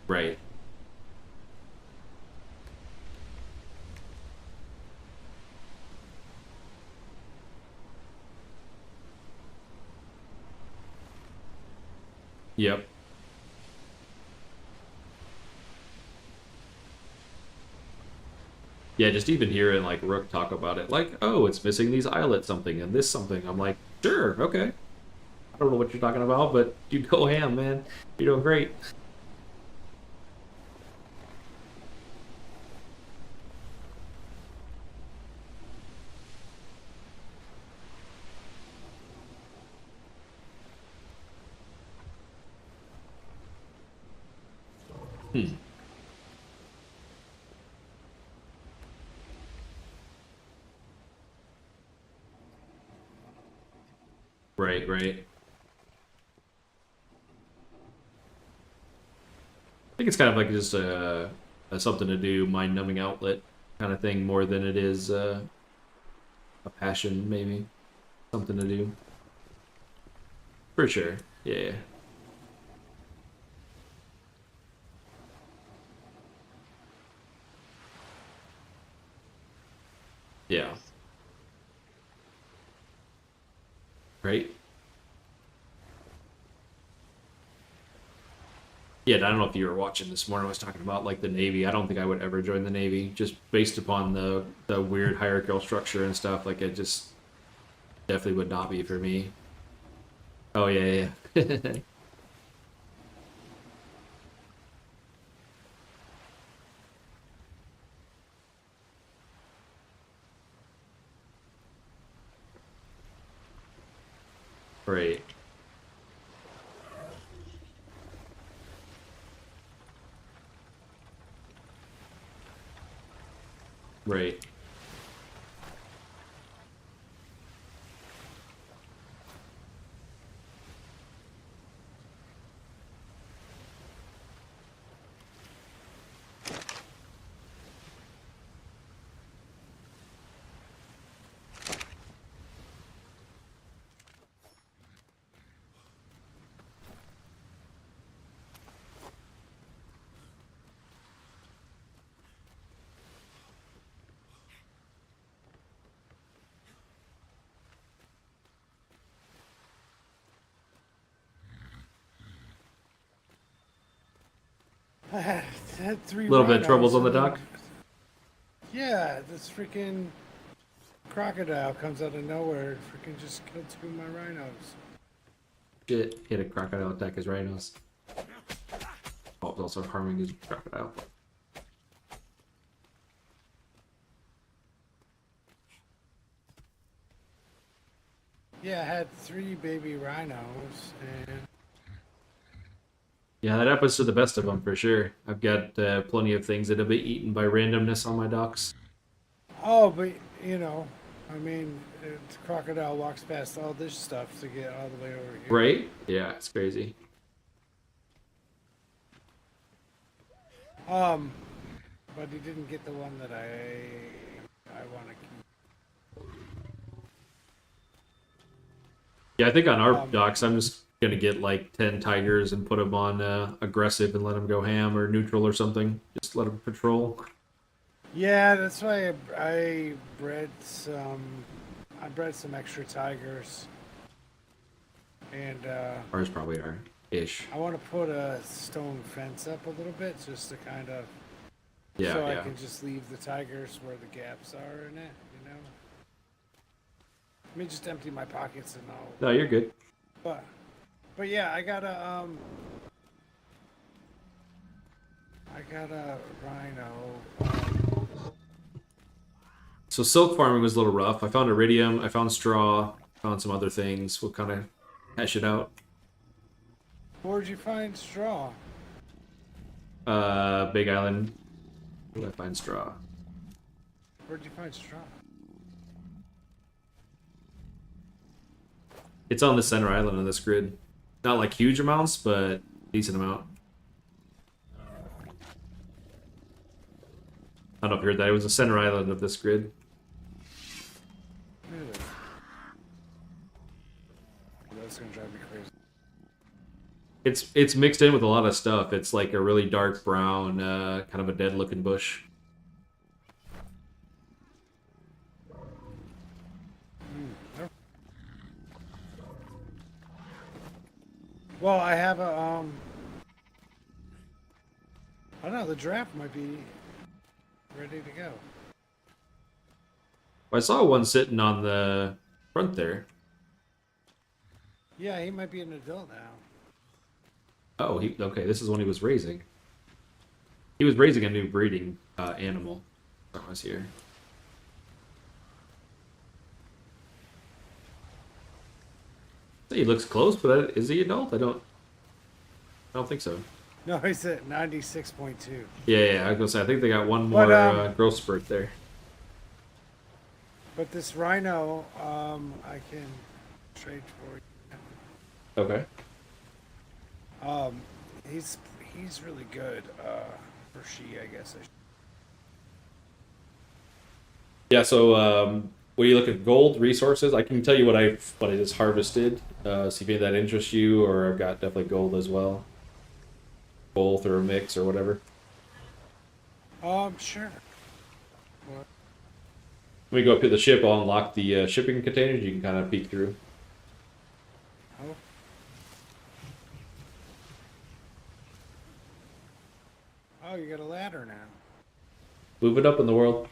Right. Yep. Yeah, just even hearing like Rook talk about it, like, oh, it's missing these eyelets something and this something. I'm like, sure, okay. I don't know what you're talking about, but you go ham, man. You're doing great. Hmm. Right, right. I think it's kind of like just a something to do, mind-numbing outlet kind of thing, more than it is a passion, maybe something to do. For sure. Yeah. Yeah. Right. Yeah, and I don't know if you were watching this morning. I was talking about like the Navy. I don't think I would ever join the Navy, just based upon the weird hierarchical structure and stuff. Like it just definitely would not be for me. Oh yeah, yeah. Right. Right. I had three A little bit of rhinos. troubles on the and then- dock. Yeah, this freaking crocodile comes out of nowhere and freaking just killed two of my rhinos. Shit, hit a crocodile attack his rhinos. Oh, it was also harming his crocodile. Yeah, I had three baby rhinos, and Yeah, that happens to the best of them for sure. I've got plenty of things that have been eaten by randomness on my docks. oh, but you know, I mean, the crocodile walks past all this stuff to get all the way over here. Right? Yeah, it's crazy. But he didn't get the one that I want to keep. Yeah, I think on our Um, docks, I'm just gonna get like 10 tigers and put them on aggressive and let them go ham or neutral or something. Just let them patrol. Yeah, that's why I bred some. I bred some extra tigers, and Ours probably are ish. I want to put a stone fence up a little bit just to kind of Yeah, so yeah. I can just leave the tigers where the gaps are in it. You know. Let me just empty my pockets and I'll. No, you're good. But yeah, I got a rhino. So silk farming was a little rough. I found iridium, I found straw, found some other things. We'll kind of hash it out. Where'd you find straw? Big Island. Where did I find straw? Where'd you find straw? It's on the center island on this grid. Not like huge amounts, but decent amount. I don't know if you heard that. It was the center island of this grid. Really? That's gonna drive me crazy. It's mixed in with a lot of stuff. It's like a really dark brown, kind of a dead looking bush. Well, I have a I don't know. The draft might be ready to go. I saw one sitting on the front there. Yeah, he might be an adult now. Oh, okay. This is one he was raising. He was raising a new breeding animal. That was here. He looks close, but is he adult? I don't think so. No, he's at 96.2. Yeah, I was gonna say I think they got one more But, growth spurt there. But this rhino, I can trade for. Okay. He's really good. For she, I guess. Yeah. So, what do you look at? Gold resources. I can tell you what I just harvested. See if any of that interests you, or I've got definitely gold as well. Both or a mix or whatever. Sure. What? When we go up to the ship, I'll unlock the shipping containers. You can kind of peek through. Oh. Oh, you got a ladder now. Move it up in the world.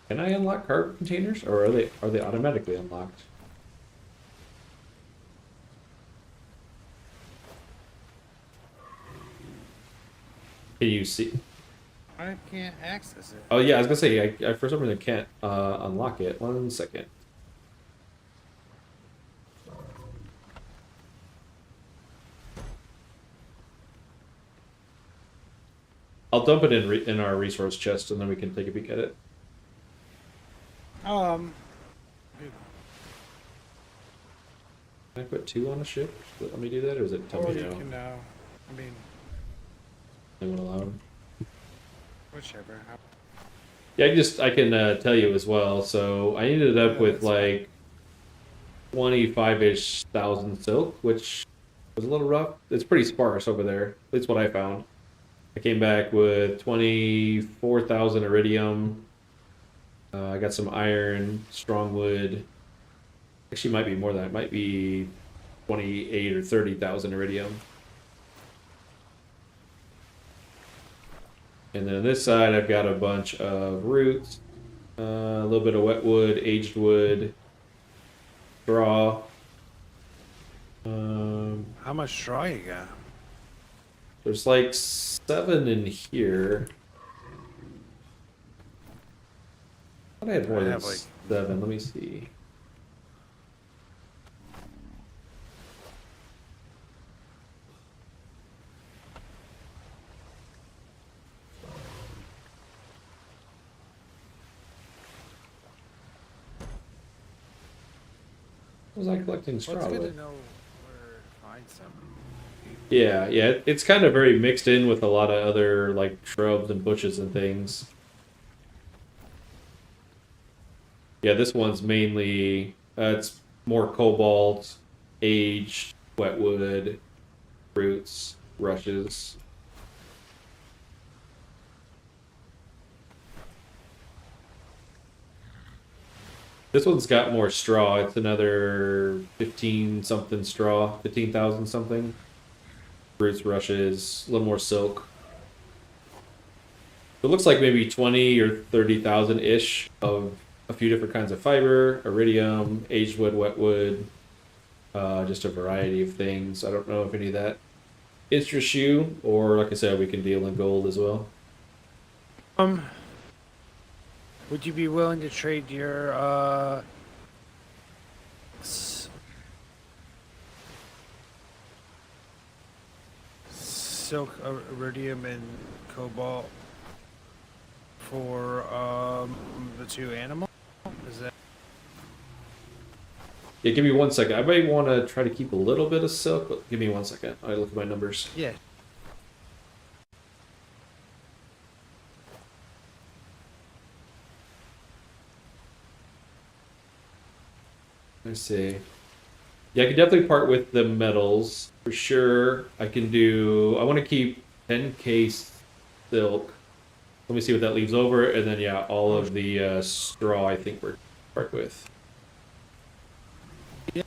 Can I unlock cargo containers, or are they automatically unlocked? Can you see? I can't access it. Oh yeah, I was gonna say I for some reason can't unlock it. 1 second. I'll dump it in our resource chest, and then we can take a peek at it. Um, Can I put 2 on a ship? Let me do that, or is it tell or me you no? can I mean, They won't allow them. whichever. Yeah, I can tell you as well. So I ended up Yeah, with that's fine. like 25-ish thousand silk, which was a little rough. It's pretty sparse over there. That's what I found. I came back with 24,000 iridium. I got some iron, strong wood. Actually, might be more than that. It might be 28 or 30,000 iridium. And then on this side, I've got a bunch of roots, a little bit of wet wood, aged wood, straw. How much straw you got? There's like 7 in here. I thought I had more I than have, like, 7. Let me see. Was I collecting straw Well, it's good with? to know where to find some. Yeah, yeah. It's kind of very mixed in with a lot of other like shrubs and bushes and things. Yeah, this one's mainly it's more cobalt, aged, wet wood, roots, rushes. This one's got more straw. It's another 15 something straw, 15,000 something. Roots, rushes, a little more silk. It looks like maybe 20 or 30,000 ish of a few different kinds of fiber, iridium, aged wood, wet wood, just a variety of things. I don't know if any of that interests you, or like I said, we can deal in gold as well. Would you be willing to trade your silk, iridium, and cobalt for the 2 animals? Is that Yeah, give me 1 second. I might want to try to keep a little bit of silk, but give me 1 second. I look at my numbers. yeah? Let's see. Yeah, I can definitely part with the metals for sure. I can do. I want to keep 10k silk. Let me see what that leaves over, and then yeah, all of the straw. I think we're part with. Yeah.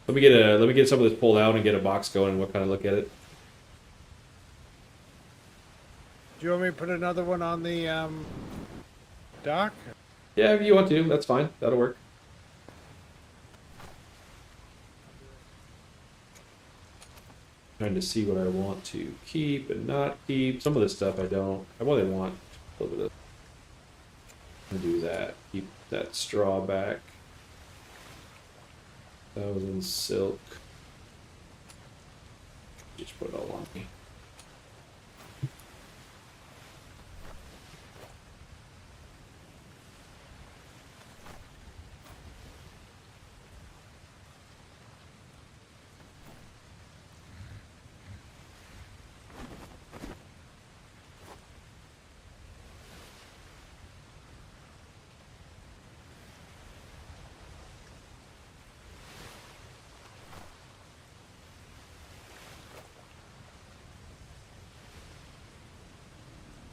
Let me get some of this pulled out and get a box going, and we'll kind of look at it. Do you want me to put another one on the dock? Yeah, if you want to, that's fine. That'll work. Trying to see what I want to keep and not keep. Some of this stuff I don't. I really want a little bit of. Do that. Keep that straw back. 1,000 silk. Just put it all on me.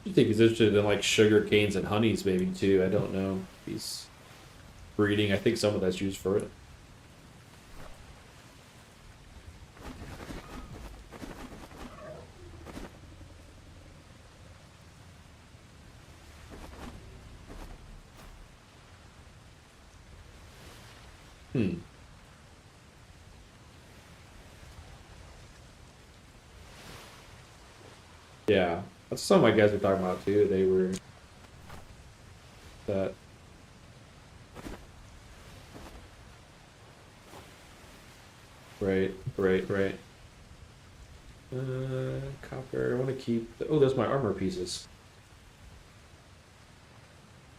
I think he's interested in like sugar canes and honeys maybe too. I don't know. He's breeding. I think some of that's used for it. Hmm. Yeah. That's what some of my guys were talking about too. They were that. Right. Copper. I want to keep. Oh, there's my armor pieces.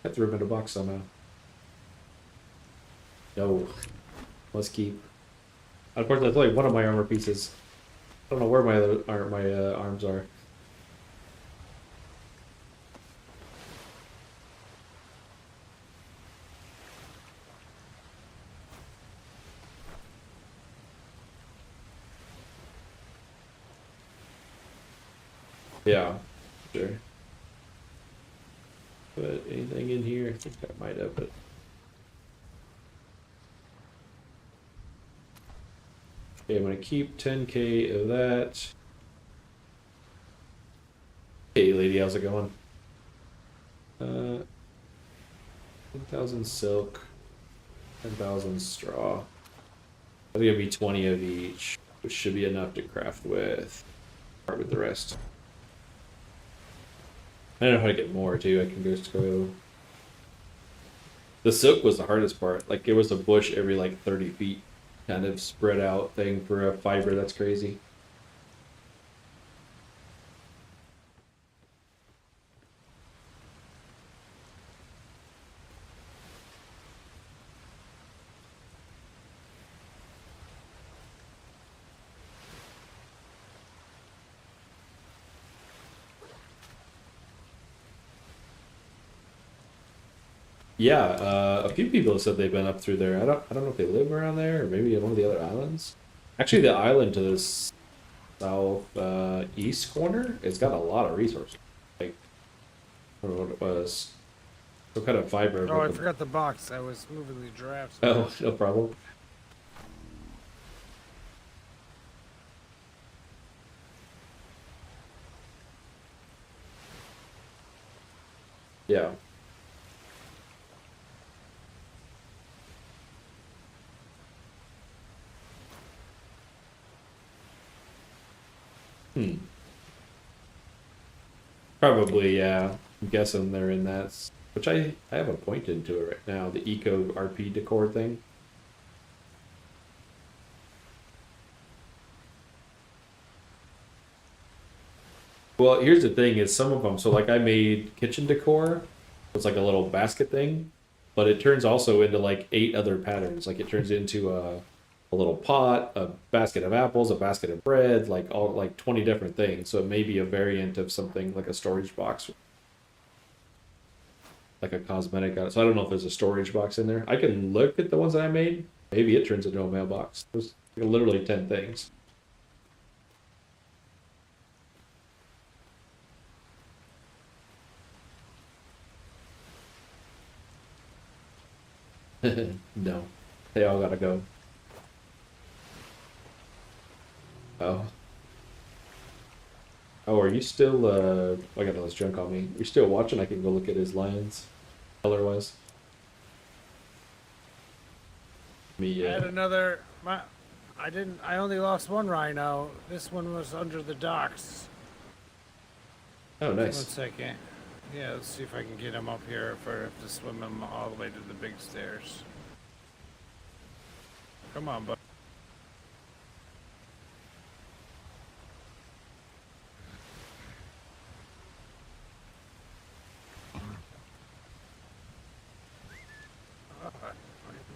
I threw them in a box somehow. No. Let's keep. Unfortunately, that's only one of my armor pieces. I don't know where my other arms are. Yeah, sure. But anything in here? I think I might have, but okay, I'm gonna keep 10K of that. Hey lady, how's it going? 10,000 silk, 10,000 straw. I think it'll be 20 of each, which should be enough to craft with. Start with the rest. I don't know how to get more too. I can just go. The silk was the hardest part. Like it was a bush every like 30 feet, kind of spread out thing for a fiber. That's crazy. Yeah, a few people have said they've been up through there. I don't know if they live around there or maybe one of the other islands. Actually, the island to the south east corner, it's got a lot of resources. Like I don't know what it was. Some kind of fiber. Oh, I forgot the box. I was moving the giraffes. Oh, no problem. Yeah. Hmm. Probably, yeah. I'm guessing they're in that. Which I have a point into it right now. The eco RP decor thing. Well, here's the thing: is some of them. So like I made kitchen decor. It's like a little basket thing, but it turns also into like 8 other patterns. Like it turns into a little pot, a basket of apples, a basket of bread, like all like 20 different things. So it may be a variant of something like a storage box, like a cosmetic. So I don't know if there's a storage box in there. I can look at the ones that I made. Maybe it turns into a mailbox. There's literally 10 things. No, they all gotta go. Oh. Oh, are you still, I got all this junk on me. You're still watching? I can go look at his lines, color-wise. Me, I had another. I only lost one rhino. This one was under the docks. oh, One nice. second. Yeah, let's see if I can get him up here if I have to swim him all the way to the big stairs. Come on, bud.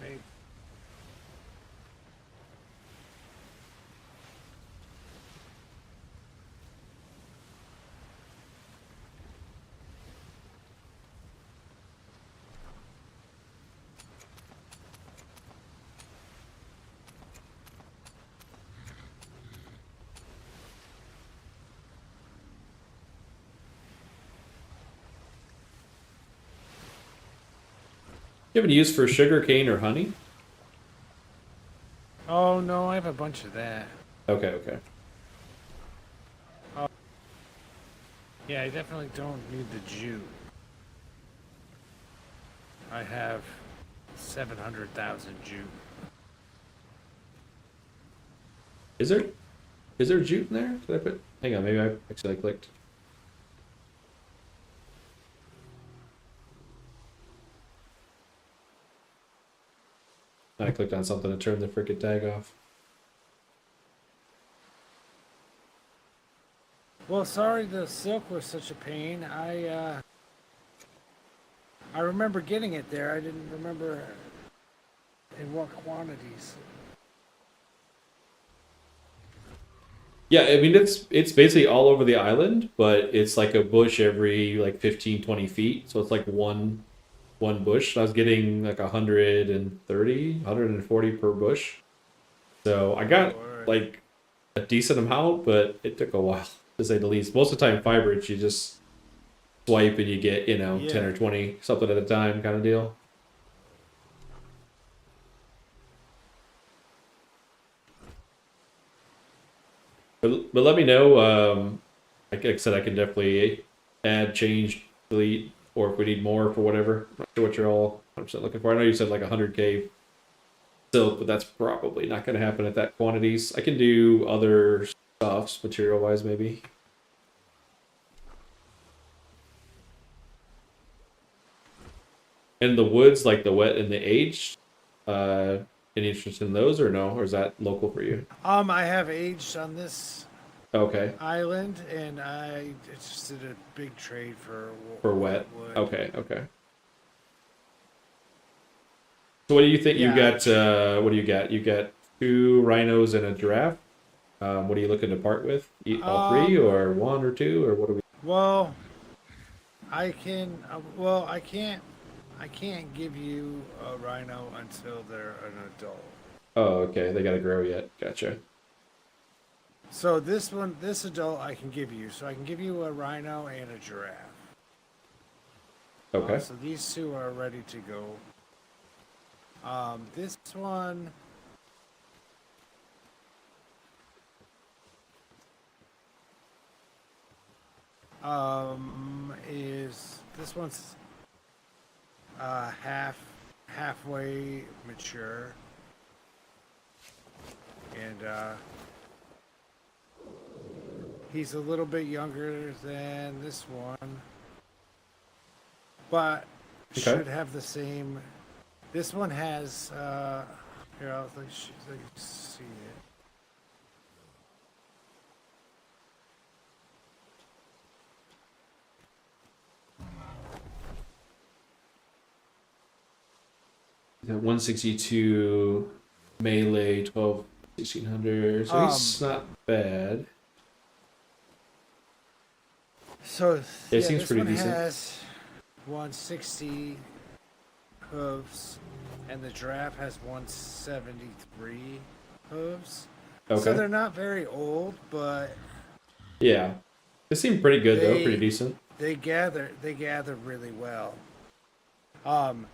Mate. You have any use for sugar cane or honey? Oh no, I have a bunch of that. Okay, okay. Yeah, I definitely don't need the jute. I have 700,000 jute. Is there jute in there? Did I put? Hang on, maybe I accidentally clicked. I clicked on something to turn the frickin' tag off. Well, sorry the silk was such a pain. I remember getting it there. I didn't remember in what quantities. Yeah, I mean it's basically all over the island, but it's like a bush every like 15, 20 feet. So it's like one bush. I was getting like 130, 140 per bush. So I got Lord. like a decent amount, but it took a while to say the least. Most of the time, fiber, you just swipe and you get, 10 Yeah. or 20, something at a time kind of deal. But let me know. Like I said, I can definitely add, change, delete, or if we need more for whatever. I'm not sure what you're all 100% looking for. I know you said like 100K silk, but that's probably not going to happen at that quantities. I can do other stuffs, material wise, maybe. And the woods, like the wet and the aged, any interest in those or no? Or is that local for you? I have aged on this Okay, island, and I just did a big trade for for wet wet. wood. Okay, okay. So what do you think you Yeah. got? What do you got? You got two rhinos and a giraffe. What are you looking to part with? All three, Um. or one or two, or what do we? Well, I can. Well, I can't. I can't give you a rhino until they're an adult. Oh, okay. They gotta grow yet. Gotcha. So this adult, I can give you. So I can give you a rhino and a giraffe. Okay. So these two are ready to go. This one. Is this one's halfway mature, and he's a little bit younger than this one, but Okay. should have the same. This one has here. I'll let you see it. You got 162 melee, 12, 1600. So he's not bad. So Yeah, it yeah, seems this pretty one decent. has 160 hooves, and the giraffe has 173 hooves. So Okay. they're not very old, but Yeah. They seem pretty good though. Pretty they decent. gather really well. Um,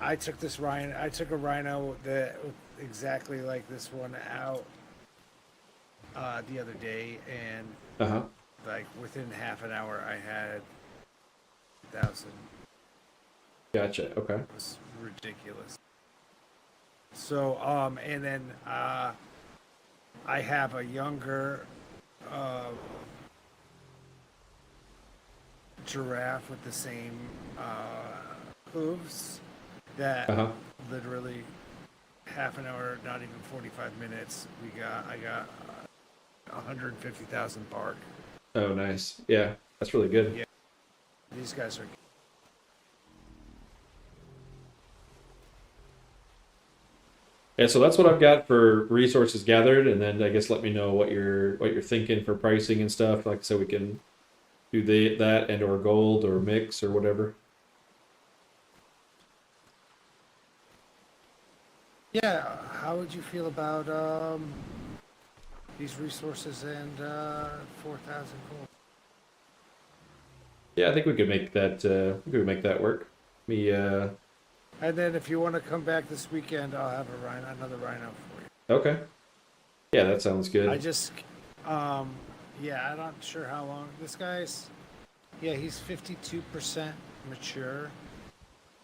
I took this rhino. I took a rhino that exactly like this one out the other day, and Uh huh. like within half an hour, I had 1,000. Gotcha. Okay. It was ridiculous. So and then I have a younger uh, giraffe with the same hooves that Uh huh. literally half an hour, not even 45 minutes. I got 150,000 bark. Oh, nice. Yeah, that's really good. Yeah, these guys are. Yeah, so that's what I've got for resources gathered, and then I guess let me know what you're thinking for pricing and stuff. Like I said, we can do that and or gold or mix or whatever. Yeah, how would you feel about these resources and 4,000 gold? Yeah, I think we could make that. We could make that work. Me. And then if you want to come back this weekend, I'll have another rhino for you. Okay. Yeah, that sounds I good. just, yeah, I'm not sure how long this guy's. Yeah, he's 52% mature.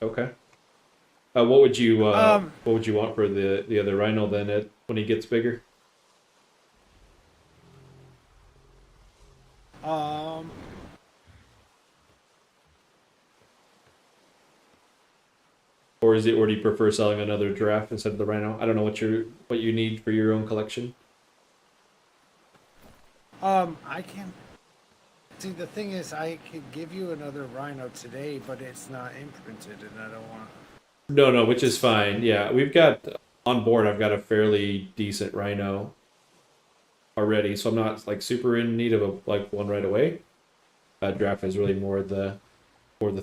Okay. What would you want for the other rhino then when he gets bigger? Um, Or or do you prefer selling another giraffe instead of the rhino? I don't know what you need for your own collection. I can. See, the thing is, I could give you another rhino today, but it's not imprinted, and I don't want. No, which is fine. Yeah, we've got on board. I've got a fairly decent rhino already, so I'm not like super in need of one right away. Giraffe is really more the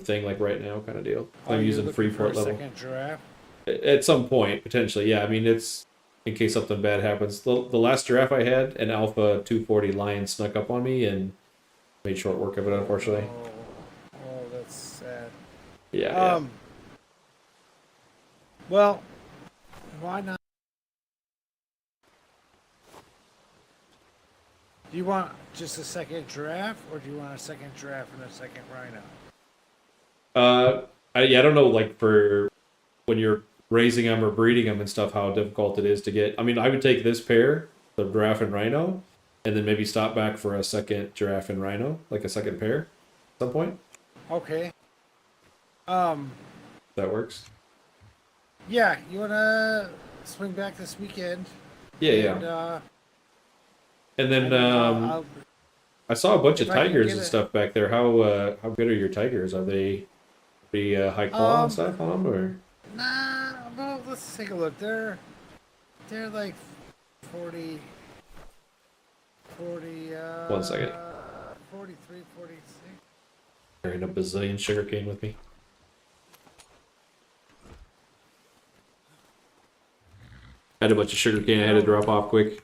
thing like right now kind of deal. Oh, I'm you're using looking for Freeport a level. second giraffe? At some point, potentially, yeah. I mean, it's in case something bad happens. The last giraffe I had, an Alpha 240 lion snuck up on me and made short work of it, unfortunately. Oh, that's sad. Yeah. Well, why not? Do you want just a second giraffe, or do you want a second giraffe and a second rhino? I don't know, like for when you're raising them or breeding them and stuff, how difficult it is to get. I mean, I would take this pair, the giraffe and rhino, and then maybe stop back for a second giraffe and rhino, like a second pair, at some point. Okay. That works. Yeah, you wanna swing back this weekend? Yeah. And then I'll I saw a bunch of if I can tigers get and a- stuff back there. How good are your tigers? Are they pretty high claw and stuff on them, or? Nah, well, let's take a look. They're like 40, 1 second. 43, 46. Carrying a bazillion sugarcane with me. I had a bunch of sugarcane I had to drop off quick.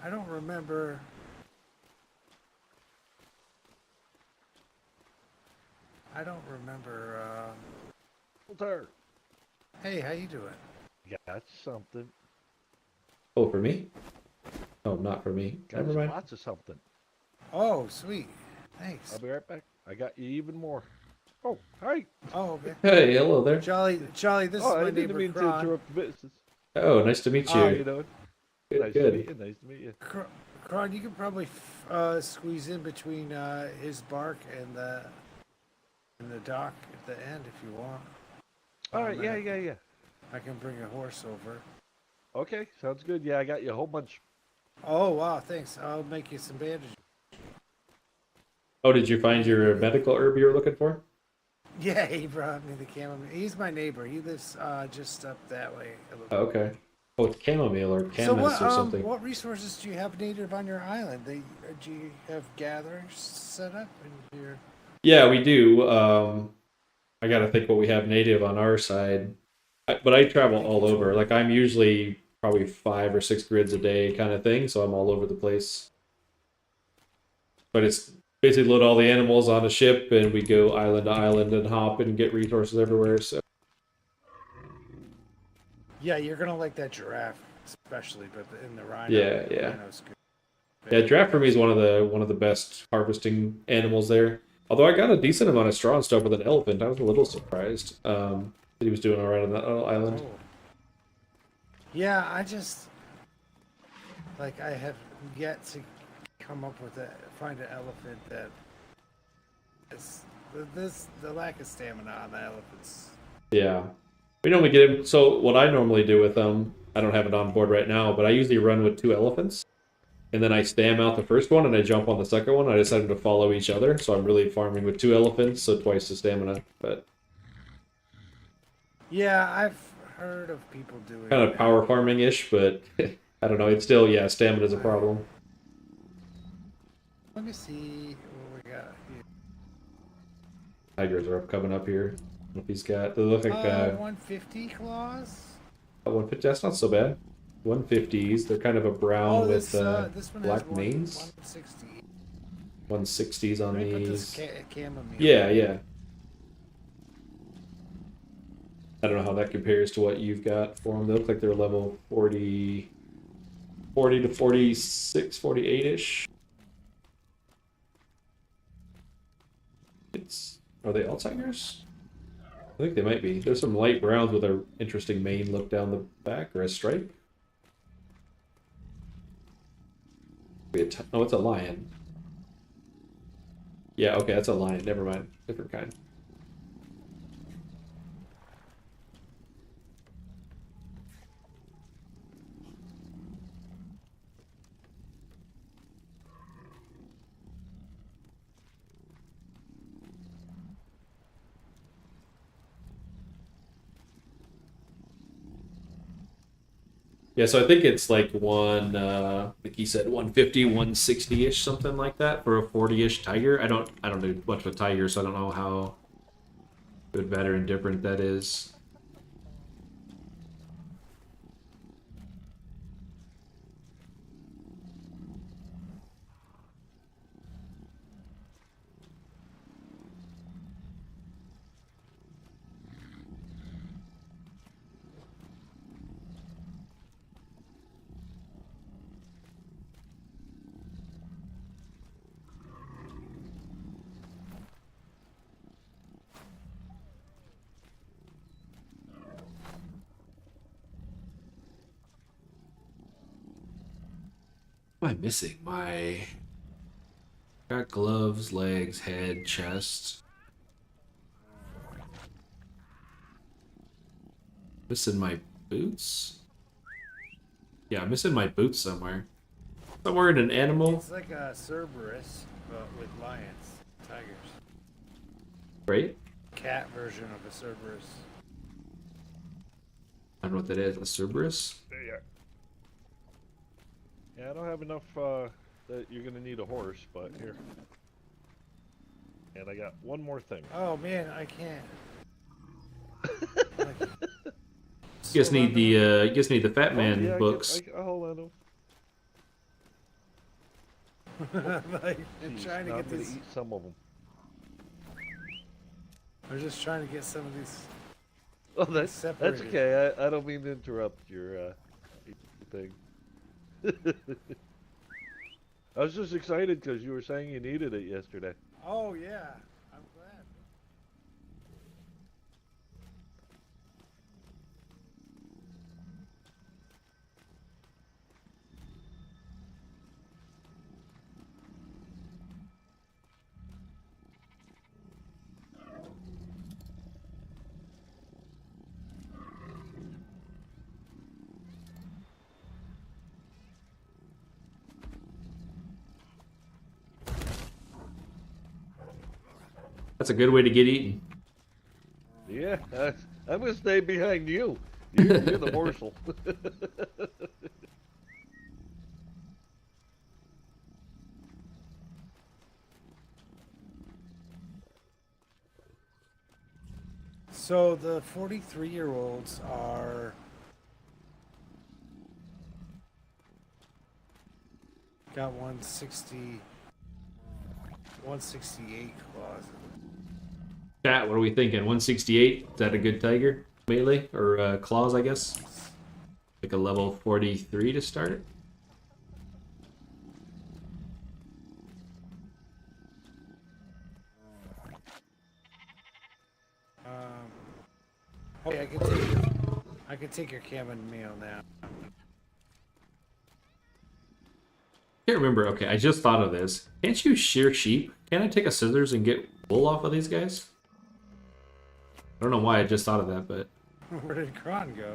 I don't remember. Walter, Hey, how you doing? got something. Oh, for me? Oh, not for me. Got Never mind. lots of something. Oh, sweet. Thanks. I'll be right back. I got you even more. Oh, hi. Oh, okay. Hey, hello there. Jolly, this Oh, is I my didn't neighbor mean to Kron. interrupt the business. Oh, nice to meet How you you. doing? Good, Nice to good. meet you. Nice to meet you. Kron, you can probably squeeze in between his bark and the dock at the end if you want. All right. Yeah. I can bring a horse over. Okay, sounds good. Yeah, I got you a whole bunch. Oh, wow, thanks. I'll make you some bandages. Oh, did you find your medical herb you were looking for? Yeah, he brought me the chamomile. He's my neighbor. He lives just up that way. A little Oh, okay. Oh, it's chamomile or So camas or something. what resources do you have native on your island? Do you have gatherings set up in your? Yeah, we do. I got to think what we have native on our side. But I travel all over. Like I'm usually probably 5 or 6 grids a day kind of thing, so I'm all over the place. But it's basically load all the animals on a ship and we go island to island and hop and get resources everywhere. So Yeah, you're gonna like that giraffe, especially, but in the rhino. Yeah. Rhino's good. yeah, giraffe for me is one of the best harvesting animals there. Although I got a decent amount of straw and stuff with an elephant, I was a little surprised that he was doing all right on that little island. Oh. Yeah, I just I have yet to come up with find an elephant that is the lack of stamina on the elephants. Yeah. We normally get him. So what I normally do with them, I don't have it on board right now, but I usually run with 2 elephants. And then I stam out the first one and I jump on the second one. I decided to follow each other. So I'm really farming with 2 elephants, so twice the stamina. But Yeah, I've heard of people doing kind of that. power farming-ish, but I don't know. It's still, yeah, stamina's a problem. Let me see what we got here. Tigers are coming up here. If he's got, they look like 150 claws. 150. That's not so bad. 150s. They're kind of a brown with this one black has manes. 160. 160s on Let me put these. this chamomile. Yeah. I don't know how that compares to what you've got for them. They look like they're level 40 to 46, 48-ish. Are they all tigers? I think they might be. There's some light browns with an interesting mane look down the back, or a stripe. Oh, it's a lion. Yeah, okay, that's a lion. Never mind. Different kind. Yeah, so I think it's like like he said, 150, 160-ish, something like that for a 40-ish tiger. I don't know much of a tiger, so I don't know how good, bad, or indifferent that is. What am I missing? My got gloves, legs, head, chest. Missing my boots? Yeah, I'm missing my boots somewhere. Somewhere in an animal, It's like a Cerberus, but with lions, tigers. right? Cat version of a Cerberus. I don't know what that is. A Cerberus? There you are. Yeah, I don't have enough that you're gonna need a horse, but here. And I got one more thing. Oh man, I can't. You guys need the Fat Man yeah, books. I'll hold on to 'em. Like, I'm Jeez, trying to now get I'm gonna these. eat some of them. I'm just trying to get some of these. Oh, that's separated. okay. I don't mean to interrupt your thing. I was just excited because you were saying you needed it yesterday. Oh yeah, I'm glad. That's a good way to get eaten. Yeah, I'm gonna stay behind you. You're the morsel. So the 43-year-olds are got 168 claws. Chat, what are we thinking? 168? Is that a good tiger? Melee? Or claws, I guess? Like a level 43 to start it? Okay, I can take your cabin meal now. Can't remember. Okay, I just thought of this. Can't you shear sheep? Can I take a scissors and get wool off of these guys? I don't know why I just thought of that, but Where did Kron go?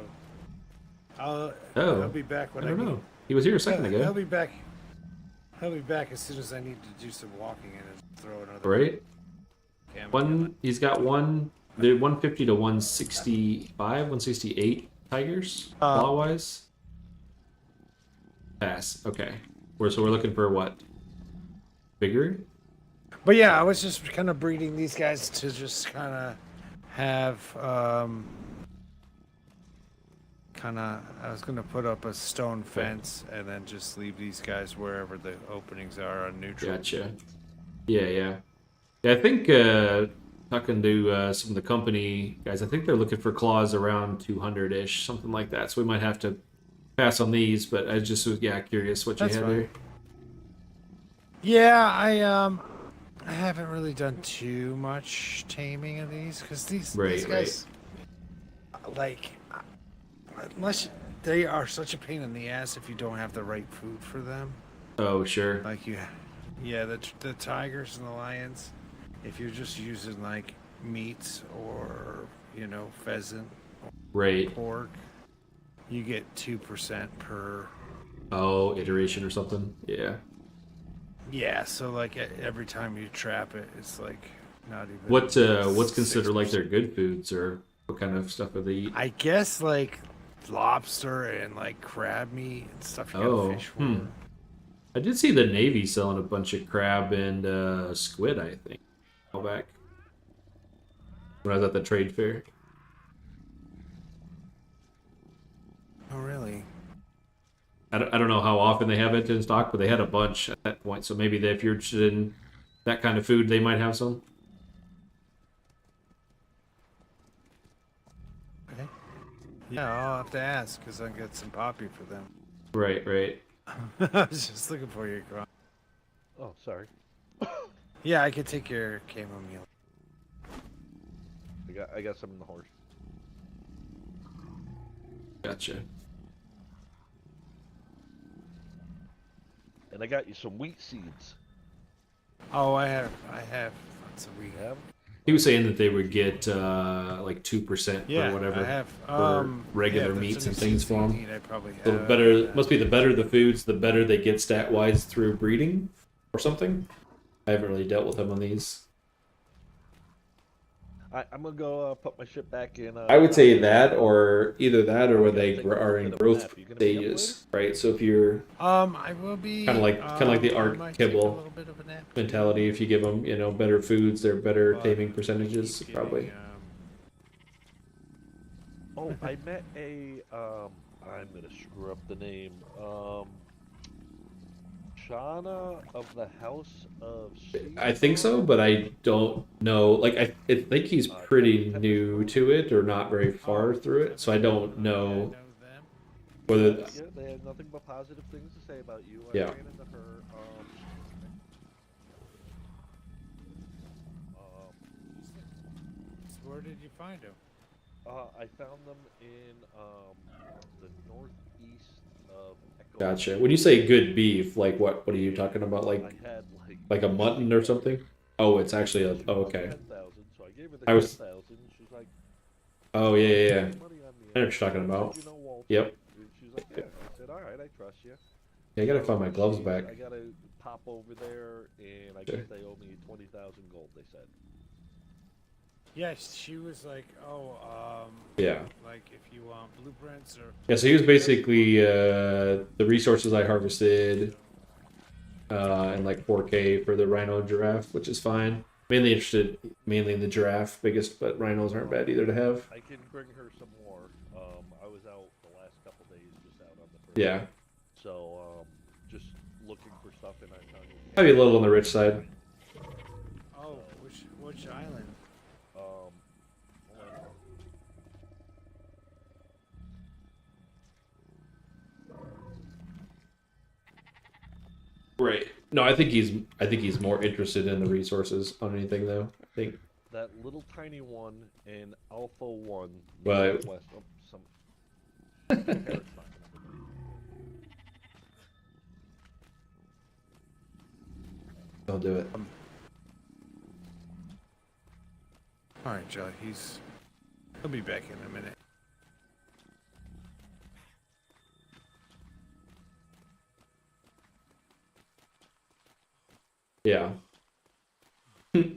Oh, He'll be back I when don't need- know. He was here a second He'll ago, be back. He'll be back as soon as I need to do some walking and throw another. right? Cabin. He's got one. The 150 to 165, 168 tigers, claw wise. Pass. Okay. So we're looking for what? Bigger? But yeah, I was just kind of breeding these guys to just kind of have, I was going to put up a stone fence and then just leave these guys wherever the openings are on neutral. Gotcha. Yeah. I think talking to some of the company guys, I think they're looking for claws around 200-ish, something like that. So we might have to pass on these, but I just was curious what you That's had fine. there. Yeah, I haven't really done too much taming of these because these guys, like, unless they are such a pain in the ass if you don't have the right food for them. Oh, sure. Like the tigers and the lions, if you're just using like meats or pheasant, Right. pork, you get 2% per. Oh, iteration or something. Yeah. Yeah, so like every time you trap it, it's like not even. What's considered like their good foods, or what kind of stuff are they eating? I guess like lobster and like crab meat and stuff you Oh, gotta fish for. I did see the Navy selling a bunch of crab and squid, I think, a while back when I was at the trade fair. Oh, really? I don't know how often they have it in stock, but they had a bunch at that point. So maybe if you're interested in that kind of food, they might have some. Okay. Yeah, I'll have to ask because I got some poppy for them. Right, right. I was just looking for you, Gron. Oh, sorry. Yeah, I could take your chamomile. I got some in the horse. Gotcha. And I got you some wheat seeds. Oh, I have lots of wheat. You have? He was saying that they would get like 2% Yeah, or whatever I have. for regular yeah, if meats there's and any things seeds for you them. need, I probably have. So the better must be the better the foods, the better they get stat wise through breeding or something. I haven't really dealt with them on these. I'm gonna go put my shit back in. I would say that, or either that, or I where gotta they take a are little in bit of a growth nap. You gonna be up stages, right? So if you're I will be kind of like the I art might take a kibble little bit of a nap. mentality, if you give them, better foods, they're better But taming I percentages, keep probably. getting, Oh, I met a I'm gonna screw up the name. Shauna of the House of I think so, but I don't know. Like, I think he's pretty new to it, or not very far through it, so I don't yeah, I know know them. whether. Yeah, they had nothing but positive things to say about you. I Yeah. ran into her. So where did you find them? I found them in the northeast of Echo. Gotcha. When you say good beef, like what? What are you talking about? I Like had a mutton or something? Oh, it's actually a. She Oh, wanted okay. 10,000, so I gave her the I was. 10,000. She's like, Oh yeah, yeah, yeah. money on me. I know what you're talking about. Did you know Walter? Yep. And she's like, yeah. I said, all right, I trust you. Yeah, I gotta So find my gloves I back. gotta pop over there, and I Sure. guess they owe me 20,000 gold. They said. Yeah, she was like, Yeah. like if you want blueprints or. Yeah. So he was basically the resources I harvested, and like 4K for the rhino and giraffe, which is fine. Mainly interested, mainly in the giraffe, biggest, but rhinos aren't bad either to have. I can bring her some more. I was out the last couple days, just out on the first. Yeah. So just looking for stuff, and I found you. Maybe a little on the rich side. Oh, which island? Hold on. Right. No, I think he's more interested in the resources on anything though. I think. That little tiny one in Alpha 1. Right. Northwest. Oh, some. Parrot's knocking on the door. I'll do it. All right, Joe. He'll be back in a minute. Yeah. It's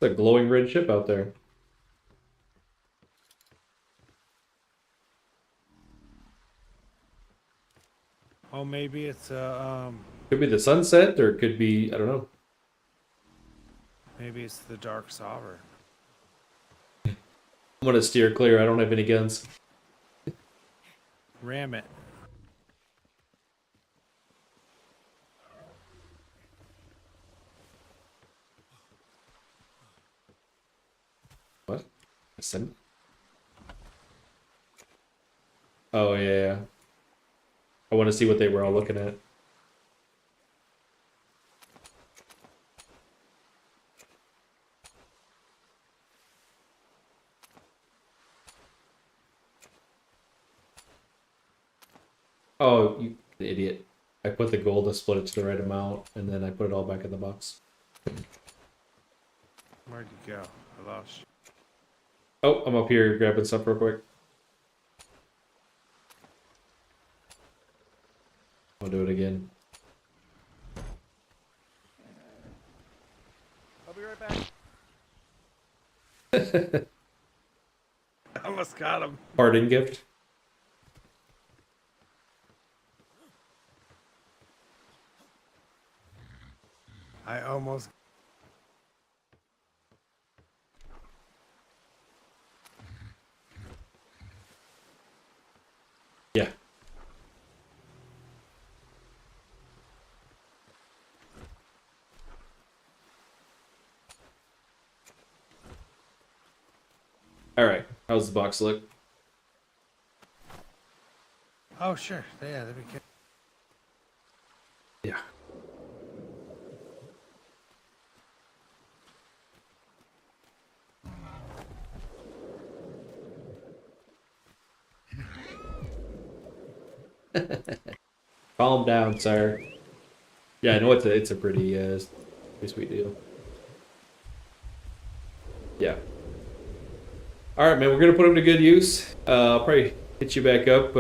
a glowing red ship out there. Oh, maybe it's Could be the sunset, or it could be, I don't know. maybe it's the Dark Sovereign. I'm gonna steer clear. I don't have any guns. Ram it. What? Listen. Oh yeah, yeah. I want to see what they were all looking at. Oh, you idiot. I put the gold to split it to the right amount, and then I put it all back in the box. Where'd you go? I lost you. Oh, I'm up here grabbing stuff real quick. I'll do it again. Almost got him. Parting gift. I almost. Yeah. All right. How's the box look? Oh sure, yeah, that'd be good. Yeah. Calm down, sir. Yeah, I know it's a pretty sweet deal. Yeah. All right, man. We're gonna put them to good use. I'll probably hit you back up,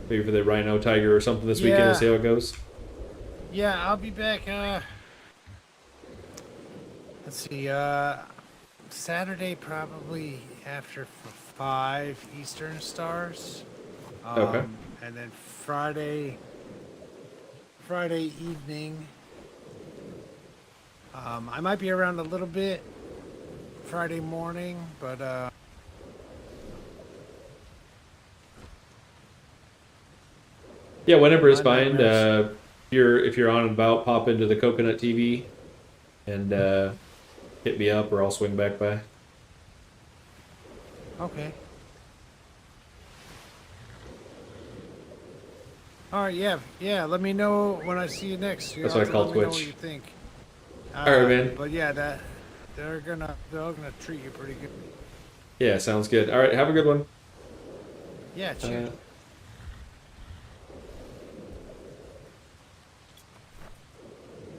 maybe for the rhino tiger or something this weekend. We'll see how it goes. Yeah, I'll be back. Let's see. Saturday probably after 5 Eastern stars. Okay. And then Friday evening. I might be around a little bit Friday morning, but Yeah, whenever is Monday, fine. If you're on and about, pop into the Coconut TV and hit me up, or I'll swing back by. okay. All right, yeah. Let me know when I see you next. That's what I call let me know what Twitch. you think. All right, man. But yeah, they're gonna treat you pretty good. Yeah, sounds good. All right, have a good one. Yeah, cheers.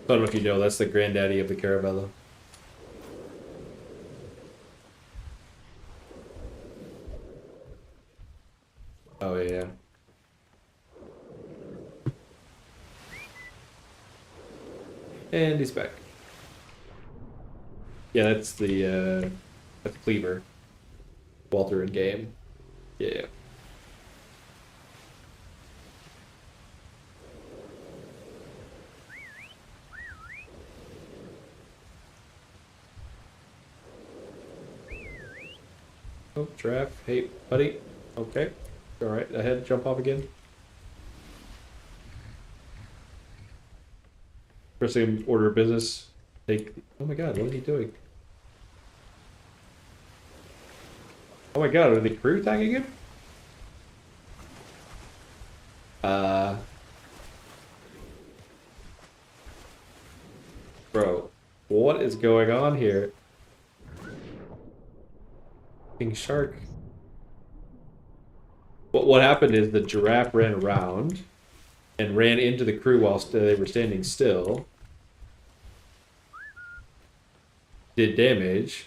I don't know if you know, that's the granddaddy of the Caravello. Oh yeah. And he's back. Yeah, that's Cleaver. Walter in game. Yeah. Oh, giraffe. Hey, buddy. Okay. All right. Ahead. Jump off again. First thing, order of business. Take. Oh my God! What is he doing? Oh my God! Are they crew tagging him? Bro, what is going on here? King Shark. What happened is the giraffe ran around and ran into the crew whilst they were standing still. Did damage.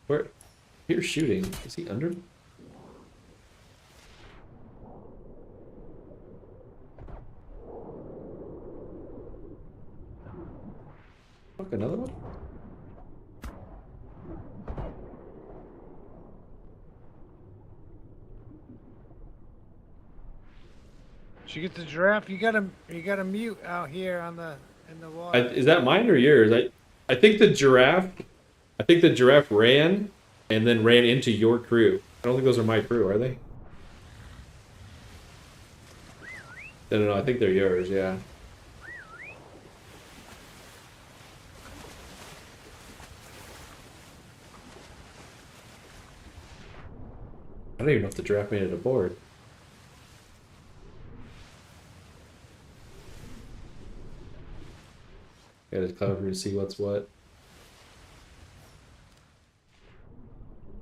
Where? You're shooting. Is he under? Fuck, another one? Did you get the giraffe? You got a mute out here in the water. Is that mine or yours? I think the giraffe. I think the giraffe ran and then ran into your crew. I don't think those are my crew, are they? No. I think they're yours. Yeah. I don't even know if the giraffe made it aboard. Gotta climb over to see what's what.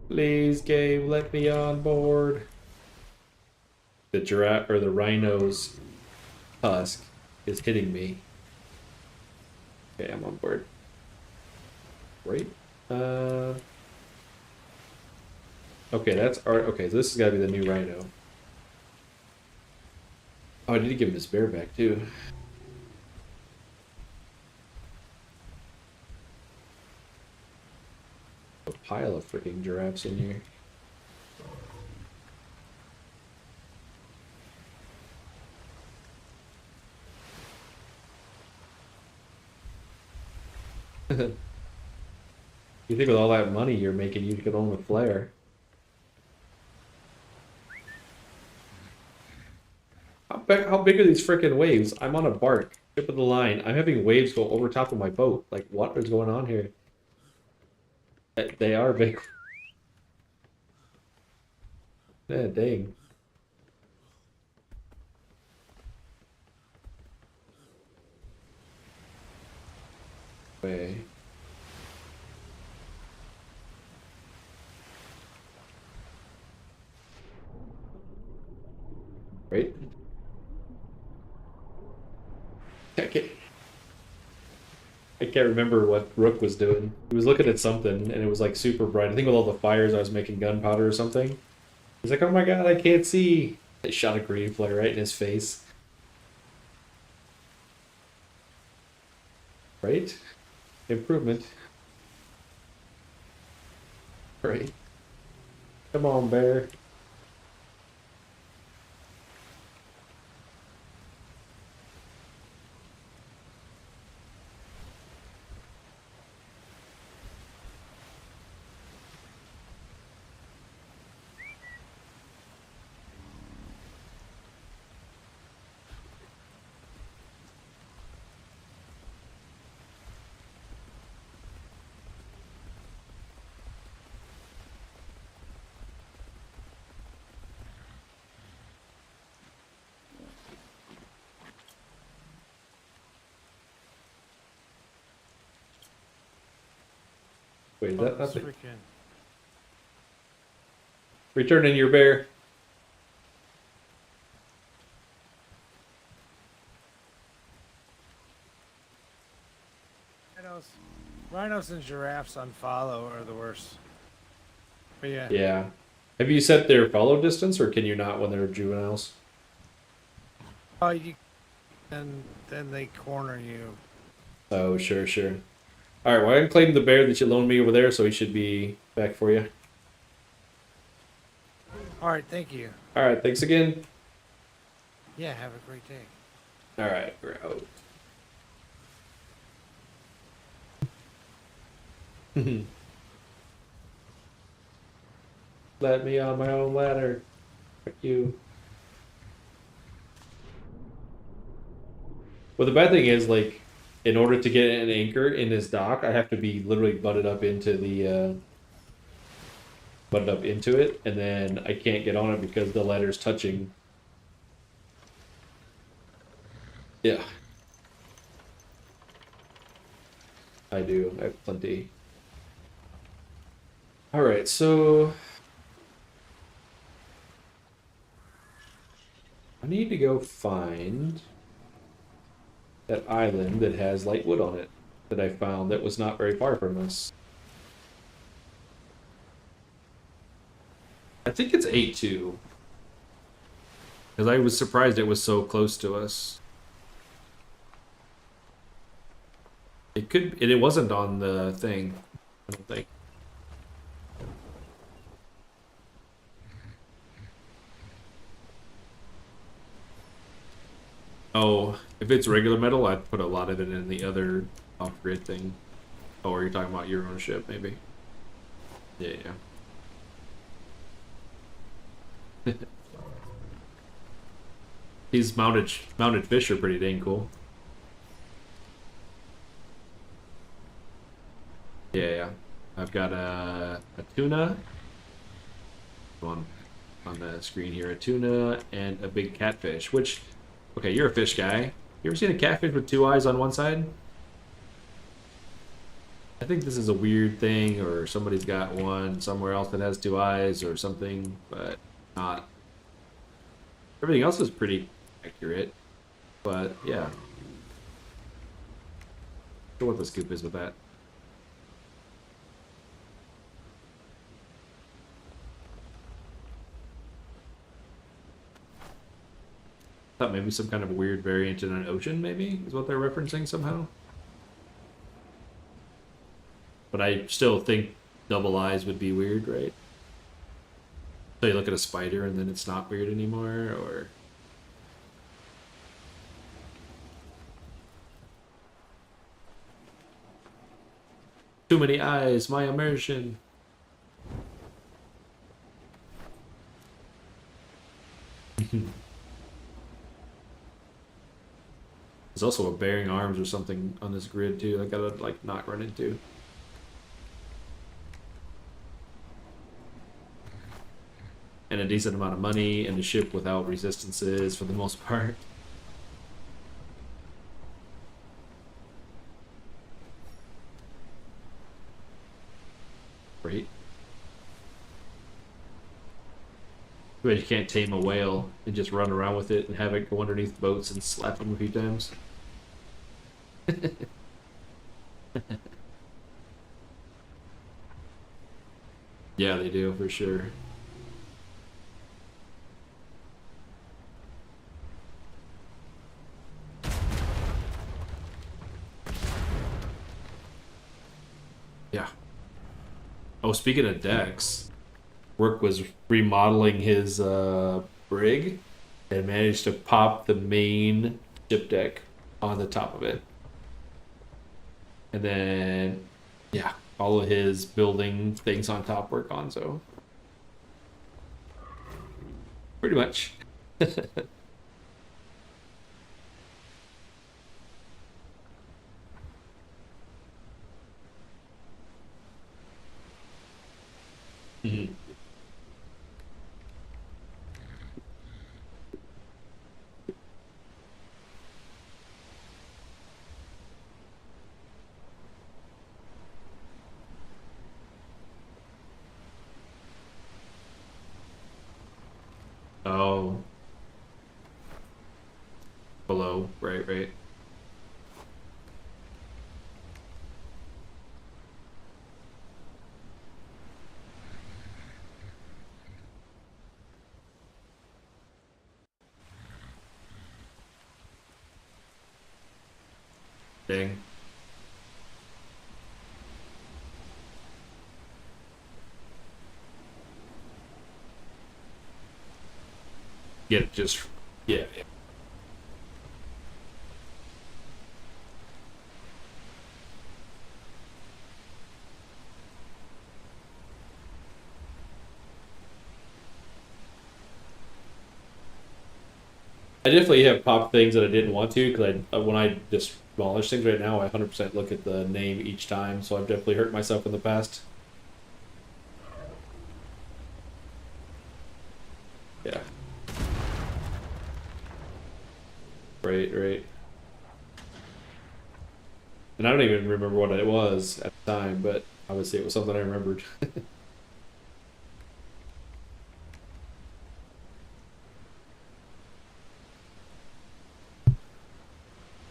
Please, game, let me on board. The giraffe or the rhino's tusk is hitting me. Okay, I'm on board. Right? Okay, that's our. Okay, so this has got to be the new rhino. Oh, I need to give him his bear back too. A pile of freaking giraffes in here. You think with all that money you're making, you could own a flare. How big are these freaking waves? I'm on a bark, tip of the line. I'm having waves go over top of my boat. Like, what is going on here? They are big. Yeah, dang. Way. Right? I can't remember what Rook was doing. He was looking at something and it was like super bright. I think with all the fires I was making gunpowder or something. He's like, oh my god, I can't see. I shot a green flare right in his face. Right? Improvement. Right. Come on, bear. Wait, is that Those nothing? freaking Returning your bear. rhinos, rhinos and giraffes on follow are the worst. But yeah, Yeah. Have you set their follow distance or can you not when they're juveniles? oh, you, and then they corner you. Oh, sure, sure. Alright, well, I can claim the bear that you loaned me over there, so he should be back for you. All right, thank you. Alright, thanks again. Yeah, have a great day. Alright, we're out. Let me on my own ladder. Fuck you. Well, the bad thing is, like, in order to get an anchor in this dock, I have to be literally butted up into the, butted up into it, and then I can't get on it because the ladder's touching. Yeah. I do. I have plenty. Alright, so I need to go find that island that has light wood on it that I found that was not very far from us. I think it's A2. Because I was surprised it was so close to us. It could, it wasn't on the thing, I don't think. Oh, if it's regular metal, I'd put a lot of it in the other off-grid thing. Oh, are you talking about your own ship, maybe? Yeah, yeah. These mounted fish are pretty dang cool. Yeah, yeah. I've got a tuna on the screen here, a tuna and a big catfish. Which, okay, you're a fish guy. You ever seen a catfish with two eyes on one side? I think this is a weird thing, or somebody's got one somewhere else that has two eyes or something, but not. Everything else is pretty accurate, but yeah. Not sure what the scoop is with that. Thought maybe some kind of weird variant in an ocean, maybe, is what they're referencing somehow. But I still think double eyes would be weird, right? So you look at a spider and then it's not weird anymore, or... Too many eyes, my immersion. There's also a bearing arms or something on this grid too. I gotta like not run into. And a decent amount of money and a ship without resistances for the most part. Right. But you can't tame a whale and just run around with it and have it go underneath boats and slap them a few times. Yeah, they do for sure. Yeah. Oh, speaking of decks, Rook was remodeling his brig and managed to pop the main ship deck on the top of it. And then, yeah, all of his building things on top were Gonzo. Pretty much. Mhm. Oh, below, right, right. Dang. Get just, yeah. I definitely have popped things that I didn't want to because when I just demolish things right now, I 100% look at the name each time. So I've definitely hurt myself in the past. Yeah. Right, right. And I don't even remember what it was at the time, but obviously it was something I remembered.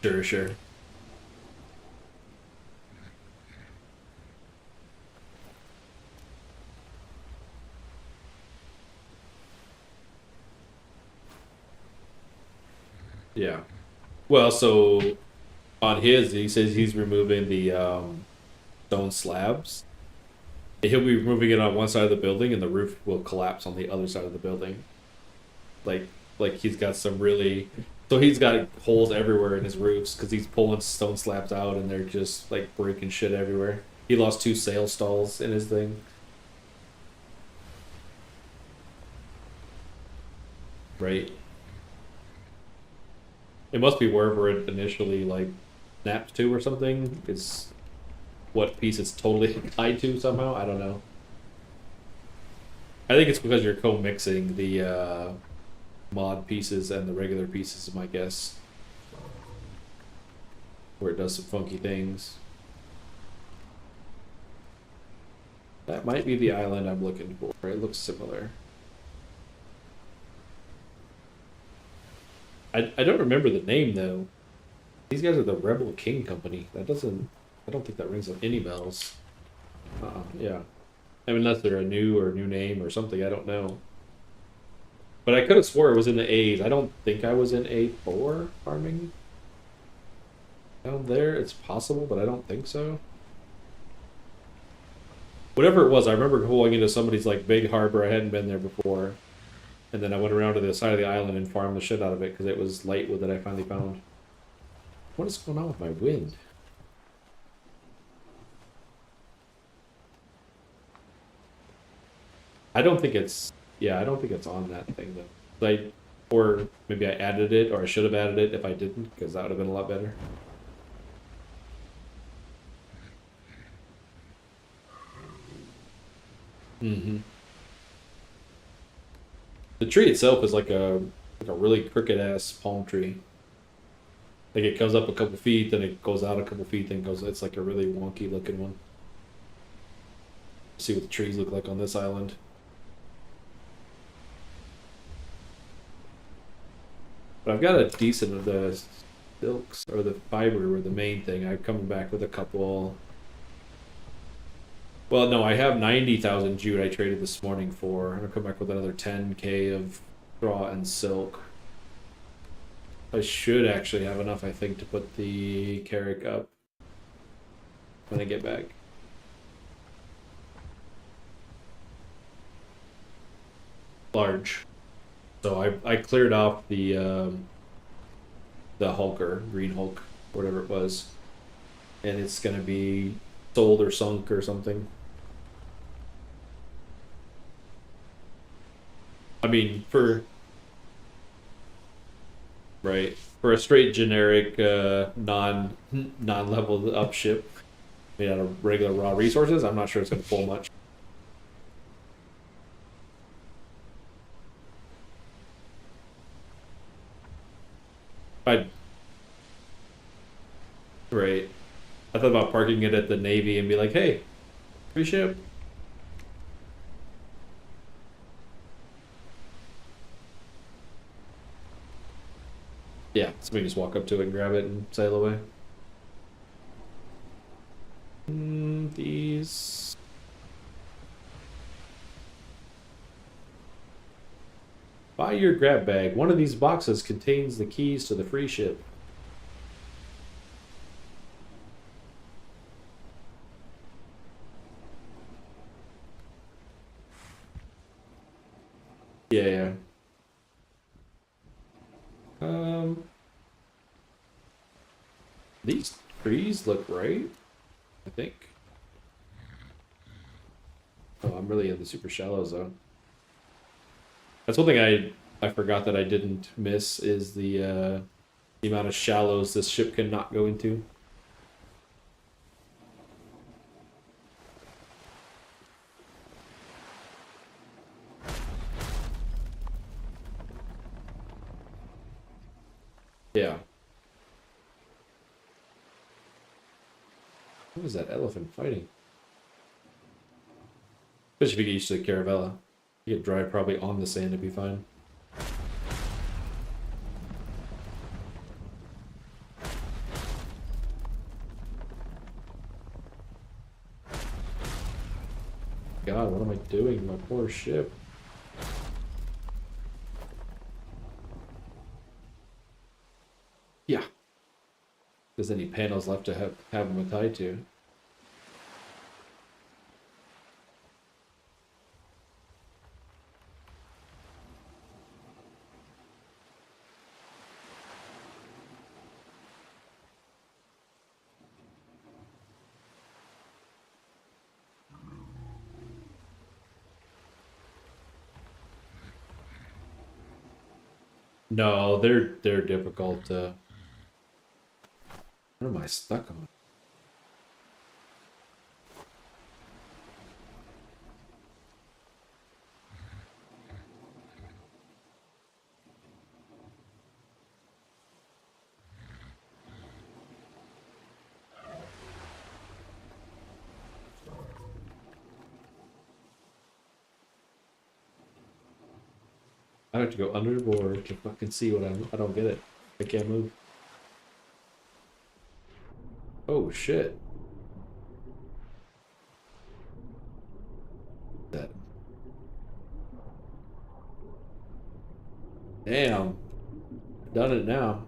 Sure, sure. Yeah. Well, so on his, he says he's removing the stone slabs. He'll be removing it on one side of the building, and the roof will collapse on the other side of the building. Like, like he's got some really, so he's got holes everywhere in his roofs because he's pulling stone slabs out, and they're just like breaking shit everywhere. He lost 2 sail stalls in his thing. Right. It must be wherever it initially like snapped to or something. Is what piece it's totally tied to somehow. I don't know. I think it's because you're co-mixing the mod pieces and the regular pieces, is my guess, where it does some funky things. That might be the island I'm looking for. It looks similar. I don't remember the name though. These guys are the Rebel King Company. That doesn't. I don't think that rings any bells. Yeah. I mean, unless they're a new name or something. I don't know. But I could have swore it was in the A's. I don't think I was in A4 farming down there. It's possible, but I don't think so. Whatever it was, I remember going into somebody's like big harbor. I hadn't been there before. And then I went around to the side of the island and farmed the shit out of it because it was light wood that I finally found. What is going on with my wind? I don't think it's... Yeah, I don't think it's on that thing, though. Or maybe I added it, or I should have added it if I didn't, because that would have been a lot better. Mm-hmm. The tree itself is like a really crooked ass palm tree. Like it comes up a couple feet, then it goes out a couple feet, then goes. It's like a really wonky looking one. See what the trees look like on this island. But I've got a decent of the silks or the fiber were the main thing. I'm coming back with a couple. Well, no, I have 90,000 jute I traded this morning for. I'm gonna come back with another 10K of straw and silk. I should actually have enough, I think, to put the Carrick up when I get back. Large. So I cleared off the Hulker, Green Hulk, whatever it was, and it's gonna be sold or sunk or something. I mean, for a straight generic non-leveled up ship made out of regular raw resources, I'm not sure it's gonna pull much. I Right. I thought about parking it at the Navy and be like, hey, free ship. Yeah, somebody just walk up to it and grab it and sail away. These. Buy your grab bag. One of these boxes contains the keys to the free ship. Yeah, yeah. These trees look right, I think. Oh, I'm really in the super shallow zone. That's one thing I forgot that I didn't miss is the amount of shallows this ship cannot go into. Yeah. What is that elephant fighting? Especially if you get used to the Caravella. You get drive probably on the sand to be fine. God, what am I doing? My poor ship. Yeah. There's any panels left to have them tied to. No, they're difficult. What am I stuck on? I have to go under the board to fucking see what I don't get it. I can't move. Oh shit. That. Damn. Done it now.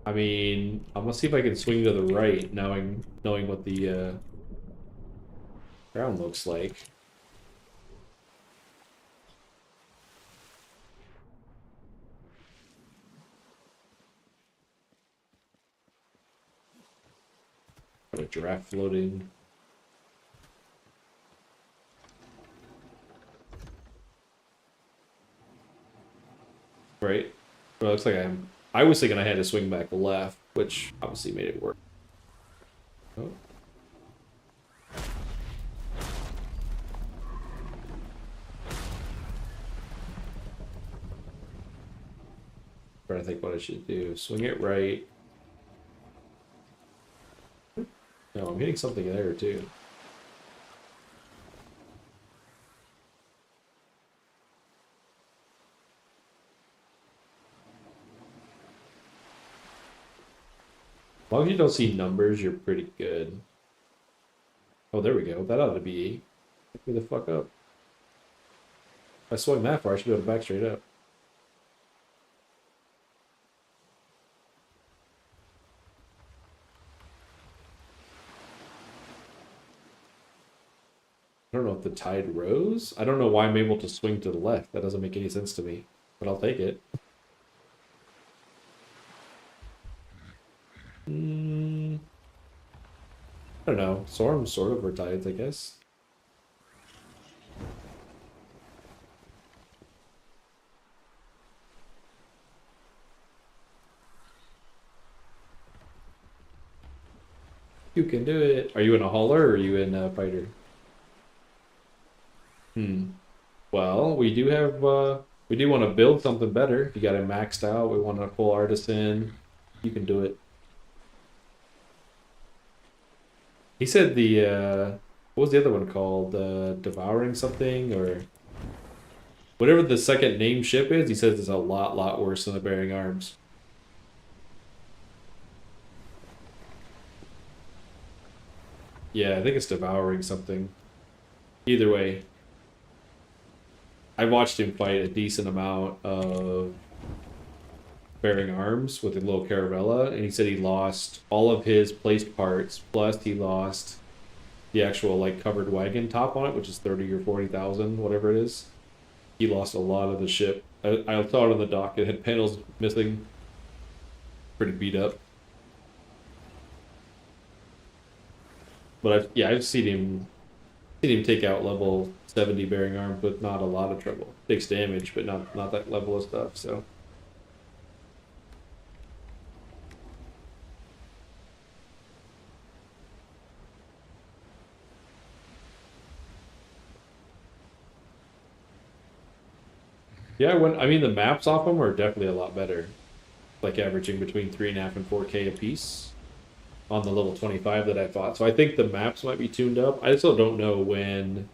I mean, I'm gonna see if I can swing to the right, knowing what the ground looks like. Got a giraffe floating. Right? Well, it looks like I was thinking I had to swing back left, which obviously made it work. Oh. Trying to think what I should do. Swing it right. No, I'm hitting something there too. As long as you don't see numbers, you're pretty good. Oh, there we go. That ought to be. Pick me the fuck up. If I swung that far, I should be able to back straight up. I don't know if the tide rose. I don't know why I'm able to swing to the left. That doesn't make any sense to me, but I'll take it. I don't know. Storms sort of were tides, I guess. You can do it. Are you in a hauler or are you in a fighter? Well, we do have we do want to build something better. If you got it maxed out, we want a full artisan. You can do it. He said the what was the other one called? Devouring something or whatever the second name ship is. He says it's a lot worse than the Bearing Arms. Yeah, I think it's devouring something. Either way, I watched him fight a decent amount of Bearing Arms with a little Caravella, and he said he lost all of his placed parts, plus he lost the actual like covered wagon top on it, which is 30 or 40,000, whatever it is. He lost a lot of the ship. I saw it on the dock. It had panels missing. Pretty beat up. But I've seen him take out level 70 Bearing Arms with not a lot of trouble. Takes damage, but not that level of stuff. So. Yeah, I mean the maps off them are definitely a lot better. Like averaging between 3.5 and 4K a piece on the level 25 that I fought. So I think the maps might be tuned up. I still don't know when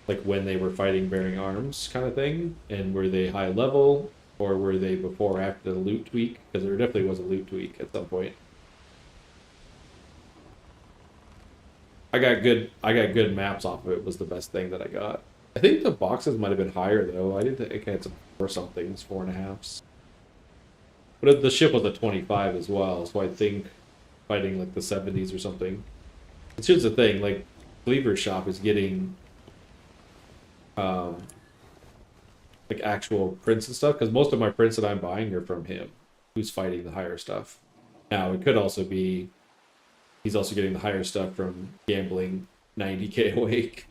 they were fighting Bearing Arms kind of thing, and were they high level or were they before or after the loot tweak? Because there definitely was a loot tweak at some point. I got good maps off of it was the best thing that I got. I think the boxes might have been higher though. I didn't think I had some 4-somethings, 4.5s. But the ship was a 25 as well, so I think fighting like the 70s or something. It's just the thing, like Cleaver's shop is getting like actual prints and stuff, because most of my prints that I'm buying are from him, who's fighting the higher stuff. Now it could also be he's also getting the higher stuff from gambling 90K a week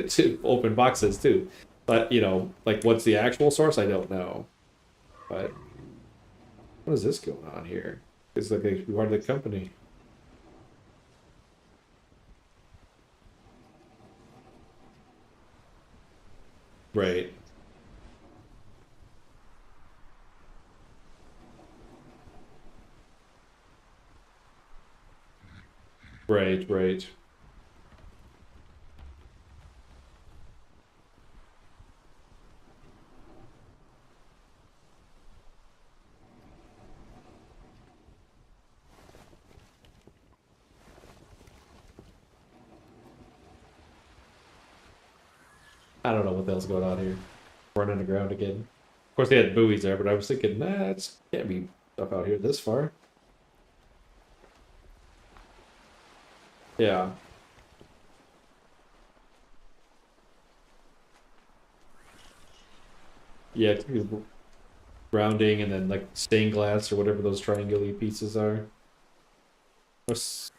to open boxes too. But like what's the actual source? I don't know. But what is this going on here? It's like a part of the company. Right. Right. I don't know what the hell's going on here. Running aground again. Of course, they had buoys there, but I was thinking, nah, it can't be stuff out here this far. Yeah. Yeah, it's gonna be grounding and then like stained glass or whatever those triangular pieces are. What's-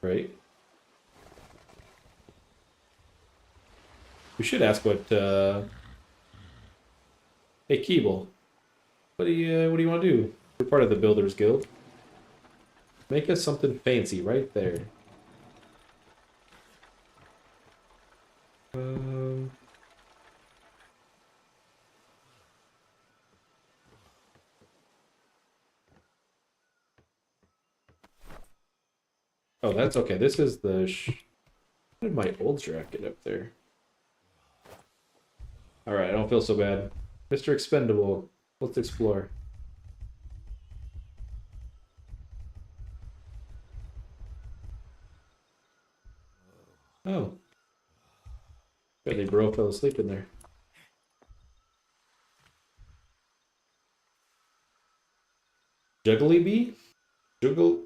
Right. We should ask what. Hey, Keeble, what do you want to do? We're part of the Builders Guild. Make us something fancy right there. Um. Oh, that's okay. This is the. How did my old draft get up there? All right, I don't feel so bad. Mr. Expendable, let's explore. Oh, Billy Bro fell asleep in there. Juggly Bee? Juggle?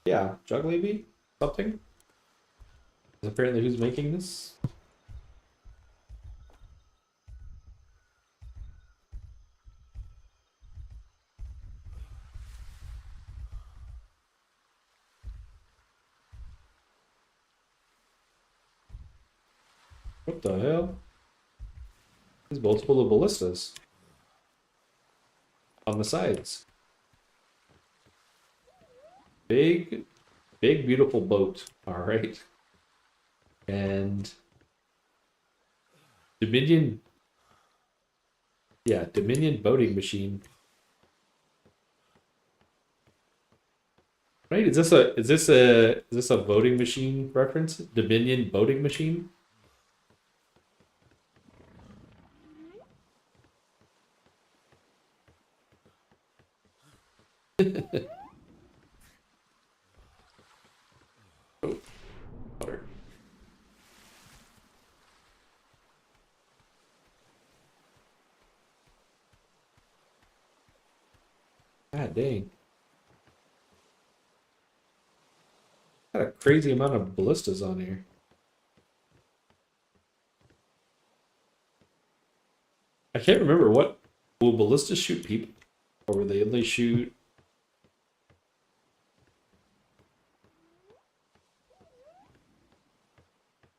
Yeah, Juggly Bee? Something? Is apparently who's making this? What the hell? There's multiple of ballistas on the sides. Big, big, beautiful boat. All right. And Dominion. Yeah, Dominion boating machine. Right? Is this a voting machine reference? Dominion voting machine? Oh, water. God dang. Got a crazy amount of ballistas on here. I can't remember what will ballistas shoot people? Or will they only shoot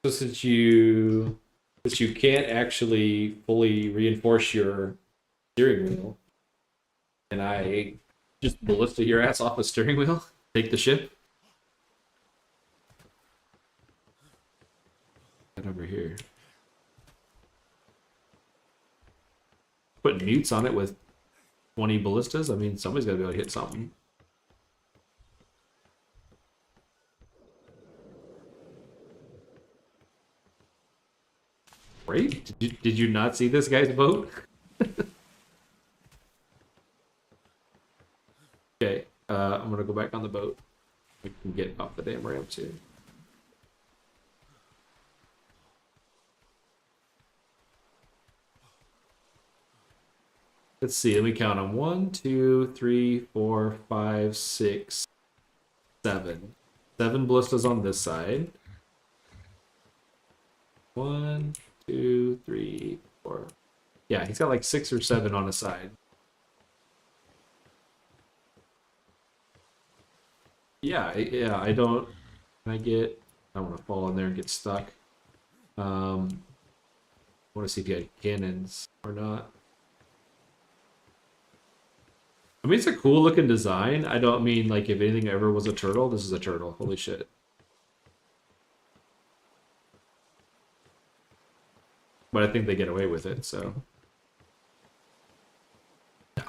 so since you can't actually fully reinforce your steering wheel, and I just ballista your ass off a steering wheel, take the ship. Get over here. Put mutes on it with 20 ballistas. I mean, somebody's got to be able to hit something. Right? Did you not see this guy's boat? Okay, I'm gonna go back on the boat. We can get off the damn ramp too. Let's see, let me count them. 1, 2, 3, 4, 5, 6, 7. 7 ballistas on this side. 1, 2, 3, 4. Yeah, he's got like 6 or 7 on his side. Yeah, I don't. Can I get? I want to fall in there and get stuck. I want to see if you had cannons or not. I mean, it's a cool looking design. I don't mean like if anything ever was a turtle, this is a turtle. Holy shit. But I think they get away with it, so. Yeah.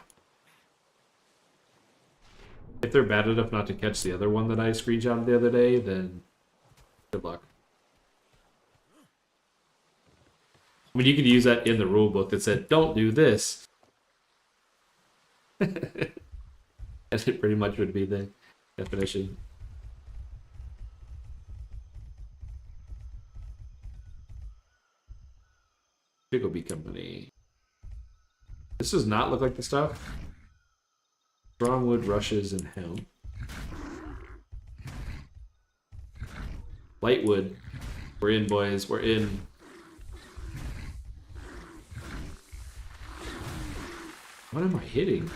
If they're bad enough not to catch the other one that I screenshotted the other day, then good luck. I mean, you could use that in the rule book that said, don't do this. And it pretty much would be the definition. Jiggleby Company. This does not look like the stuff. Strongwood, rushes, and hemp. Lightwood. We're in, boys. We're in. What am I hitting?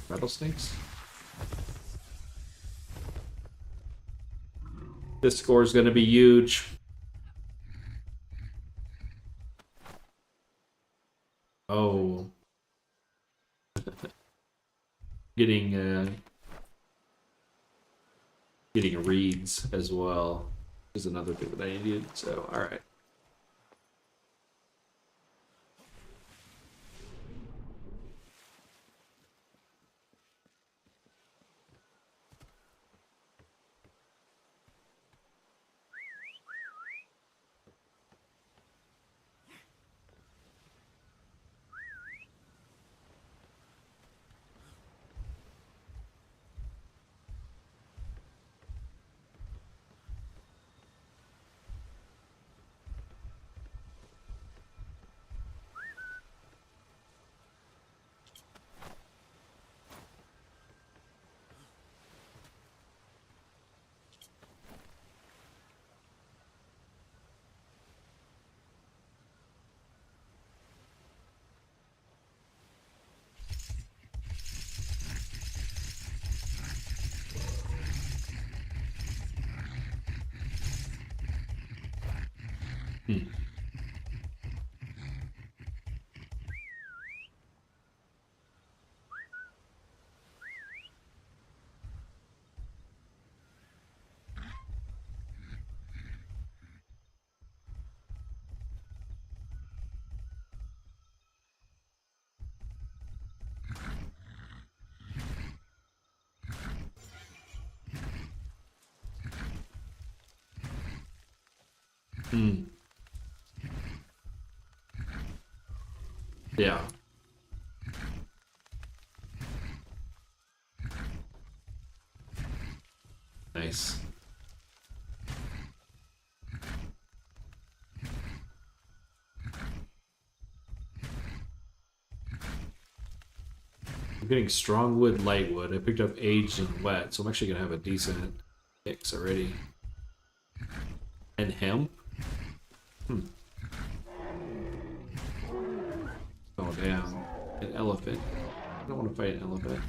Rattlesnakes? This score is going to be huge. Oh. Getting reeds as well is another thing that I needed. So, all right. Yeah. Nice. I'm getting strong wood, light wood. I picked up aged and wet, so I'm actually gonna have a decent mix already. And hemp? Oh damn. An elephant. I don't want to fight an elephant.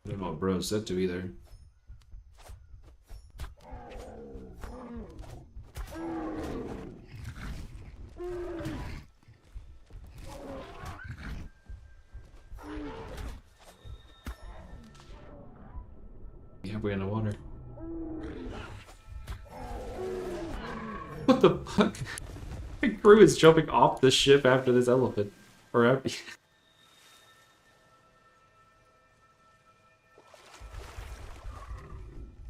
I don't know what bro's set to either. Halfway in the water. What the fuck? My crew is jumping off the ship after this elephant. Or after.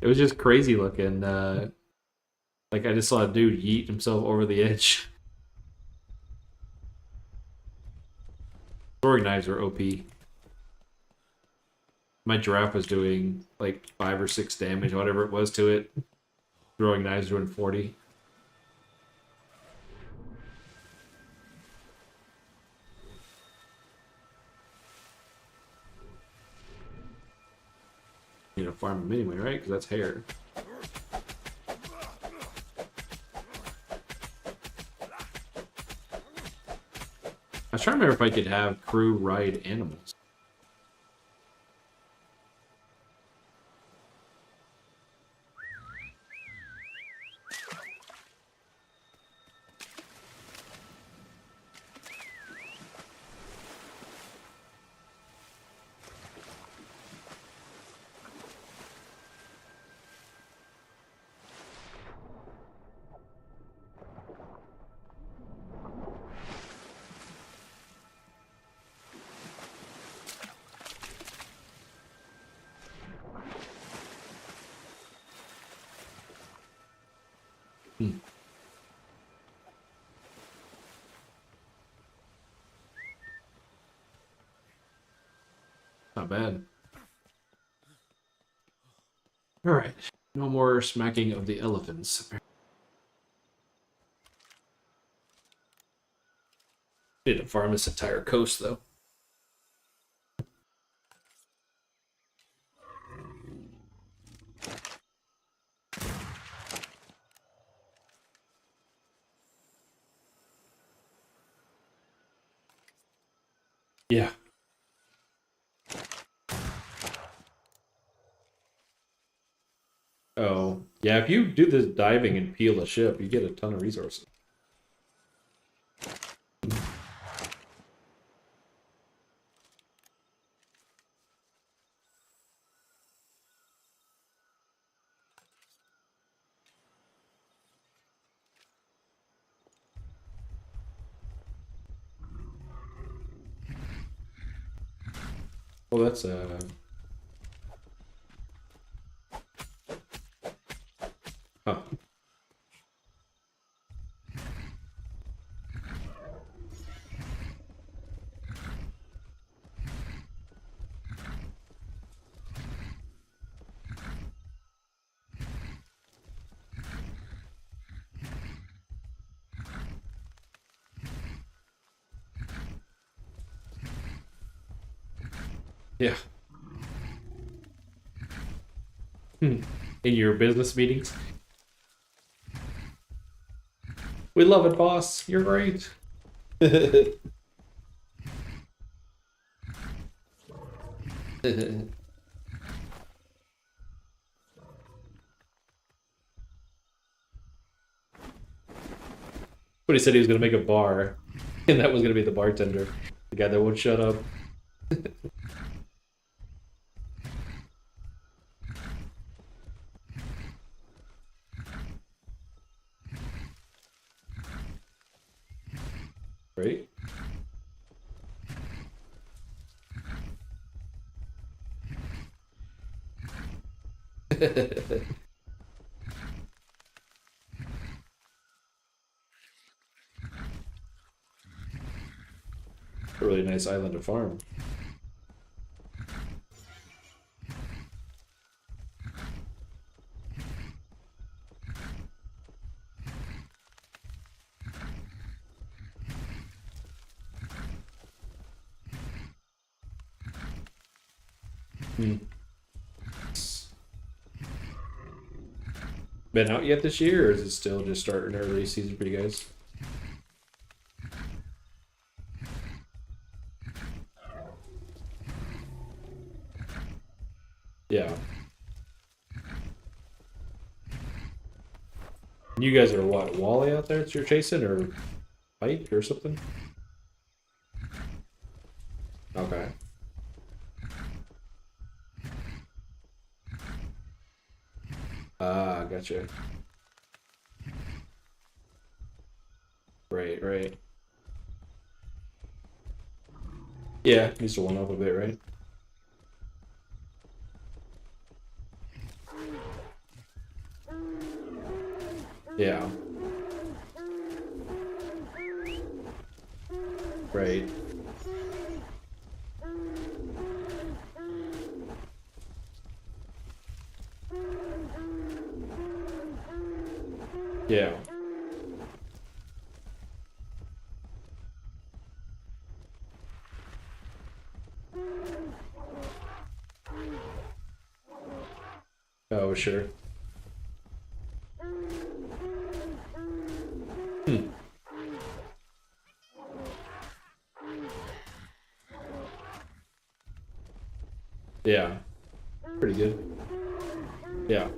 It was just crazy looking. Like I just saw a dude yeet himself over the edge. Throwing knives are OP. My giraffe was doing like 5 or 6 damage, whatever it was to it. Throwing knives doing 40. Need to farm him anyway, right? Because that's hair. I was trying to remember if I could have crew ride animals. Not bad. All right. No more smacking of the elephants. Need to farm this entire coast, though. Yeah. Oh, yeah, if you do the diving and peel a ship, you get a ton of resources. Well, that's huh. Yeah. In your business meetings. We love it, boss. You're great. But he said he was going to make a bar, and that was going to be the bartender, the guy that won't shut up. Right? A really nice island to farm. Been out yet this year, or is it still just starting early season for you guys? Yeah. You guys are what, walleye out there that you're chasing, or pike or something? Okay. Ah, gotcha. Right, right. Yeah, needs to one up a bit, right? Yeah. Right. Yeah. Oh, sure. Hmm. Yeah. Pretty good. Yeah.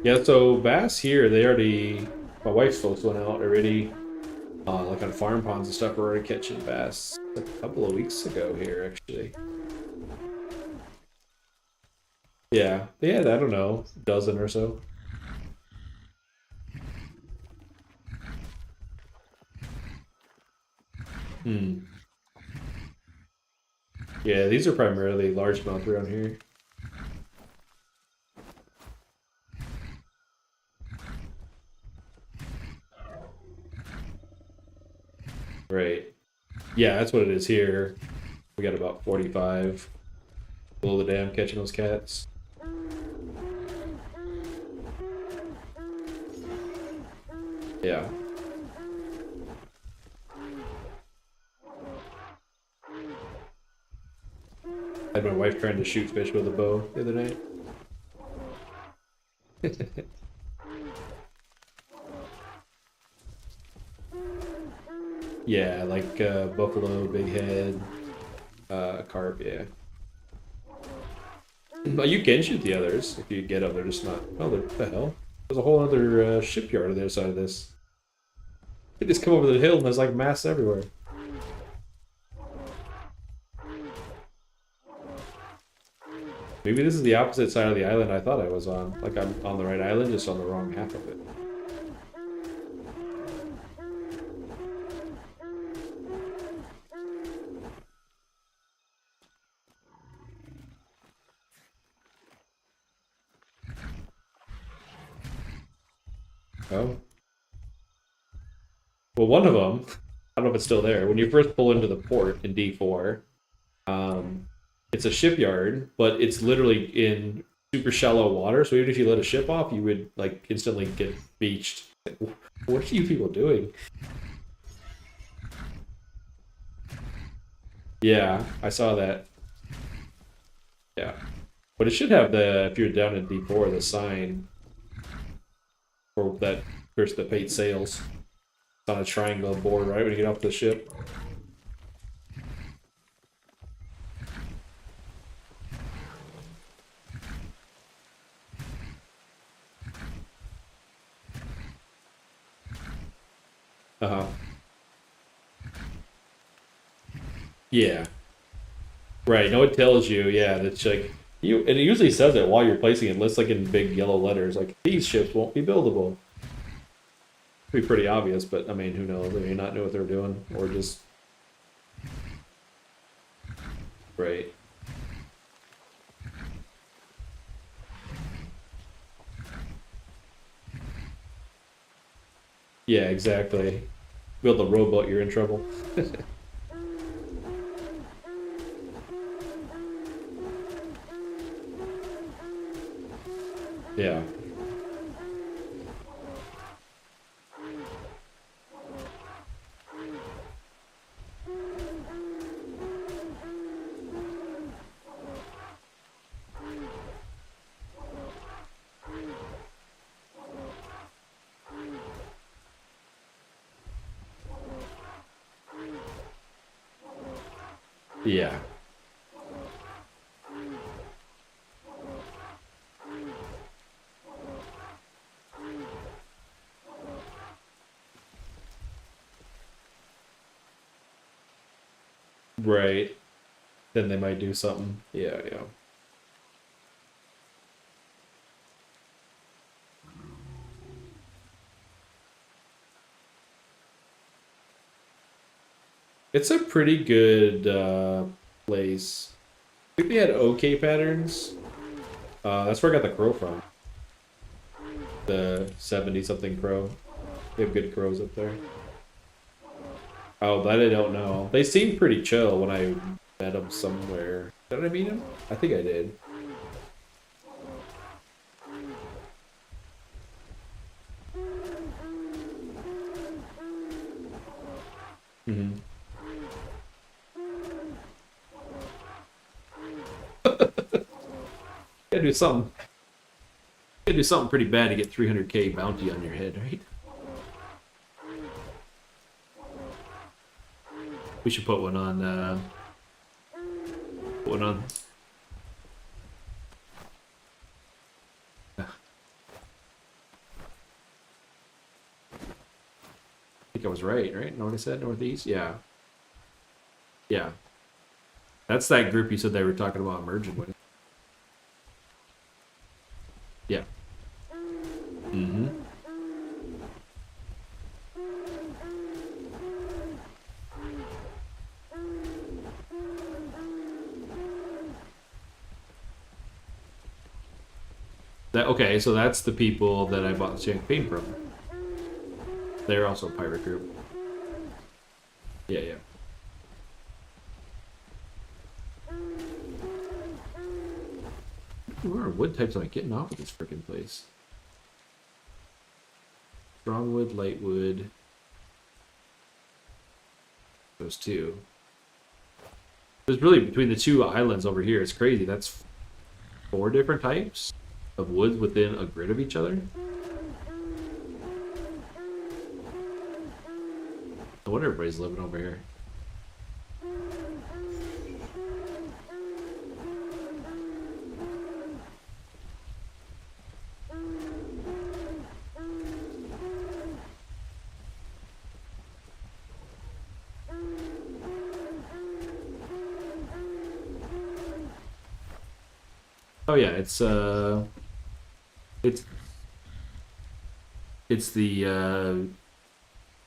Yeah, so bass here, they already, my wife's folks went out already, like on farm ponds and stuff, we're already catching bass a couple of weeks ago here, actually. Yeah, they had, I don't know, a dozen or so. Hmm. Yeah, these are primarily largemouth around here. Right. Yeah, that's what it is here. We got about 45. Below the dam, catching those cats. Yeah. I had my wife trying to shoot fish with a bow the other night. Yeah, like buffalo, big head, carp, yeah. But you can shoot the others if you get them. They're just not. Oh, what the hell? There's a whole other shipyard on the other side of this. They just come over the hill and there's like masts everywhere. Maybe this is the opposite side of the island I thought I was on. Like I'm on the right island, just on the wrong half of it. Oh. Well, one of them, I don't know if it's still there. When you first pull into the port in D4, it's a shipyard, but it's literally in super shallow water. So even if you let a ship off, you would like instantly get beached. What are you people doing? Yeah, I saw that. Yeah, but it should have the if you're down in D4 the sign for that first the paint sails. It's on a triangle board, right, when you get off the ship. Uh-huh. Yeah. Right, no, it tells you, yeah, that's like, you, and it usually says it while you're placing it, lists like in big yellow letters, like, these ships won't be buildable. Be pretty obvious, but I mean, who knows? They may not know what they're doing, or just right. Yeah, exactly. Build a rowboat, you're in trouble. Yeah. Yeah. Right. Then they might do something. Yeah, yeah. It's a pretty good place. I think they had okay patterns. That's where I got the crow from. The 70-something crow. They have good crows up there. Oh, that I don't know. They seemed pretty chill when I met them somewhere. Did I meet them? I think I did. Mm-hmm. Gotta do something. Gotta do something pretty bad to get 300k bounty on your head, right? We should put one on. Put one on. I think I was right? Know what I said? Northeast? Yeah. Yeah. That's that group you said they were talking about merging with. Yeah. Mm-hmm. That, okay, so that's the people that I bought the champagne from. They're also a pirate group. Yeah, yeah. What wood types am I getting off of this freaking place? Strong wood, light wood. Those two. There's really between the two islands over here. It's crazy. That's 4 different types of woods within a grid of each other. No wonder everybody's living over here. Oh yeah, it's the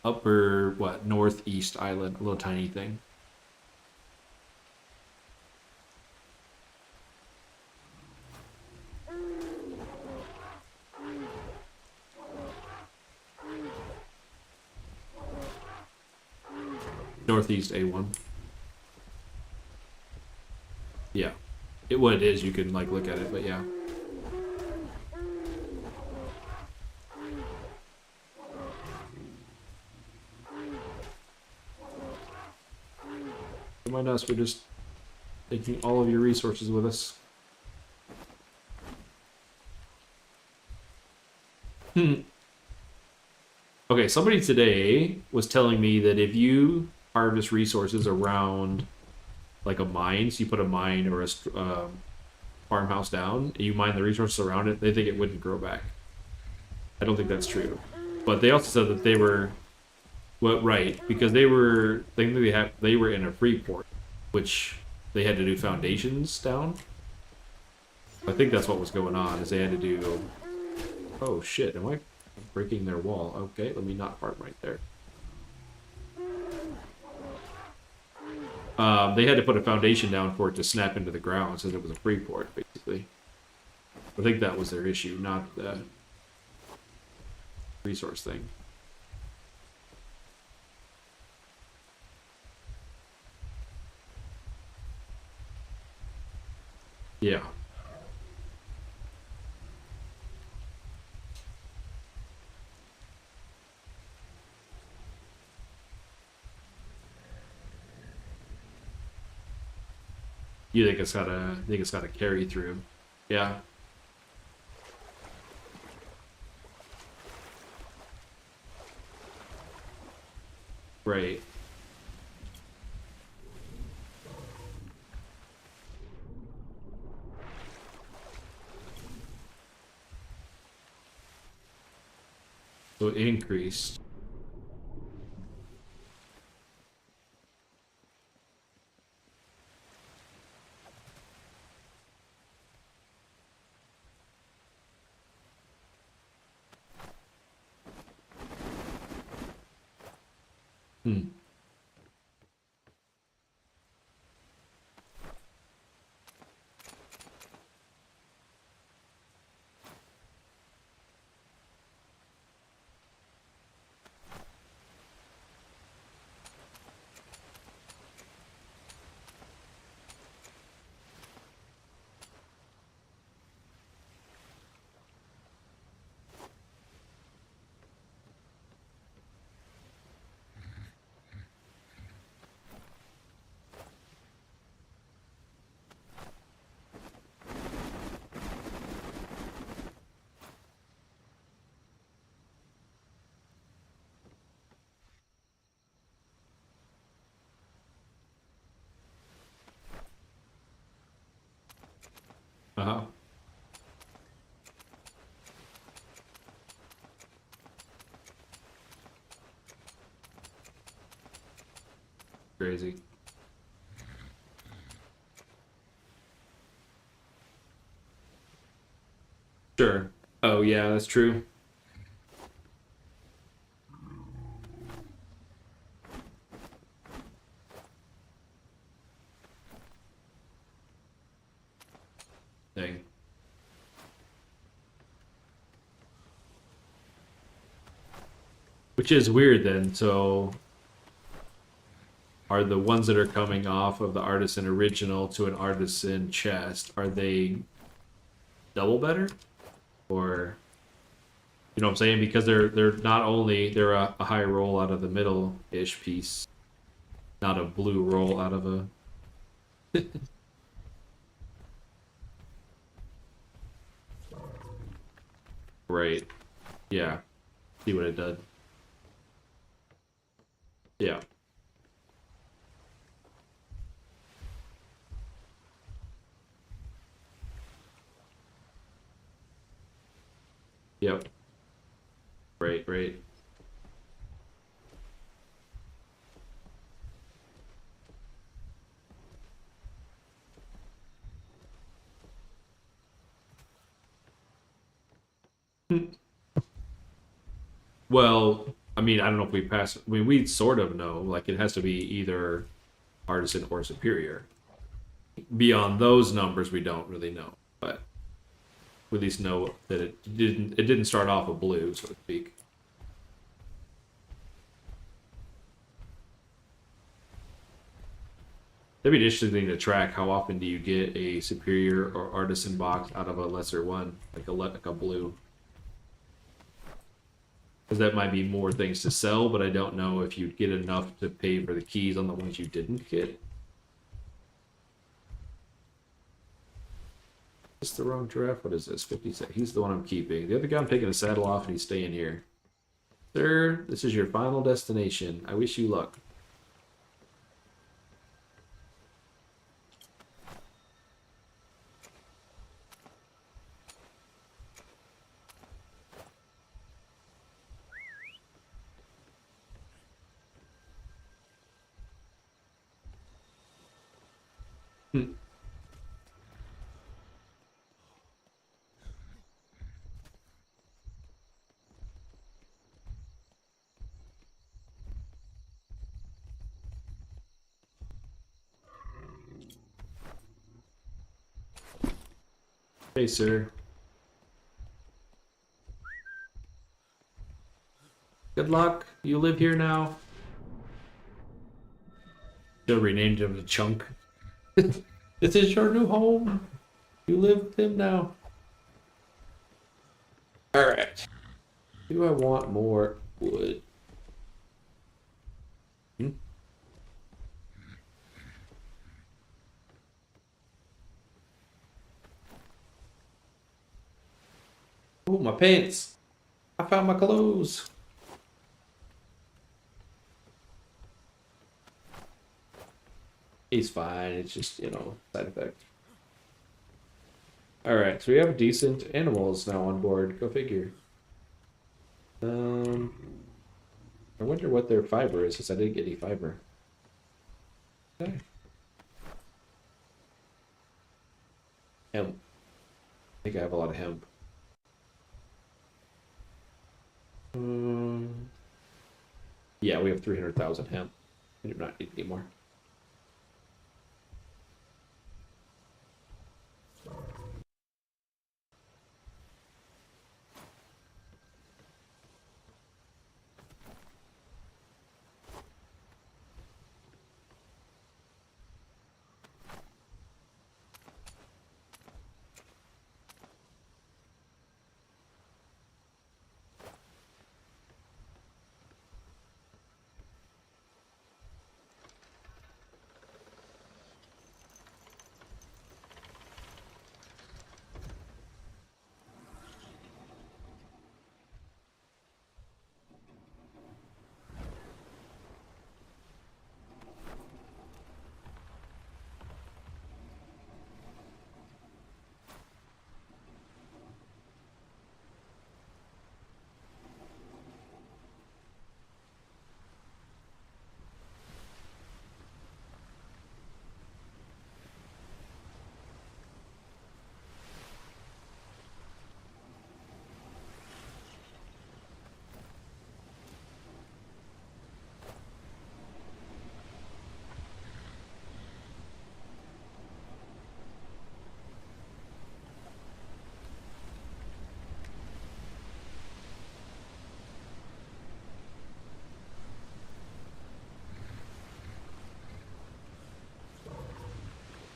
upper northeast island, a little tiny thing. Northeast A1. Yeah. What it is, you can like look at it, but yeah. Don't mind us, we're just taking all of your resources with us. Okay, somebody today was telling me that if you harvest resources around like a mine, so you put a mine or a farmhouse down, and you mine the resources around it, they think it wouldn't grow back. I don't think that's true. But they also said that they were, well, right, because they were in a free port, which they had to do foundations down. I think that's what was going on, is they had to do. Oh shit! Am I breaking their wall? Okay, let me not farm right there. They had to put a foundation down for it to snap into the ground, since it was a free port, basically. I think that was their issue, not the resource thing. Yeah. You think it's gotta carry through. Yeah. Right. So it increased. Hmm. Uh-huh. Crazy. Sure. Oh yeah, that's true. Dang. Which is weird then, so are the ones that are coming off of the artisan original to an artisan chest, are they double better, or you know what I'm saying? Because they're not only they're a high roll out of the middle ish piece, not a blue roll out of a. Right. Yeah. See what it did. Yeah. Yep. Right. Right. Well, I mean, I don't know if we pass. I mean, we sort of know. Like, it has to be either artisan or superior. Beyond those numbers, we don't really know, but we at least know that it didn't. It didn't start off a blue, so to speak. That'd be interesting to track. How often do you get a superior or artisan box out of a lesser one, like a blue? Because that might be more things to sell, but I don't know if you'd get enough to pay for the keys on the ones you didn't get. Is this the wrong giraffe? What is this? 56. He's the one I'm keeping. The other guy, I'm taking a saddle off and he's staying here. Sir, this is your final destination. I wish you luck. Hmm. Hey, sir. Good luck. You live here now. Should have renamed him to Chunk. This is your new home. You live with him now. Alright. Do I want more wood? Hmm? Oh, my pants. I found my clothes. He's fine. It's just, side effect. Alright, so we have decent animals now on board. Go figure. I wonder what their fiber is, since I didn't get any fiber. Okay. Hemp. I think I have a lot of hemp. Yeah, we have 300,000 hemp. I do not need any more.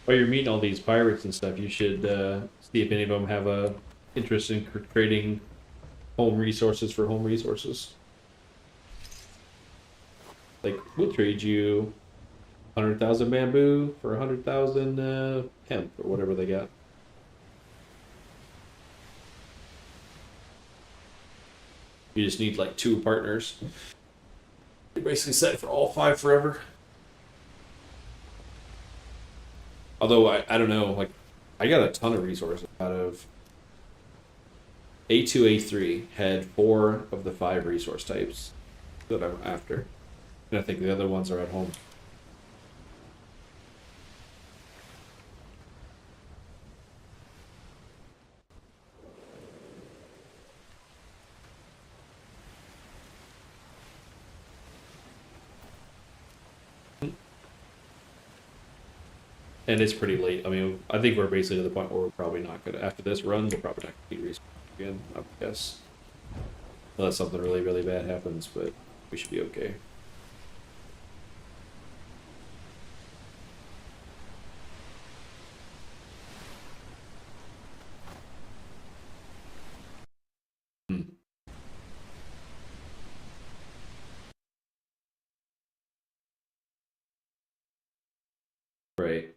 while you're meeting all these pirates and stuff, you should see if any of them have a interest in trading home resources for home resources. Like, we'll trade you 100,000 bamboo for 100,000 hemp or whatever they got. You just need like 2 partners. You're basically set for all 5 forever. Although I don't know, like I got a ton of resources out of A2, A3 had 4 of the 5 resource types that I'm after. And I think the other ones are at home. And it's pretty late. I mean, I think we're basically to the point where we're probably not gonna, after this run, we're probably not gonna need resources again, I guess. Unless something really, really bad happens, but we should be okay. Hmm. Right.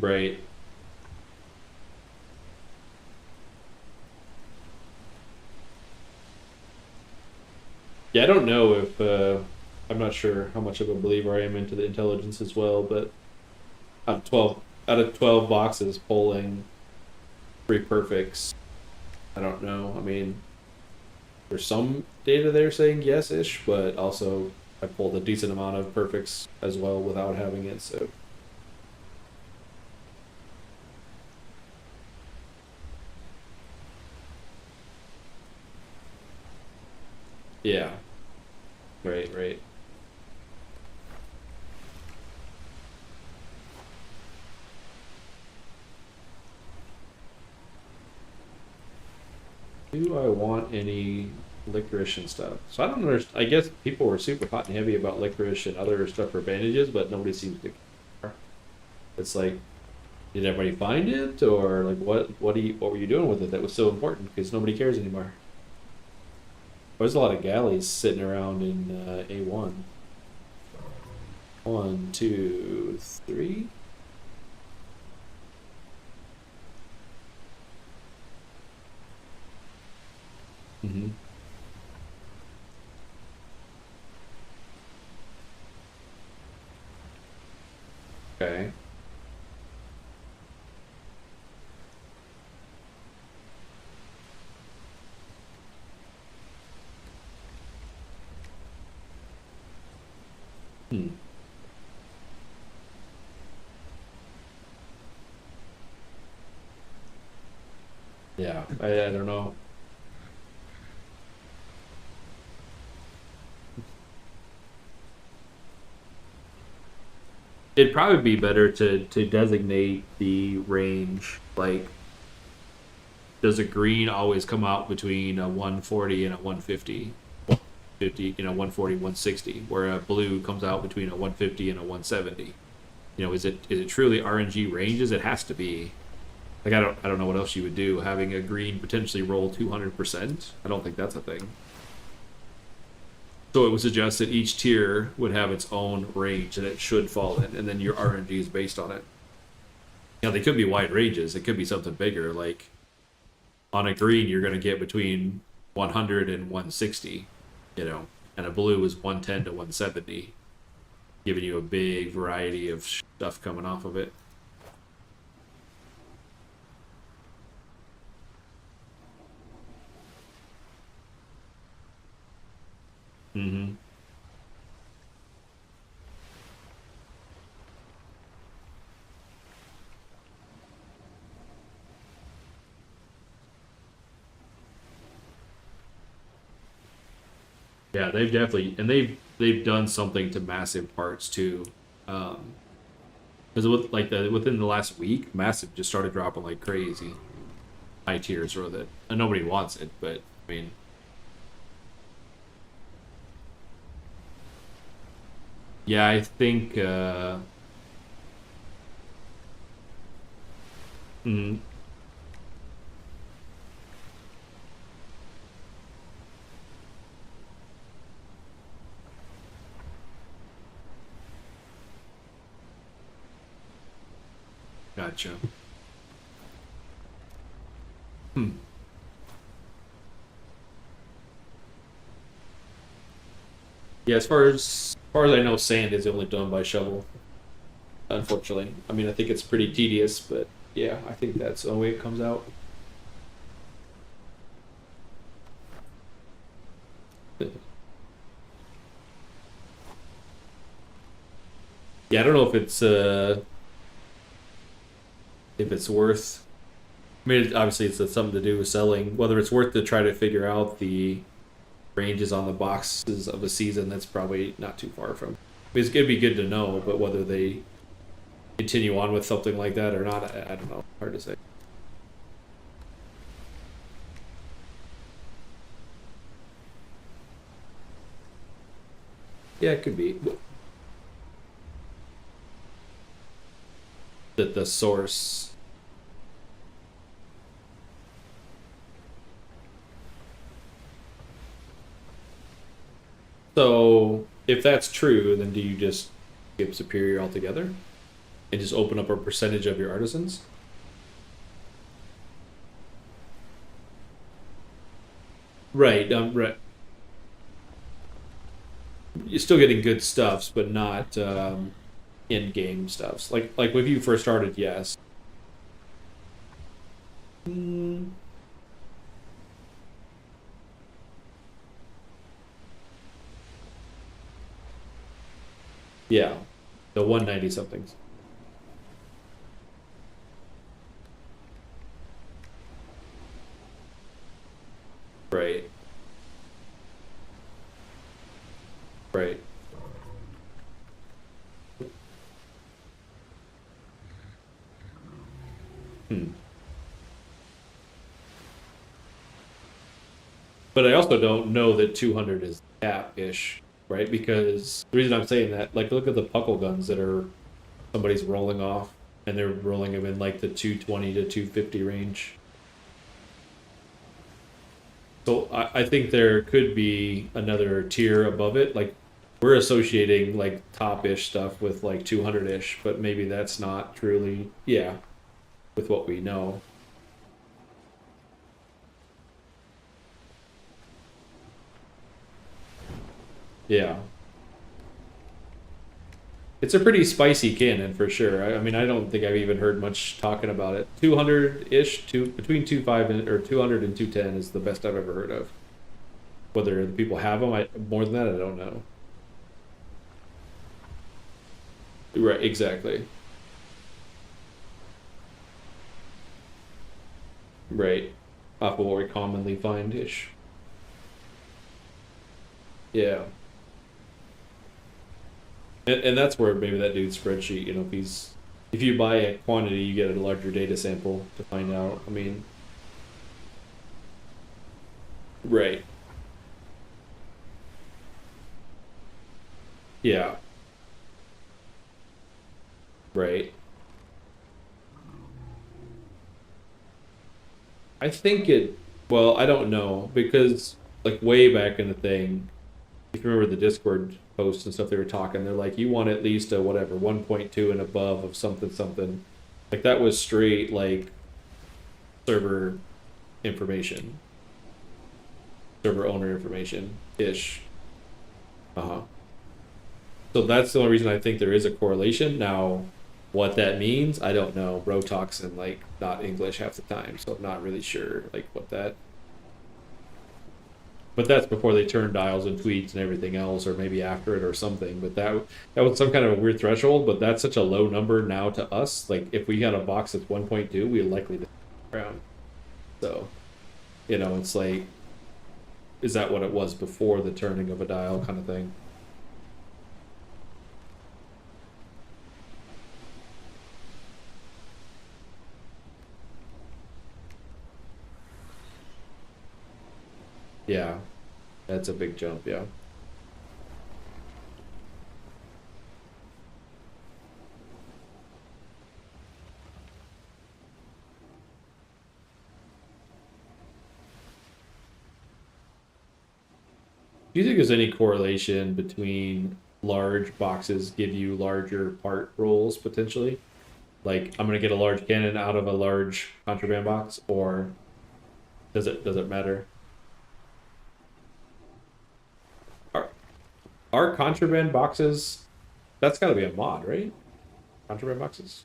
Right. Yeah, I don't know if I'm not sure how much of a believer I am into the intelligence as well, but out of 12 boxes polling 3 perfects, I don't know. I mean, there's some data there saying yes-ish, but also I pulled a decent amount of perfects as well without having it, so yeah. Right, right. Do I want any licorice and stuff? So I don't understand. I guess people were super hot and heavy about licorice and other stuff for bandages, but nobody seems to care. It's like, did everybody find it, or like what were you doing with it that was so important? Because nobody cares anymore. There's a lot of galleys sitting around in A1. 1, 2, 3. Mm-hmm. Okay. Hmm. Yeah, I don't know. It'd probably be better to designate the range. Like, does a green always come out between a 140 and a 150? 50, 140, 160, where a blue comes out between a 150 and a 170. Is it truly RNG ranges? It has to be. Like, I don't know what else you would do. Having a green potentially roll 200%. I don't think that's a thing. So it would suggest that each tier would have its own range that it should fall in, and then your RNG is based on it. They could be wide ranges. It could be something bigger. Like on a green, you're going to get between 100 and 160, and a blue is 110 to 170, giving you a big variety of stuff coming off of it. Mm-hmm. Yeah, they've definitely, and they've done something to massive parts too. Um, Because within the last week, massive just started dropping like crazy. High tiers with it, and nobody wants it. But I mean, yeah, I think. Mm, gotcha. Hmm. Yeah, as far as I know, sand is only done by shovel. Unfortunately, I mean, I think it's pretty tedious, but yeah, I think that's the only way it comes out. Yeah, I don't know if it's worth. I mean, obviously, it's something to do with selling. Whether it's worth to try to figure out the ranges on the boxes of a season, that's probably not too far from. I mean, it's gonna be good to know, but whether they continue on with something like that or not, I don't know. Hard to say. Yeah, it could be. The source. So if that's true, then do you just skip Superior altogether and just open up a percentage of your artisans? Right. Right. You're still getting good stuffs, but not in-game stuffs. Like when you first started, yes. Mm, yeah, the 190 somethings. Right. Right. Hmm. But I also don't know that 200 is cap-ish, right? Because the reason I'm saying that, like, look at the puckle guns that are somebody's rolling off, and they're rolling them in like the 220 to 250 range. So I think there could be another tier above it. Like we're associating like top-ish stuff with like 200-ish, but maybe that's not truly, yeah, with what we know. Yeah. It's a pretty spicy cannon for sure. I mean, I don't think I've even heard much talking about it. 200-ish, between 25 and or 200 and 210 is the best I've ever heard of. Whether the people have them, more than that, I don't know. Right, exactly. Right. Off of what we commonly find ish. Yeah. And that's where maybe that dude's spreadsheet, if you buy a quantity, you get a larger data sample to find out. I mean, right. Yeah. Right. I think well, I don't know because like way back in the thing, if you remember the Discord posts and stuff they were talking, they're like, you want at least a whatever 1.2 and above of something something. Like that was straight like server information, server owner information ish. Uh-huh. So that's the only reason I think there is a correlation. Now, what that means, I don't know. Bro talks in like not English half the time, so I'm not really sure like what that. But that's before they turn dials and tweets and everything else, or maybe after it or something. But that was some kind of a weird threshold. But that's such a low number now to us. Like if we had a box that's 1.2, we'd likely to around. So, it's like, is that what it was before the turning of a dial kind of thing? Yeah, that's a big jump. Yeah. Do you think there's any correlation between large boxes give you larger part rolls potentially? Like I'm gonna get a large cannon out of a large contraband box, or does it matter? Are are contraband boxes? That's got to be a mod, right? Contraband boxes.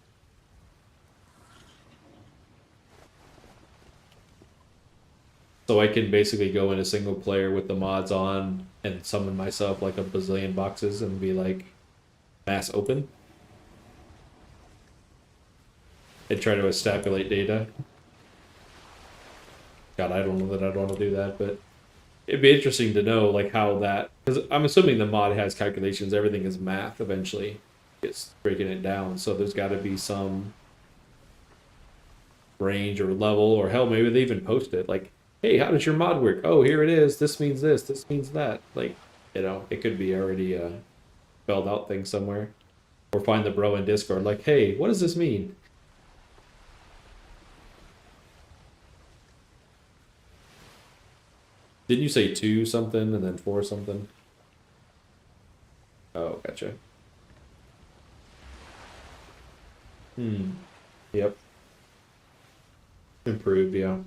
So I can basically go in a single player with the mods on and summon myself like a bazillion boxes and be like mass open and try to extrapolate data. God, I don't know that I'd want to do that, but it'd be interesting to know like how that, because I'm assuming the mod has calculations. Everything is math eventually. It's breaking it down, so there's got to be some range or level, or hell, maybe they even post it like, hey, how does your mod work? Oh, here it is. This means this means that. Like, it could be already spelled out thing somewhere. Or find the bro in Discord, like, hey, what does this mean? Didn't you say 2 something and then 4 something? Oh, gotcha. Yep. Improved, yeah.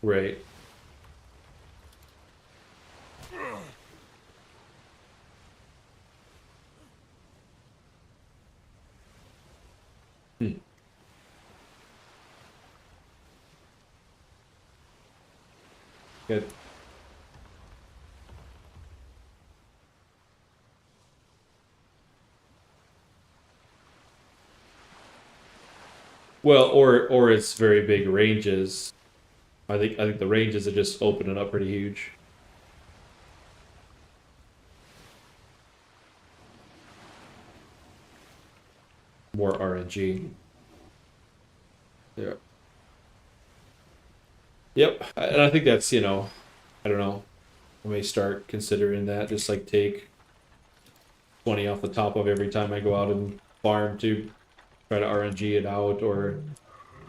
Right. Hmm. Good. Well, or it's very big ranges. I think the ranges are just opening up pretty huge. More RNG. Yeah. Yep. And I think that's, I don't know. I may start considering that. Just like take 20 off the top of every time I go out and farm to try to RNG it out, or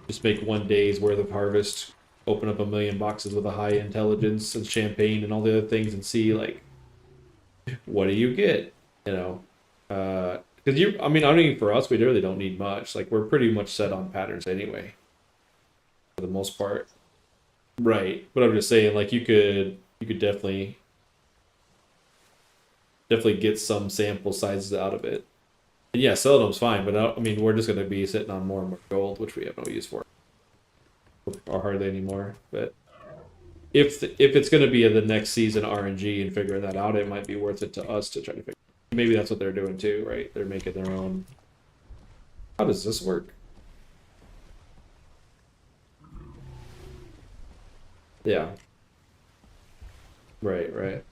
just make 1 day's worth of harvest, open up a million boxes with a high intelligence and champagne and all the other things, and see like what do you get, you know? Because I mean, I mean, for us, we really don't need much. Like we're pretty much set on patterns anyway, for the most part. Right. But I'm just saying, like you could definitely get some sample sizes out of it. And yeah, seldom's fine, but I mean, we're just gonna be sitting on more and more gold, which we have no use for, or hardly anymore. But if it's gonna be the next season RNG and figuring that out, it might be worth it to us to try to figure. Maybe that's what they're doing too, right? They're making their own. How does this work? Yeah. Right. Right.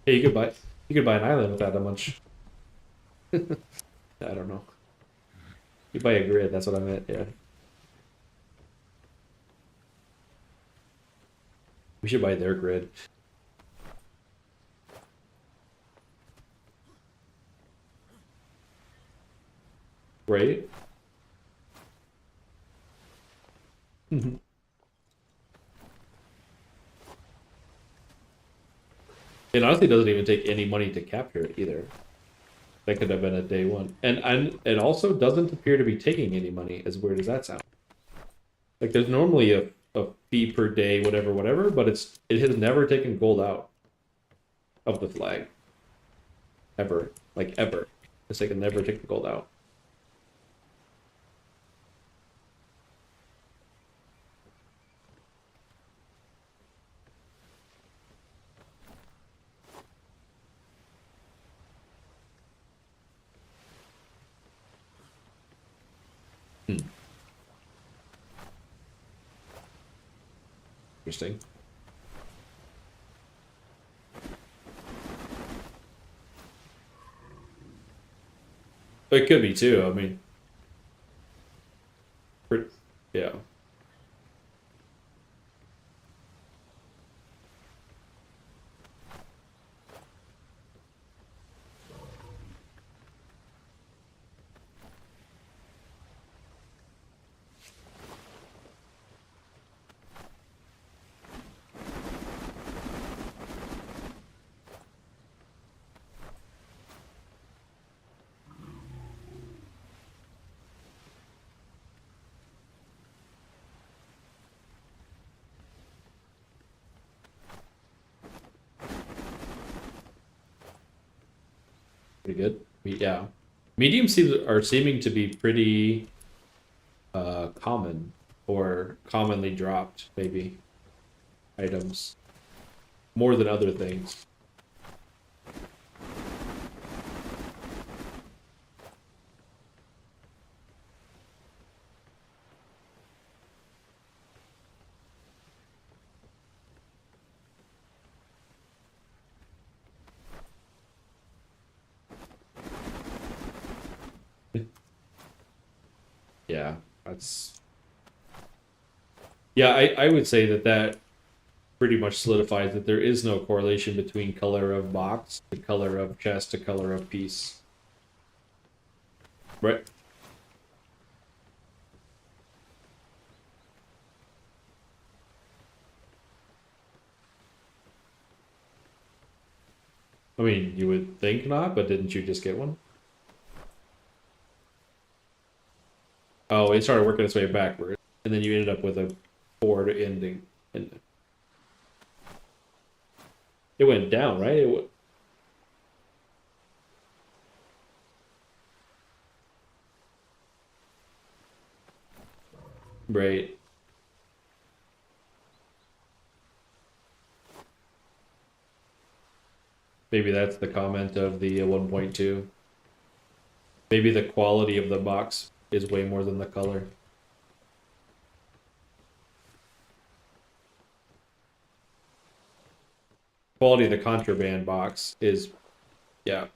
Hey, you could buy an island without that much. I don't know. You buy a grid. That's what I meant. Yeah. We should buy their grid. Right? Mhm. It honestly doesn't even take any money to capture it either. That could have been a day one. And it also doesn't appear to be taking any money, as weird as that sounds. Like there's normally a fee per day, whatever, whatever, but it has never taken gold out of the flag. Ever. Like ever. It's like it never take the gold out. Hmm. interesting. It could be too. I mean, yeah. Pretty good. Yeah. Mediums are seeming to be pretty common or commonly dropped, maybe, items. More than other things. Yeah, that's... Yeah, I would say that pretty much solidifies that there is no correlation between color of box to color of chest to color of piece. Right? I mean, you would think not, but didn't you just get one? Oh, it started working its way backwards, and then you ended up with a forward ending. And it went down, right? Right. Maybe that's the comment of the 1.2. Maybe the quality of the box is way more than the color. Quality of the contraband box is, yeah.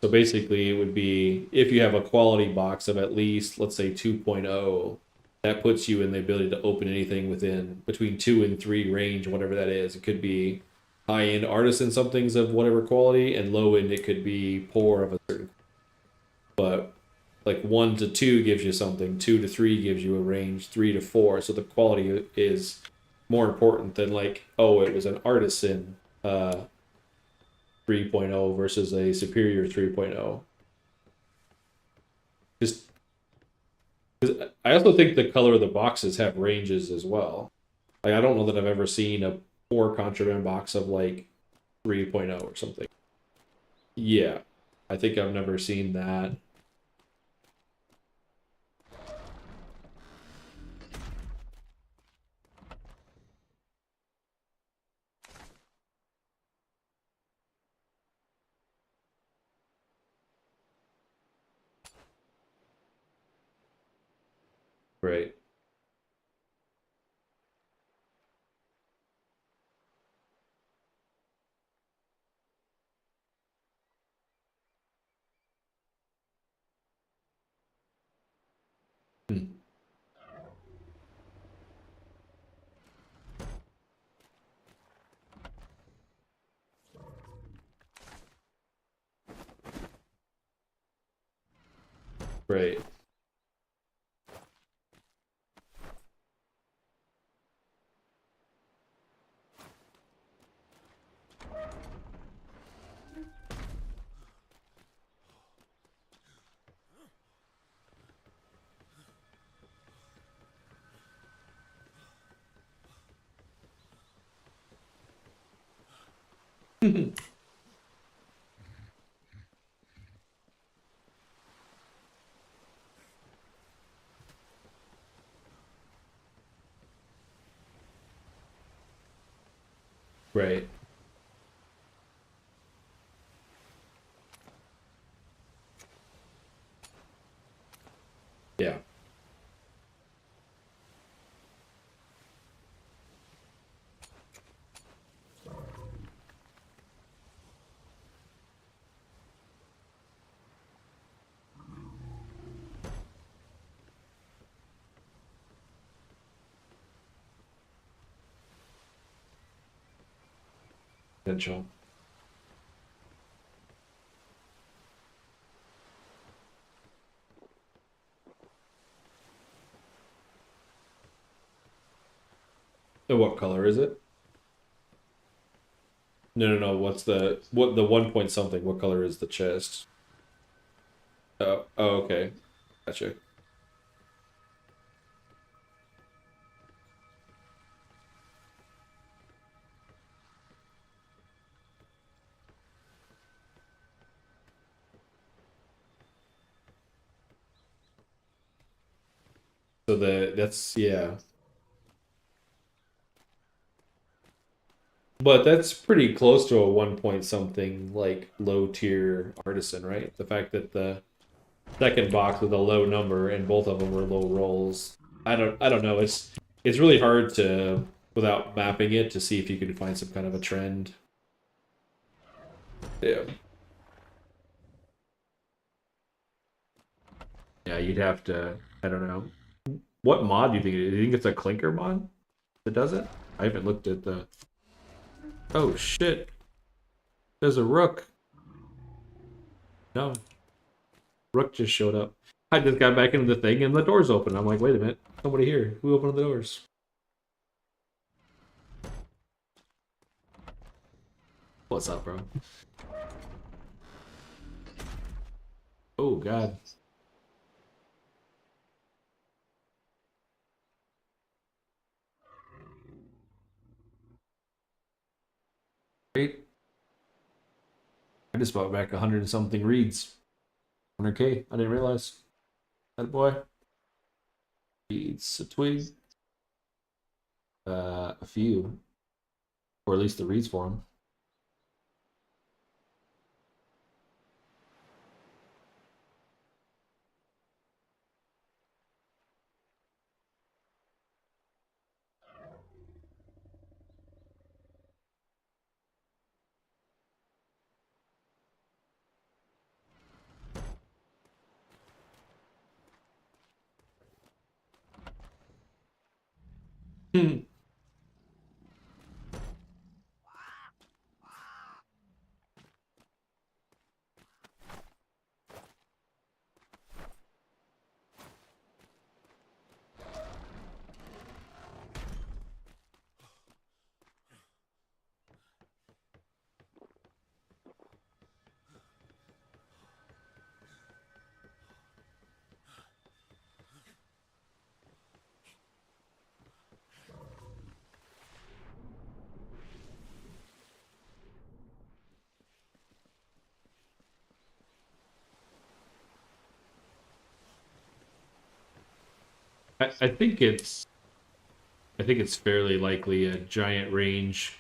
So basically, it would be if you have a quality box of at least, let's say 2.0, that puts you in the ability to open anything within between 2 and 3 range, whatever that is. It could be high end artisan somethings of whatever quality, and low end it could be poor of a certain. But like 1 to 2 gives you something, 2 to 3 gives you a range, 3 to 4. So the quality is more important than like, oh, it was an artisan 3.0 versus a superior 3.0. Just because I also think the color of the boxes have ranges as well. Like I don't know that I've ever seen a poor contraband box of like 3.0 or something. Yeah, I think I've never seen that. Right. Hmm. Right. Right. Yeah. potential. So what color is it? No. What's the 1 point something? What color is the chest? Oh, okay. Gotcha. So that's yeah. But that's pretty close to a 1 point something like low tier artisan, right? The fact that the second box with a low number and both of them were low rolls. I don't know. It's really hard to without mapping it to see if you can find some kind of a trend. Yeah. Yeah, you'd have to I don't know. What mod do you think it is? Do you think it's a clinker mod that does it? I haven't looked at the Oh shit. There's a rook. No. Rook just showed up. I just got back into the thing and the door's open. I'm like, wait a minute. Nobody here. Who opened the doors? What's up, bro? Oh, God. Great. I just bought back 100 and something reads. 100K. I didn't realize. That boy. Reads a twig. A few. Or at least the reads for him. I think it's fairly likely a giant range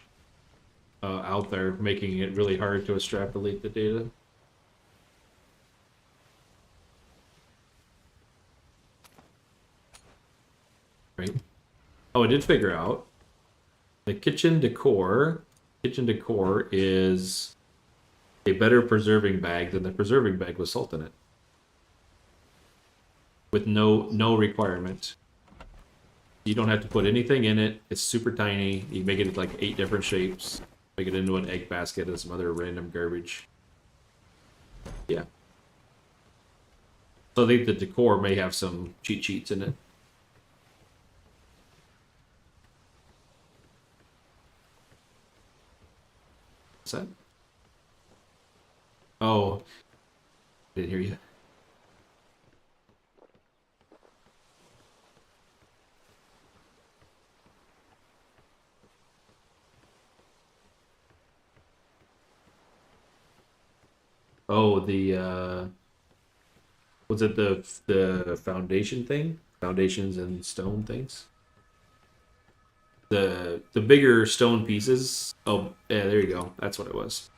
out there, making it really hard to extrapolate the data. Right. Oh, I did figure out the kitchen decor. Kitchen decor is a better preserving bag than the preserving bag with salt in it, with no requirement. You don't have to put anything in it. It's super tiny. You make it like 8 different shapes. Make it into an egg basket and some other random garbage. Yeah. So I think the decor may have some cheat sheets in it. What's that? Oh, didn't hear you. Oh, the was it the foundation thing? Foundations and stone things? The bigger stone pieces. Oh, yeah, there you go. That's what it was.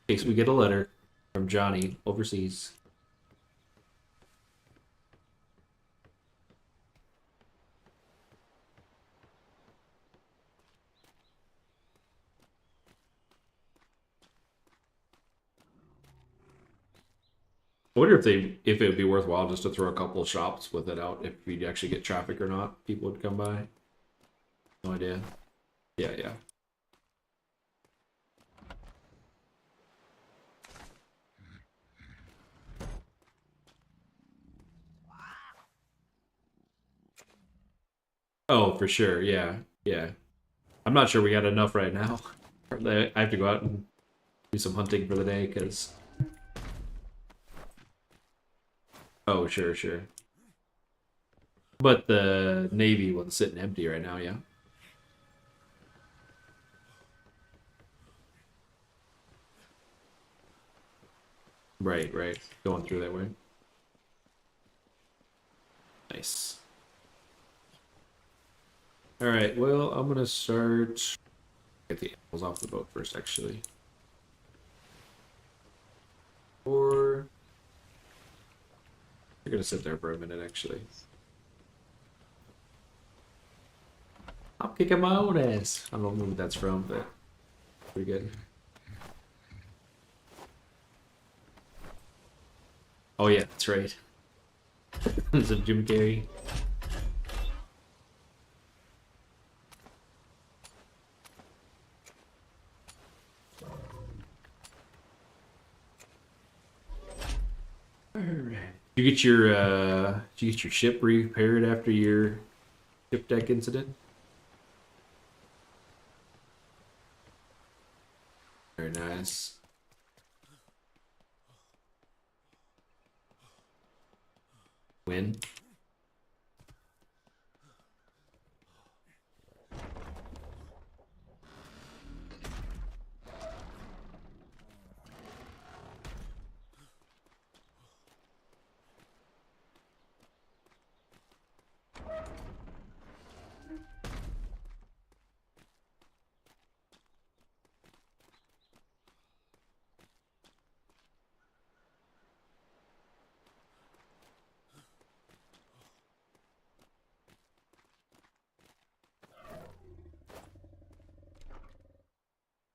In case we get a letter from Johnny overseas. I wonder if it would be worthwhile just to throw a couple of shops with it out, if we'd actually get traffic or not. People would come by. No idea. Yeah, yeah. Oh, for sure. Yeah, yeah. I'm not sure we got enough right now. I have to go out and do some hunting for the day, because... Oh, sure, sure. But the Navy one's sitting empty right now, yeah? Right, right. Going through that way. Nice. Alright, well, I'm gonna start... Get the animals off the boat first, actually. Or... They're gonna sit there for a minute, actually. I'm kicking my own ass. I don't know what that's from, but pretty good. Oh yeah, that's right. It's a Jim Carrey. Alright. Did you get your ship repaired after your ship deck incident? Very nice. Win.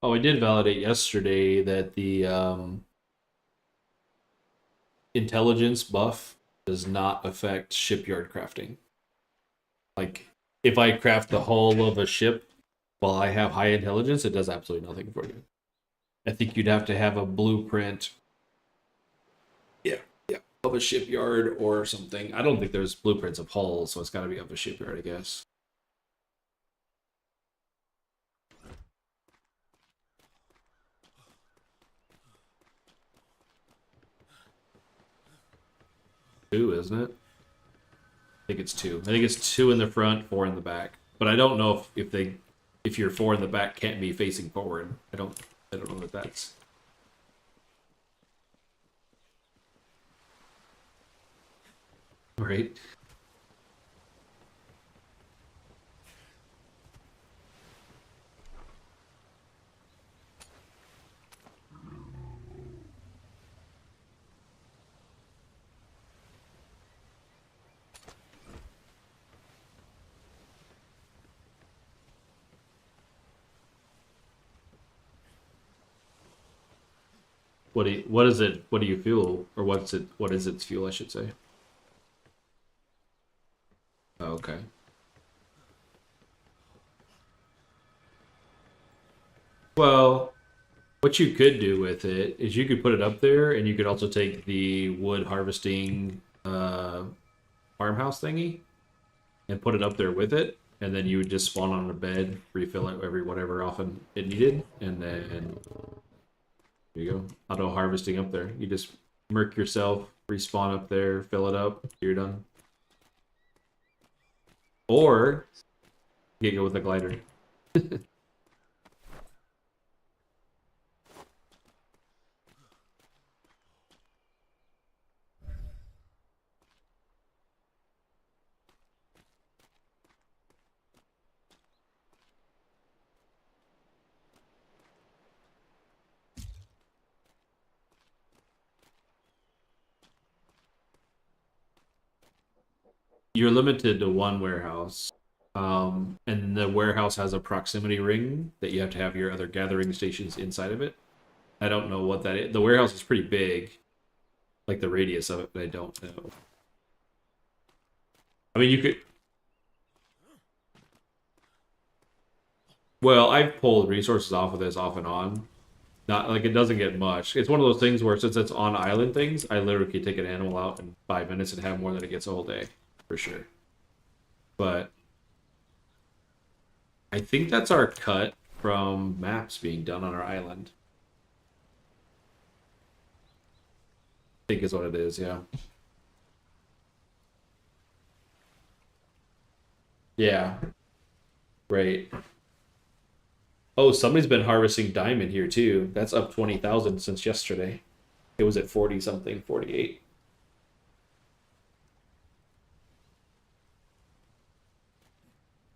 Oh, I did validate yesterday that the intelligence buff does not affect shipyard crafting. Like, if I craft the hull of a ship while I have high intelligence, it does absolutely nothing for you. I think you'd have to have a blueprint. Yeah, yeah, of a shipyard or something. I don't think there's blueprints of hulls, so it's got to be of a shipyard, I guess. Two, isn't it? I think it's two. I think it's two in the front, four in the back. But I don't know if your four in the back can't be facing forward. I don't know that that's right. What is it? What do you fuel, or what is its fuel? I should say. Oh, okay. Well, what you could do with it is you could put it up there, and you could also take the wood harvesting farmhouse thingy and put it up there with it, and then you would just spawn on a bed, refill it every whatever often it needed, and then there you go. Auto harvesting up there. You just merc yourself, respawn up there, fill it up, you're done. Or you can go with a glider. You're limited to one warehouse. And the warehouse has a proximity ring that you have to have your other gathering stations inside of it. I don't know what that is. The warehouse is pretty big. like the radius of it, but I don't know. I mean, you could. Well, I've pulled resources off of this off and on. Not like it doesn't get much. It's one of those things where since it's on island things, I literally could take an animal out in 5 minutes and have more than it gets a whole day, for sure. But I think that's our cut from maps being done on our island. I think is what it is, yeah. Yeah. Right. Oh, somebody's been harvesting diamond here too. That's up 20,000 since yesterday. It was at 40 something, 48.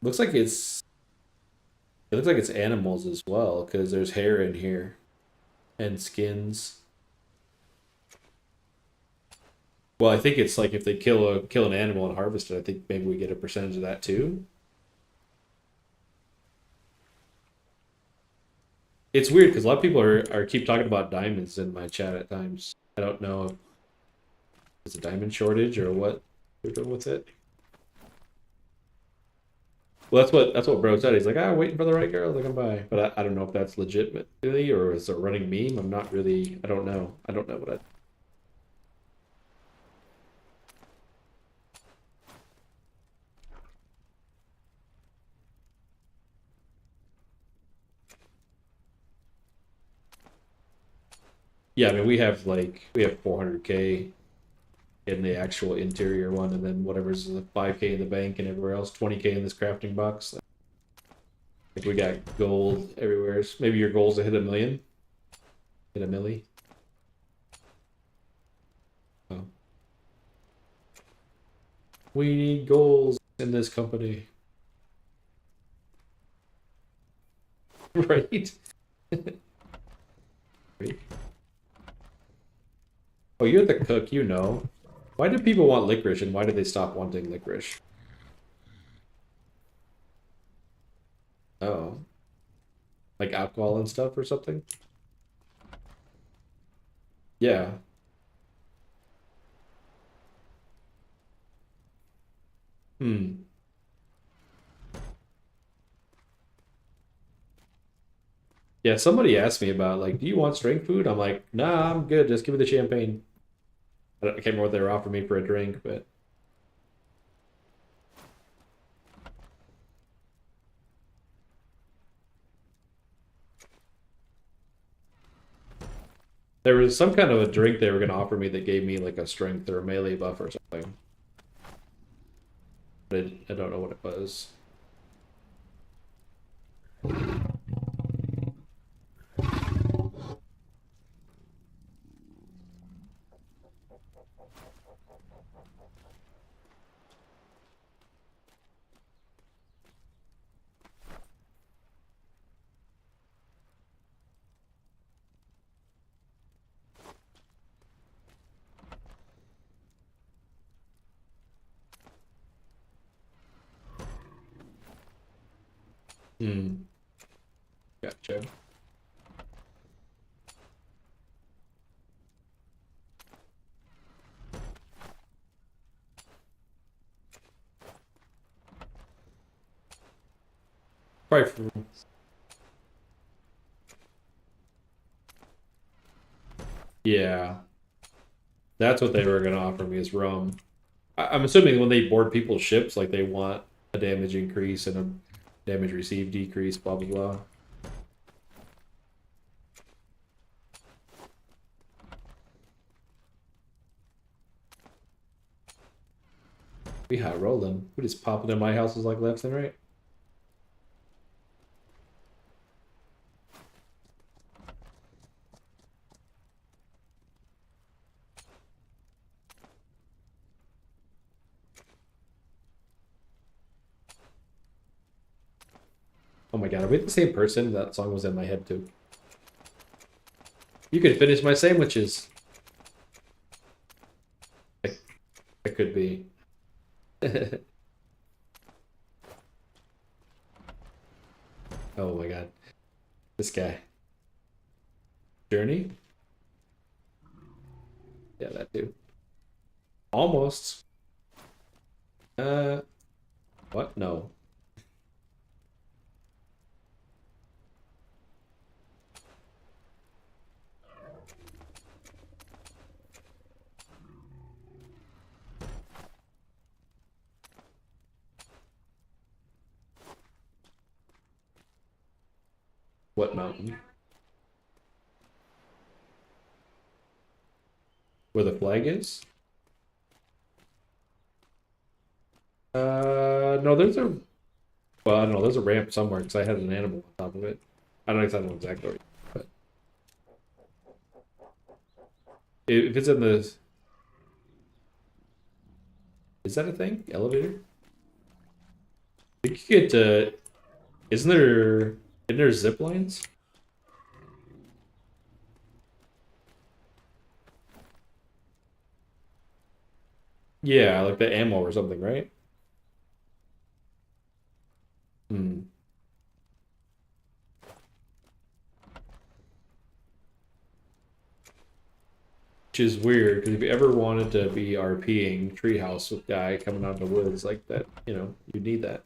Looks like it's it looks like it's animals as well because there's hair in here and skins. Well, I think it's like if they kill an animal and harvest it, I think maybe we get a percentage of that too. It's weird because a lot of people are keep talking about diamonds in my chat at times. I don't know if it's a diamond shortage or what they're doing with it. Well, that's what bro said. He's like, waiting for the right girl to come by. But I don't know if that's legitimately or is a running meme. I'm not really. I don't know. I don't know what I. Yeah, I mean we have 400K in the actual interior one, and then whatever's the 5K in the bank and everywhere else, 20K in this crafting box. Like we got gold everywhere. Maybe your goal's to hit a million. Hit a milli. Oh. We need goals in this company. Right? Right. Oh, you're the cook, you know. Why do people want licorice and why did they stop wanting licorice? Oh. Like alcohol and stuff or something? Yeah. Hmm. Yeah, somebody asked me about like, do you want strength food? I'm like, nah, I'm good. Just give me the champagne. I can't remember what they were offering me for a drink, but there was some kind of a drink they were going to offer me that gave me like a strength or a melee buff or something. But I don't know what it was. Hmm. Gotcha. Probably from, yeah. That's what they were going to offer me is rum. I'm assuming when they board people's ships, like they want a damage increase and a damage received decrease, blah blah blah. We hot rolling. We just popping in my houses like left and right. Oh my god, are we the same person? That song was in my head too. You could finish my sandwiches. I could be. Oh my god. This guy. Journey? Yeah, that too. Almost. What? No. What mountain? Where the flag is? No, there's a. Well, I don't know. There's a ramp somewhere because I had an animal on top of it. I don't exactly know exactly, but if it's in the, is that a thing? Elevator? I think you get isn't there zip lines? Yeah, like the ammo or something, right? Hmm. Which is weird because if you ever wanted to be RPing treehouse with guy coming out of the woods like that, you need that.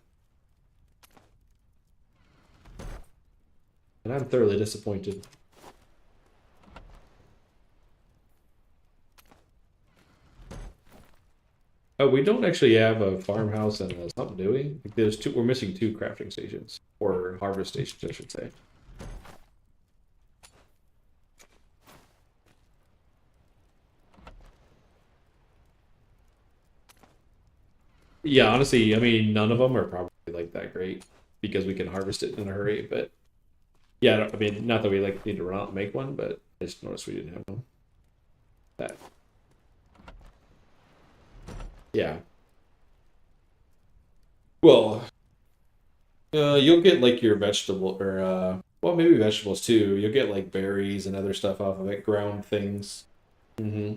And I'm thoroughly disappointed. Oh, we don't actually have a farmhouse and something, do we? Like there's two. We're missing two crafting stations or harvest stations, I should say. Yeah, honestly, I mean, none of them are probably like that great because we can harvest it in a hurry. But yeah, I mean, not that we like need to run out and make one, but I just noticed we didn't have one. That. Yeah. Well, you'll get like your vegetable or well, maybe vegetables too. You'll get like berries and other stuff off of it, ground things. Mm-hmm.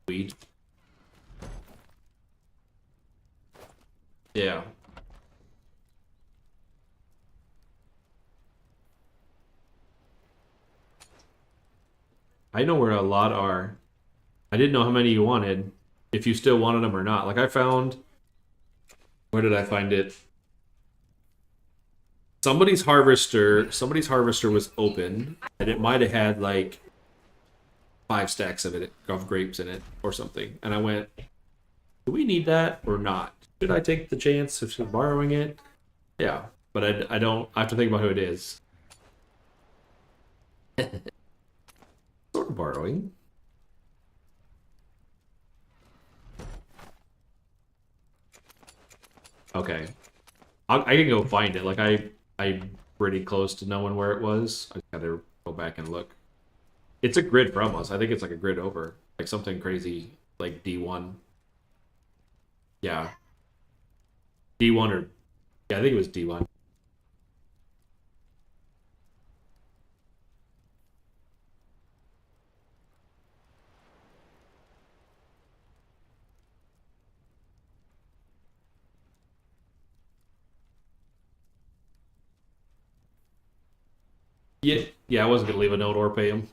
Weed. Yeah. I know where a lot are. I didn't know how many you wanted, if you still wanted them or not. Like I found, where did I find it? Somebody's harvester was open, and it might have had like 5 stacks of grapes in it or something. And I went, do we need that or not? Should I take the chance of borrowing it? Yeah, but I don't. I have to think about who it is. Sort of borrowing. Okay, I can go find it. Like I'm pretty close to knowing where it was. I just gotta go back and look. It's a grid from us. I think it's like a grid over, like something crazy, like D1. Yeah, D1 or yeah, I think it was D1. Yeah, yeah. I wasn't gonna leave a note or pay him.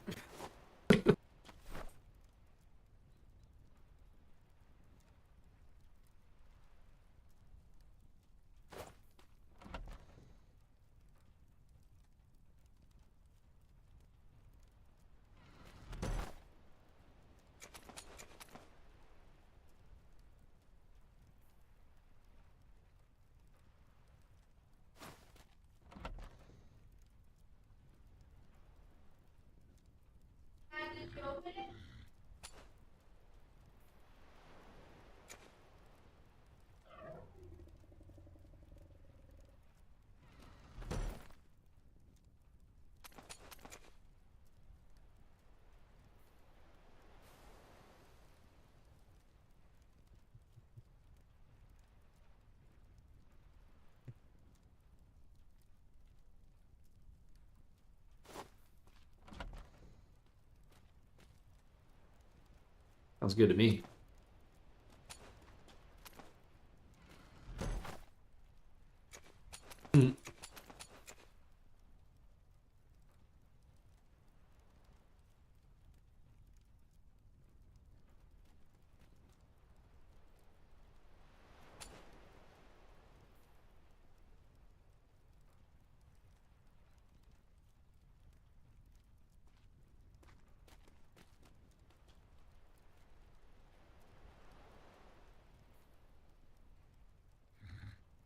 Sounds good to me.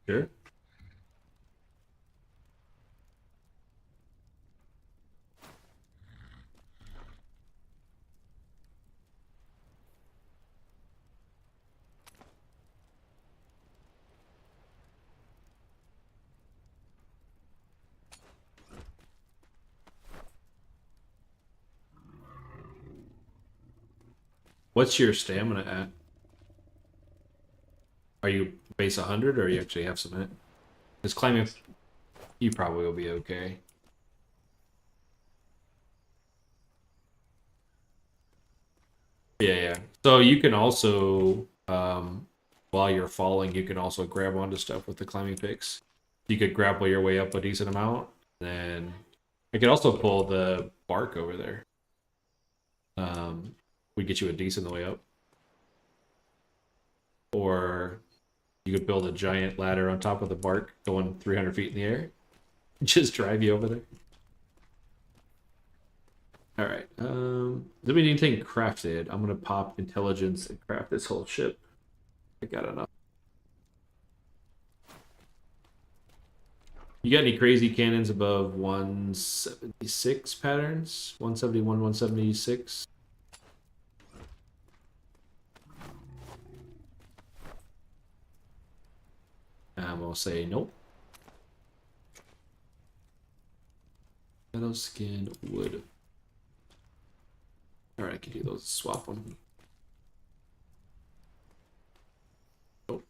Sure. What's your stamina at? Are you base 100 or you actually have some hit? Because climbing, you probably will be okay. Yeah, yeah. So you can also, while you're falling, you can also grab onto stuff with the climbing picks. You could grapple your way up a decent amount. Then I could also pull the bark over there. Would get you a decent way up. Or you could build a giant ladder on top of the bark going 300 feet in the air. Just drive you over there. All right. Does we need anything crafted? I'm gonna pop intelligence and craft this whole ship. I got enough. You got any crazy cannons above 176 patterns? 171, 176? I'm gonna say nope. Metal skin wood. Alright, I can do those. Swap them. Oh,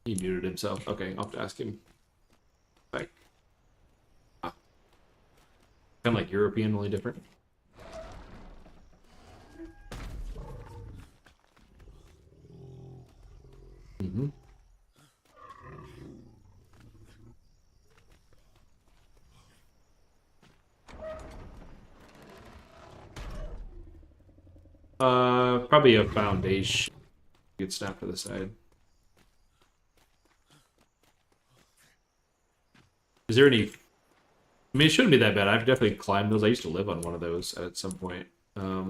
he muted himself. Okay, I'll have to ask him. Back. Ah. Kind of like European, only different. Mm-hmm. Probably a foundation. You could snap to the side. Is there any? I mean, it shouldn't be that bad. I've definitely climbed those. I used to live on one of those at some point. A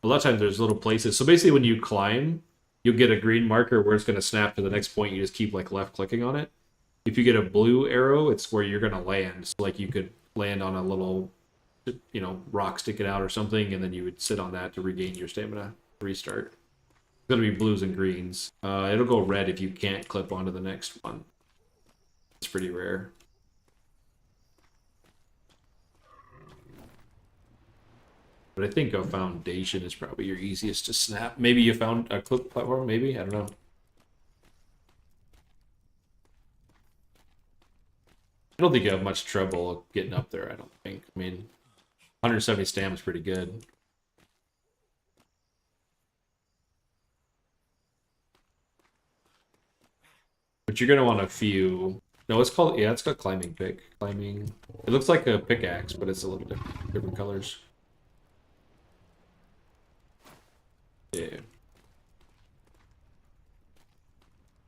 lot of times there's little places. So basically, when you climb, you'll get a green marker where it's going to snap to the next point. You just keep like left clicking on it. If you get a blue arrow, it's where you're going to land. So like you could land on a little, rock sticking out or something, and then you would sit on that to regain your stamina. Restart. It's going to be blues and greens. It'll go red if you can't clip onto the next one. It's pretty rare. But I think a foundation is probably your easiest to snap. Maybe you found a clip platform, maybe? I don't know. I don't think you have much trouble getting up there, I don't think. I mean, 170 stam is pretty good. But you're gonna want a few. No, it's called, yeah, it's got climbing pick. Climbing. It looks like a pickaxe, but it's a little different colors. Yeah.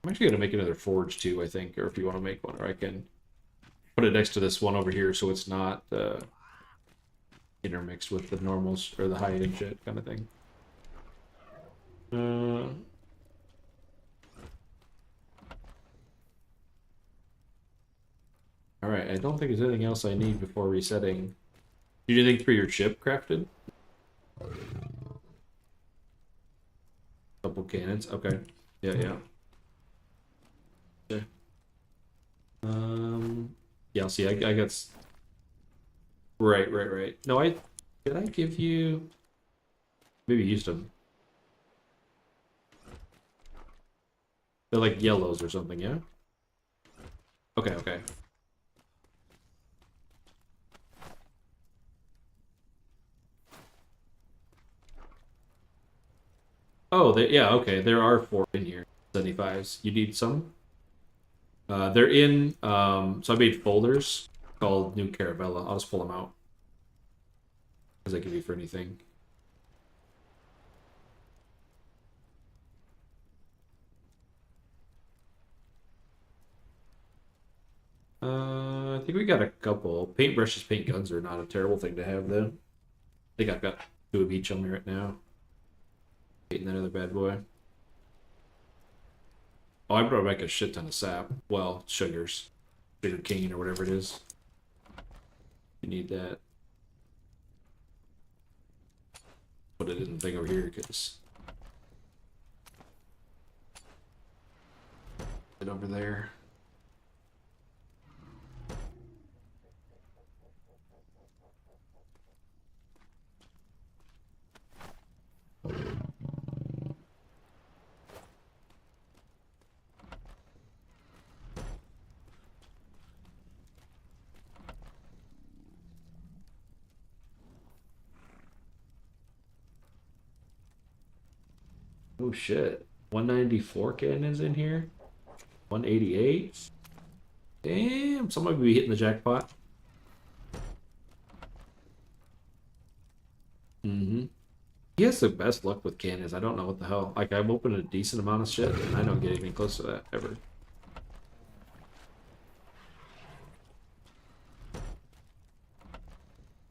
I'm actually gonna make another forge too, I think, or if you want to make one, or I can put it next to this one over here so it's not intermixed with the normals or the high-end shit kind of thing. Alright, I don't think there's anything else I need before resetting. Did you think for your ship crafted? Couple cannons, okay. Yeah, yeah. Okay. Yeah, see, I got... Right. No, did I give you... Maybe used them. They're like yellows or something, yeah? Okay. Oh, yeah, okay. There are 4 in here. 75s. You need some? They're in, so I made folders called New Caravella. I'll just pull them out. Because they can be for anything. I think we got a couple. Paintbrushes, paint guns are not a terrible thing to have, though. I think I've got 2 of each on me right now. Painting that other bad boy. Oh, I brought back a shit ton of sap. Well, sugars. Sugar cane or whatever it is. You need that. Put it in the thing over here, because... it over there. Oh shit. 194 cannons in here? 188? Damn, somebody be hitting the jackpot. Mm-hmm. He has the best luck with cannons. I don't know what the hell. Like, I've opened a decent amount of shit, and I don't get even close to that, ever.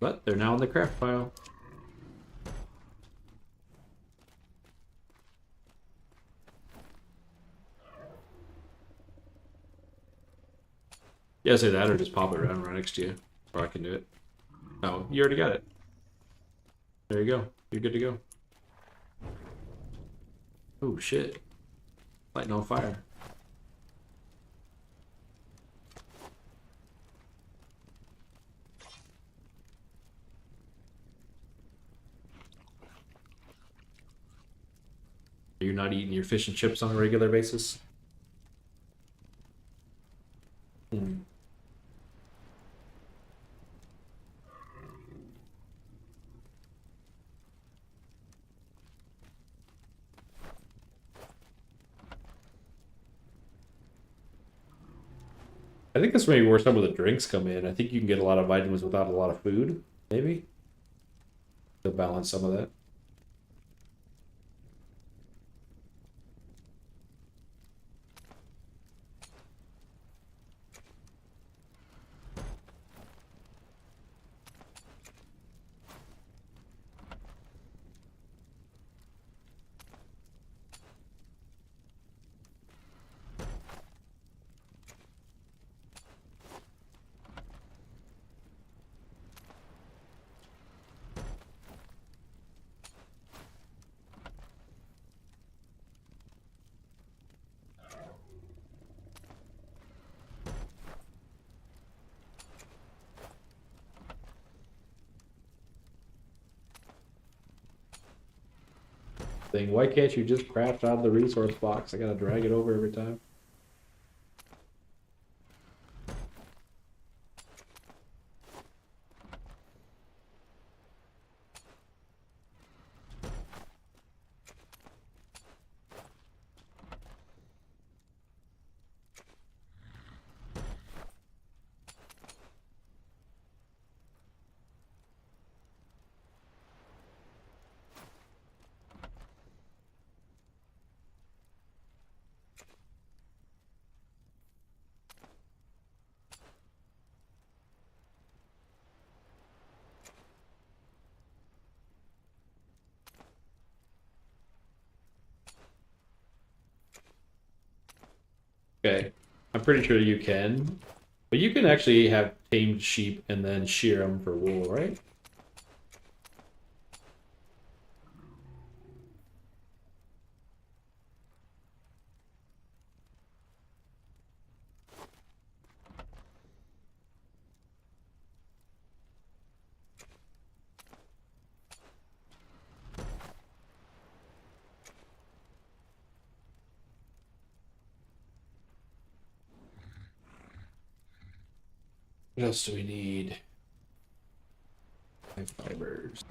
But they're now in the craft pile. Yeah, say that or just pop it around right next to you. Or I can do it. Oh, you already got it. There you go. You're good to go. Oh, shit. Lighting on fire. You're not eating your fish and chips on a regular basis? Hmm. I think that's maybe where some of the drinks come in. I think you can get a lot of vitamins without a lot of food, maybe, to balance some of that. Thing. Why can't you just craft out of the resource box? I gotta drag it over every time. Okay, I'm pretty sure you can, but you can actually have tamed sheep and then shear them for wool, right? What else do we need? Fibers.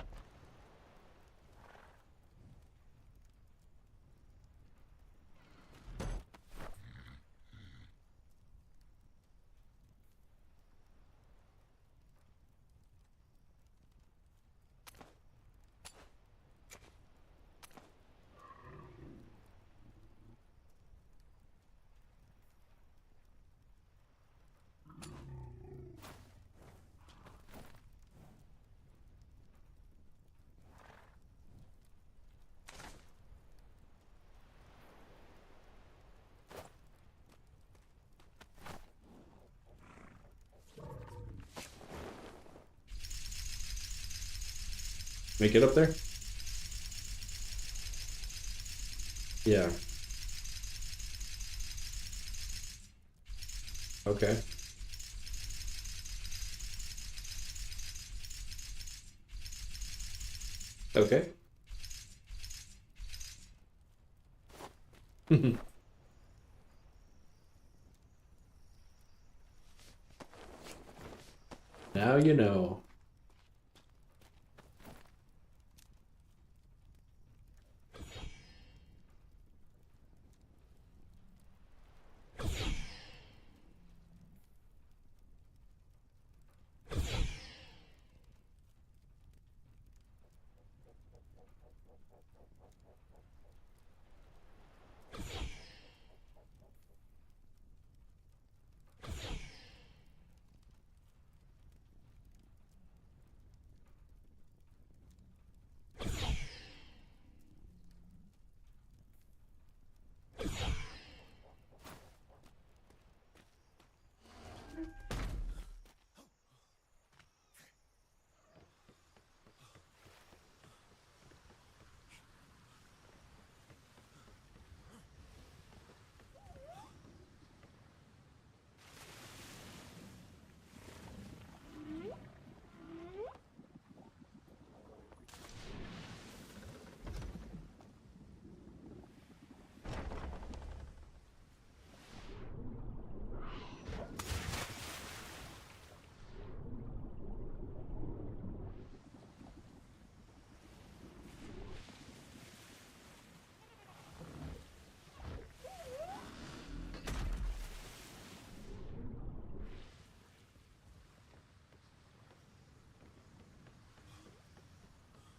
Make it up there? Yeah. Okay. Okay. Now you know.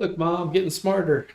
Look, Mom, getting smarter.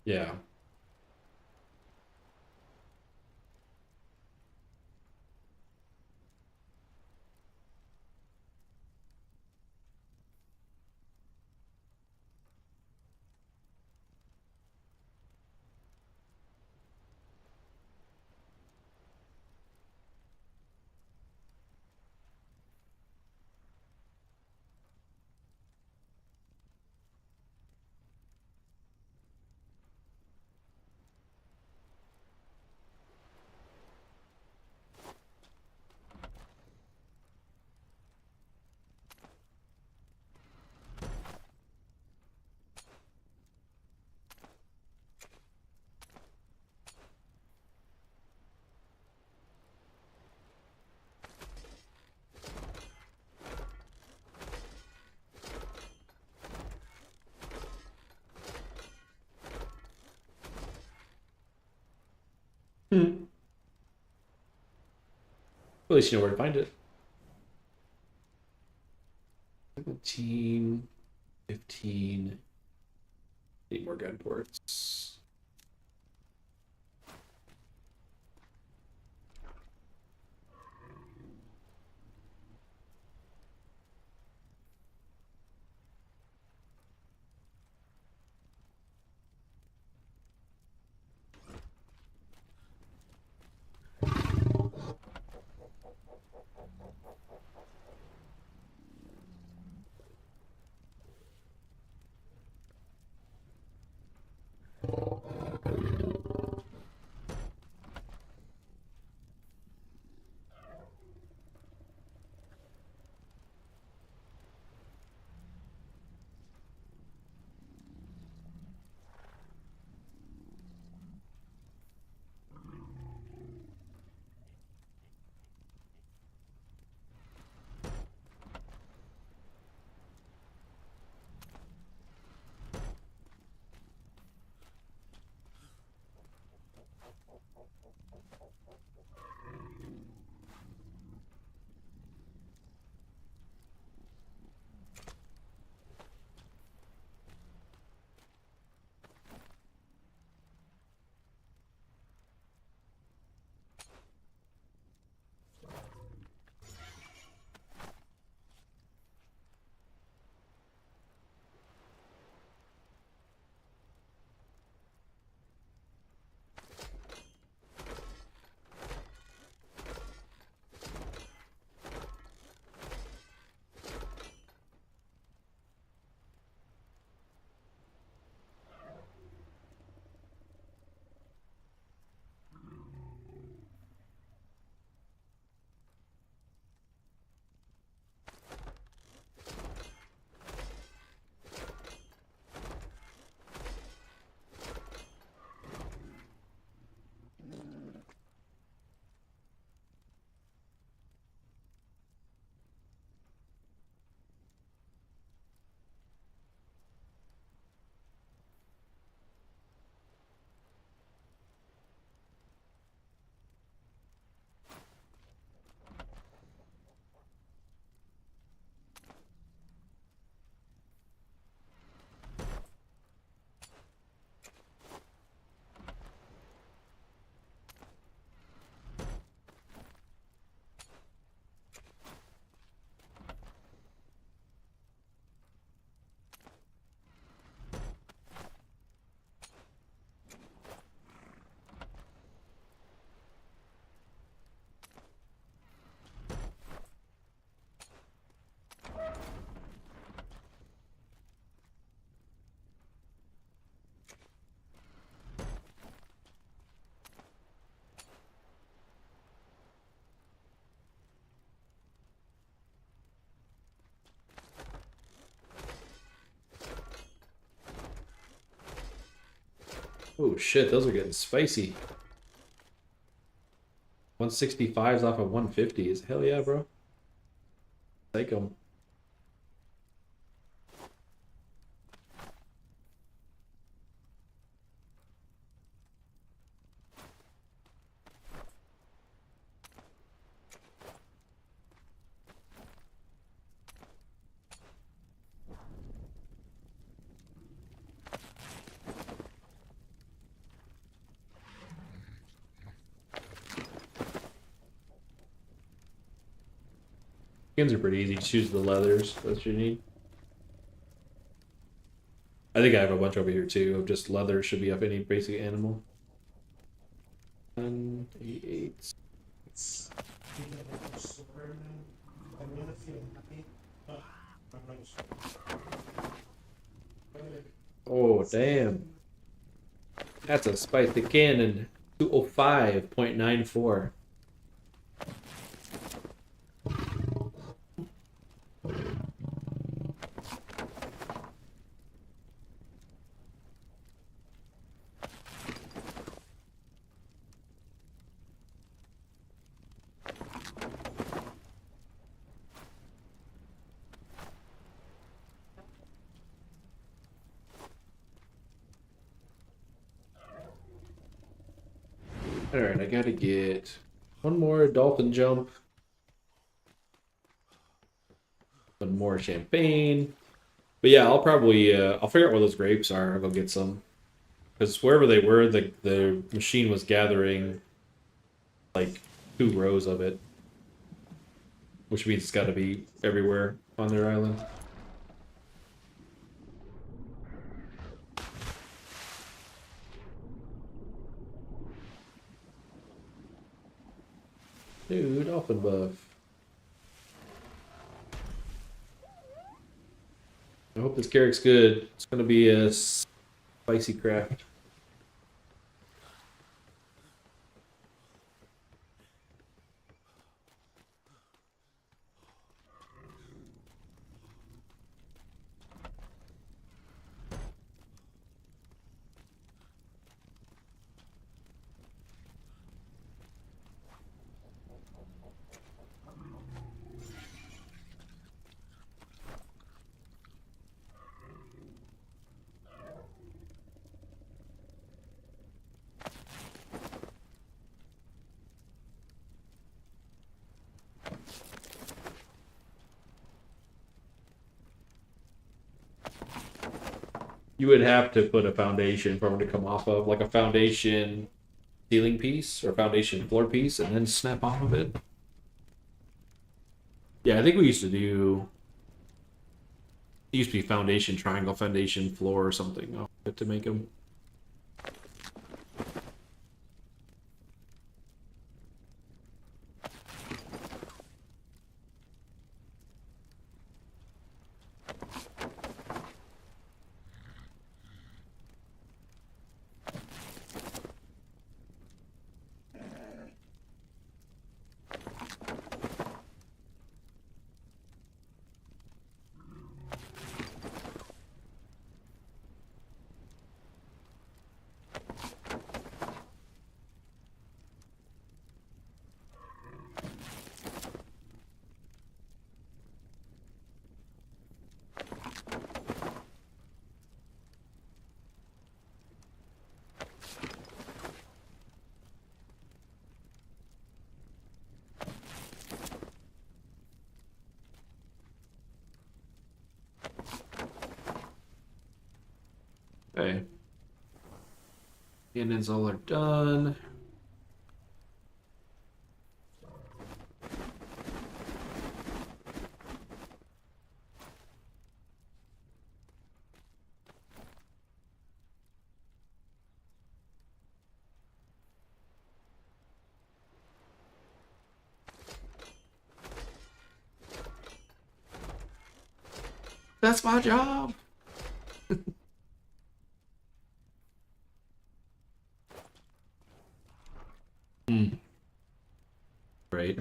Yeah. Hmm. At least you know where to find it. 17, 15. Need more gun ports. Oh shit, those are getting spicy. 165s off of 150s. Hell yeah, bro. Take them. Skins are pretty easy. Choose the leathers. That's what you need. I think I have a bunch over here too of just leather. Should be up any basic animal. 188. Oh damn. That's a spicy cannon. 205.94. Alright, I gotta get one more dolphin jump. One more champagne. But yeah, I'll probably I'll figure out where those grapes are. I'll go get some. Because wherever they were, the machine was gathering like 2 rows of it. Which means it's gotta be everywhere on their island. Dude, dolphin buff. I hope this carrot's good. It's gonna be a spicy craft. You would have to put a foundation for them to come off of, like a foundation ceiling piece or foundation floor piece, and then snap off of it. Yeah, I think we used to do. It used to be foundation triangle, foundation floor, or something off it to make them. Okay. Cannons all are done. That's my job. Hmm. Right.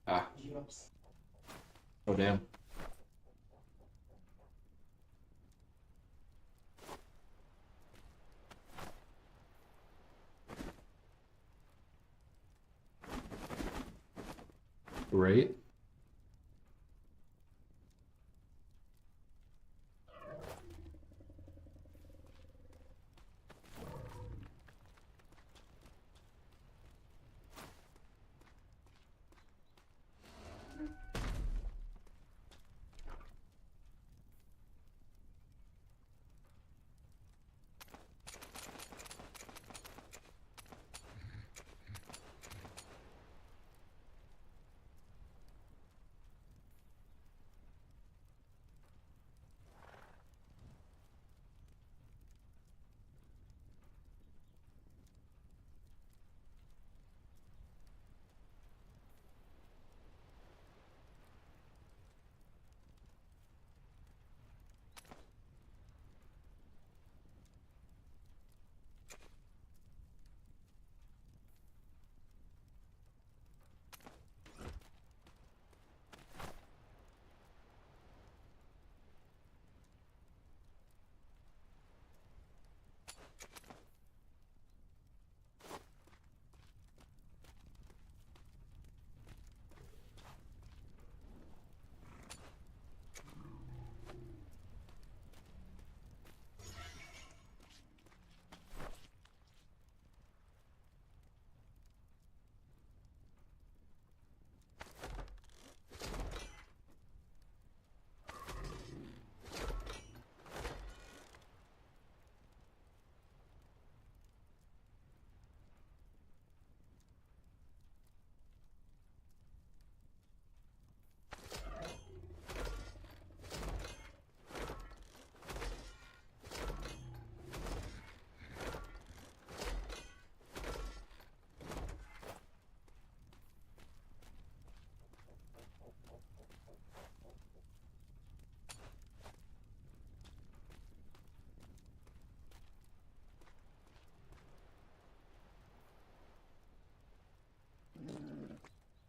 Ah. Oh, damn. Right.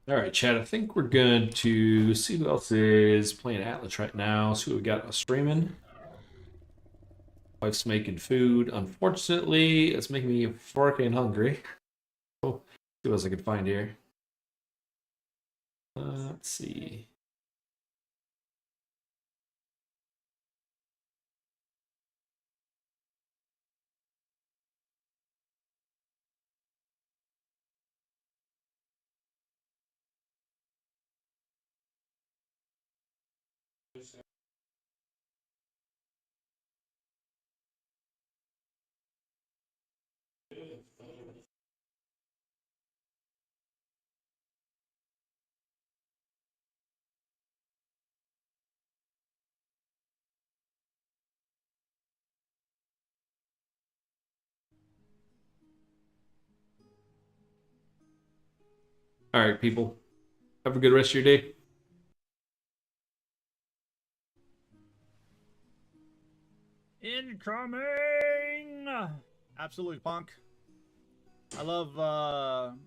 All right, Chad. I think we're good to see who else is playing Atlas right now. See what we got streaming. Wife's making food. Unfortunately, it's making me freaking hungry. Oh, see what else I can find here. Let's see. All right, people. Have a good rest of your day. Incoming! Absolutely, Punk. I love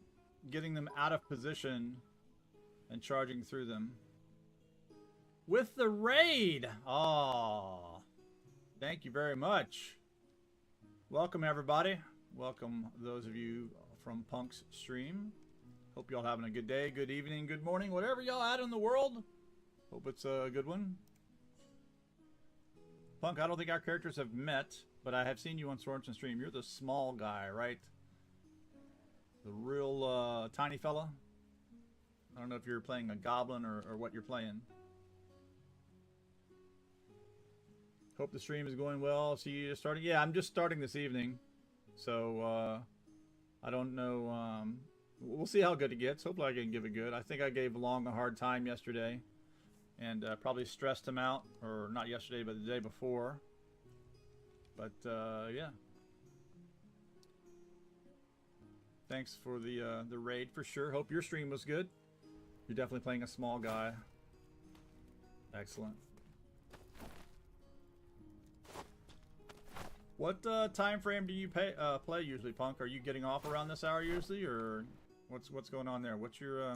getting them out of position and charging through them. With the raid! Oh, thank you very much. Welcome, everybody. Welcome, those of you from Punk's stream. Hope y'all having a good day, good evening, good morning, whatever y'all at in the world. Hope it's a good one. Punk, I don't think our characters have met, but I have seen you on Sorensen stream. You're the small guy, right? The real tiny fella. I don't know if you're playing a goblin or what you're playing. Hope the stream is going well. See you just starting. Yeah, I'm just starting this evening. So, I don't know. We'll see how good it gets. Hopefully I can give it good. I think I gave Long a hard time yesterday. And probably stressed him out. Or not yesterday, but the day before. But, yeah. Thanks for the raid for sure. Hope your stream was good. You're definitely playing a small guy. Excellent. What time frame do you play usually, Punk? Are you getting off around this hour usually, or what's going on there? What's your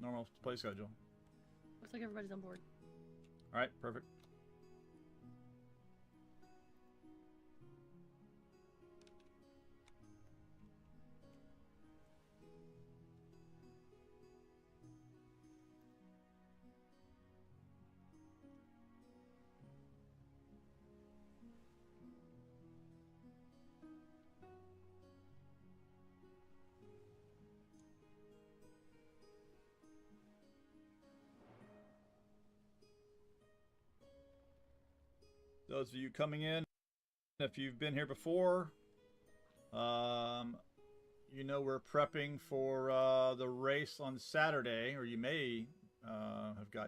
normal play schedule? like everybody's on board. All right, perfect. Those of you coming in, if you've been here before, you know we're prepping for the race on Saturday, or you may have got